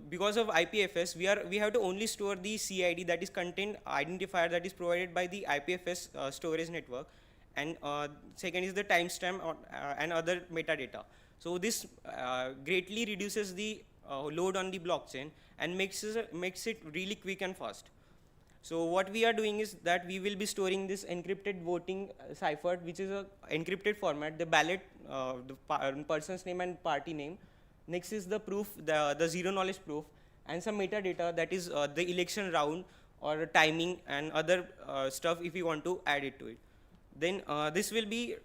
S14: because of IPFS, we have to only store the CID, that is content identifier, that is provided by the IPFS storage network. And second is the timestamp and other metadata. So this greatly reduces the load on the blockchain and makes it really quick and fast. So what we are doing is that we will be storing this encrypted voting cipher, which is a encrypted format, the ballot, the person's name and party name. Next is the proof, the zero knowledge proof, and some metadata, that is the election round or timing and other stuff if you want to add it to it. Then this will be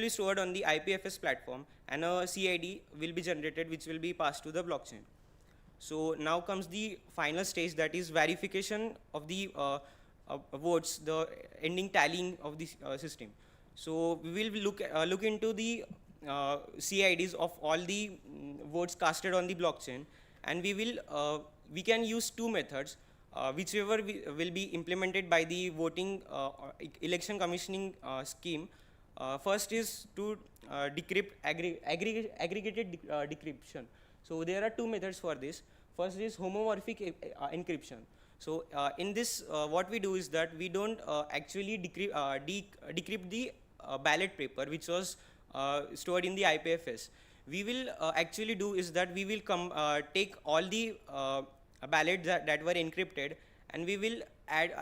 S14: stored on the IPFS platform, and a CID will be generated which will be passed to the blockchain. So now comes the final stage, that is verification of the votes, the ending tallying of the system. So we will look into the CIDs of all the votes casted on the blockchain, and we can use two methods, whichever will be implemented by the voting election commissioning scheme. First is to decrypt aggregated decryption. So there are two methods for this. First is homomorphic encryption. So in this, what we do is that we don't actually decrypt the ballot paper which was stored in the IPFS. We will actually do is that we will take all the ballots that were encrypted, and we will add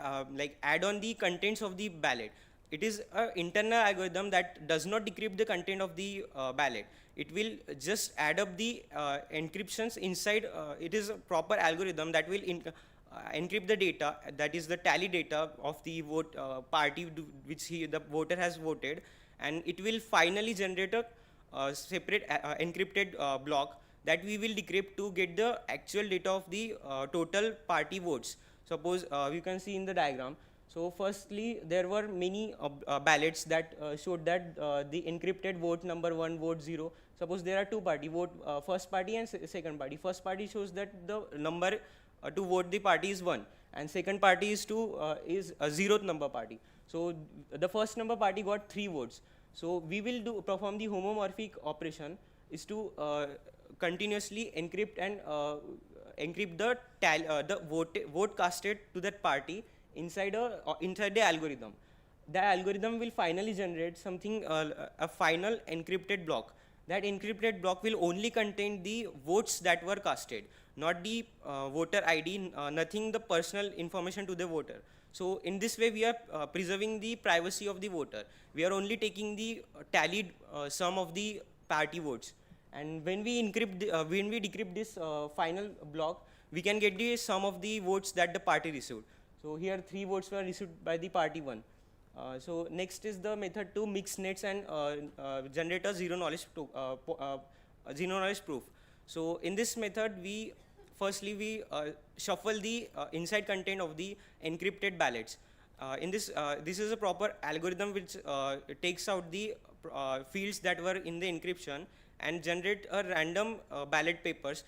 S14: on the contents of the ballot. It is an internal algorithm that does not decrypt the content of the ballot. It will just add up the encryptions inside. It is a proper algorithm that will encrypt the data, that is the tally data of the vote party which the voter has voted, and it will finally generate a separate encrypted block that we will decrypt to get the actual data of the total party votes. Suppose you can see in the diagram. So firstly, there were many ballots that showed that the encrypted vote number 1, vote 0. Suppose there are two party, first party and second party. First party shows that the number to vote the party is 1, and second party is a 0th number party. So the first number party got 3 votes. So we will perform the homomorphic operation is to continuously encrypt and encrypt the vote casted to that party inside the algorithm. The algorithm will finally generate something, a final encrypted block. That encrypted block will only contain the votes that were casted, not the voter ID, nothing the personal information to the voter. So in this way, we are preserving the privacy of the voter. We are only taking the tallied sum of the party votes. And when we decrypt this final block, we can get the sum of the votes that the party received. So here 3 votes were received by the party 1. So next is the method to mix nets and generate a zero knowledge proof. So in this method, firstly we shuffle the inside content of the encrypted ballots. This is a proper algorithm which takes out the fields that were in the encryption and generate a random ballot papers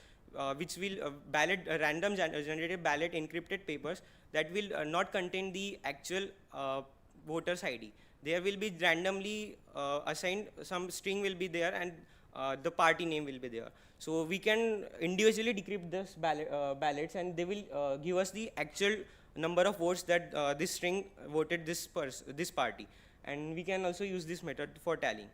S14: which will random generated ballot encrypted papers that will not contain the actual voter's ID. There will be randomly assigned, some string will be there, and the party name will be there. So we can individually decrypt this ballots, and they will give us the actual number of votes that this string voted this party. And we can also use this method for tallying.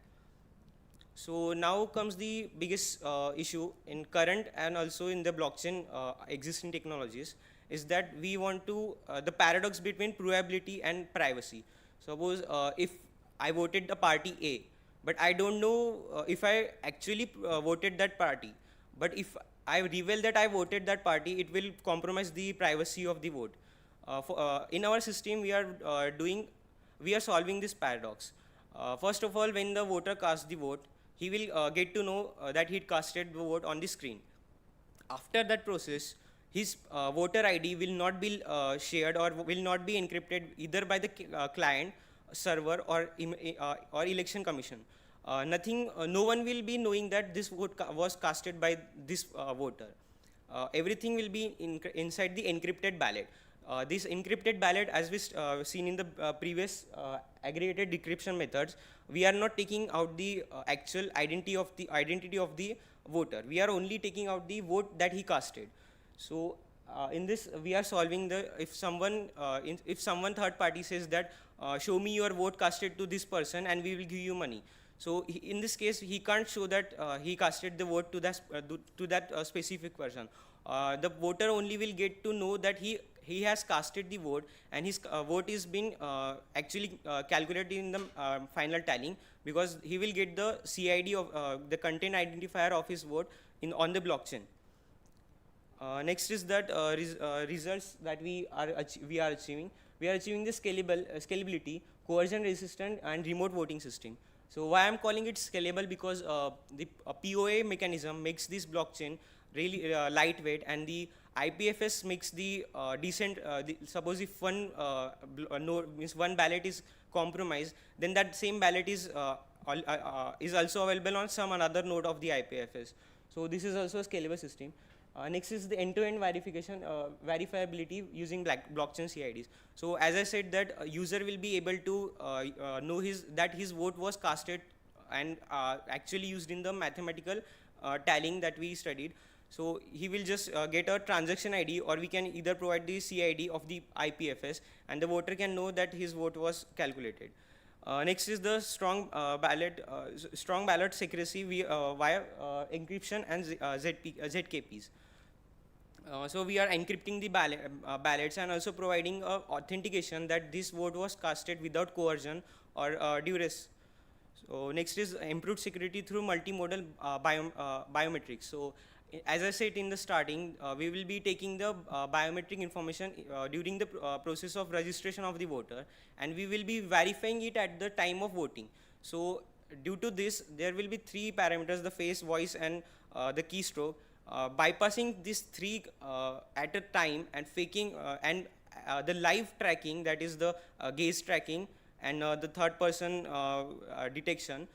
S14: So now comes the biggest issue in current and also in the blockchain existing technologies, is that we want to, the paradox between provability and privacy. Suppose if I voted the party A, but I don't know if I actually voted that party. But if I reveal that I voted that party, it will compromise the privacy of the vote. In our system, we are solving this paradox. First of all, when the voter casts the vote, he will get to know that he casted the vote on the screen. After that process, his voter ID will not be shared or will not be encrypted either by the client, server, or election commission. No one will be knowing that this vote was casted by this voter. Everything will be inside the encrypted ballot. This encrypted ballot, as we seen in the previous aggregated decryption methods, we are not taking out the actual identity of the voter. We are only taking out the vote that he casted. So in this, we are solving if someone third party says that show me your vote casted to this person and we will give you money. So in this case, he can't show that he casted the vote to that specific person. The voter only will get to know that he has casted the vote, and his vote is been actually calculated in the final tallying, because he will get the CID of the content identifier of his vote on the blockchain. Next is that results that we are achieving. We are achieving the scalability, coercion resistant, and remote voting system. So why I'm calling it scalable? Because the POA mechanism makes this blockchain really lightweight, and the IPFS makes the suppose if one one ballot is compromised, then that same ballot is also available on some another node of the IPFS. So this is also a scalable system. Next is the end-to-end verifiability using blockchain CIDs. So as I said, that a user will be able to know that his vote was casted and actually used in the mathematical tallying that we studied. So he will just get a transaction ID, or we can either provide the CID of the IPFS, and the voter can know that his vote was calculated. Next is the strong ballot secrecy via encryption and ZKPs. So we are encrypting the ballots and also providing authentication that this vote was casted without coercion or duress. So next is improved security through multimodal biometrics. So as I said in the starting, we will be taking the biometric information during the process of registration of the voter, and we will be verifying it at the time of voting. So due to this, there will be three parameters: the face, voice, and the keystroke. Bypassing these three at a time and faking and the live tracking, that is the gaze tracking, and the third person detection.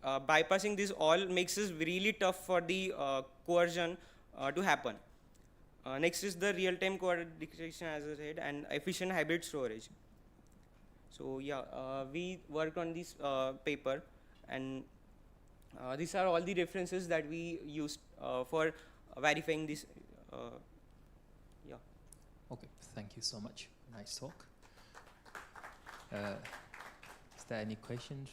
S14: Bypassing this all makes it really tough for the coercion to happen. Next is the real-time coordination, as I said, and efficient hybrid storage. So yeah, we worked on this paper, and these are all the references that we used for verifying this. Yeah.
S12: Okay, thank you so much. Nice talk. Is there any questions?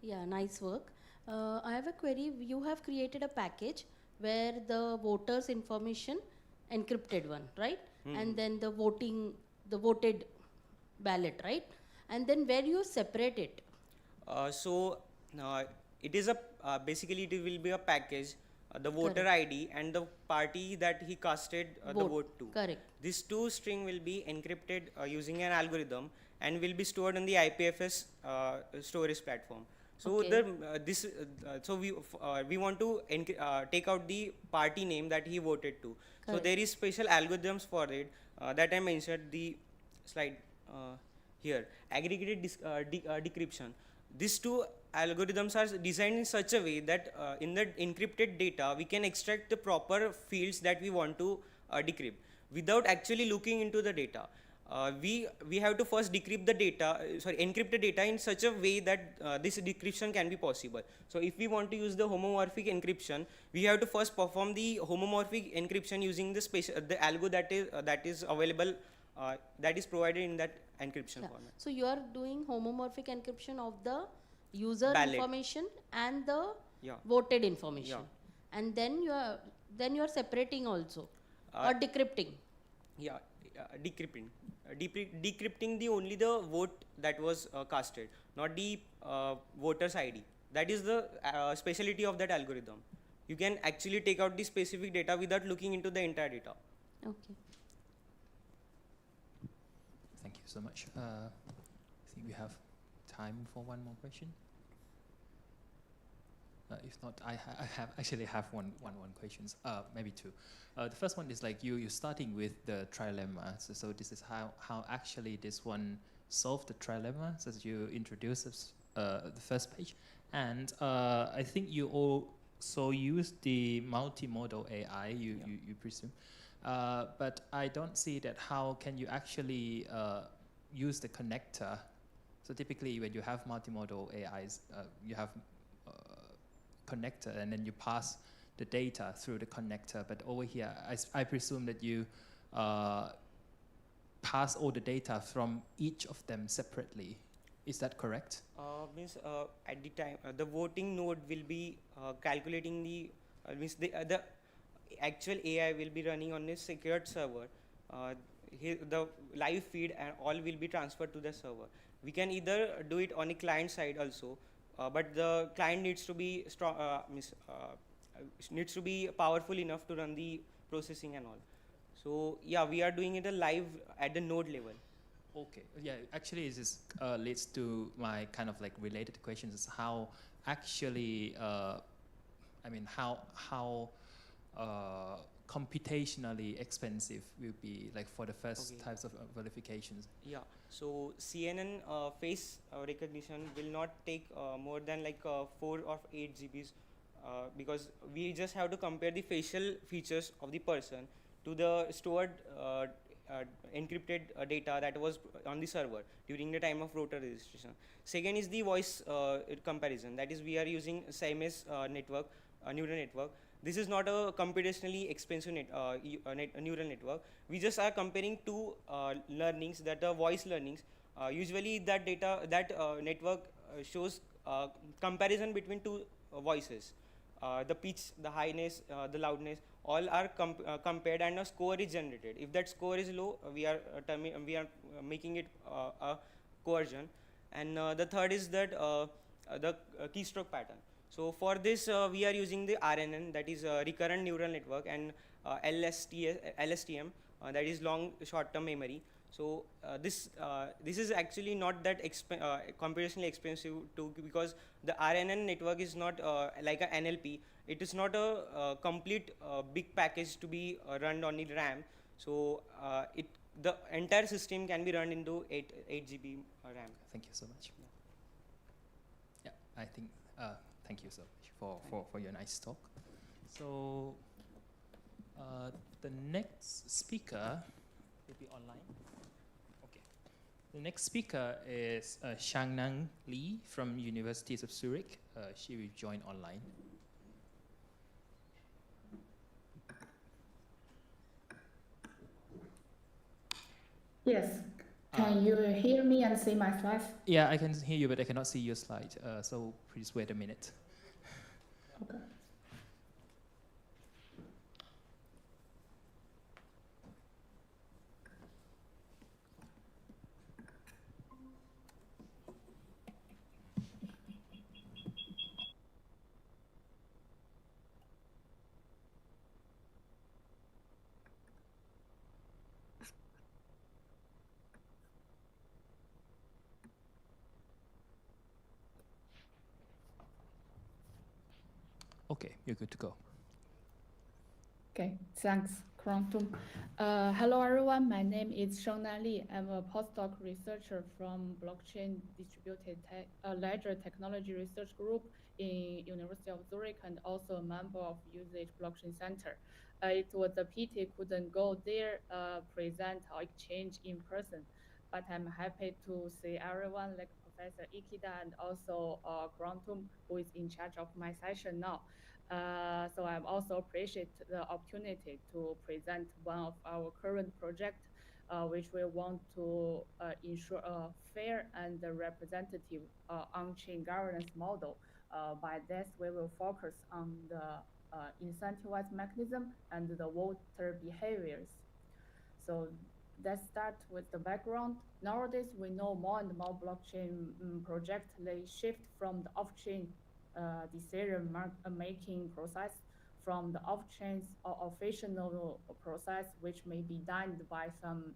S15: Yeah, nice work. I have a query. You have created a package where the voters' information, encrypted one, right? And then the voted ballot, right? And then where you separate it?
S14: It is basically it will be a package, the voter ID and the party that he casted the vote to.
S15: Correct.
S14: These two string will be encrypted using an algorithm and will be stored on the IPFS storage platform. So
S15: Okay.
S14: so we want to take out the party name that he voted to. So
S15: Correct.
S14: there is special algorithms for it that I mentioned the slide here. Aggregated decryption. These two algorithms are designed in such a way that in the encrypted data we can extract the proper fields that we want to decrypt without actually looking into the data. We have to first decrypt the data, encrypt the data in such a way that this decryption can be possible. So if we want to use the homomorphic encryption, we have to first perform the homomorphic encryption using the algo that is available, that is provided in that encryption
S15: Yeah.
S14: format.
S15: So you are doing homomorphic encryption of the user
S14: Ballot.
S15: information and the
S14: Yeah.
S15: voted information,
S14: Yeah.
S15: and then you are separating also
S14: Uh,
S15: or decrypting.
S14: Yeah, decrypting the only the vote that was casted, not the voter's ID. That is the speciality of that algorithm. You can actually take out the specific data without looking into the entire data.
S15: Okay.
S12: Thank you so much. I think we have time for one more question. If not, I actually have one questions, maybe two. The first one is like you're starting with the trilemma. So this is how actually this one solved the trilemma, so that you introduce the first page. And I think you also use the multimodal AI, you presume. But I don't see that how can you actually use the connector. So typically when you have multimodal AIs, you have connector and then you pass the data through the connector. But over here, I presume that you pass all the data from each of them separately. Is that correct?
S14: Means at the time the voting node will be calculating the the actual AI will be running on a secured server. The live feed and all will be transferred to the server. We can either do it on a client side also, but the client needs to be strong, needs to be powerful enough to run the processing and all. So yeah, we are doing it live at the node level.
S12: Okay. Yeah, actually this leads to my kind of like related questions is how actually, I mean, how computationally expensive will be like for the first types of verifications?
S14: Yeah, so CNN face recognition will not take more than like 4 or 8 GBs because we just have to compare the facial features of the person to the stored encrypted data that was on the server during the time of voter registration. Second is the voice comparison, that is we are using SIMS network, neural network. This is not a computationally expensive neural network. We just are comparing two learnings, that are voice learnings. Usually that data, that network shows comparison between two voices. The pitch, the highness, the loudness, all are compared and a score is generated. If that score is low, we are making it a coercion. And the third is that the keystroke pattern. So for this, we are using the RNN, that is recurrent neural network, and LSTM, that is long short-term memory. So this is actually not that computationally expensive because the RNN network is not like a NLP. It is not a complete big package to be run on the RAM. So the entire system can be run into 8 GB RAM.
S12: Thank you so much. Yeah, I think. Thank you so much for your nice talk. So the next speaker will be online. Okay. The next speaker is Xiangnan Li from University of Zurich. She will join online.
S16: Yes. Can you hear me and see my slides?
S12: Yeah, I can hear you, but I cannot see your slide. So please wait a minute.
S16: Okay.
S12: Okay, you're good to go.
S16: Okay, thanks, Quantum. Hello, everyone. My name is Shengnan Li. I'm a postdoc researcher from Blockchain Distributed Ledger Technology Research Group in University of Zurich and also a member of Usage Blockchain Center. It was a pity couldn't go there, present or exchange in person, but I'm happy to see everyone like Professor Ikeda and also Quantum, who is in charge of my session now. So I also appreciate the opportunity to present one of our current projects, which we want to ensure a fair and representative on-chain governance model. By this, we will focus on the incentivized mechanism and the voter behaviors. So let's start with the background. Nowadays, we know more and more blockchain projects, they shift from the off-chain decision-making process from the off-chain or official process, which may be done by some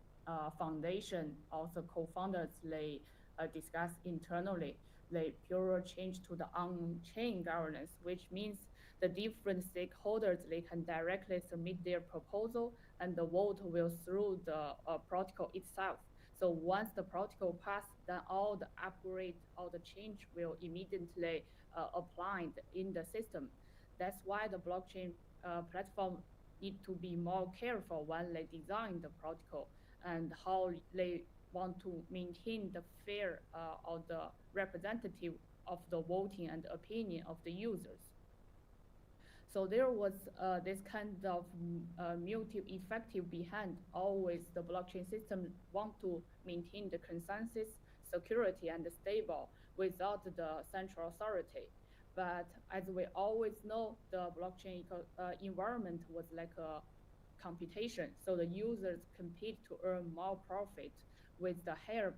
S16: foundation, also co-founders, they discuss internally. They pure change to the on-chain governance, which means the different stakeholders, they can directly submit their proposal and the vote will through the protocol itself. So once the protocol passes, then all the upgrade or the change will immediately applied in the system. That's why the blockchain platform need to be more careful when they design the protocol and how they want to maintain the fair or the representative of the voting and opinion of the users. So there was this kind of mutual effective behind always the blockchain system want to maintain the consensus, security, and stable without the central authority. But as we always know, the blockchain environment was like a computation. So the users compete to earn more profit with the higher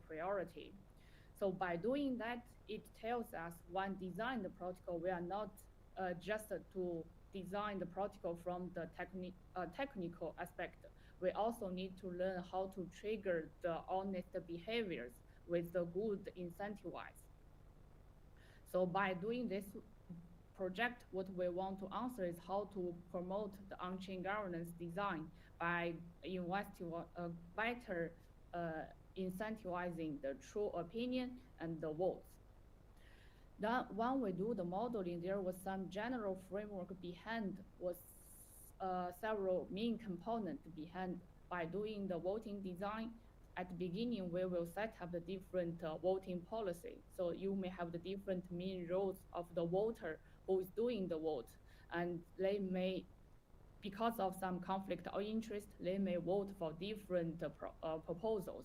S16: priority. So by doing that, it tells us when design the protocol, we are not just to design the protocol from the technical aspect. We also need to learn how to trigger the honest behaviors with the good incentivize. So by doing this project, what we want to answer is how to promote the on-chain governance design by investing better incentivizing the true opinion and the votes. Then when we do the modeling, there was some general framework behind, was several main components behind. By doing the voting design, at the beginning, we will set up the different voting policy. So you may have the different main roles of the voter who is doing the vote. And they may, because of some conflict of interest, they may vote for different proposals.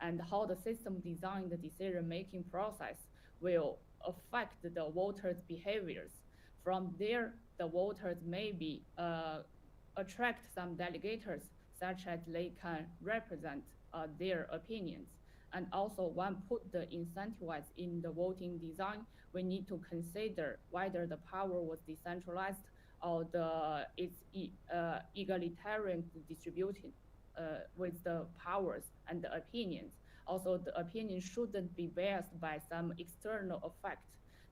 S16: And how the system design the decision-making process will affect the voters' behaviors. From there, the voters maybe attract some delegators such as they can represent their opinions. And also when put the incentivize in the voting design, we need to consider whether the power was decentralized or it's egalitarian distributed with the powers and the opinions. Also, the opinion shouldn't be biased by some external effect.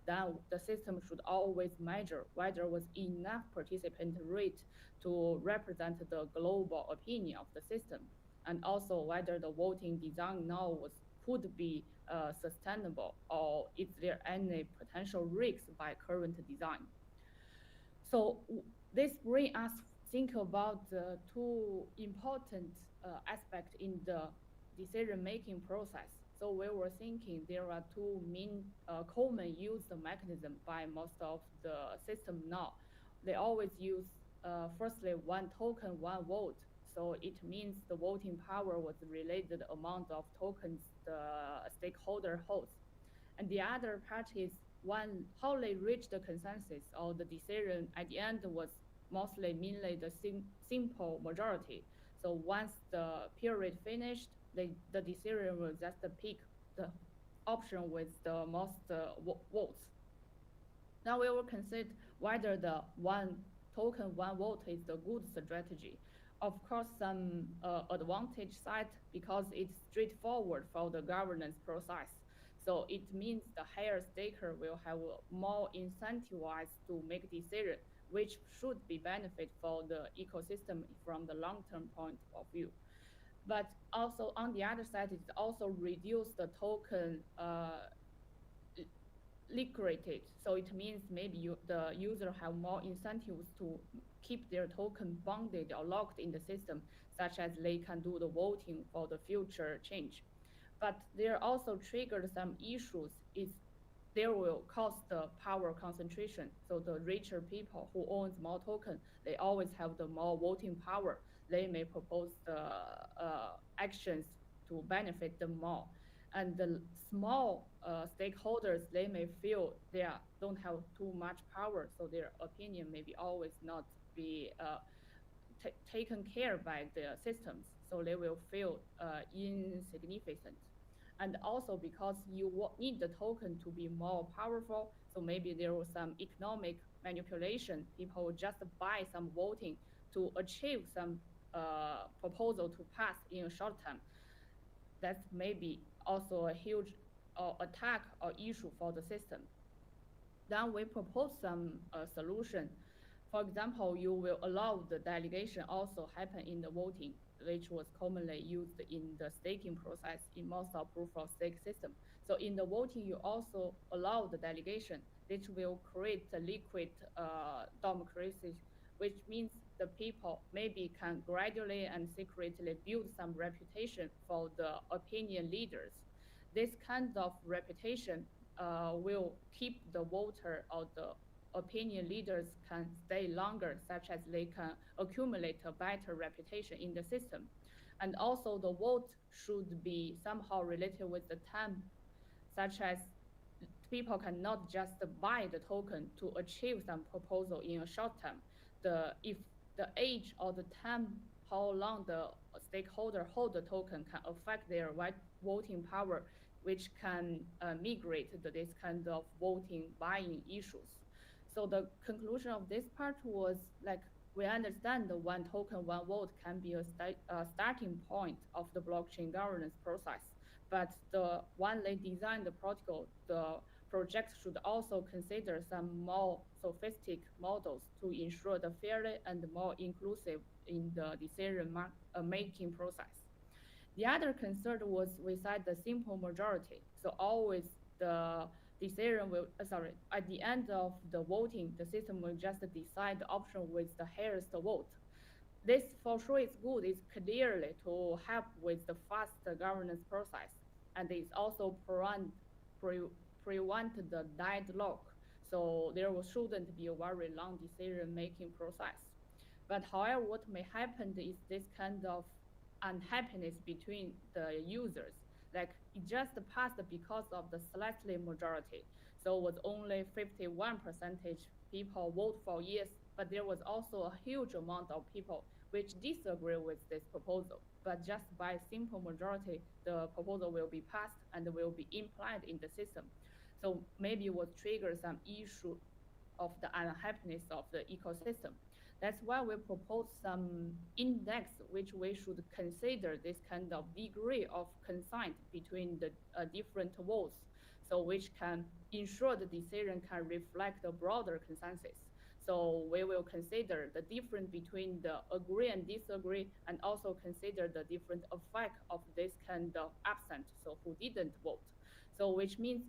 S16: Then the system should always measure whether there was enough participant rate to represent the global opinion of the system, and also whether the voting design now could be sustainable, or is there any potential risks by current design. So this brings us think about two important aspects in the decision-making process. So we were thinking there are two main common used mechanism by most of the system now. They always use firstly one token, one vote. So it means the voting power was related amount of tokens the stakeholder holds. And the other part is how they reach the consensus or the decision at the end was mostly mainly the simple majority. So once the period finished, the decision will just pick the option with the most votes. Now we will consider whether the one token, one vote is the good strategy. Of course, some advantage side because it's straightforward for the governance process. So it means the higher staker will have more incentivized to make decision, which should be benefit for the ecosystem from the long-term point of view. But also on the other side, it also reduce the token liquidity. So it means maybe the user have more incentives to keep their token bonded or locked in the system, such as they can do the voting for the future change. But there also triggered some issues is there will cause the power concentration. So the richer people who owns more token, they always have the more voting power. They may propose the actions to benefit them more. And the small stakeholders, they may feel they don't have too much power, so their opinion may be always not be taken care by the systems. So they will feel insignificant. And also because you need the token to be more powerful, so maybe there was some economic manipulation. People just buy some voting to achieve some proposal to pass in a short time. That's maybe also a huge attack or issue for the system. Then we propose some solution. For example, you will allow the delegation also happen in the voting, which was commonly used in the staking process in most of proof-of-stake system. So in the voting, you also allow the delegation, which will create a liquid democracy, which means the people maybe can gradually and secretly build some reputation for the opinion leaders. This kind of reputation will keep the voter or the opinion leaders can stay longer, such as they can accumulate a better reputation in the system. And also the vote should be somehow related with the time, such as people cannot just buy the token to achieve some proposal in a short time. If the age or the time, how long the stakeholder hold the token can affect their voting power, which can migrate to this kind of voting buying issues. So the conclusion of this part was like, we understand the one token, one vote can be a starting point of the blockchain governance process. But when they design the protocol, the project should also consider some more sophisticated models to ensure the fairly and more inclusive in the decision making process. The other concern was beside the simple majority. So always the decision will, at the end of the voting, the system will just decide the option with the highest vote. This for sure is good. It's clearly to help with the fast governance process. And it's also prevent the deadlock. So there shouldn't be a very long decision-making process. But however, what may happen is this kind of unhappiness between the users. Like it just passed because of the slightly majority. So it was only 51% people vote for yes, but there was also a huge amount of people which disagree with this proposal. But just by simple majority, the proposal will be passed and will be implied in the system. So maybe it will trigger some issue of the unhappiness of the ecosystem. That's why we propose some index which we should consider this kind of degree of consent between the different votes, so which can ensure the decision can reflect a broader consensus. So we will consider the difference between the agree and disagree, and also consider the different effect of this kind of absent, so who didn't vote. So which means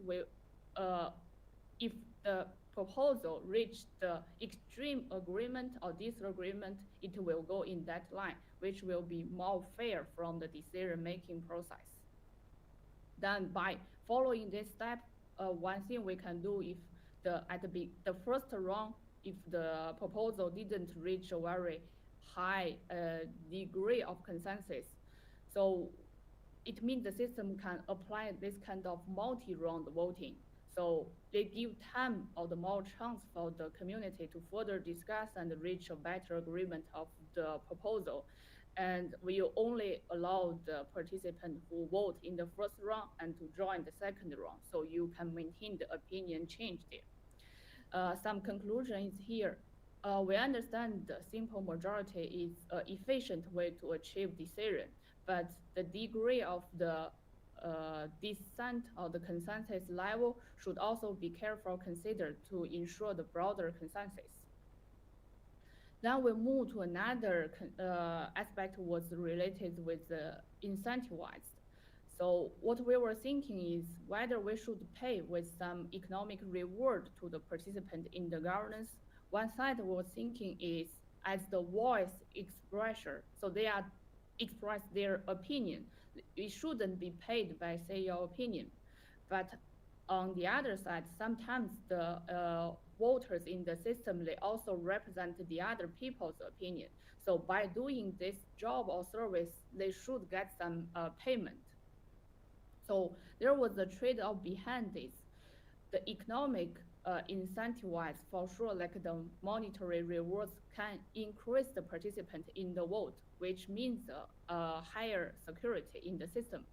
S16: if the proposal reached the extreme agreement or disagreement, it will go in that line, which will be more fair from the decision-making process. Then by following this step, one thing we can do if at the first round, if the proposal didn't reach a very high degree of consensus, so it means the system can apply this kind of multi-round voting. So they give time or the more chance for the community to further discuss and reach a better agreement of the proposal. And we only allow the participants who vote in the first round and to join the second round, so you can maintain the opinion change there. Some conclusions here. We understand the simple majority is an efficient way to achieve decision, but the degree of the dissent or the consensus level should also be carefully considered to ensure the broader consensus. Then we move to another aspect was related with the incentivized. So what we were thinking is whether we should pay with some economic reward to the participant in the governance. One side we were thinking is as the voice expression, so they are express their opinion. It shouldn't be paid by say your opinion. But on the other side, sometimes the voters in the system, they also represent the other people's opinion. So by doing this job or service, they should get some payment. So there was a trade-off behind this. The economic incentivize for sure, like the monetary rewards can increase the participant in the vote, which means higher security in the system.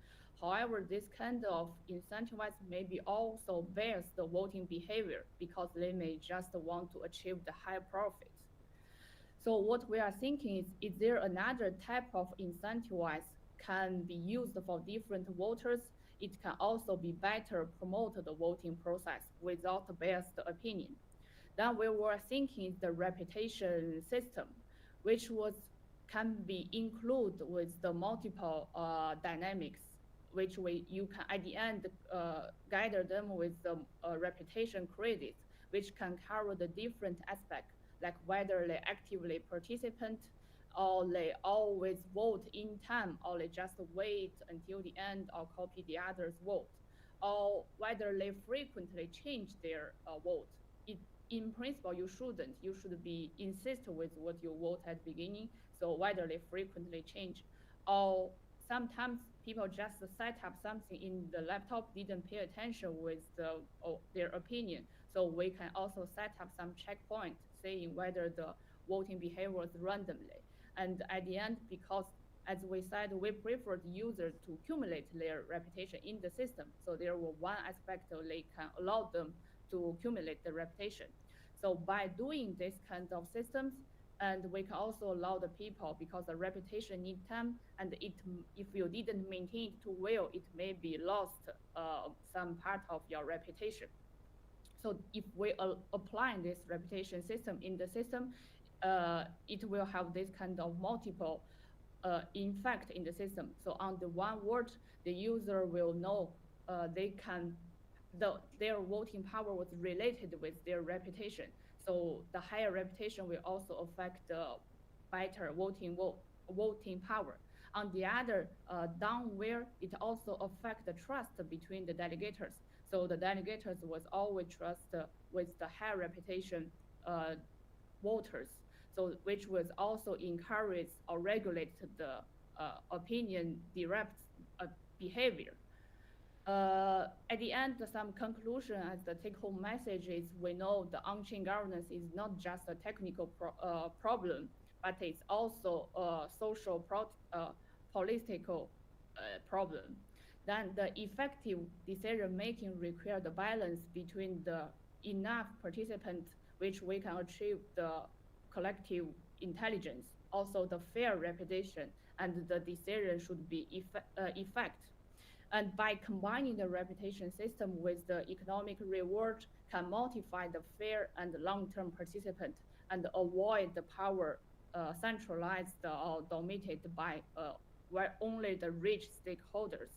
S16: However, this kind of incentivize maybe also bias the voting behavior because they may just want to achieve the high profit. So what we are thinking is there another type of incentivize can be used for different voters? It can also be better promote the voting process without biased opinion. Then we were thinking the reputation system, which can be included with the multiple dynamics, which you can at the end gather them with the reputation credit, which can cover the different aspects, like whether they actively participate, or they always vote in time, or they just wait until the end or copy the other's vote, or whether they frequently change their vote. In principle, you shouldn't. You should be insist with what you vote at the beginning, so whether they frequently change, or sometimes people just set up something in the laptop, didn't pay attention with their opinion. So we can also set up some checkpoint saying whether the voting behavior was randomly. And at the end, because as we said, we prefer the user to accumulate their reputation in the system. So there was one aspect they can allow them to accumulate the reputation. So by doing this kind of systems, and we can also allow the people, because the reputation needs time, and if you didn't maintain it too well, it may be lost some part of your reputation. So if we apply this reputation system in the system, it will have this kind of multiple effect in the system. So on the one word, the user will know their voting power was related with their reputation. So the higher reputation will also affect the better voting power. On the other, downward, it also affects the trust between the delegators. So the delegators was always trust with the high reputation voters. So which was also encourage or regulate the opinion direct behavior. At the end, some conclusion as the take-home message is we know the on-chain governance is not just a technical problem, but it's also a social political problem. Then the effective decision-making requires the balance between the enough participants, which we can achieve the collective intelligence, also the fair reputation, and the decision should be effect. And by combining the reputation system with the economic reward, can multiply the fair and long-term participant and avoid the power centralized or dominated by where only the rich stakeholders.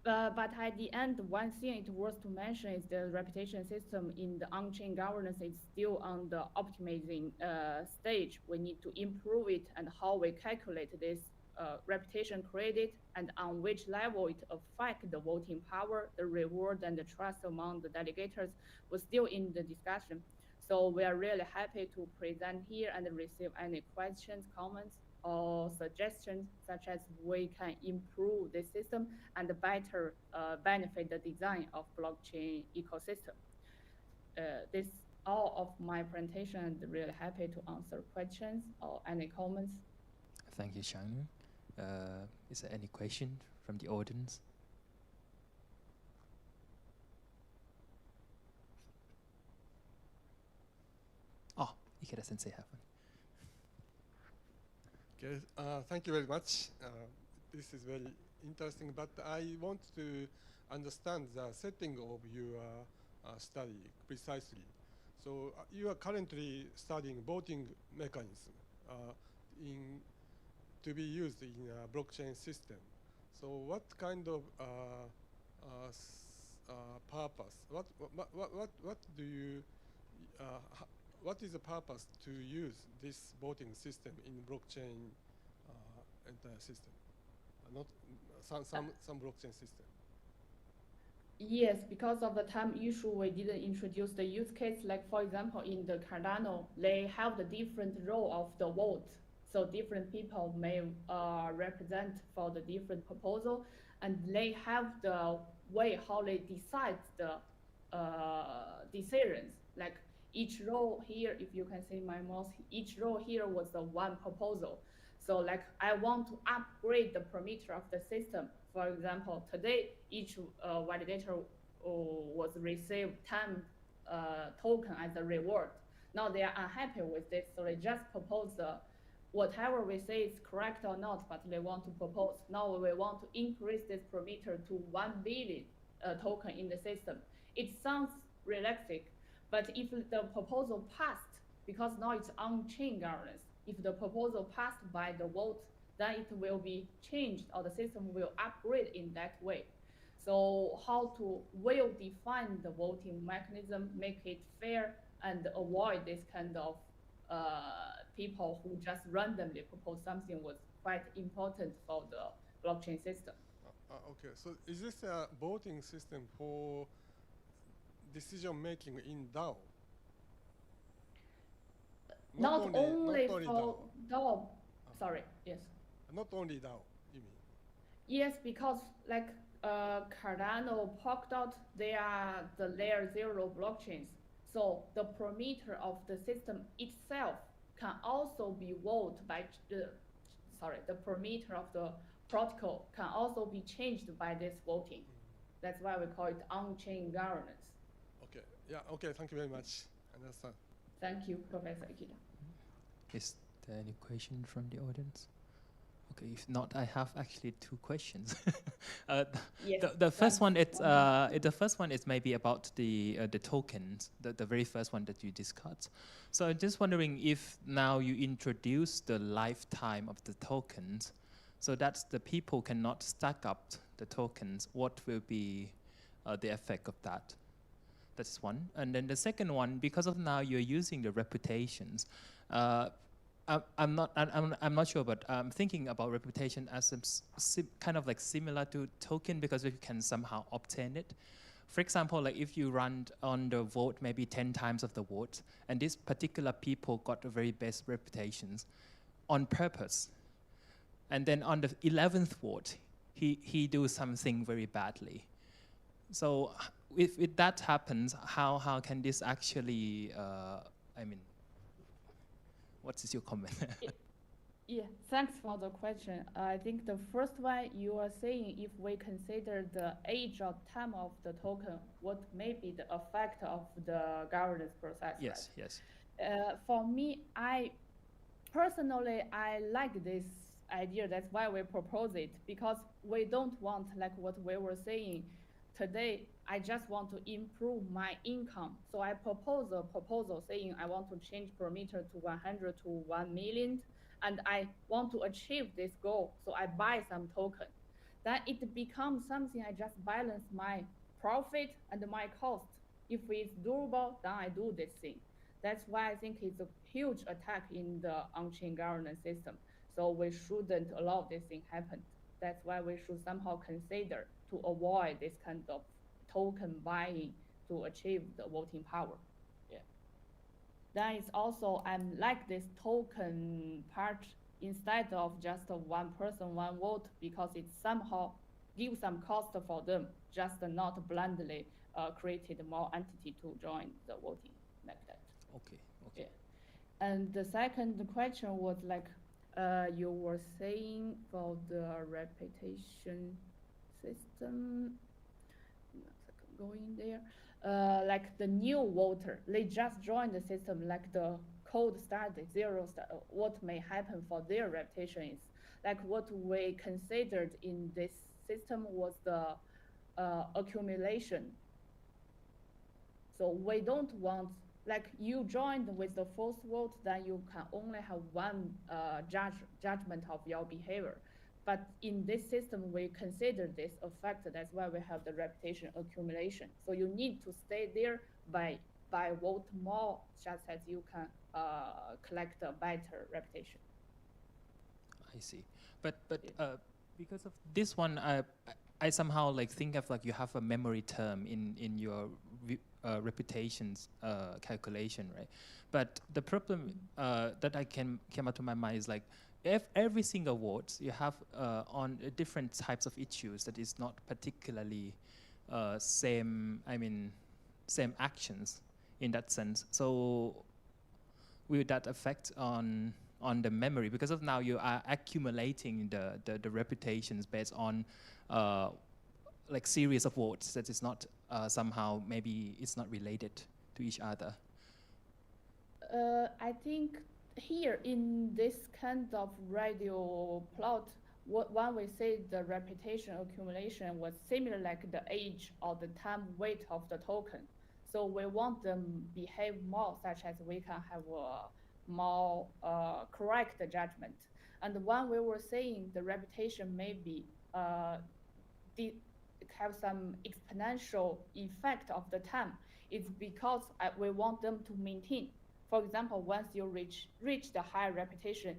S16: But at the end, one thing it's worth to mention is the reputation system in the on-chain governance is still on the optimizing stage. We need to improve it, and how we calculate this reputation credit and on which level it affects the voting power, the reward, and the trust among the delegators was still in the discussion. So we are really happy to present here and receive any questions, comments, or suggestions, such as we can improve the system and better benefit the design of blockchain ecosystem. This all of my presentation, and really happy to answer questions or any comments.
S12: Thank you, Xiangnu. Is there any question from the audience? Oh, Ikeda-sensei have one.
S3: Okay, thank you very much. This is very interesting, but I want to understand the setting of your study precisely. So you are currently studying voting mechanism to be used in a blockchain system. So what kind of purpose? What do you? What is the purpose to use this voting system in blockchain entire system? Not some blockchain system.
S16: Yes, because of the time issue, we didn't introduce the use case. Like for example, in the Cardano, they have the different role of the vote. So different people may represent for the different proposal, and they have the way how they decide the decisions. Like each row here, if you can see my mouse, each row here was the one proposal. So like I want to upgrade the parameter of the system. For example, today each validator was received 10 token as a reward. Now they are unhappy with this, so they just propose whatever we say is correct or not, but they want to propose. Now we want to increase this parameter to 1 billion token in the system. It sounds realistic, but if the proposal passed, because now it's on-chain governance, if the proposal passed by the vote, then it will be changed or the system will upgrade in that way. So how to well define the voting mechanism, make it fair, and avoid this kind of people who just randomly propose something was quite important for the blockchain system.
S3: Okay, so is this a voting system for decision making in DAO?
S16: Not only for DAO. Sorry, yes.
S3: Not only DAO, you mean?
S16: Yes, because like Cardano, Polkadot, they are the layer 0 blockchains. So the parameter of the system itself can also be voted by the parameter of the protocol can also be changed by this voting. That's why we call it on-chain governance.
S3: Okay, yeah, okay, thank you very much. Understand.
S16: Thank you, Professor Ikeda.
S12: Is there any question from the audience? Okay, if not, I have actually two questions.
S16: Yes,
S12: the first one, the first one is maybe about the tokens, the very first one that you discussed. So I'm just wondering if now you introduce the lifetime of the tokens, so that the people cannot stack up the tokens, what will be the effect of that? That's one. And then the second one, because of now you're using the reputations, I'm not sure, but I'm thinking about reputation as kind of like similar to token because you can somehow obtain it. For example, like if you run on the vote maybe 10 times of the vote, and these particular people got the very best reputations on purpose, and then on the 11th vote, he do something very badly. So if that happens, how can this actually, what is your comment?
S16: Yeah, thanks for the question. I think the first one you are saying, if we consider the age or time of the token, what may be the effect of the governance process?
S12: Yes,
S16: right?
S12: yes.
S16: For me, I like this idea. That's why we propose it, because we don't want, like what we were saying today, I just want to improve my income. So I propose a proposal saying I want to change parameter to 100 to 1 million, and I want to achieve this goal. So I buy some token. Then it becomes something I just balance my profit and my cost. If it's durable, then I do this thing. That's why I think it's a huge attack in the on-chain governance system. So we shouldn't allow this thing happen. That's why we should somehow consider to avoid this kind of token buying to achieve the voting power. Yeah. Then it's also, I like this token part instead of just one person, one vote, because it somehow gives some cost for them, just not blindly created more entity to join the voting like that.
S12: Okay, okay.
S16: Yeah. And the second question was like, you were saying for the reputation system, going there, like the new voter, they just joined the system, like the cold start, zero start, what may happen for their reputation is like what we considered in this system was the accumulation. So we don't want, like you joined with the false vote, then you can only have one judgment of your behavior. But in this system, we consider this a factor. That's why we have the reputation accumulation. So you need to stay there by vote more, just as you can collect a better reputation.
S12: I see. But because of this one, I somehow like think of like you have a memory term in your reputations calculation, right? But the problem that I came up to my mind is like, if every single vote you have on different types of issues that is not particularly same actions in that sense. So will that affect on the memory? Because of now you are accumulating the reputations based on like series of votes that is not somehow maybe it's not related to each other.
S16: I think here in this kind of radio plot, when we say the reputation accumulation was similar like the age or the time weight of the token. So we want them behave more, such as we can have a more correct judgment. And when we were saying the reputation maybe have some exponential effect of the time, it's because we want them to maintain. For example, once you reach the high reputation,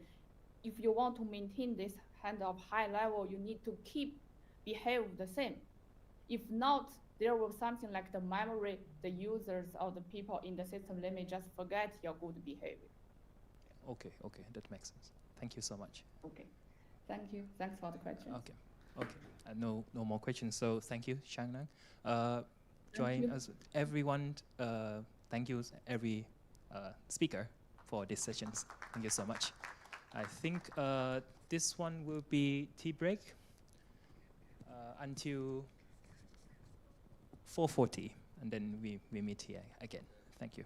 S16: if you want to maintain this kind of high level, you need to keep behave the same. If not, there will something like the memory, the users or the people in the system, they may just forget your good behavior.
S12: Okay, that makes sense. Thank you so much.
S16: Okay, thank you. Thanks for the question.
S12: Okay. No more questions. So thank you, Shangnang. Join
S16: you.
S12: us, everyone. Thank you, every speaker for these sessions. Thank you so much. I think this one will be tea break until 4:40, and then we meet here again. Thank you.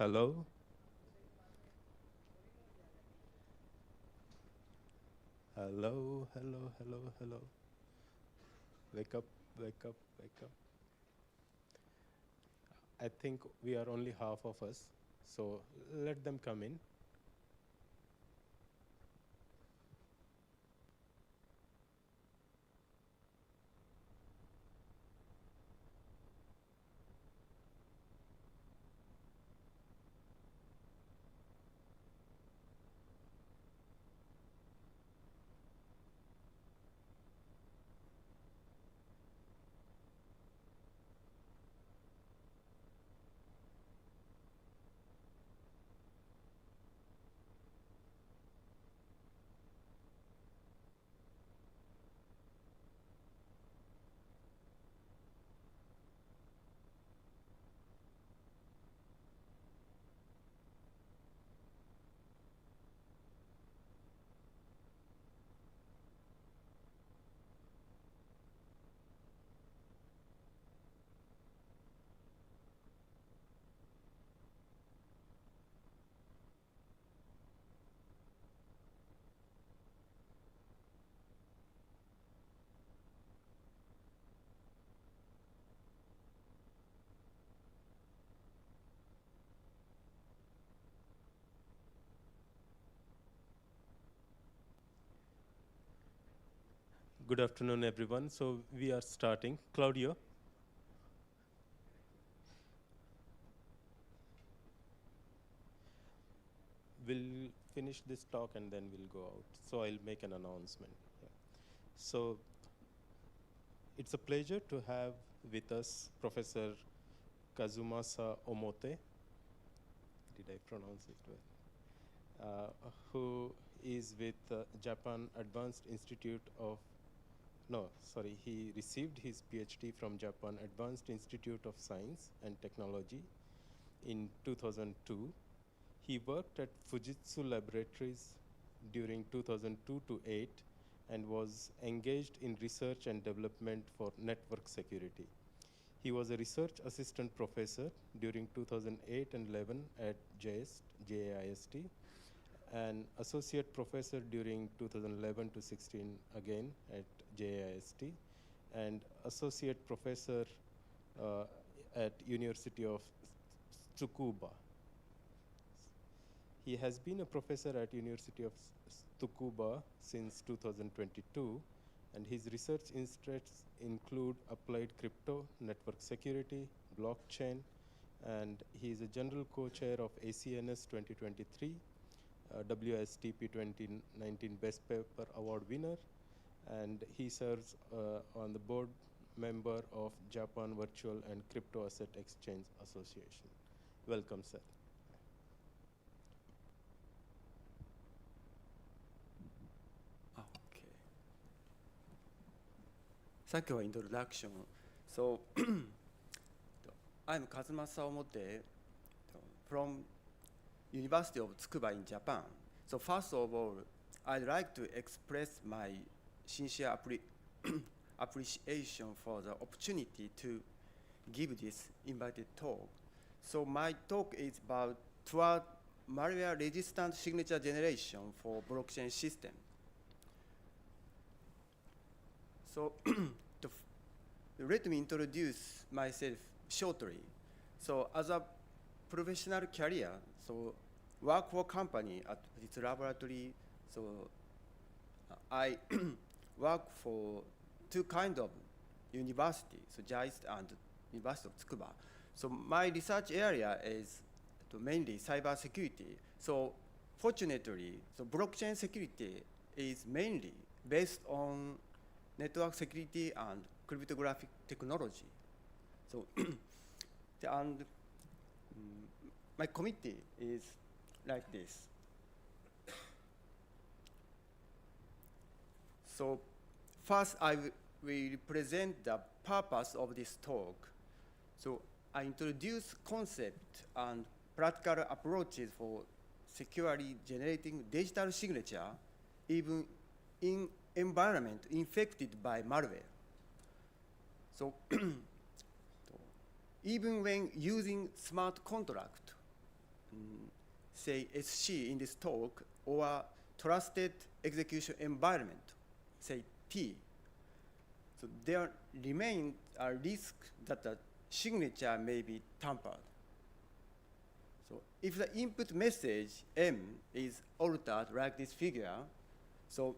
S1: Hello? Hello, hello, hello, hello. Wake up, wake up, wake up. I think we are only half of us, so let them come in. Good afternoon, everyone. So we are starting. Claudio. We'll finish this talk and then we'll go out. So I'll make an announcement. Yeah. So it's a pleasure to have with us Professor Kazumasa Omote. Did I pronounce it well? Who is with Japan Advanced Institute of he received his PhD from Japan Advanced Institute of Science and Technology in 2002. He worked at Fujitsu Laboratories during 2002 to 8 and was engaged in research and development for network security. He was a research assistant professor during 2008 and 11 at JAIST, an associate professor during 2011 to 16 again at JAIST, and associate professor at University of Tsukuba. He has been a professor at University of Tsukuba since 2022, and his research interests include applied crypto, network security, blockchain, and he is a general co-chair of ACNS 2023, WSTP 2019 Best Paper Award winner, and he serves on the board member of Japan Virtual and Crypto Asset Exchange Association. Welcome, sir.
S17: Okay. Thank you for introduction. So, I'm Kazumasa Omote from University of Tsukuba in Japan. So first of all, I'd like to express my sincere appreciation for the opportunity to give this invited talk. So my talk is about toward malware-resistant signature generation for blockchain system. So let me introduce myself shortly. So as a professional career, so work for company at its laboratory. So I work for two kinds of universities, so JAIST and University of Tsukuba. So my research area is mainly cyber security. So fortunately, so blockchain security is mainly based on network security and cryptographic technology. So and my committee is like this. So first, I will present the purpose of this talk. So I introduce concept and practical approaches for securely generating digital signature even in environment infected by malware. So even when using smart contract, say SC in this talk, or trusted execution environment, say T. So there remains a risk that the signature may be tampered. So if the input message M is altered like this figure, so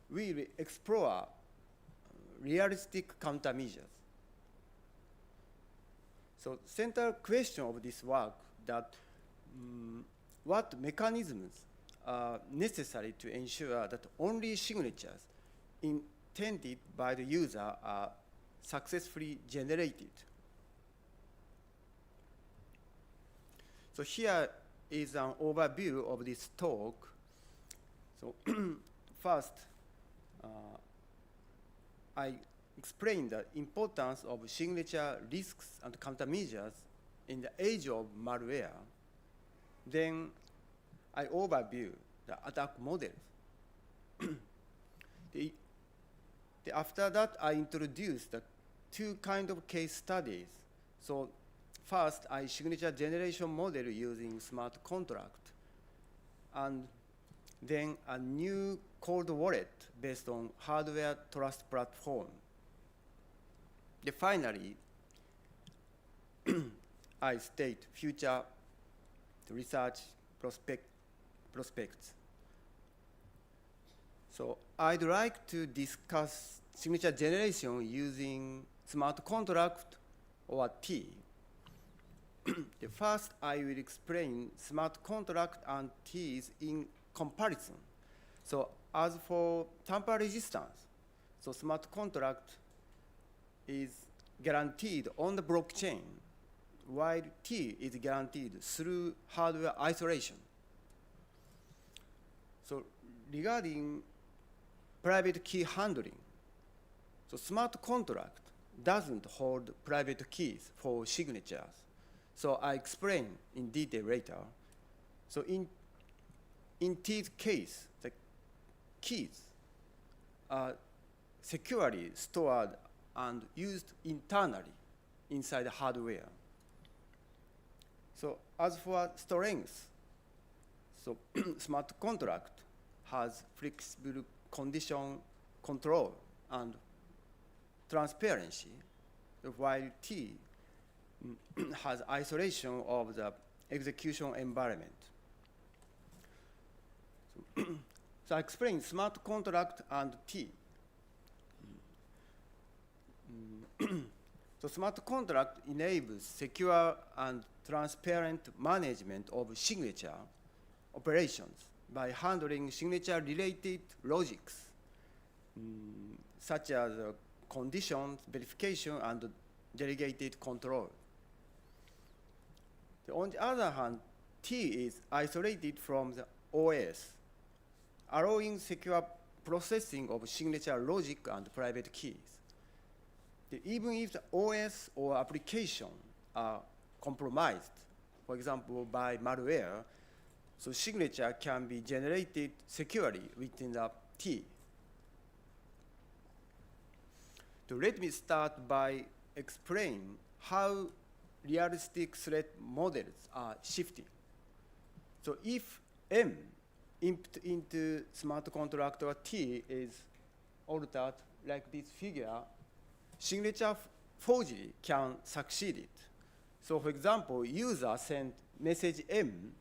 S17: we will explore realistic countermeasures. So central question of this work that what mechanisms are necessary to ensure that only signatures intended by the user are successfully generated. So here is an overview of this talk. So first, I explained the importance of signature risks and countermeasures in the age of malware. Then I overview the attack models. After that, I introduced the two kinds of case studies. So first, I signature generation model using smart contract, and then a new cold wallet based on hardware trust platform. Then finally, I state future research prospects. So I'd like to discuss signature generation using smart contract or T. The first, I will explain smart contract and T's in comparison. So as for tamper resistance, so smart contract is guaranteed on the blockchain, while T is guaranteed through hardware isolation. So regarding private key handling, so smart contract doesn't hold private keys for signatures. So I explain in detail later. So in T's case, the keys are securely stored and used internally inside the hardware. So as for strengths, so smart contract has flexible condition control and transparency, while T has isolation of the execution environment. So I explain smart contract and T. So smart contract enables secure and transparent management of signature operations by handling signature-related logics, such as conditions, verification, and delegated control. On the other hand, T is isolated from the OS, allowing secure processing of signature logic and private keys. Even if the OS or application are compromised, for example, by malware, so signature can be generated securely within the T. So let me start by explaining how realistic threat models are shifting. So if M input into smart contract or T is altered like this figure, signature forgery can succeed. So for example, user sent message M,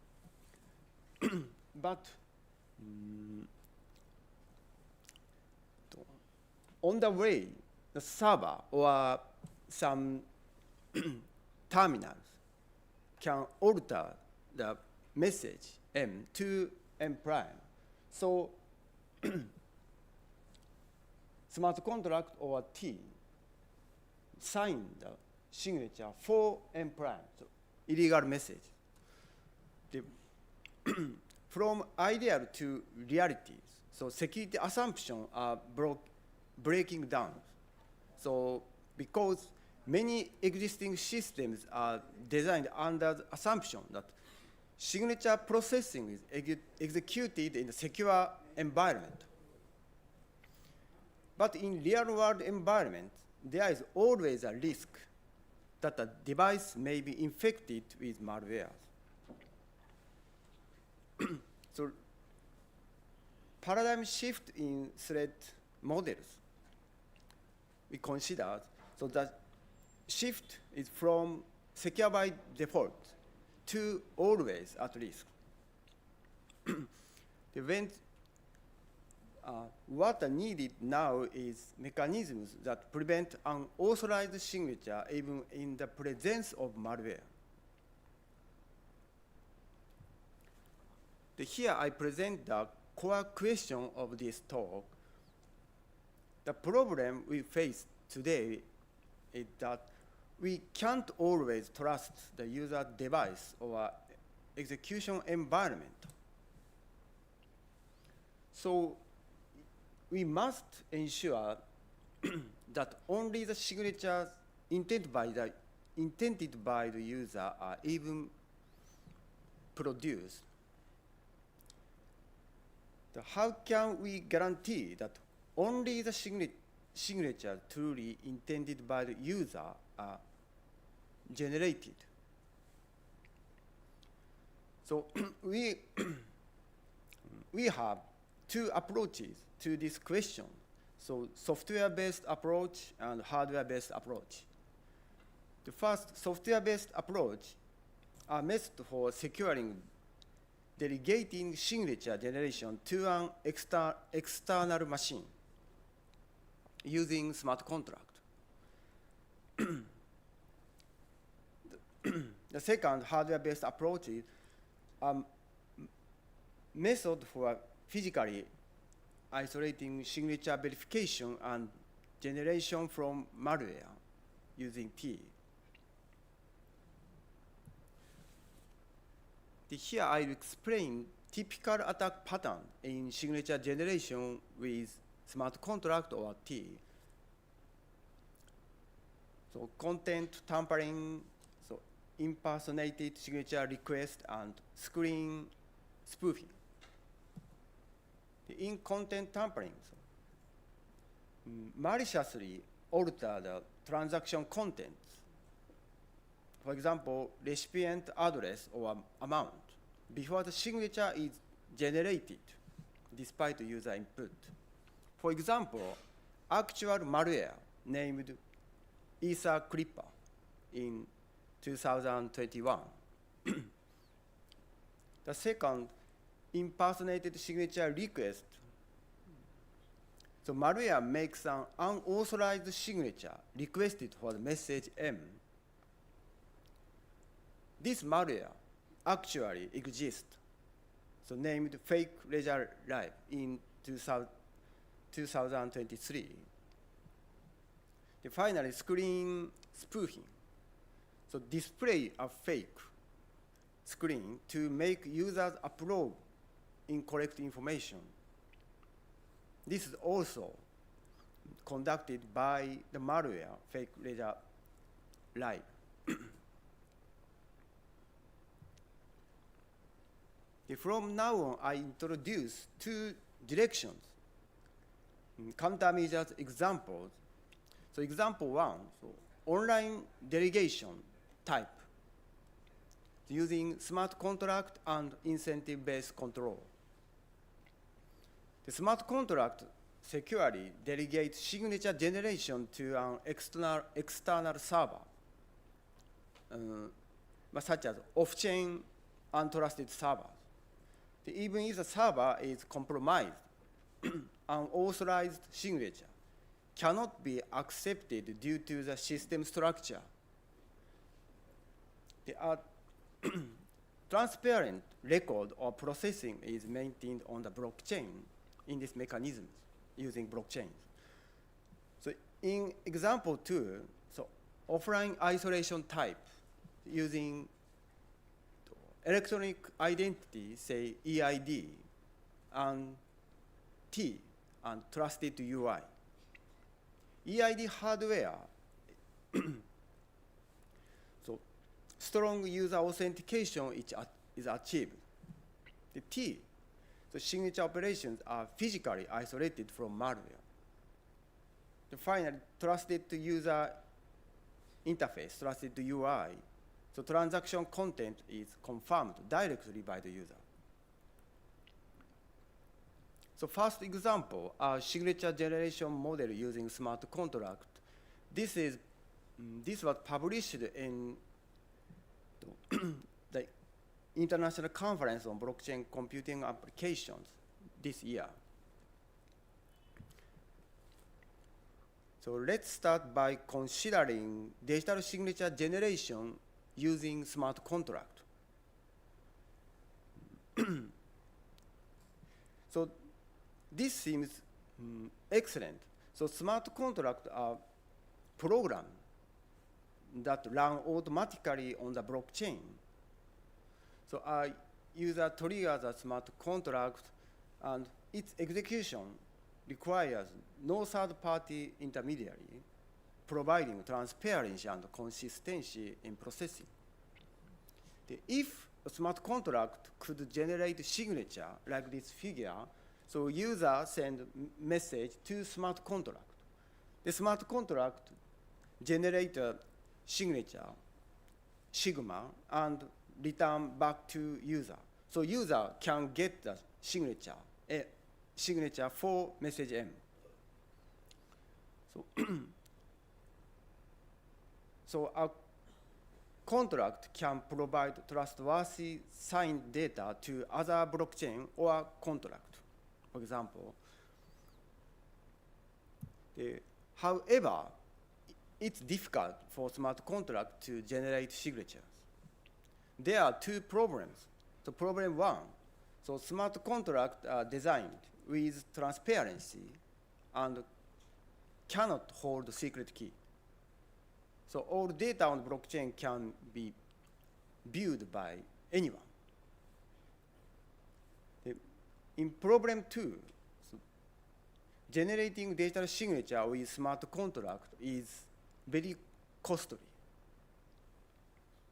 S17: but on the way, the server or some terminals can alter the message M to M prime. So smart contract or T sign the signature for M prime, so illegal message. From ideal to realities, so security assumptions are breaking down. So because many existing systems are designed under the assumption that signature processing is executed in a secure environment. But in real-world environment, there is always a risk that a device may be infected with malware. so paradigm shift in threat models we considered. So that shift is from secure by default to always at risk. What are needed now is mechanisms that prevent unauthorized signature even in the presence of malware. Here I present the core question of this talk. The problem we face today is that we can't always trust the user device or execution environment. So we must ensure that only the signatures intended by the user are even produced. How can we guarantee that only the signatures truly intended by the user are generated? So we have two approaches to this question. So software-based approach and hardware-based approach. The first software-based approach are method for securing delegating signature generation to an external machine using smart contract. The second hardware-based approach is method for physically isolating signature verification and generation from malware using T. Here I explain typical attack pattern in signature generation with smart contract or T. So content tampering, so impersonated signature request and screen spoofing. In content tampering, so, maliciously alter the transaction contents. For example, recipient address or amount before the signature is generated despite the user input. For example, actual malware named Ether Clipper in 2021. The second, impersonated signature request. So malware makes an unauthorized signature requested for the message M. This malware actually exists, so named fake ledger live in 2023. Finally, screen spoofing. So display a fake screen to make users upload incorrect information. This is also conducted by the malware fake ledger live. From now on, I introduce two directions, countermeasures examples. So example one, so online delegation type using smart contract and incentive-based control. The smart contract securely delegates signature generation to an external server, such as off-chain untrusted servers. Even if the server is compromised, unauthorized signature cannot be accepted due to the system structure. The transparent record or processing is maintained on the blockchain in this mechanism using blockchains. So in example two, so offline isolation type using electronic identity, say EID, and T, and trusted UI. EID hardware, so strong user authentication is achieved. The T, the signature operations are physically isolated from malware. The final trusted user interface, trusted UI, so transaction content is confirmed directly by the user. So first example, a signature generation model using smart contract. This was published in the International Conference on Blockchain Computing Applications this year. So let's start by considering digital signature generation using smart contract. So this seems excellent. So smart contracts are programs that run automatically on the blockchain. So a user triggers a smart contract, and its execution requires no third-party intermediary, providing transparency and consistency in processing. If a smart contract could generate signature like this figure, so user send message to smart contract. The smart contract generate a signature, sigma, and return back to user. So user can get the signature for message M. So, so a contract can provide trustworthy signed data to other blockchain or contract, for example. However, it's difficult for smart contract to generate signatures. There are two problems. So problem one, so smart contracts are designed with transparency and cannot hold secret key. So all data on blockchain can be viewed by anyone. In problem two, so generating digital signature with smart contract is very costly.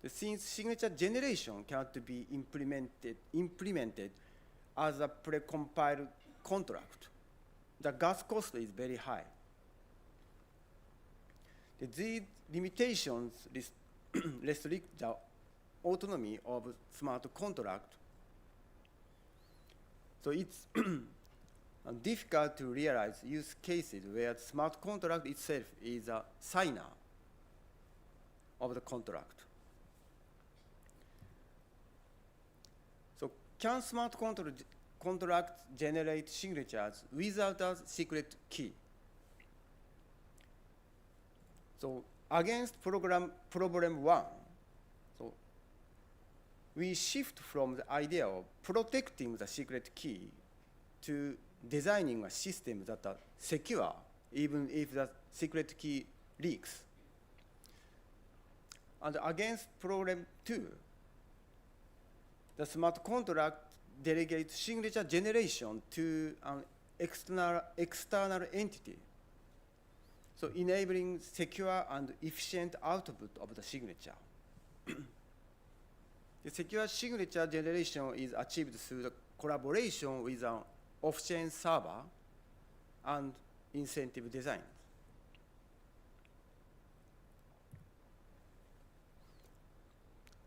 S17: Since signature generation cannot be implemented as a precompiled contract, the gas cost is very high. These limitations restrict the autonomy of smart contract. So it's difficult to realize use cases where the smart contract itself is a signer of the contract. So can smart contract generate signatures without a secret key? So against problem one, so we shift from the idea of protecting the secret key to designing a system that are secure even if the secret key leaks. And against problem two, the smart contract delegates signature generation to an external entity, so enabling secure and efficient output of the signature. The secure signature generation is achieved through the collaboration with an off-chain server and incentive design.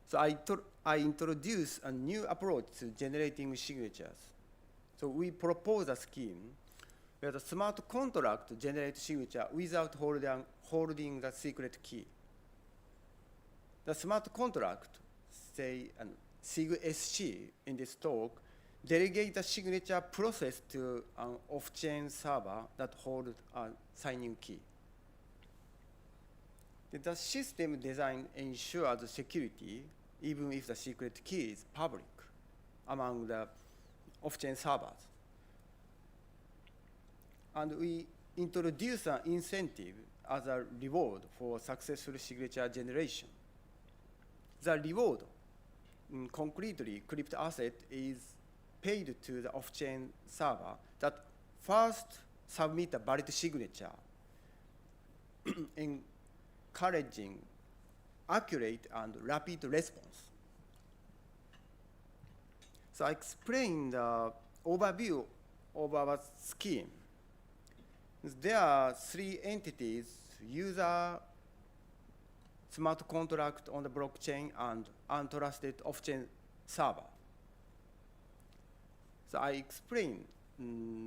S17: So I introduce a new approach to generating signatures. So we propose a scheme where the smart contract generates signature without holding the secret key. The smart contract, say SIG-SC in this talk, delegate the signature process to an off-chain server that holds a signing key. The system design ensures the security even if the secret key is public among the off-chain servers. And we introduce an incentive as a reward for successful signature generation. The reward, concretely, crypto asset is paid to the off-chain server that first submit a valid signature, encouraging accurate and rapid response. So I explain the overview of our scheme. There are three entities: user, smart contract on the blockchain, and untrusted off-chain server. So I explain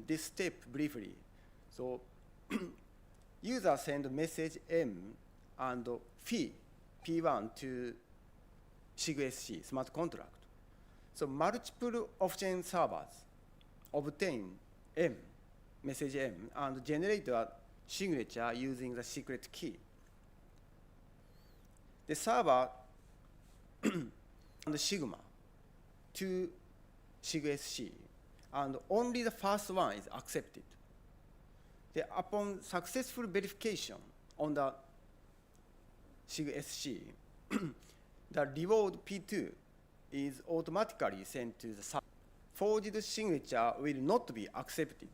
S17: this step briefly. So user send message M and phi P1 to SIG-SC, smart contract. So multiple off-chain servers obtain M, message M, and generate a signature using the secret key. The server and sigma to SIG-SC, and only the first one is accepted. Upon successful verification on the SIG-SC, the reward P2 is automatically sent to the server. Forged signature will not be accepted.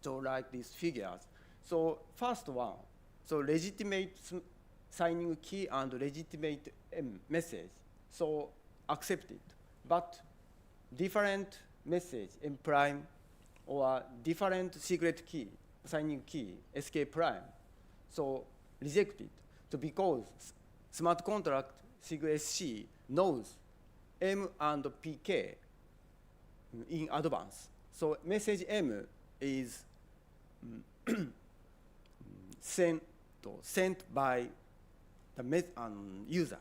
S17: So like these figures. So first one, so legitimate signing key and legitimate message, so accepted. But different message M prime or different secret key, signing key, SK prime, so rejected. So because smart contract SIG-SC knows M and PK in advance. So message M is sent by the users.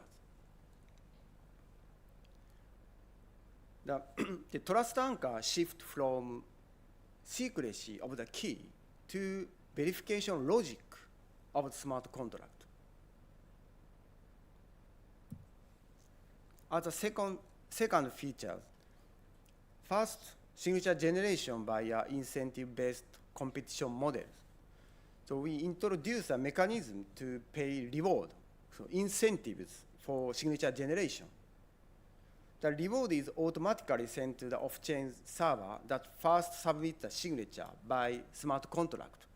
S17: The trust anchor shift from secrecy of the key to verification logic of the smart contract. As a second feature, first, signature generation via incentive-based competition models. So we introduce a mechanism to pay reward, so incentives for signature generation. The reward is automatically sent to the off-chain server that first submits the signature by smart contract.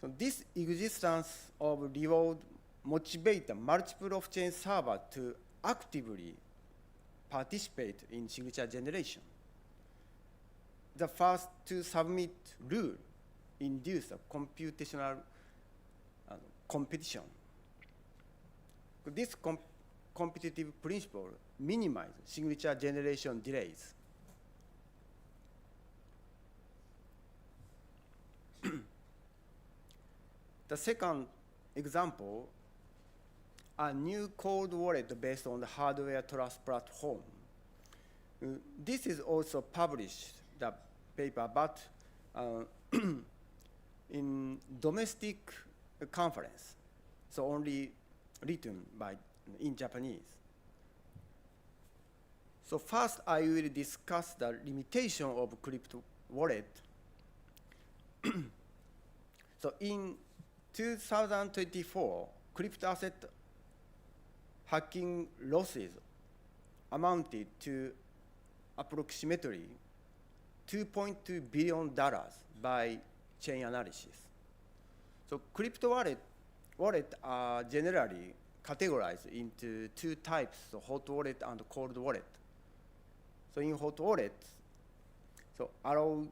S17: So this existence of reward motivates the multiple off-chain servers to actively participate in signature generation. The first to submit rule induce a computational competition. This competitive principle minimizes signature generation delays. The second example, a new cold wallet based on the hardware trust platform. This is also published, the paper, but in domestic conference, so only written in Japanese. So first, I will discuss the limitation of crypto wallet. So in 2024, crypto asset hacking losses amounted to approximately $2.2 billion by chain analysis. So crypto wallet are generally categorized into two types, so hot wallet and cold wallet. So in hot wallet, so allow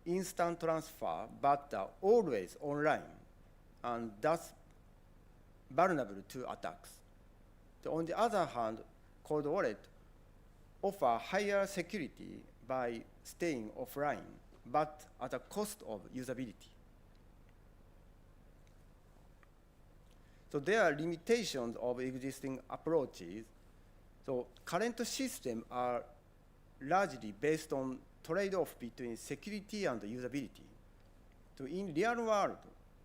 S17: instant transfer, but always online, and thus vulnerable to attacks. So on the other hand, cold wallet offer higher security by staying offline, but at a cost of usability. So there are limitations of existing approaches. So current systems are largely based on trade-off between security and usability. So in real-world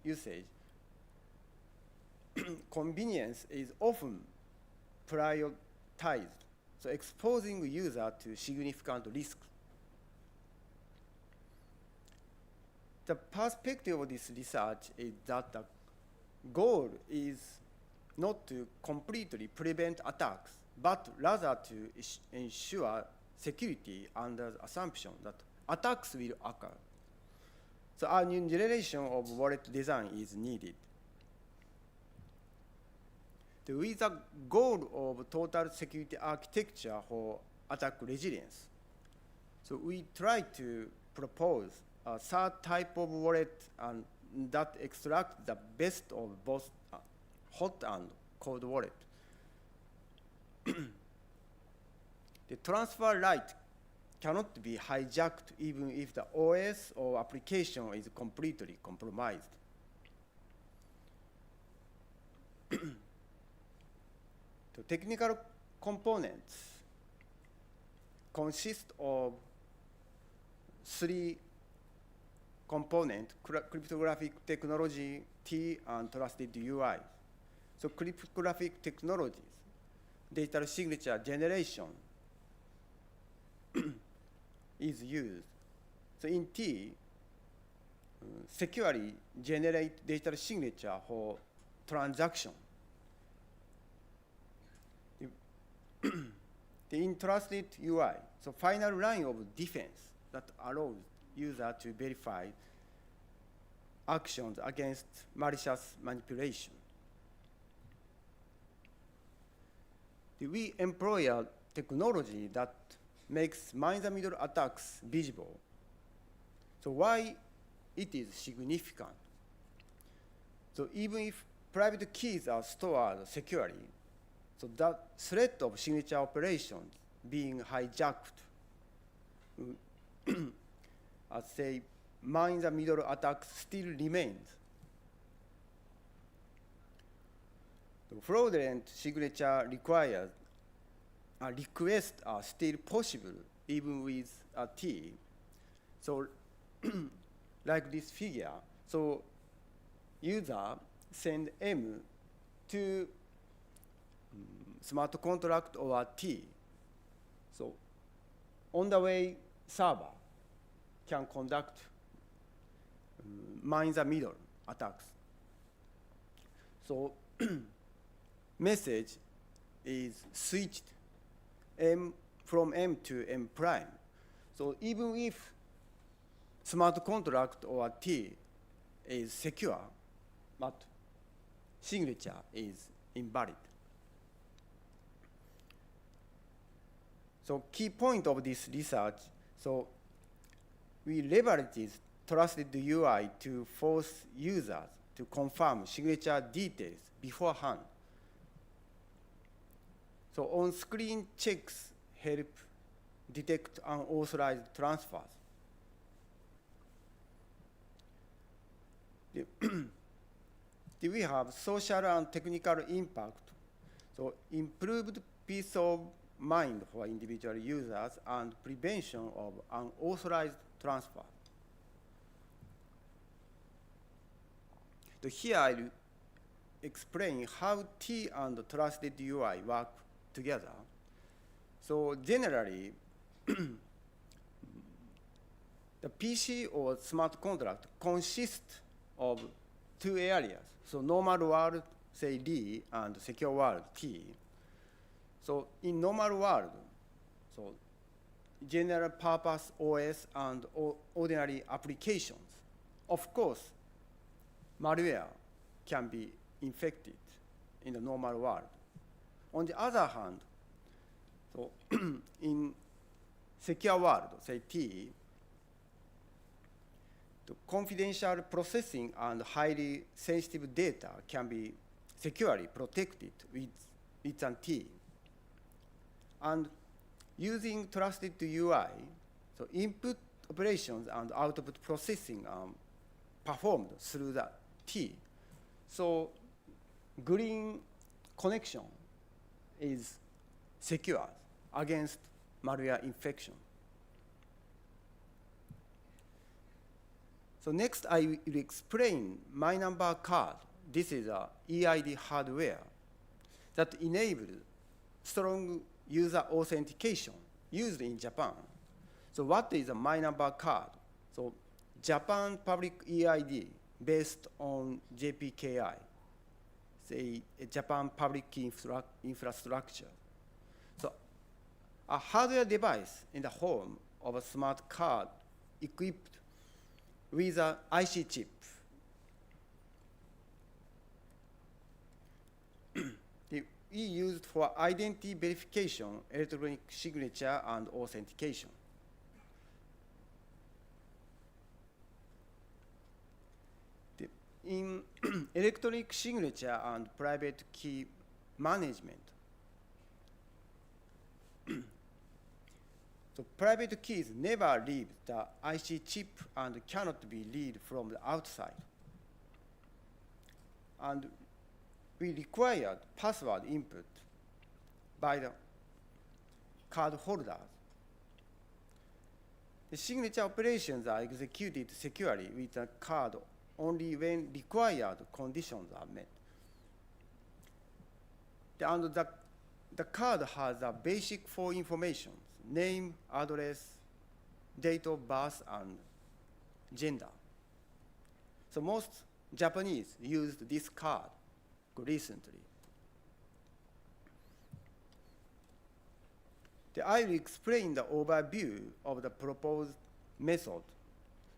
S17: usage, convenience is often prioritized, so exposing user to significant risks. The perspective of this research is that the goal is not to completely prevent attacks, but rather to ensure security under the assumption that attacks will occur. So a new generation of wallet design is needed. With the goal of total security architecture for attack resilience, so we try to propose a third type of wallet and that extract the best of both hot and cold wallet. the transfer right cannot be hijacked even if the OS or application is completely compromised. The technical components consist of 3 components: cryptographic technology, T, and trusted UI. So cryptographic technologies, digital signature generation is used. So in T, securely generate digital signature for transaction. The entrusted UI, so final line of defense that allows user to verify actions against malicious manipulation. We employ a technology that makes man-in-the-middle attacks visible. So why it is significant? So even if private keys are stored securely, so that threat of signature operations being hijacked, as say, man-in-the-middle attack still remains. The fraudulent signature requires requests are still possible even with a T. So like this figure, so user send M to smart contract or a T. So on the way, server can conduct man-in-the-middle attacks. So message is switched from M to M prime. So even if smart contract or T is secure, but signature is invalid. So key point of this research, so we leverage this trusted UI to force users to confirm signature details beforehand. So on-screen checks help detect unauthorized transfers. We have social and technical impact. So improved peace of mind for individual users and prevention of unauthorized transfer. So here I will explain how T and trusted UI work together. So generally, the PC or smart contract consists of 2 areas. So normal world, say D, and secure world, T. So in normal world, so general purpose OS and ordinary applications, of course, malware can be infected in the normal world. On the other hand, so in secure world, say T, the confidential processing and highly sensitive data can be securely protected with an T. And using trusted UI, so input operations and output processing are performed through the T. So green connection is secure against malware infection. So next I will explain my number card. This is a EID hardware that enables strong user authentication used in Japan. So what is a my number card? So Japan public EID based on JPKI, say a Japan public key infrastructure. So a hardware device in the home of a smart card equipped with an IC chip. We used for identity verification, electronic signature, and authentication. In electronic signature and private key management, So private keys never leave the IC chip and cannot be read from the outside. And we required password input by the card holders. The signature operations are executed securely with the card only when required conditions are met. And the card has a basic four information: name, address, date of birth, and gender. So most Japanese used this card recently. I will explain the overview of the proposed method.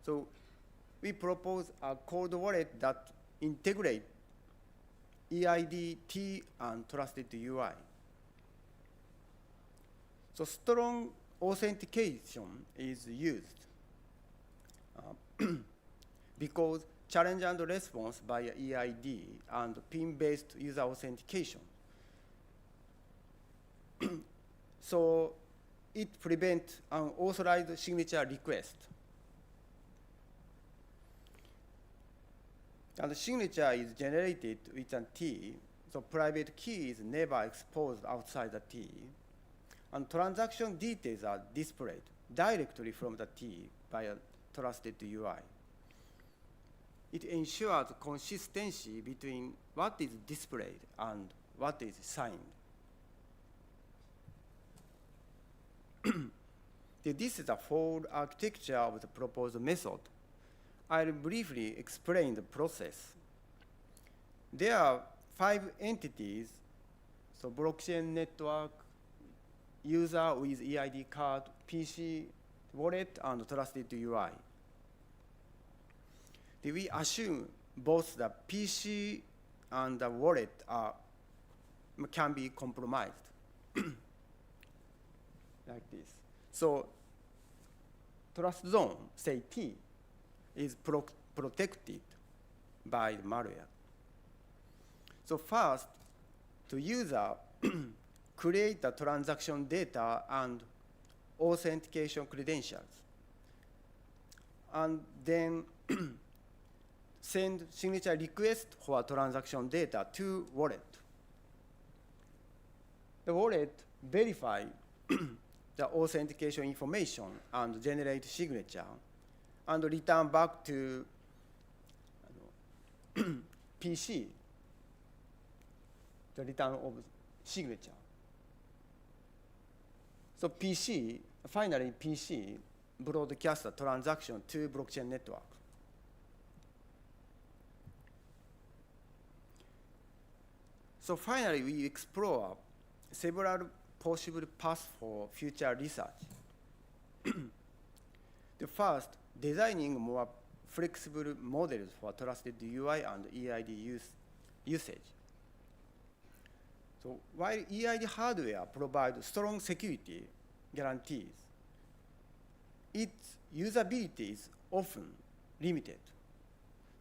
S17: So we propose a cold wallet that integrates EID, T, and trusted UI. So strong authentication is used because challenge and response via EID and PIN-based user authentication. So it prevents unauthorized signature request. And the signature is generated with a T, so private key is never exposed outside the T. And transaction details are displayed directly from the T via trusted UI. It ensures consistency between what is displayed and what is signed. This is the full architecture of the proposed method. I'll briefly explain the process. There are 5 entities, so blockchain network, user with EID card, PC, wallet, and trusted UI. We assume both the PC and the wallet can be compromised, like this. So trust zone, say T, is protected by the malware. So first, the user create the transaction data and authentication credentials, and then send signature request for transaction data to wallet. The wallet verify the authentication information and generate signature and return back to PC, the return of signature. So finally PC broadcast the transaction to blockchain network. So finally, we explore several possible paths for future research. The first, designing more flexible models for trusted UI and EID usage. So while EID hardware provides strong security guarantees, its usability is often limited.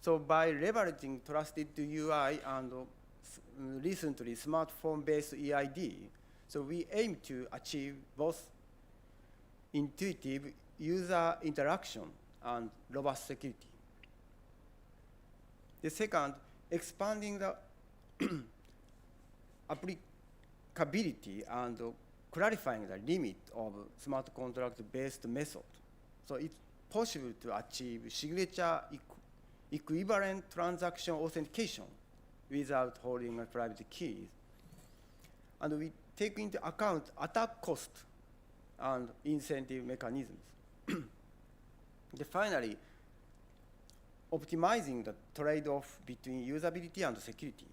S17: So by leveraging trusted UI and recently smartphone-based EID, so we aim to achieve both intuitive user interaction and robust security. The second, expanding the applicability and clarifying the limit of smart contract-based method. So it's possible to achieve signature equivalent transaction authentication without holding a private keys. And we take into account attack cost and incentive mechanisms. Finally, optimizing the trade-off between usability and security.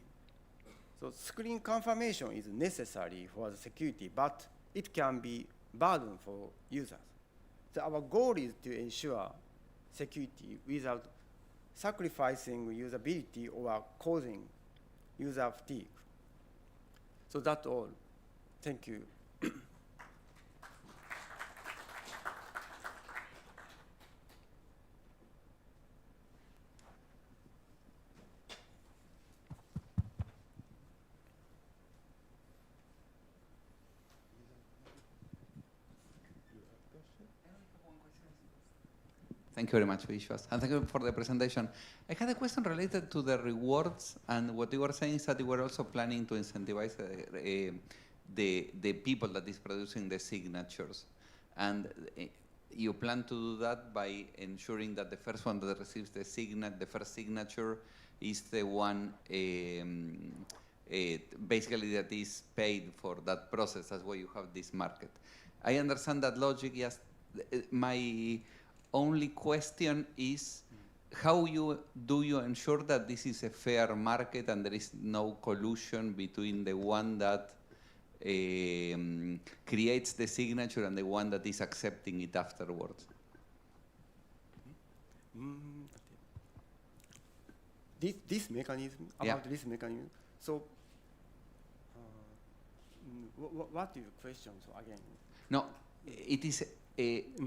S17: So screen confirmation is necessary for the security, but it can be burden for users. So our goal is to ensure security without sacrificing usability or causing user fatigue. So that's all. Thank you.
S2: Thank you very much, Vishwas. And thank you for the presentation. I had a question related to the rewards, and what you were saying is that you were also planning to incentivize the people that is producing the signatures. And you plan to do that by ensuring that the first one that receives the first signature is the one basically that is paid for that process. That's why you have this market. I understand that logic. Yes. My only question is, how do you ensure that this is a fair market and there is no collusion between the one that creates the signature and the one that is accepting it afterwards?
S17: This mechanism, about this mechanism. So, what is your question again?
S2: No, it is.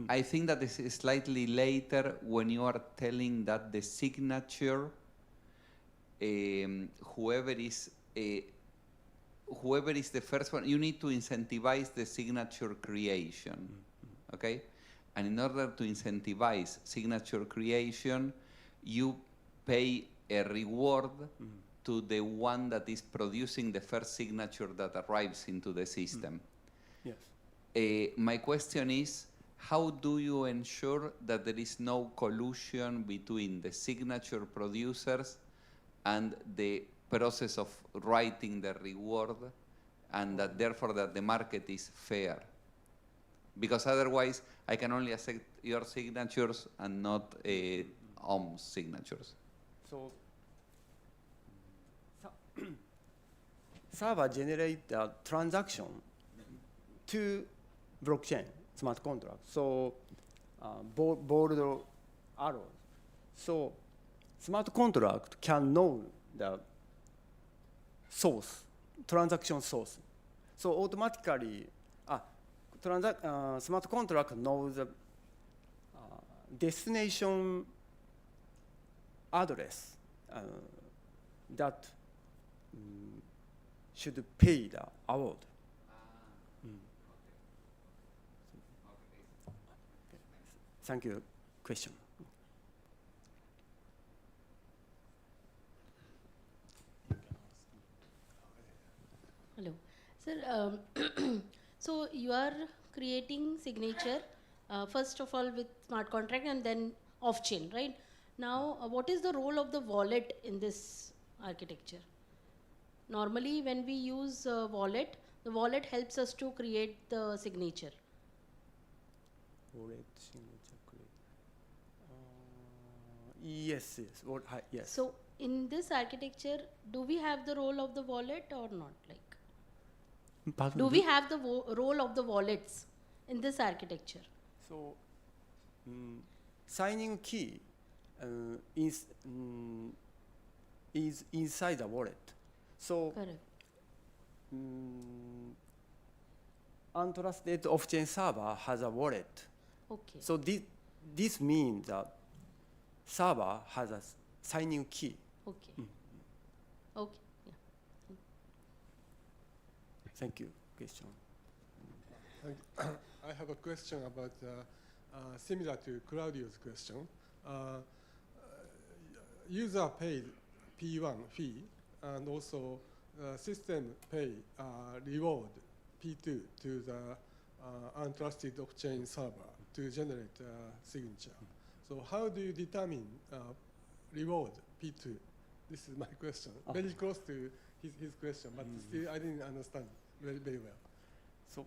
S2: I think that this is slightly later when you are telling that the signature, whoever is the first one, you need to incentivize the signature creation, okay? And in order to incentivize signature creation, you pay a reward to the one that is producing the first signature that arrives into the system.
S17: Yes.
S2: My question is, how do you ensure that there is no collusion between the signature producers and the process of writing the reward, and that therefore that the market is fair? Because otherwise, I can only accept your signatures and not OM's signatures.
S17: So, server generate a transaction to blockchain smart contract. So, bold arrows. So, smart contract can know the source, transaction source. So automatically, smart contract knows the destination address that should pay the award. Thank you. Question.
S15: Hello, sir. So you are creating signature first of all with smart contract and then off-chain, right? Now, what is the role of the wallet in this architecture? Normally, when we use wallet, the wallet helps us to create the signature.
S17: Wallet signature create. Yes. Yes.
S15: So in this architecture, do we have the role of the wallet or not? Like,
S17: Pardon,
S15: do we have the role of the wallets in this architecture?
S17: So, signing key is inside the wallet. So,
S15: correct.
S17: Untrusted off-chain server has a wallet.
S15: Okay.
S17: So this means that server has a signing key.
S15: Okay. Okay. Yeah.
S17: Thank you. Question.
S3: I have a question about similar to Claudio's question. User paid P1 fee, and also system pay reward P2 to the untrusted off-chain server to generate signature. So how do you determine reward P2? This is my question. Very close to his question, but still I didn't understand very well.
S17: So,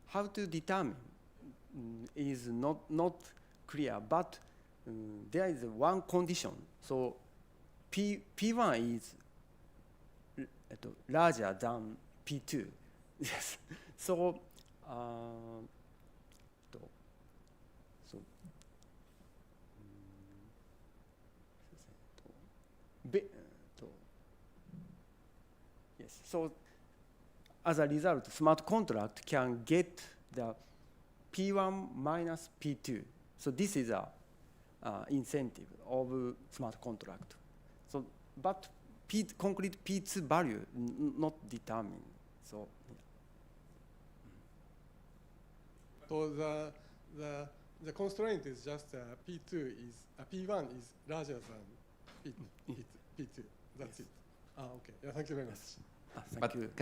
S17: how to determine is not clear, but there is one condition. So P1 is larger than P2. Yes. So yes. So as a result, smart contract can get the P1 minus P2. So this is a incentive of smart contract. So, but concrete P2 value not determined. So,
S3: So the constraint is just P1 is larger than P2. That's it. Okay. Yeah, thank you very much.
S2: But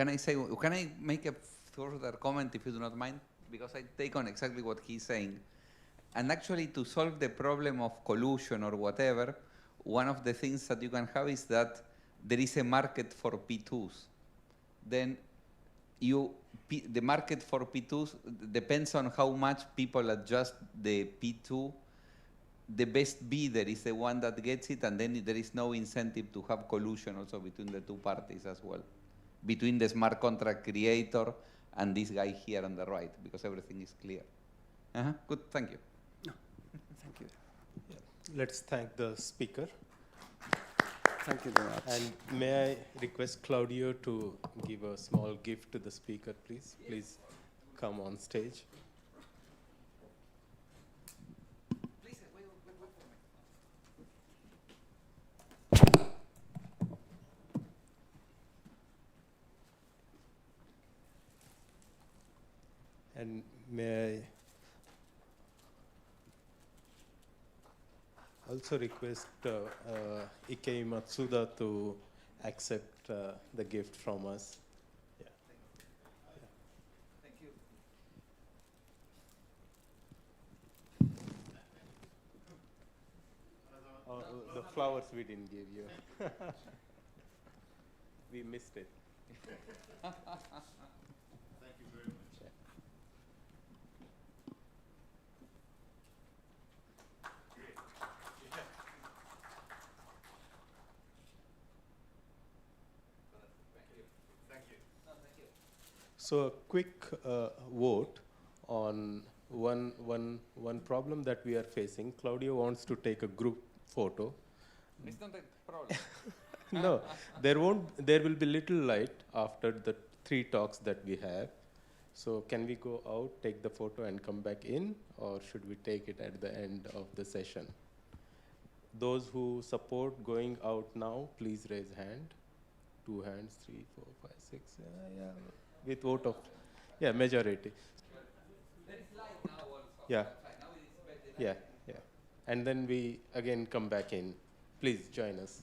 S2: can I make a further comment if you do not mind? Because I take on exactly what he's saying. And actually, to solve the problem of collusion or whatever, one of the things that you can have is that there is a market for P2s. Then the market for P2s depends on how much people adjust the P2. The best bidder is the one that gets it, and then there is no incentive to have collusion also between the two parties as well, between the smart contract creator and this guy here on the right, because everything is clear. Good, thank you.
S17: Thank you.
S1: Yeah. Let's thank the speaker.
S17: Thank you very much.
S1: And may I request Claudio to give a small gift to the speaker, please? Please come on stage. And may I also request Ikei Matsuda to accept the gift from us. Yeah.
S2: Thank you.
S1: The flowers we didn't give you. We missed it.
S11: Thank you very much.
S1: So a quick vote on one problem that we are facing. Claudio wants to take a group photo.
S2: It's not a problem.
S1: No, there will be little light after the 3 talks that we have. So can we go out, take the photo and come back in, or should we take it at the end of the session? Those who support going out now, please raise hand. 2 hands, 3, 4, 5, 6, yeah. With vote of, majority.
S2: There is light now also.
S1: Yeah.
S2: Now it is better.
S1: Yeah. And then we again come back in. Please join us.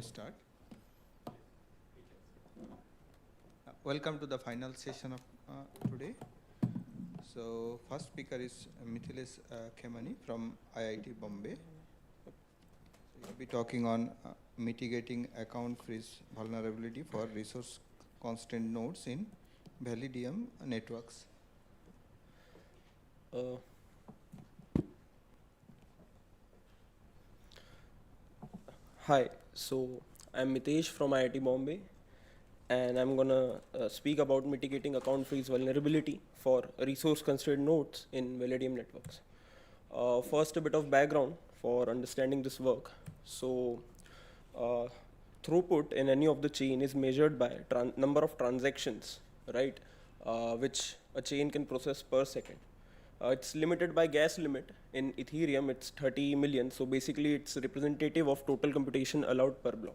S7: will start. Welcome to the final session of today. So first speaker is Mithilesh Khemani from IIT Bombay. We'll be talking on mitigating account freeze vulnerability for resource constrained nodes in Validium networks.
S18: Hi, so I'm Mitesh from IIT Bombay, and I'm gonna speak about mitigating account freeze vulnerability for resource constrained nodes in Validium networks. First, a bit of background for understanding this work. So, throughput in any of the chain is measured by number of transactions, right, which a chain can process per second. It's limited by gas limit. In Ethereum, it's 30 million. So basically, it's representative of total computation allowed per block.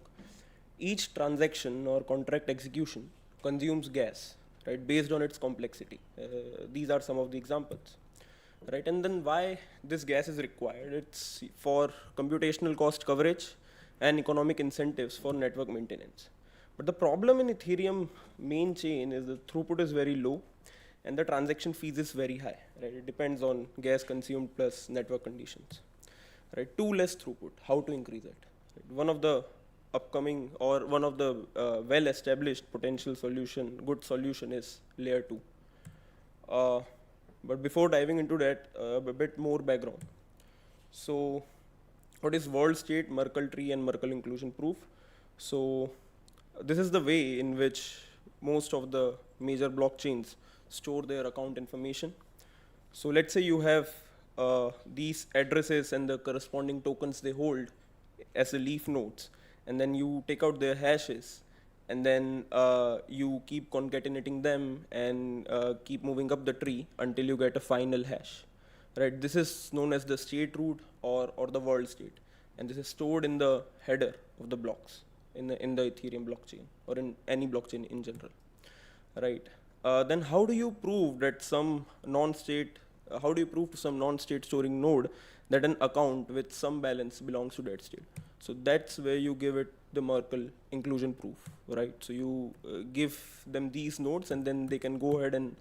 S18: Each transaction or contract execution consumes gas, right, based on its complexity. These are some of the examples, right? And then why this gas is required? It's for computational cost coverage and economic incentives for network maintenance. But the problem in Ethereum main chain is the throughput is very low and the transaction fees is very high, right? It depends on gas consumed plus network conditions, right? Too less throughput, how to increase it? Right? One of the upcoming or one of the well-established potential solution, good solution is layer 2. But before diving into that, a bit more background. So what is world state, Merkle tree and Merkle inclusion proof? So this is the way in which most of the major blockchains store their account information. So let's say you have these addresses and the corresponding tokens they hold as a leaf nodes, and then you take out their hashes, and then you keep concatenating them and keep moving up the tree until you get a final hash, right? This is known as the state root or the world state, and this is stored in the header of the blocks in the Ethereum blockchain or in any blockchain in general, right? Then how do you prove that some non-state, how do you prove to some non-state storing node that an account with some balance belongs to that state? So that's where you give it the Merkle inclusion proof, right? So you give them these nodes and then they can go ahead and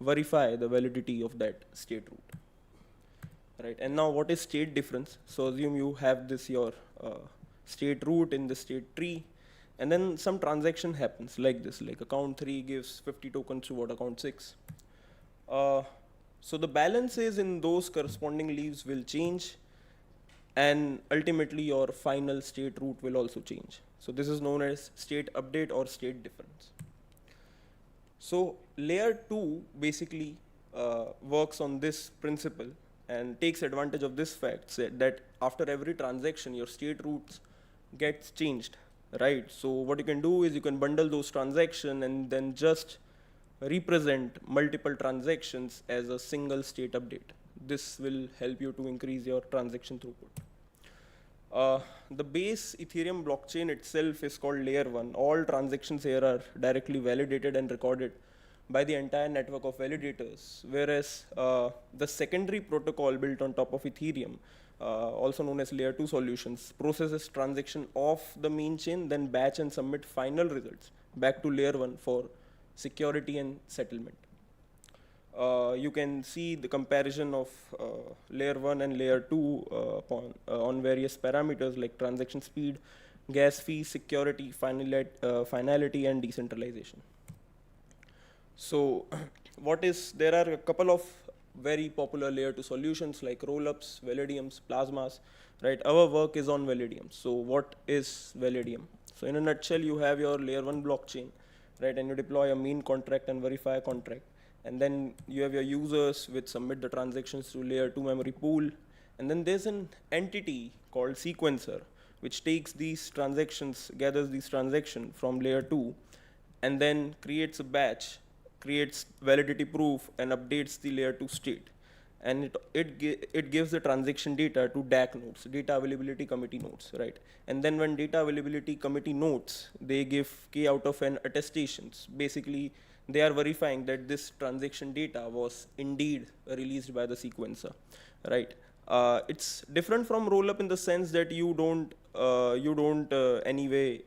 S18: verify the validity of that state root, right? And now what is state difference? So assume you have this your state root in the state tree, and then some transaction happens like this, like account 3 gives 50 tokens to what account 6. So the balances in those corresponding leaves will change, and ultimately your final state root will also change. So this is known as state update or state difference. So layer 2 basically works on this principle and takes advantage of this fact that after every transaction your state roots gets changed, right? So what you can do is you can bundle those transactions and then just represent multiple transactions as a single state update. This will help you to increase your transaction throughput. The base Ethereum blockchain itself is called layer 1. All transactions here are directly validated and recorded by the entire network of validators, whereas the secondary protocol built on top of Ethereum, also known as layer 2 solutions, processes transaction off the main chain, then batch and submit final results back to layer 1 for security and settlement. You can see the comparison of layer 1 and layer 2 on various parameters like transaction speed, gas fee, security, finality, and decentralization. So there are a couple of very popular layer 2 solutions like rollups, Validiums, Plasmas, right? Our work is on Validium. So what is Validium? So in a nutshell, you have your layer 1 blockchain, right? And you deploy a main contract and verify a contract. And then you have your users which submit the transactions to layer 2 memory pool. And then there's an entity called sequencer, which takes these transactions, gathers these transactions from layer 2, and then creates a batch, creates validity proof, and updates the layer 2 state. And it gives the transaction data to DAC nodes, data availability committee nodes, right? And then when data availability committee nodes, they give K out of N attestations. Basically, they are verifying that this transaction data was indeed released by the sequencer, right? It's different from rollup in the sense that you don't you don't anyway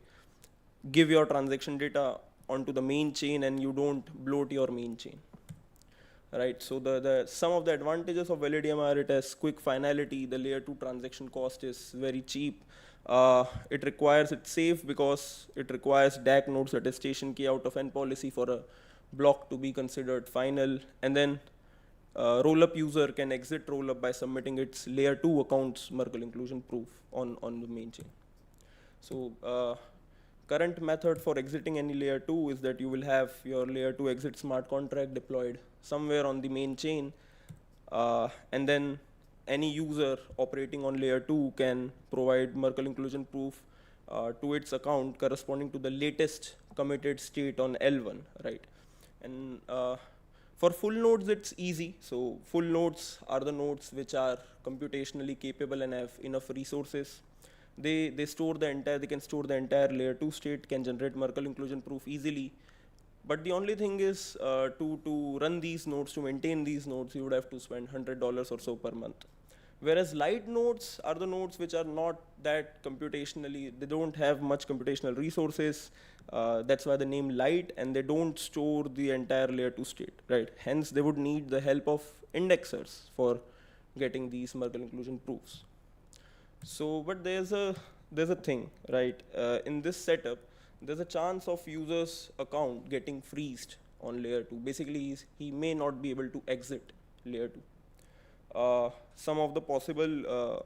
S18: give your transaction data onto the main chain and you don't bloat your main chain. Right, so some of the advantages of Validium are it has quick finality, the layer 2 transaction cost is very cheap, it's safe because it requires DAC nodes attestation key out of n policy for a block to be considered final, and then rollup user can exit rollup by submitting its layer 2 accounts Merkle inclusion proof on the main chain. So current method for exiting any layer 2 is that you will have your layer 2 exit smart contract deployed somewhere on the main chain, and then any user operating on layer 2 can provide Merkle inclusion proof to its account corresponding to the latest committed state on L1, right? And for full nodes, it's easy. So full nodes are the nodes which are computationally capable and have enough resources. They can store the entire layer 2 state, can generate Merkle inclusion proof easily. But the only thing is to run these nodes, to maintain these nodes, you would have to spend $100 or so per month. Whereas light nodes are the nodes which are not that computationally, they don't have much computational resources. That's why the name light, and they don't store the entire layer 2 state, right? Hence, they would need the help of indexers for getting these Merkle inclusion proofs. So, but there's a thing, right? In this setup, there's a chance of user's account getting freezed on layer 2. Basically, he may not be able to exit layer 2. Some of the possible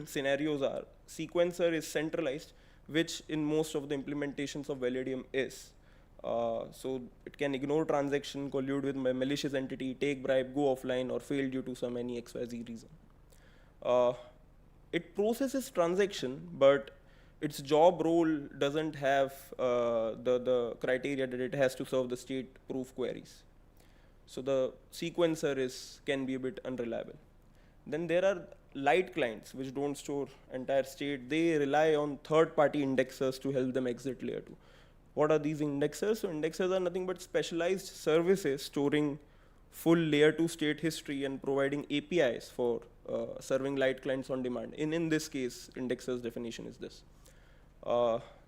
S18: scenarios are sequencer is centralized, which in most of the implementations of Validium is. So it can ignore transaction, collude with malicious entity, take bribe, go offline, or fail due to some any XYZ reason. It processes transaction, but its job role doesn't have the criteria that it has to serve the state proof queries. So the sequencer can be a bit unreliable. Then there are light clients which don't store entire state. They rely on third-party indexers to help them exit layer 2. What are these indexers? So indexers are nothing but specialized services storing full layer 2 state history and providing APIs for serving light clients on demand. In this case, indexers definition is this.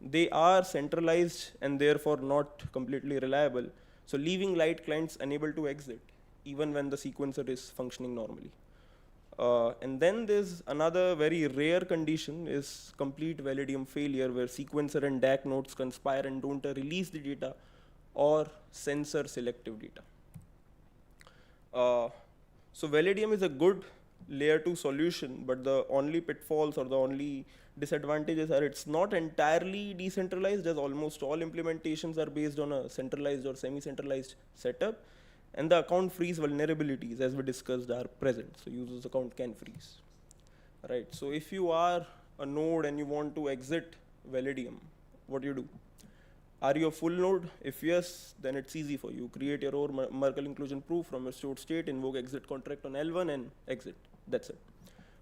S18: They are centralized and therefore not completely reliable. So leaving light clients unable to exit even when the sequencer is functioning normally. And then there's another very rare condition is complete Validium failure, where sequencer and DAC nodes conspire and don't release the data or censor selective data. So Validium is a good layer 2 solution, but the only pitfalls or the only disadvantages are it's not entirely decentralized, as almost all implementations are based on a centralized or semi-centralized setup. And the account freeze vulnerabilities, as we discussed, are present. So user's account can freeze. Right. So if you are a node and you want to exit Validium, what do you do? Are you a full node? If yes, then it's easy for you. Create your own Merkle inclusion proof from your stored state, invoke exit contract on L1 and exit. That's it.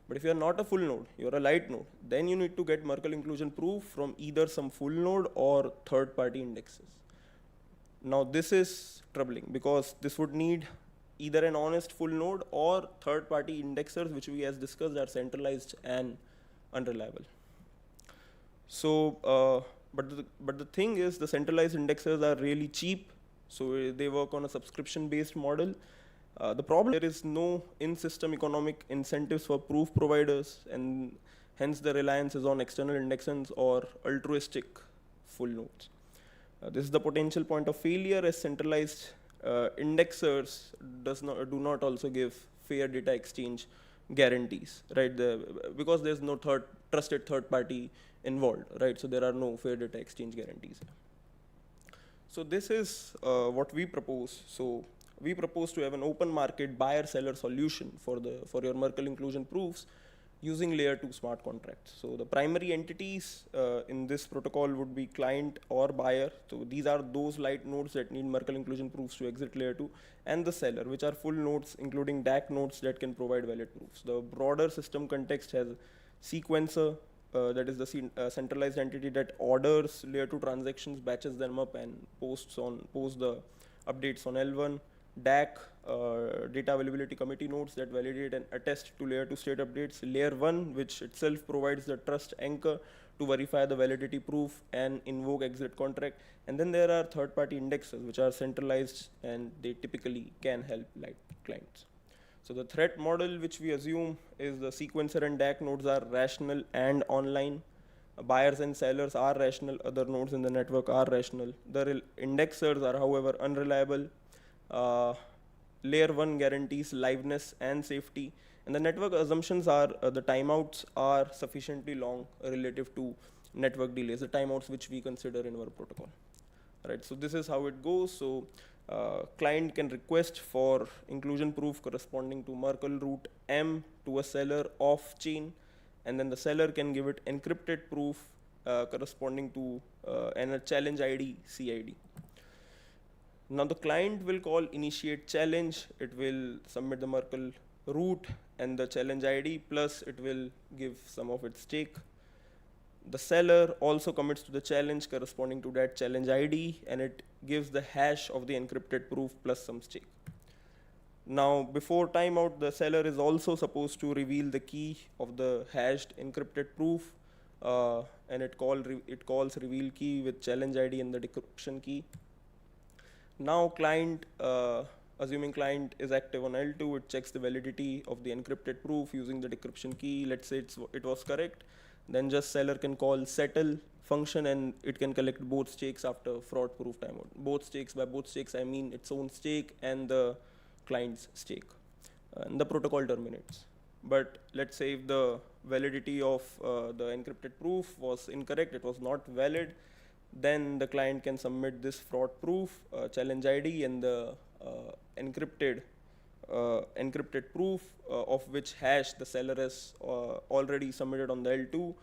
S18: But if you're not a full node, you're a light node, then you need to get Merkle inclusion proof from either some full node or third-party indexes. Now this is troubling because this would need either an honest full node or third-party indexers, which we as discussed are centralized and unreliable. So, but the thing is, the centralized indexers are really cheap, so they work on a subscription-based model. The problem, there is no in-system economic incentives for proof providers, and hence the reliance is on external indexers or altruistic full nodes. This is the potential point of failure, as centralized indexers do not also give fair data exchange guarantees, right? Because there's no trusted third party involved, right? So there are no fair data exchange guarantees. So this is what we propose. So we propose to have an open market buyer-seller solution for your Merkle inclusion proofs using layer 2 smart contracts. So the primary entities in this protocol would be client or buyer. So these are those light nodes that need Merkle inclusion proofs to exit layer 2, and the seller, which are full nodes, including DAC nodes that can provide valid proofs. The broader system context has sequencer, that is the centralized entity that orders layer 2 transactions, batches them up, and posts the updates on L1. DAC data availability committee nodes that validate and attest to layer 2 state updates. Layer 1, which itself provides the trust anchor to verify the validity proof and invoke exit contract. And then there are third-party indexes, which are centralized and they typically can help like clients. So the threat model which we assume is the sequencer and DAC nodes are rational and online. Buyers and sellers are rational, other nodes in the network are rational. The indexers are however unreliable. Layer 1 guarantees liveness and safety, and the network assumptions are the timeouts are sufficiently long relative to network delays, the timeouts which we consider in our protocol. Right, so this is how it goes. So client can request for inclusion proof corresponding to Merkle root M to a seller off chain, and then the seller can give it encrypted proof corresponding to and a challenge ID CID. Now the client will call initiate challenge, it will submit the Merkle root and the challenge ID, plus it will give some of its stake. The seller also commits to the challenge corresponding to that challenge ID, and it gives the hash of the encrypted proof plus some stake. Now before timeout, the seller is also supposed to reveal the key of the hashed encrypted proof, and it calls reveal key with challenge ID and the decryption key. Now client, assuming client is active on L2, it checks the validity of the encrypted proof using the decryption key. Let's say it was correct. Then just seller can call settle function, and it can collect both stakes after fraud proof timeout. Both stakes, by both stakes I mean its own stake and the client's stake. And the protocol terminates. But let's say if the validity of the encrypted proof was incorrect, it was not valid, then the client can submit this fraud proof, challenge ID, and the encrypted proof of which hash the seller has already submitted on the L2,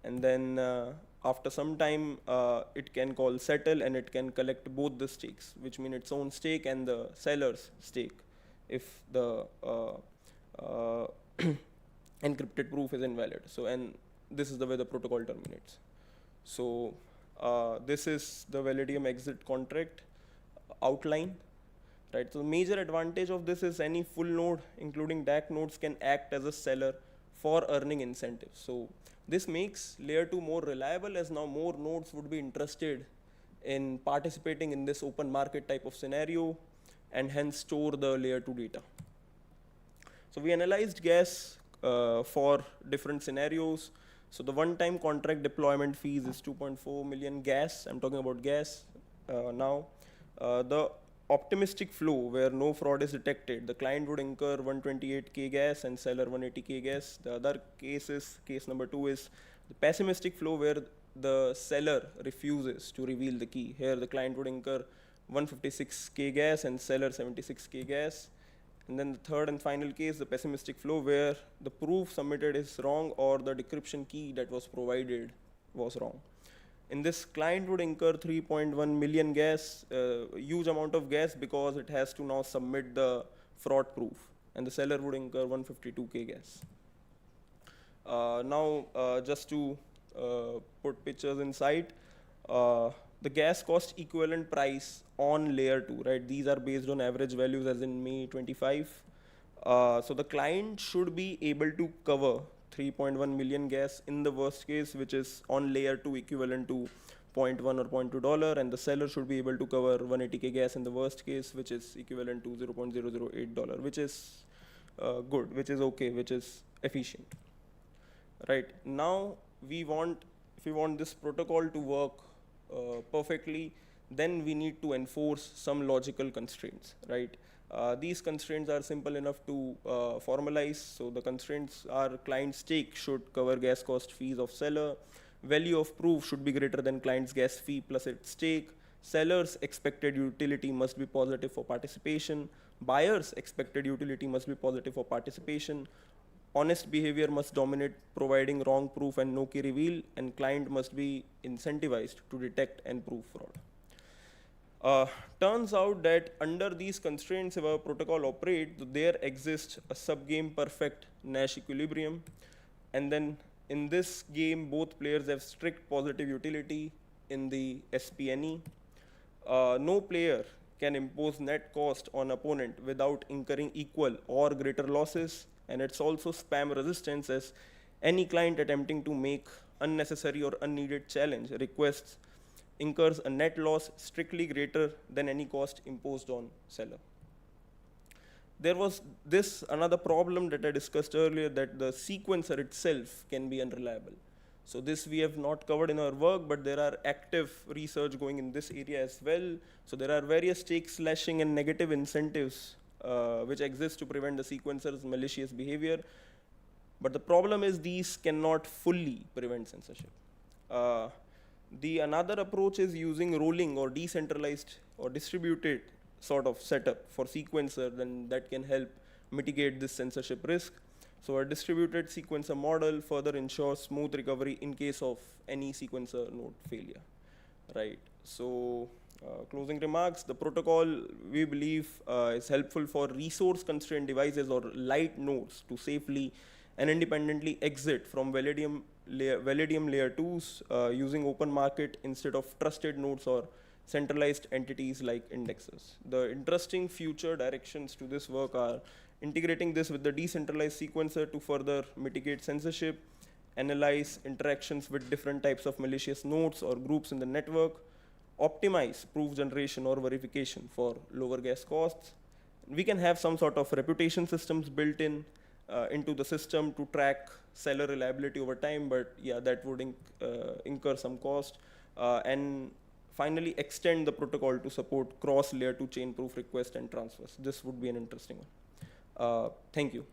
S18: and then after some time it can call settle, and it can collect both the stakes, which mean its own stake and the seller's stake if the encrypted proof is invalid. So, and this is the way the protocol terminates. So this is the Validium exit contract outline. Right, so the major advantage of this is any full node, including DAC nodes, can act as a seller for earning incentives. So this makes layer 2 more reliable, as now more nodes would be interested in participating in this open market type of scenario, and hence store the layer 2 data. So we analyzed gas for different scenarios. So the one-time contract deployment fees is 2.4 million gas. I'm talking about gas now. The optimistic flow where no fraud is detected, the client would incur 128K gas and seller 180K gas. The other case is, case number 2 is the pessimistic flow where the seller refuses to reveal the key. Here the client would incur 156K gas and seller 76K gas. And then the third and final case, the pessimistic flow, where the proof submitted is wrong or the decryption key that was provided was wrong. In this, client would incur 3.1 million gas, huge amount of gas, because it has to now submit the fraud proof, and the seller would incur 152K gas. Now, just to put pictures in sight, the gas cost equivalent price on layer 2, right? These are based on average values as in May 25. So the client should be able to cover 3.1 million gas in the worst case, which is on layer 2 equivalent to $0.1 or $0.2, and the seller should be able to cover 180K gas in the worst case, which is equivalent to $0.008, which is good, which is okay, which is efficient. Right, now if we want this protocol to work perfectly, then we need to enforce some logical constraints, right? These constraints are simple enough to formalize. So the constraints are client stake should cover gas cost fees of seller, value of proof should be greater than client's gas fee plus its stake, seller's expected utility must be positive for participation, buyer's expected utility must be positive for participation, honest behavior must dominate providing wrong proof and no key reveal, and client must be incentivized to detect and prove fraud. Turns out that under these constraints, if a protocol operates, there exists a subgame perfect Nash equilibrium, and then in this game both players have strict positive utility in the SPNE. No player can impose net cost on opponent without incurring equal or greater losses, and it's also spam resistance, as any client attempting to make unnecessary or unneeded challenge requests incurs a net loss strictly greater than any cost imposed on seller. There was another problem that I discussed earlier, that the sequencer itself can be unreliable. So this we have not covered in our work, but there are active research going in this area as well. So there are various stake slashing and negative incentives which exist to prevent the sequencer's malicious behavior. But the problem is these cannot fully prevent censorship. The another approach is using rolling or decentralized or distributed sort of setup for sequencer, then that can help mitigate this censorship risk. So a distributed sequencer model further ensures smooth recovery in case of any sequencer node failure, right? So closing remarks, the protocol we believe is helpful for resource constrained devices or light nodes to safely and independently exit from Validium layer 2s using open market instead of trusted nodes or centralized entities like indexes. The interesting future directions to this work are integrating this with the decentralized sequencer to further mitigate censorship, analyze interactions with different types of malicious nodes or groups in the network, optimize proof generation or verification for lower gas costs. We can have some sort of reputation systems built in into the system to track seller reliability over time, but yeah, that would incur some cost. And finally, extend the protocol to support cross layer 2 chain proof request and transfers. This would be an interesting one. Thank you.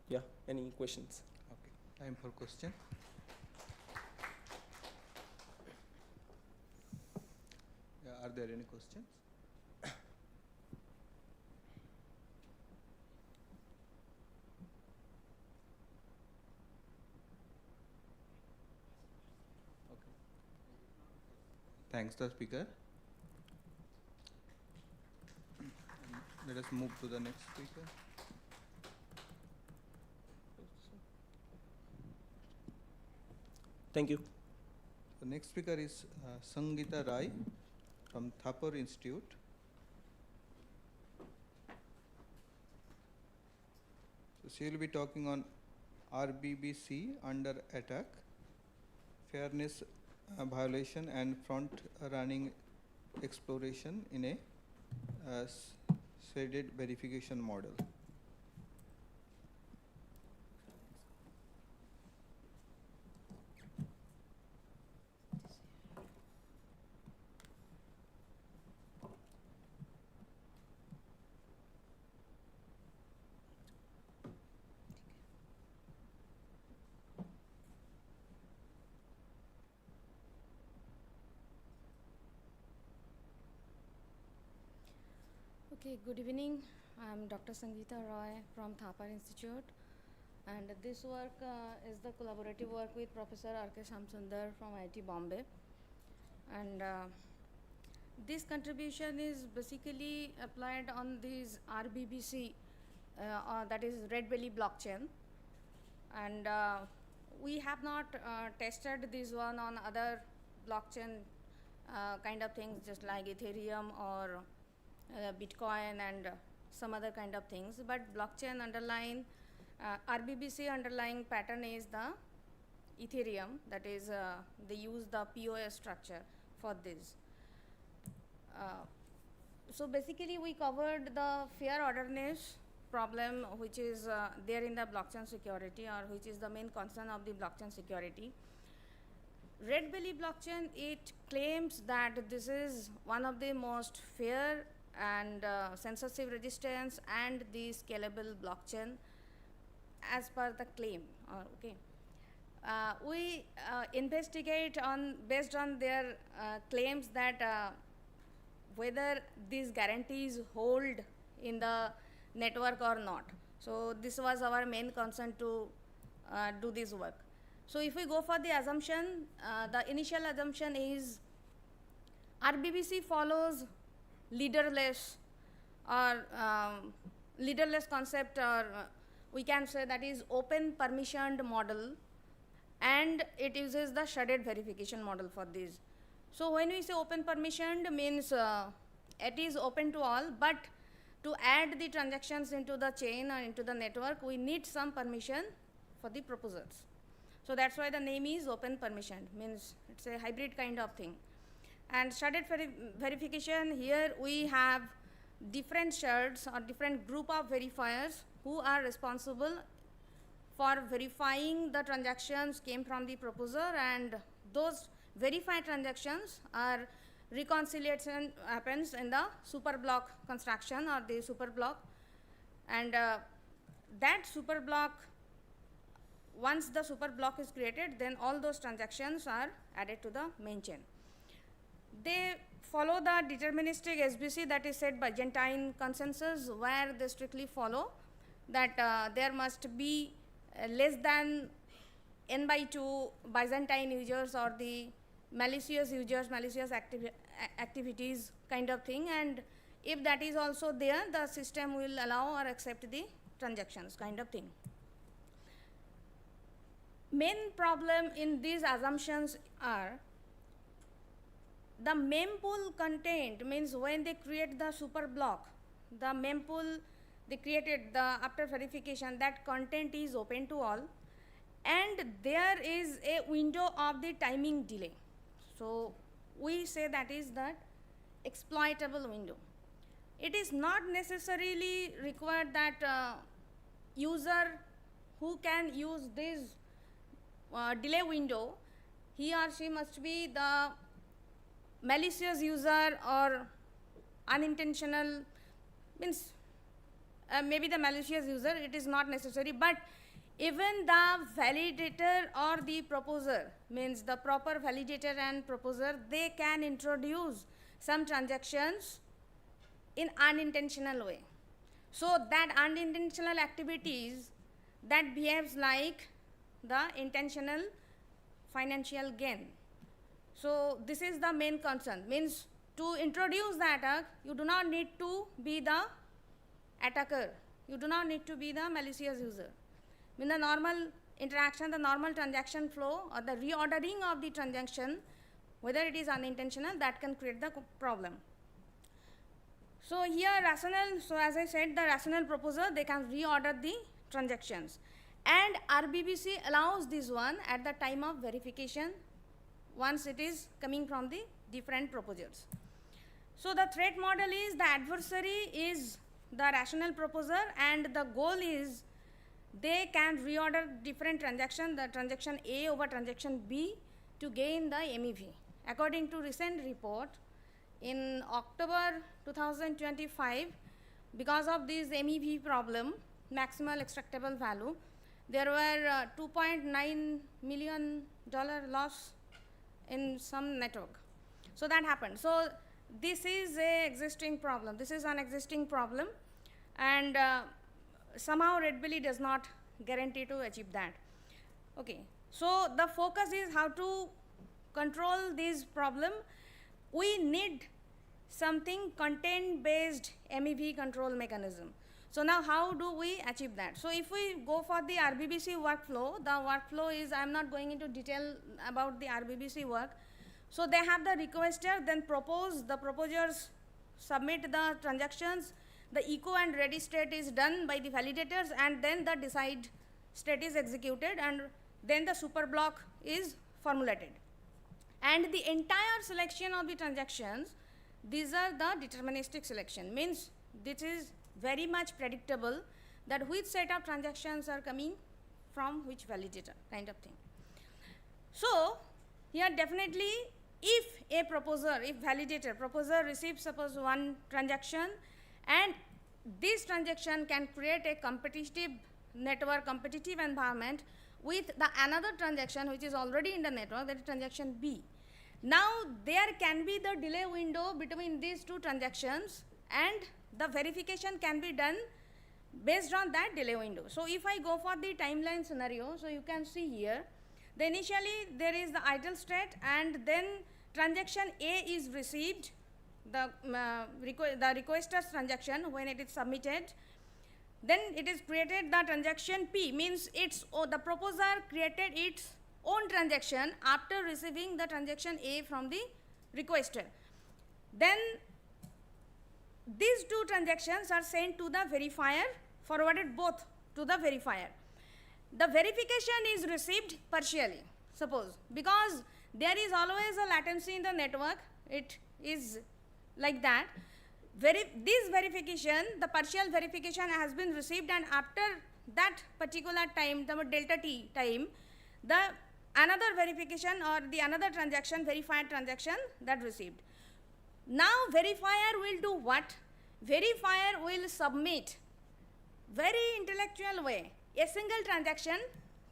S18: Yeah, any questions?
S7: Okay, time for question. Yeah, are there any questions? Okay. Thanks, the speaker. Let us move to the next speaker.
S18: Thank you.
S7: The next speaker is Sangeeta Rai from Thapar Institute. So she will be talking on RBBC under attack, fairness violation and front running exploration in a shaded verification model.
S19: Okay, good evening. I'm Dr. Sangeeta Roy from Thapar Institute, and this work is the collaborative work with Professor R.K. Shamsundar from IIT Bombay. And this contribution is basically applied on this RBBC, that is red belly blockchain. And we have not tested this one on other blockchain kind of things, just like Ethereum or Bitcoin and some other kind of things, but blockchain underlying RBBC underlying pattern is the Ethereum, that is they use the POS structure for this. So basically we covered the fair orderness problem which is there in the blockchain security, or which is the main concern of the blockchain security. Red belly blockchain, it claims that this is one of the most fair and censorship resistance and the scalable blockchain as per the claim. Okay. We investigate based on their claims that whether these guarantees hold in the network or not. So this was our main concern to do this work. So if we go for the assumption, the initial assumption is RBBC follows leaderless or leaderless concept, or we can say that is open permissioned model, and it uses the sharded verification model for this. So when we say open permissioned means it is open to all, but to add the transactions into the chain or into the network, we need some permission for the proposers. So that's why the name is open permission, means it's a hybrid kind of thing. And sharded verification, here we have different shards or different group of verifiers who are responsible for verifying the transactions came from the proposer, and those verified transactions are reconciliation happens in the super block construction or the super block, and that super block, once the super block is created, then all those transactions are added to the main chain. They follow the deterministic SBC that is set by Byzantine consensus, where they strictly follow that there must be less than n by 2 Byzantine users or the malicious users, malicious activities kind of thing, and if that is also there, the system will allow or accept the transactions kind of thing. Main problem in these assumptions are the mempool content, means when they create the super block, the mempool they created after verification, that content is open to all, and there is a window of the timing delay. So we say that is that exploitable window. It is not necessarily required that user who can use this delay window, he or she must be the malicious user or unintentional, means maybe the malicious user, it is not necessary, but even the validator or the proposer, means the proper validator and proposer, they can introduce some transactions in unintentional way. So that unintentional activities that behaves like the intentional financial gain. So this is the main concern, means to introduce the attack, you do not need to be the attacker, you do not need to be the malicious user. In the normal interaction, the normal transaction flow or the reordering of the transaction, whether it is unintentional, that can create the problem. So here rational, so as I said, the rational proposer, they can reorder the transactions, and RBBC allows this one at the time of verification once it is coming from the different proposers. So the threat model is the adversary is the rational proposer, and the goal is they can reorder different transactions, the transaction A over transaction B, to gain the MEV. According to recent report, in October 2025, because of this MEV problem, maximal extractable value, there were $2.9 million loss in some network. So that happened. So this is a existing problem. This is an existing problem, and somehow Red Belly does not guarantee to achieve that. Okay. So the focus is how to control this problem. We need something content-based MEV control mechanism. So now how do we achieve that? So if we go for the RBBC workflow, the workflow is, I am not going into detail about the RBBC work. So they have the requester, then propose, the proposers submit the transactions, the echo and ready state is done by the validators, and then the decide state is executed, and then the super block is formulated. And the entire selection of the transactions, these are the deterministic selection, means this is very much predictable that which set of transactions are coming from which validator kind of thing. So here definitely if a proposer, if validator, proposer receives suppose one transaction, and this transaction can create a competitive network, competitive environment with the another transaction which is already in the network, that is transaction B. Now there can be the delay window between these two transactions, and the verification can be done based on that delay window. So if I go for the timeline scenario, so you can see here, then initially there is the idle state, and then transaction A is received, the requester's transaction when it is submitted, then it is created the transaction P, means it's the proposer created its own transaction after receiving the transaction A from the requester. Then these two transactions are sent to the verifier, forwarded both to the verifier. The verification is received partially, suppose, because there is always a latency in the network, it is like that. This verification, the partial verification has been received, and after that particular time, the delta t time, the another verification or the another transaction, verified transaction that received. Now verifier will do what? Verifier will submit very intellectual way a single transaction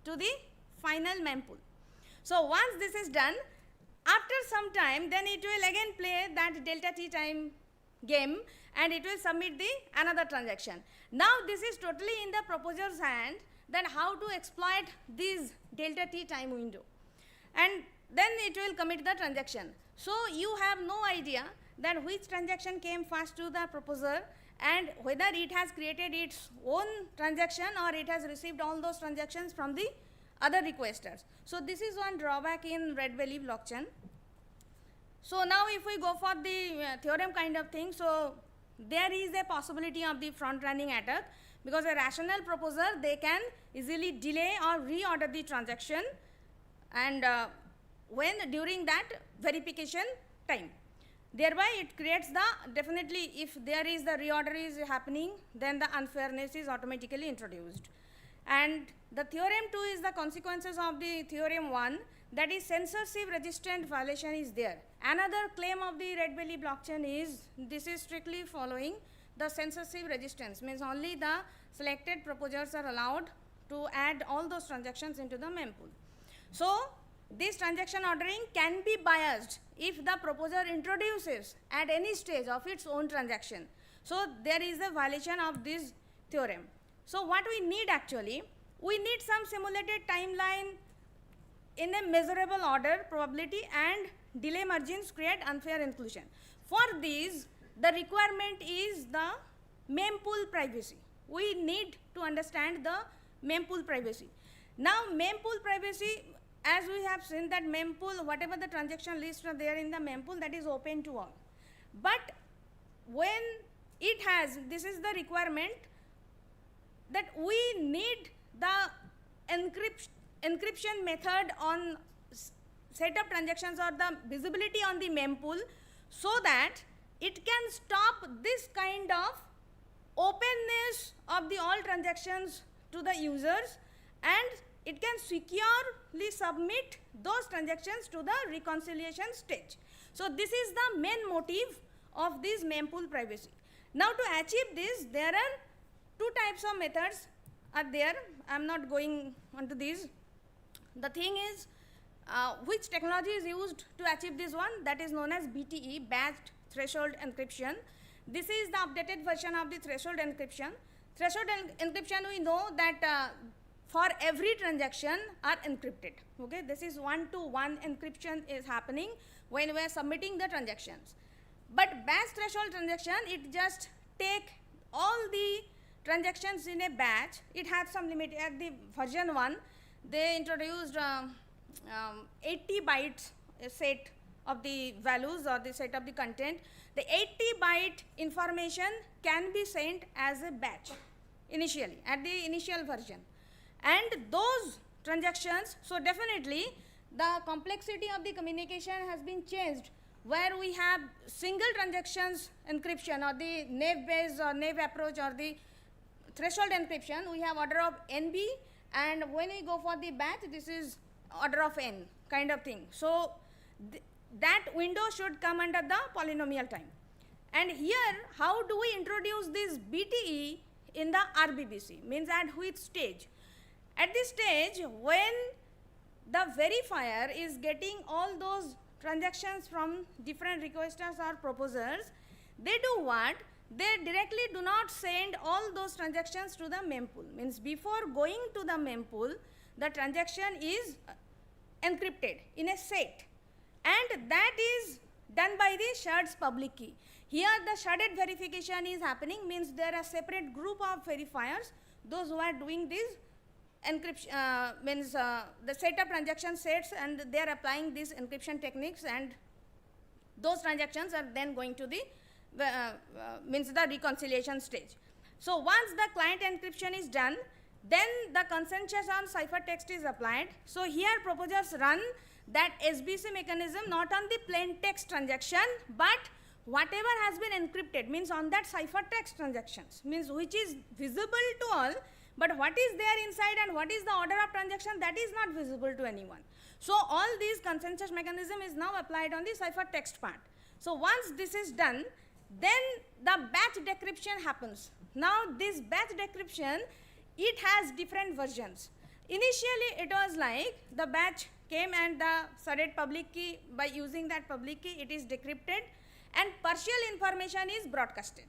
S19: to the final mempool. So once this is done, after some time, then it will again play that delta t time game, and it will submit the another transaction. Now this is totally in the proposer's hand, that how to exploit this delta t time window, and then it will commit the transaction. So you have no idea that which transaction came first to the proposer, and whether it has created its own transaction or it has received all those transactions from the other requesters. So this is one drawback in Red Belly blockchain. So now if we go for the theorem kind of thing, so there is a possibility of the front running attack, because a rational proposer, they can easily delay or reorder the transaction, and when during that verification time. Thereby it creates the, definitely if there is the reorder is happening, then the unfairness is automatically introduced. And the theorem 2 is the consequences of the theorem 1, that is censorship resistant violation is there. Another claim of the Red Belly blockchain is, this is strictly following the censorship resistance, means only the selected proposers are allowed to add all those transactions into the mempool. So this transaction ordering can be biased if the proposer introduces at any stage of its own transaction. So there is a violation of this theorem. So what we need actually, we need some simulated timeline in a measurable order, probability and delay margins create unfair inclusion. For this, the requirement is the mempool privacy. We need to understand the mempool privacy. Now mempool privacy, as we have seen that mempool, whatever the transaction lists are there in the mempool, that is open to all. But when it has, this is the requirement, that we need the encryption method on set of transactions or the visibility on the mempool, so that it can stop this kind of openness of the all transactions to the users, and it can securely submit those transactions to the reconciliation stage. So this is the main motive of this mempool privacy. Now to achieve this, there are two types of methods are there. I am not going onto these. The thing is, which technology is used to achieve this one, that is known as BTE, batched threshold encryption. This is the updated version of the threshold encryption. Threshold encryption, we know that for every transaction are encrypted. Okay, this is one-to-one encryption is happening when we are submitting the transactions. But batch threshold transaction, it just take all the transactions in a batch. It had some limit. At the version 1, they introduced 80 bytes set of the values or the set of the content. The 80 byte information can be sent as a batch initially at the initial version. And those transactions, so definitely the complexity of the communication has been changed, where we have single transactions encryption or the naive based or naive approach or the threshold encryption, we have order of NB, and when we go for the batch, this is order of N kind of thing. So that window should come under the polynomial time. And here, how do we introduce this BTE in the RBBC, means at which stage? At this stage, when the verifier is getting all those transactions from different requesters or proposers, they do what? They directly do not send all those transactions to the mempool. Means before going to the mempool, the transaction is encrypted in a set, and that is done by the shards public key. Here the sharded verification is happening, means there are separate group of verifiers, those who are doing this encryption, means the set of transaction sets, and they are applying these encryption techniques, and those transactions are then going to the means the reconciliation stage. So once the client encryption is done, then the consensus on ciphertext is applied. So here proposers run that SBC mechanism not on the plain text transaction, but whatever has been encrypted, means on that ciphertext transactions, means which is visible to all, but what is there inside and what is the order of transaction, that is not visible to anyone. So all these consensus mechanism is now applied on the ciphertext part. So once this is done, then the batch decryption happens. Now this batch decryption, it has different versions. Initially it was like the batch came and the surrogate public key, by using that public key it is decrypted and partial information is broadcasted.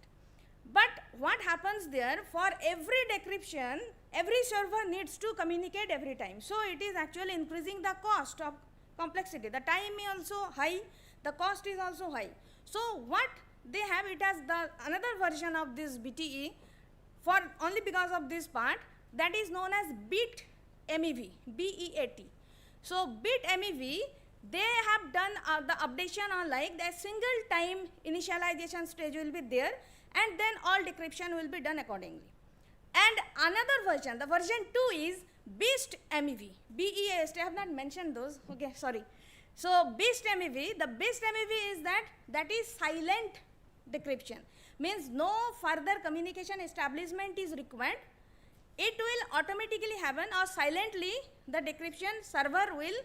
S19: But what happens there, for every decryption, every server needs to communicate every time. So it is actually increasing the cost of complexity. The time is also high, the cost is also high. So what they have, it as the another version of this BTE for only because of this part, that is known as bit MEV, BEAT. So bit MEV, they have done the updation on like the single time initialization stage will be there, and then all decryption will be done accordingly. And another version, the version 2 is BEAST MEV, BEAST, I have not mentioned those, okay, sorry. So BEAST MEV, the BEAST MEV is that is silent decryption, means no further communication establishment is required. It will automatically happen, or silently the decryption server will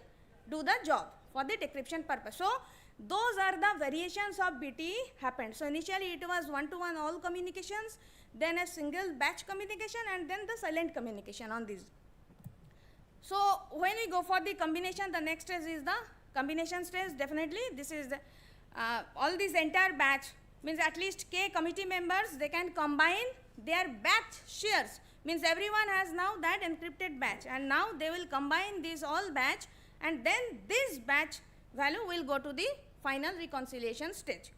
S19: do the job for the decryption purpose. So those are the variations of BTE happened. So initially it was one-to-one all communications, then a single batch communication, and then the silent communication on these. So when we go for the combination, the next stage is the combination stage. Definitely this is the, all this entire batch, means at least K committee members, they can combine their batch shares, means everyone has now that encrypted batch, and now they will combine this all batch, and then this batch value will go to the final reconciliation stage.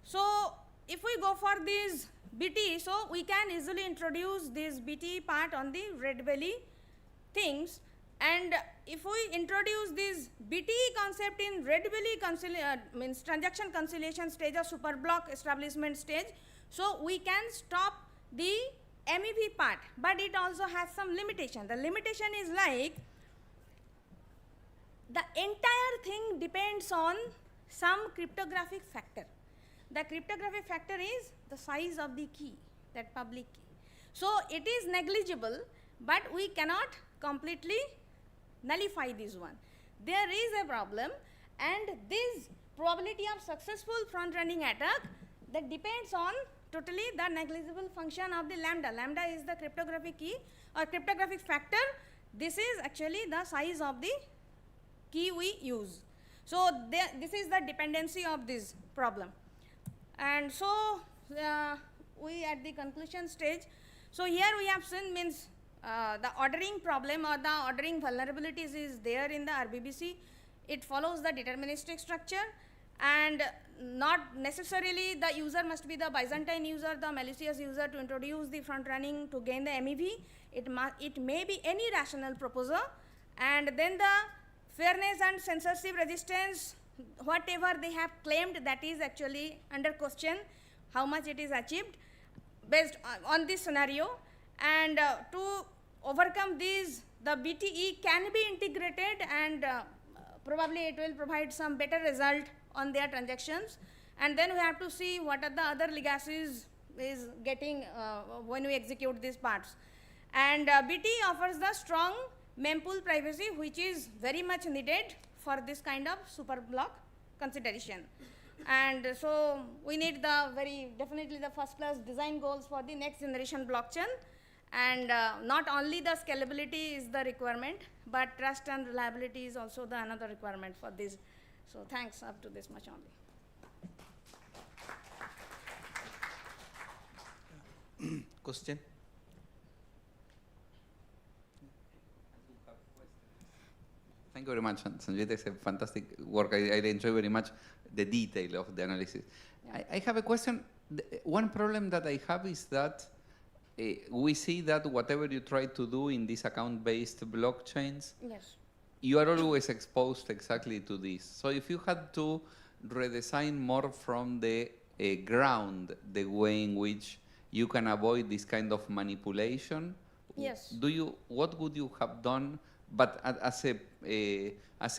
S19: So if we go for this BTE, so we can easily introduce this BTE part on the red belly things, and if we introduce this BTE concept in red belly means transaction conciliation stage or super block establishment stage, so we can stop the MEV part, but it also has some limitation. The limitation is like the entire thing depends on some cryptographic factor. The cryptographic factor is the size of the key, that public key. So it is negligible, but we cannot completely nullify this one. There is a problem, and this probability of successful front running attack, that depends on totally the negligible function of the lambda. Lambda is the cryptographic key or cryptographic factor. This is actually the size of the key we use. So this is the dependency of this problem. And so we at the conclusion stage. So here we have seen, means the ordering problem or the ordering vulnerabilities is there in the RBBC. It follows the deterministic structure, and not necessarily the user must be the Byzantine user, the malicious user to introduce the front running to gain the MEV. It may be any rational proposer, and then the fairness and censorship resistance, whatever they have claimed, that is actually under question, how much it is achieved based on this scenario. And to overcome these, the BTE can be integrated, and probably it will provide some better result on their transactions. And then we have to see what are the other legacies is getting when we execute these parts. And BTE offers the strong mempool privacy, which is very much needed for this kind of super block consideration. And so we need the definitely the first class design goals for the next generation blockchain. And not only the scalability is the requirement, but trust and reliability is also the another requirement for this. So thanks, up to this much only.
S7: Question?
S2: Thank you very much, Sanjay. It's a fantastic work. I enjoy very much the detail of the analysis. Yeah. I have a question. One problem that I have is that we see that whatever you try to do in these account-based blockchains,
S19: yes,
S2: you are always exposed exactly to this. So if you had to redesign more from the ground the way in which you can avoid this kind of manipulation?
S19: Yes.
S2: What would you have done, but as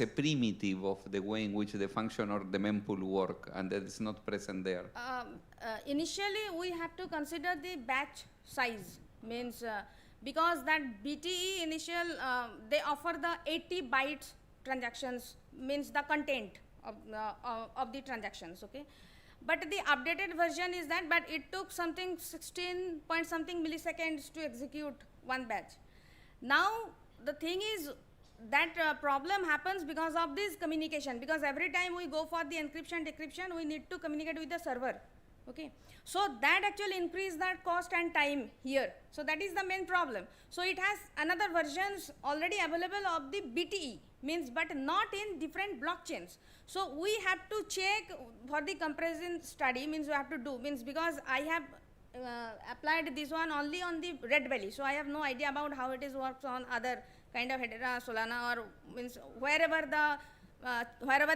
S2: a primitive of the way in which the function or the mempool work, and that is not present there?
S19: Initially, we have to consider the batch size, means because that BTE initial, they offer the 80 bytes transactions, means the content of the transactions, okay. But the updated version is that, but it took something 16 point something milliseconds to execute one batch. Now, the thing is that problem happens because of this communication, because every time we go for the encryption, decryption, we need to communicate with the server, okay. So that actually increase that cost and time here. So that is the main problem. So it has another versions already available of the BTE, means but not in different blockchains. So we have to check for the comparison study, means we have to do, means because I have applied this one only on the Red Belly, so I have no idea about how it is works on other kind of Hedera, Solana, or means wherever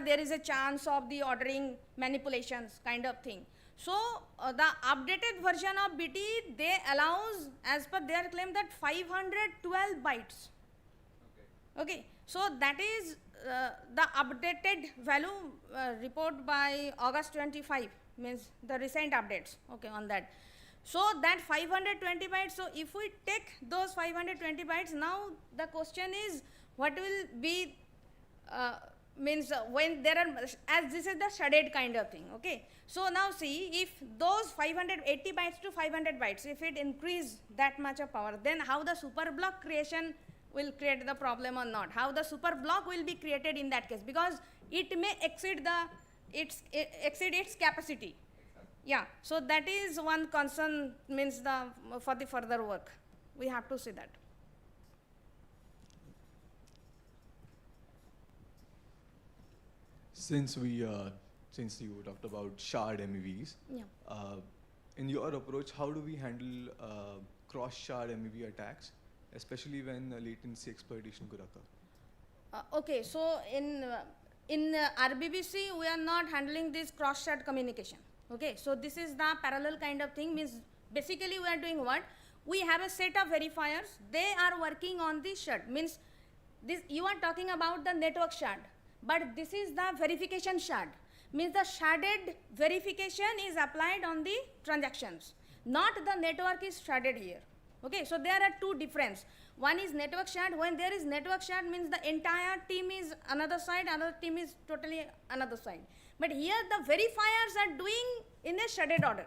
S19: there is a chance of the ordering manipulations kind of thing. So the updated version of BT, they allows, as per their claim, that 512 bytes. Okay. So that is the updated value report by August 25, means the recent updates, okay, on that. So that 520 bytes, so if we take those 520 bytes, now the question is what will be, means when there are, as this is the sharded kind of thing, okay. So now see, if those 580 bytes to 500 bytes, if it increase that much of power, then how the super block creation will create the problem or not, how the super block will be created in that case, because it may exceed its capacity. Yeah, so that is one concern, means for the further work, we have to see that.
S20: Since you talked about shard MEVs,
S19: yeah.
S20: In your approach, how do we handle cross-shard MEV attacks, especially when latency exploitation could occur?
S19: Okay, so in RBBC, we are not handling this cross-shard communication. Okay, so this is the parallel kind of thing, means basically we are doing what? We have a set of verifiers, they are working on the shard, means this, you are talking about the network shard, but this is the verification shard, means the sharded verification is applied on the transactions, not the network is sharded here. Okay, so there are two differences. One is network shard. When there is network shard, means the entire team is another side, another team is totally another side. But here the verifiers are doing in a sharded order,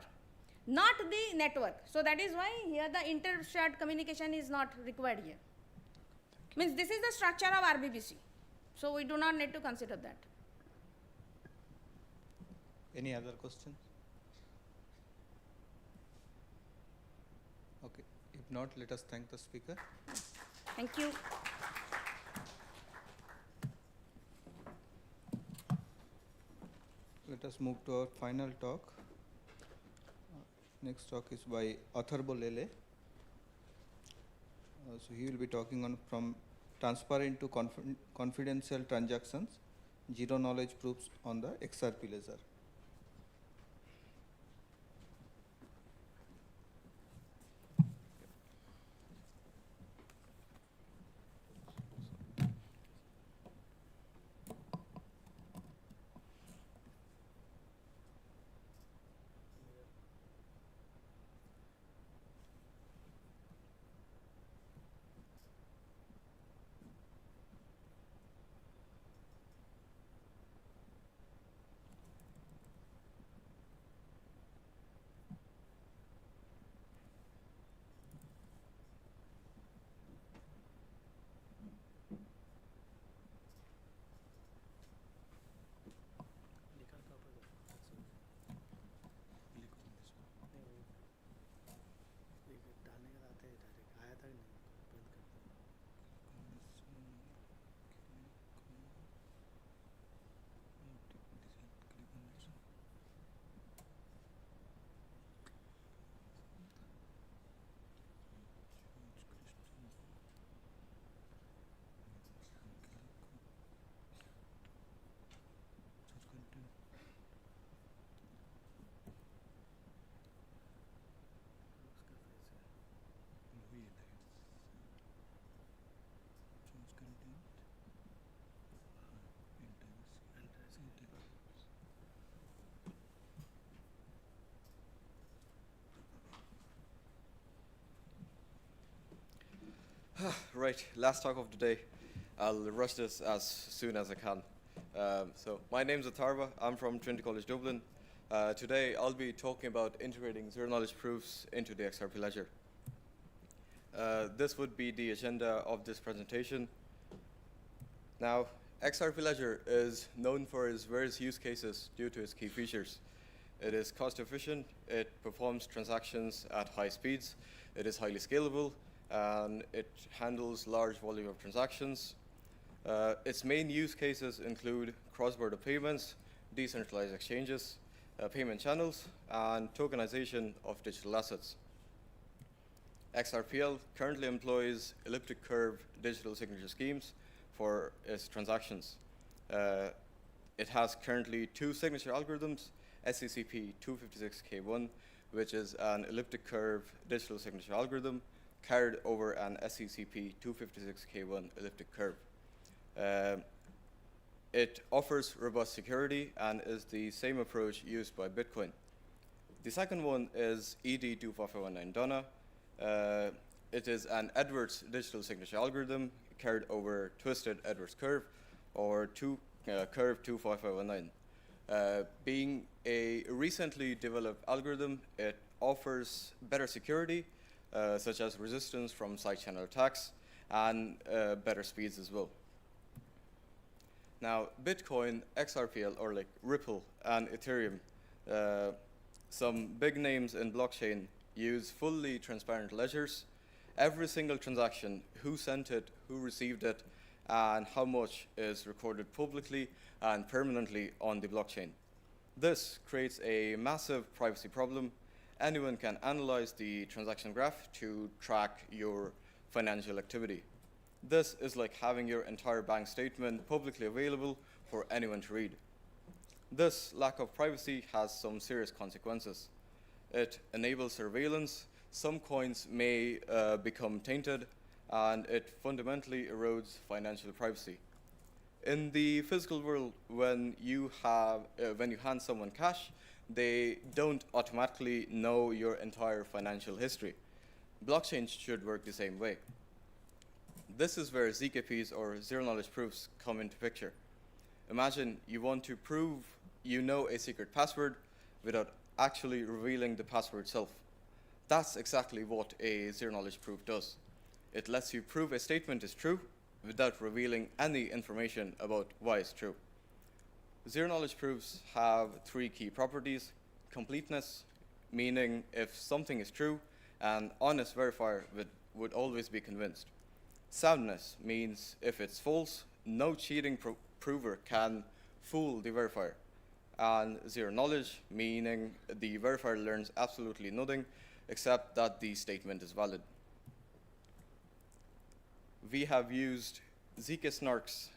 S19: not the network. So that is why here the inter-shard communication is not required here. Means this is the structure of RBBC. So we do not need to consider that.
S7: Any other questions? Okay. If not, let us thank the speaker.
S19: Thank you.
S7: Let us move to our final talk. Next talk is by Atharbo Lele. So he will be talking on from transparent to confidential transactions, zero knowledge proofs on the XRP ledger.
S21: Right, last talk of the day. I'll rush this as soon as I can. So my name's Atharva. I'm from Trinity College Dublin. Today I'll be talking about integrating zero-knowledge proofs into the XRP ledger. This would be the agenda of this presentation. Now, XRP ledger is known for its various use cases due to its key features. It is cost efficient, it performs transactions at high speeds, it is highly scalable, and it handles large volume of transactions. Its main use cases include cross-border payments, decentralized exchanges, payment channels, and tokenization of digital assets. XRPL currently employs elliptic curve digital signature schemes for its transactions. It has currently two signature algorithms, SCCP 256K1, which is an elliptic curve digital signature algorithm carried over an SCCP 256K1 elliptic curve. It offers robust security and is the same approach used by Bitcoin. The second one is ED25519 Donna. It is an Edwards digital signature algorithm carried over twisted Edwards curve, or curve 25519. Being a recently developed algorithm, it offers better security, such as resistance from side channel attacks, and better speeds as well. Now, Bitcoin, XRPL, or like Ripple, and Ethereum, some big names in blockchain, use fully transparent ledgers. Every single transaction, who sent it, who received it, and how much is recorded publicly and permanently on the blockchain. This creates a massive privacy problem. Anyone can analyze the transaction graph to track your financial activity. This is like having your entire bank statement publicly available for anyone to read. This lack of privacy has some serious consequences. It enables surveillance, some coins may become tainted, and it fundamentally erodes financial privacy. In the physical world, when you hand someone cash, they don't automatically know your entire financial history. Blockchain should work the same way. This is where ZKPs, or zero-knowledge proofs, come into picture. Imagine you want to prove you know a secret password without actually revealing the password itself. That's exactly what a zero-knowledge proof does. It lets you prove a statement is true without revealing any information about why it's true. Zero-knowledge proofs have three key properties: completeness, meaning if something is true, an honest verifier would always be convinced. Soundness means if it's false, no cheating prover can fool the verifier. And zero knowledge, meaning the verifier learns absolutely nothing except that the statement is valid. We have used ZK snarks,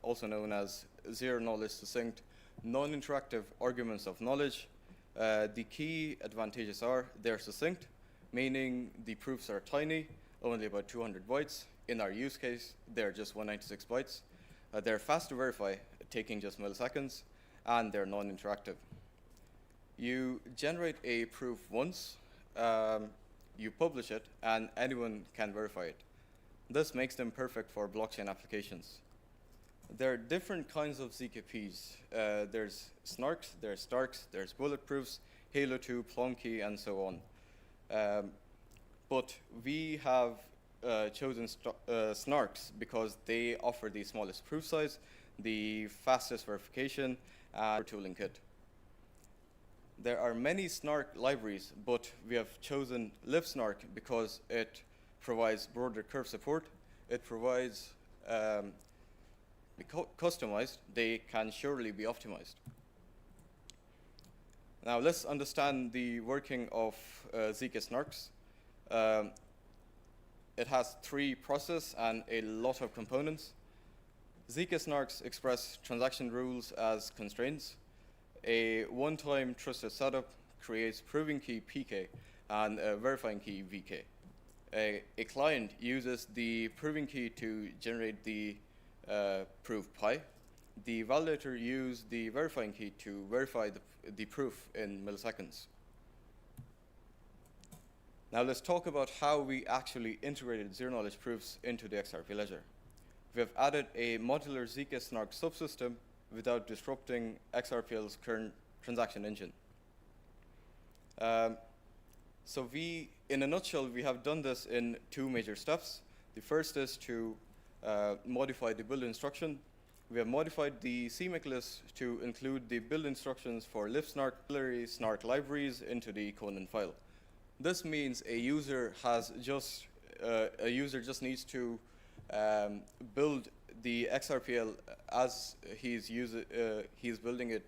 S21: also known as zero knowledge succinct, non-interactive arguments of knowledge. The key advantages are they're succinct, meaning the proofs are tiny, only about 200 bytes. In our use case, they're just 196 bytes. They're fast to verify, taking just milliseconds, and they're non-interactive. You generate a proof once, you publish it, and anyone can verify it. This makes them perfect for blockchain applications. There are different kinds of ZKPs. There's snarks, there's starks, there's bulletproofs, Halo 2, Plonky, and so on. But we have chosen snarks because they offer the smallest proof size, the fastest verification, and tooling kit. There are many snark libraries, but we have chosen LibSnark because it provides broader curve support. It provides customized, they can surely be optimized. Now let's understand the working of ZK snarks. It has three processes and a lot of components. ZK snarks express transaction rules as constraints. A one-time trusted setup creates proving key PK and a verifying key VK. A client uses the proving key to generate the proof pi. The validator uses the verifying key to verify the proof in milliseconds. Now let's talk about how we actually integrated zero-knowledge proofs into the XRP ledger. We have added a modular zk-SNARK subsystem without disrupting XRPL's current transaction engine. So in a nutshell, we have done this in 2 major steps. The first is to modify the build instruction. We have modified the CMake list to include the build instructions for libsnark, auxiliary snark libraries into the Conan file. This means a user just needs to build the XRPL as he's building it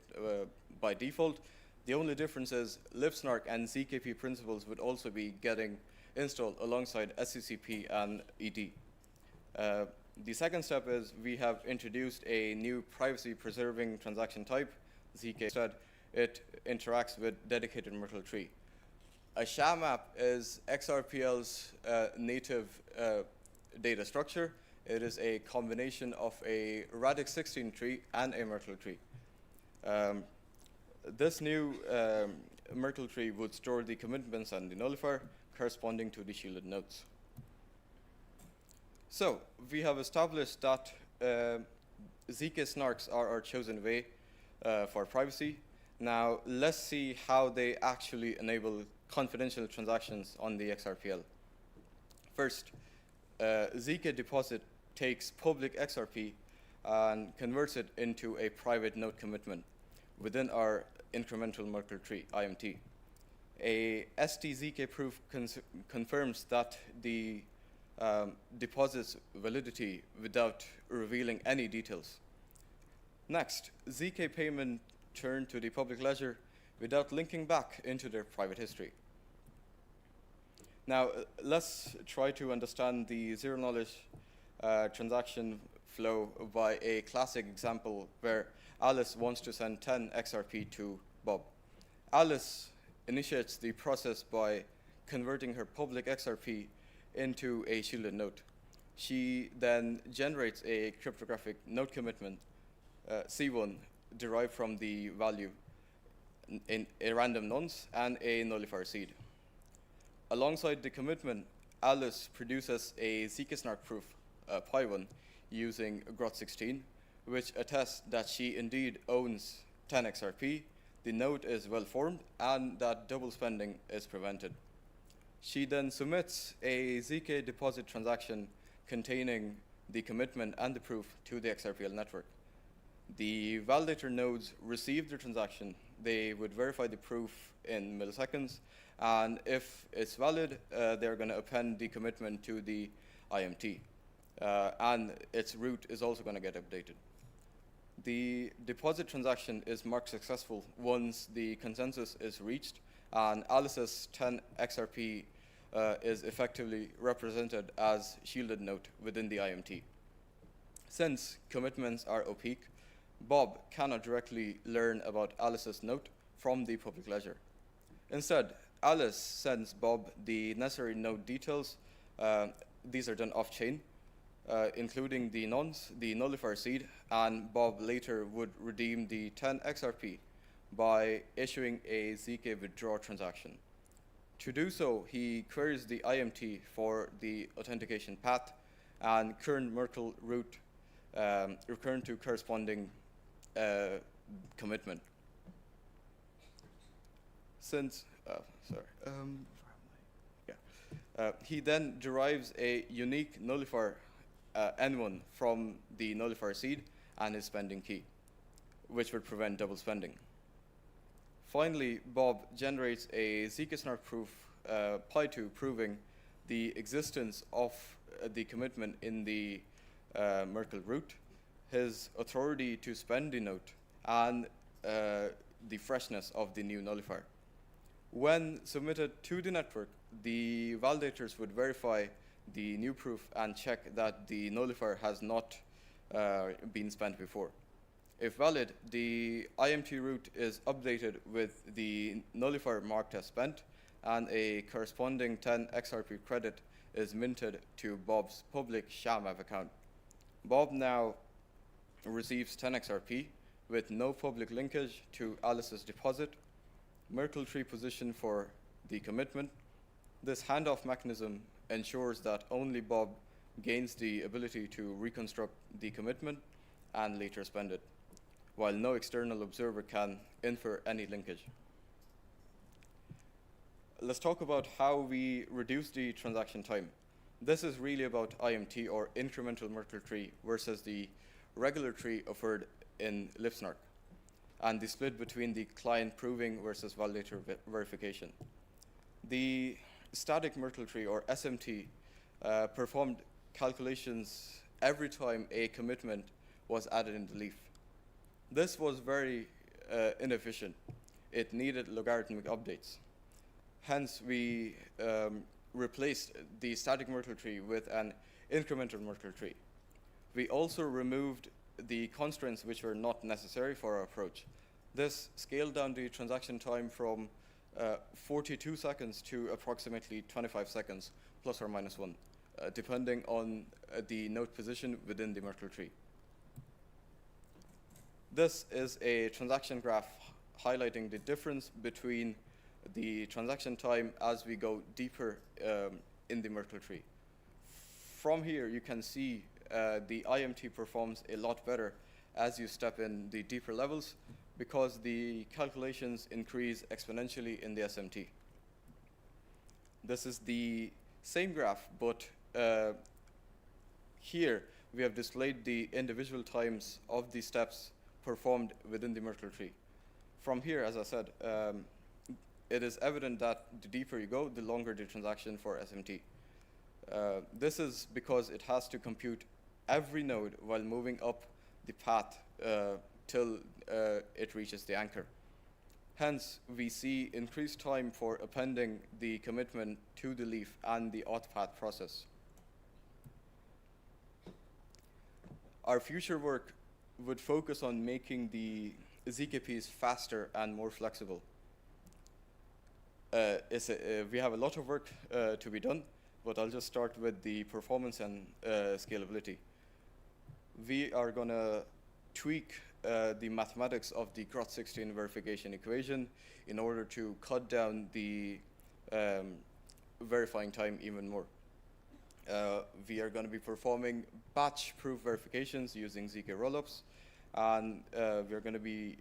S21: by default. The only difference is libsnark and ZKP principles would also be getting installed alongside SCCP and ED. The second step is we have introduced a new privacy-preserving transaction type, ZK. Instead, it interacts with dedicated Merkle tree. A SHA map is XRPL's native data structure. It is a combination of a radix 16 tree and a Merkle tree. This new Merkle tree would store the commitments and the nullifier corresponding to the shielded nodes. So we have established that ZK snarks are our chosen way for privacy. Now let's see how they actually enable confidential transactions on the XRPL. First, ZK deposit takes public XRP and converts it into a private node commitment within our incremental Merkle tree, IMT. A STZK proof confirms that the deposit's validity without revealing any details. Next, ZK payment turned to the public ledger without linking back into their private history. Now, let's try to understand the zero-knowledge transaction flow by a classic example where Alice wants to send 10 XRP to Bob. Alice initiates the process by converting her public XRP into a shielded node. She then generates a cryptographic node commitment, C1, derived from the value in a random nonce and a nullifier seed. Alongside the commitment, Alice produces a zk-SNARK proof, Pi1, using Grot16, which attests that she indeed owns 10 XRP, the node is well formed, and that double spending is prevented. She then submits a ZK deposit transaction containing the commitment and the proof to the XRPL network. The validator nodes receive the transaction. They would verify the proof in milliseconds, and if it's valid, they're going to append the commitment to the IMT, and its root is also going to get updated. The deposit transaction is marked successful once the consensus is reached, and Alice's 10 XRP is effectively represented as shielded node within the IMT. Since commitments are opaque, Bob cannot directly learn about Alice's node from the public ledger. Instead, Alice sends Bob the necessary node details. These are done off-chain, including the nonce, the nullifier seed, and Bob later would redeem the 10 XRP by issuing a ZK withdraw transaction. To do so, he queries the IMT for the authentication path and current Merkle root recurrent to corresponding commitment. Since, he then derives a unique nullifier N1 from the nullifier seed and his spending key, which would prevent double spending. Finally, Bob generates a zk-SNARK proof, Pi2, proving the existence of the commitment in the Merkle root, his authority to spend the node, and the freshness of the new nullifier. When submitted to the network, the validators would verify the new proof and check that the nullifier has not been spent before. If valid, the IMT root is updated with the nullifier marked as spent, and a corresponding 10 XRP credit is minted to Bob's public SHAMAV account. Bob now receives 10 XRP with no public linkage to Alice's deposit, Merkle tree position for the commitment, This handoff mechanism ensures that only Bob gains the ability to reconstruct the commitment and later spend it, while no external observer can infer any linkage. Let's talk about how we reduce the transaction time. This is really about IMT, or incremental Merkle tree, versus the regular tree offered in LipSnark, and the split between the client proving versus validator verification. The static Merkle tree, or SMT, performed calculations every time a commitment was added in the leaf. This was very inefficient. It needed logarithmic updates. Hence, we replaced the static Merkle tree with an incremental Merkle tree. We also removed the constraints which were not necessary for our approach. This scaled down the transaction time from 42 seconds to approximately 25 seconds, plus or minus 1, depending on the node position within the Merkle tree. This is a transaction graph highlighting the difference between the transaction time as we go deeper in the Merkle tree. From here, you can see the IMT performs a lot better as you step in the deeper levels, because the calculations increase exponentially in the SMT. This is the same graph, but here we have displayed the individual times of the steps performed within the Merkle tree. From here, as I said, it is evident that the deeper you go, the longer the transaction for SMT. This is because it has to compute every node while moving up the path till it reaches the anchor. Hence, we see increased time for appending the commitment to the leaf and the auth path process. Our future work would focus on making the ZKPs faster and more flexible. We have a lot of work to be done, but I'll just start with the performance and scalability. We are going to tweak the mathematics of the Grotz-16 verification equation in order to cut down the verifying time even more. We are going to be performing batch proof verifications using ZK rollups, and we're going to be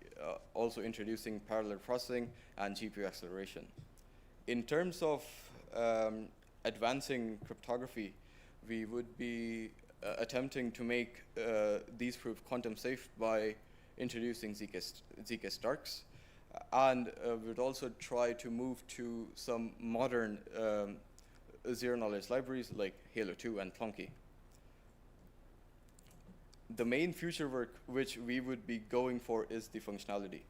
S21: also introducing parallel processing and GPU acceleration. In terms of advancing cryptography, we would be attempting to make these proofs quantum safe by introducing ZK Starks, and we would also try to move to some modern zero-knowledge libraries like Halo 2 and Plonky. The main future work which we would be going for is the functionality.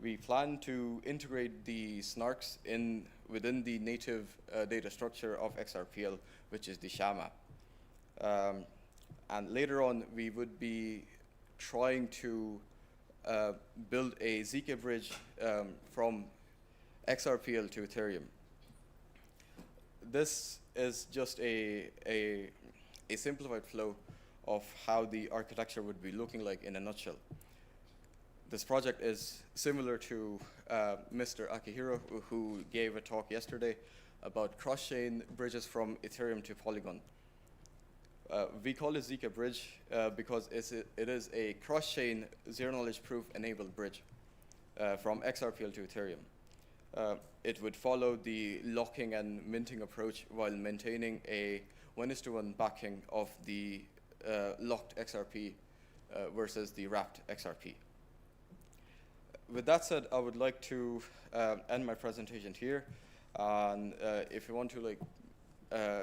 S21: We plan to integrate the snarks within the native data structure of XRPL, which is the SHA map. And later on, we would be trying to build a ZK bridge from XRPL to Ethereum. This is just a simplified flow of how the architecture would be looking like in a nutshell. This project is similar to Mr. Akihiro, who gave a talk yesterday about cross-chain bridges from Ethereum to Polygon. We call it ZK Bridge because it is a cross-chain zero-knowledge proof enabled bridge from XRPL to Ethereum. It would follow the locking and minting approach while maintaining a 1:1 backing of the locked XRP versus the wrapped XRP. With that said, I would like to end my presentation here. And if you want to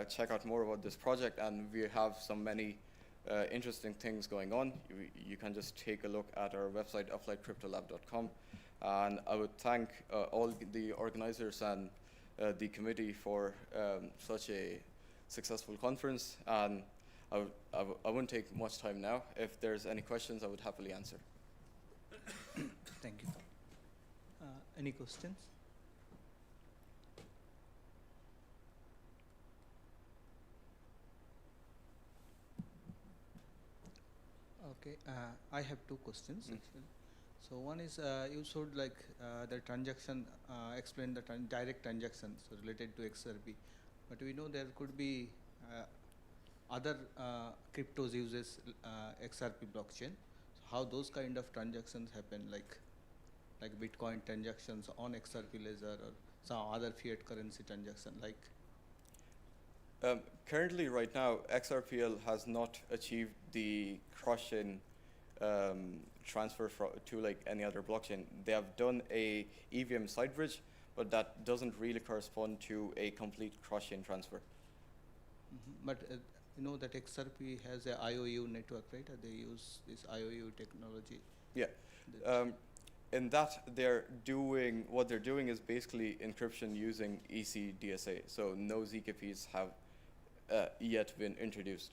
S21: check out more about this project, and we have many interesting things going on, you can just take a look at our website, appliedcryptolab.com. And I would thank all the organizers and the committee for such a successful conference. And I wouldn't take much time now. If there's any questions, I would happily answer.
S7: Thank you. Any questions? Okay, I have two questions actually. So one is you showed like the transaction, explain the direct transactions related to XRP, but we know there could be other cryptos uses XRP blockchain. So how those kind of transactions happen, like Bitcoin transactions on XRP ledger or some other fiat currency transaction, like.
S21: Currently, right now, XRPL has not achieved the cross-chain transfer to like any other blockchain. They have done a EVM side bridge, but that doesn't really correspond to a complete cross-chain transfer.
S7: But you know that XRP has a IOU network, right? They use this IOU technology.
S21: Yeah. In that, what they're doing is basically encryption using ECDSA. So no ZKPs have yet been introduced.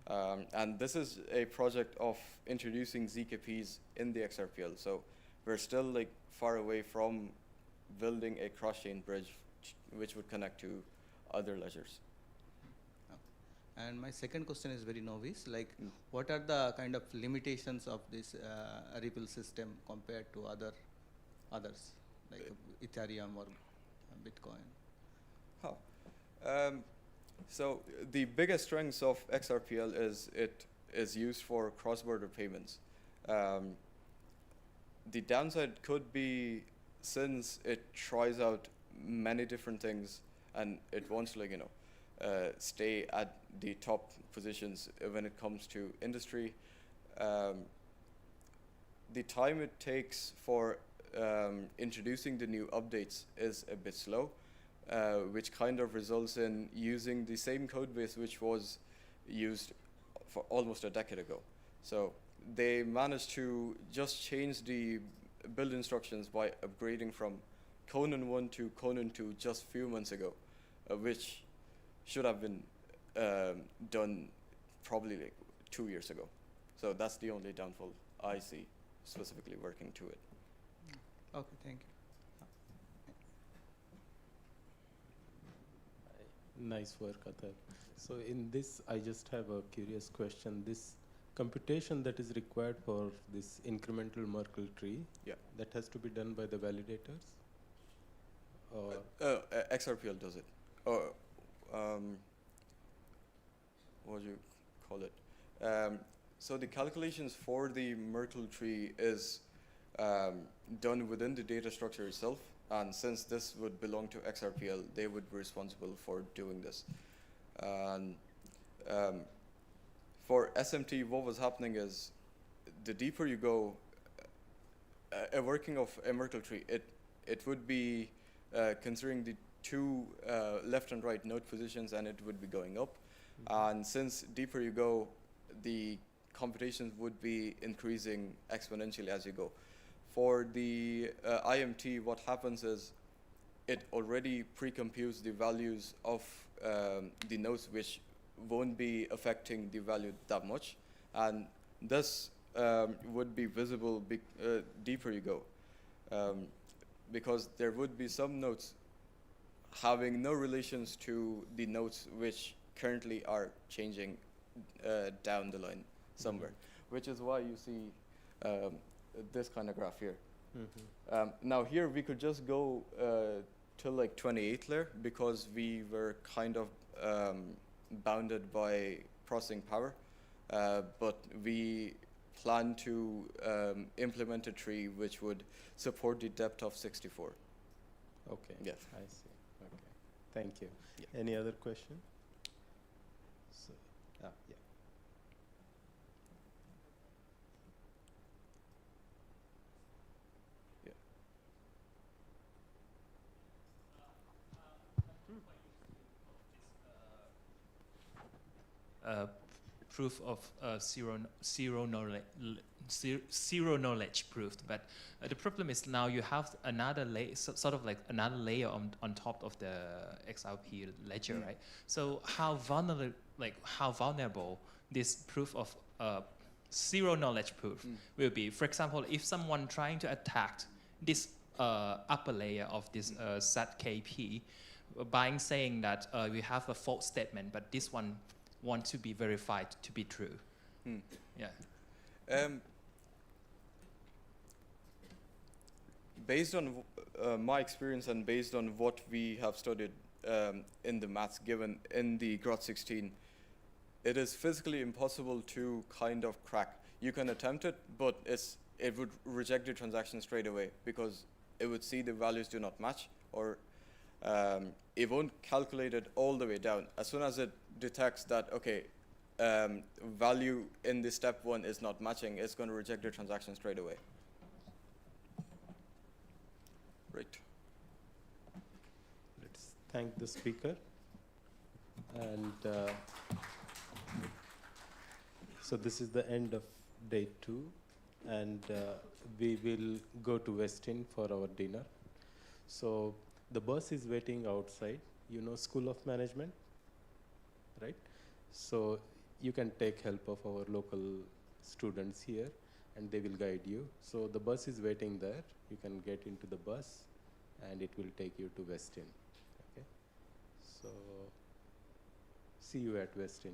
S21: And this is a project of introducing ZKPs in the XRPL. So we're still like far away from building a cross-chain bridge which would connect to other ledgers.
S7: And my second question is very novice, like what are the kind of limitations of this Ripple system compared to others, like Ethereum or Bitcoin?
S21: So the biggest strengths of XRPL is it is used for cross-border payments. The downside could be, since it tries out many different things and it wants to, like, stay at the top positions when it comes to industry. The time it takes for introducing the new updates is a bit slow, which kind of results in using the same code base which was used for almost a decade ago. So they managed to just change the build instructions by upgrading from Conan 1 to Conan 2 just a few months ago, which should have been done probably like 2 years ago. So that's the only downfall I see specifically working to it.
S7: Okay, thank you.
S1: Nice work, Atal. So in this, I just have a curious question. This computation that is required for this incremental Merkle tree, that has to be done by the validators? Or
S21: XRPL does it. Or what do you call it? So the calculations for the Merkle tree is done within the data structure itself. And since this would belong to XRPL, they would be responsible for doing this. And for SMT, what was happening is the deeper you go, a working of a Merkle tree, it would be considering the two left and right node positions, and it would be going up. And since deeper you go, the computations would be increasing exponentially as you go. For the IMT, what happens is it already pre-computes the values of the nodes, which won't be affecting the value that much. And this would be visible deeper you go, because there would be some nodes having no relations to the nodes which currently are changing down the line somewhere, which is why you see this kind of graph here. Now here we could just go till like 28th layer because we were kind of bounded by processing power, but we plan to implement a tree which would support the depth of 64.
S1: Okay,
S21: yeah.
S1: I see. Okay, thank you. Yeah. Any other question? So, yeah.
S12: Proof of zero knowledge proof, but the problem is now you have another layer, sort of like another layer on top of the XRP ledger, right? So how vulnerable this proof of zero knowledge proof will be? For example, if someone trying to attack this upper layer of this ZKP by saying that we have a false statement, but this one want to be verified to be true. Yeah.
S21: based on my experience and based on what we have studied in the maths given in the Grot 16, it is physically impossible to kind of crack. You can attempt it, but it would reject the transaction straight away because it would see the values do not match, or it won't calculate it all the way down. As soon as it detects that, okay, value in the step 1 is not matching, it's going to reject the transaction straight away. Right.
S1: Let's thank the speaker. And so this is the end of day 2, and we will go to Westin for our dinner. So the bus is waiting outside, you know, School of Management, right? So you can take help of our local students here, and they will guide you. So the bus is waiting there. You can get into the bus, and it will take you to Westin. Okay. So see you at Westin.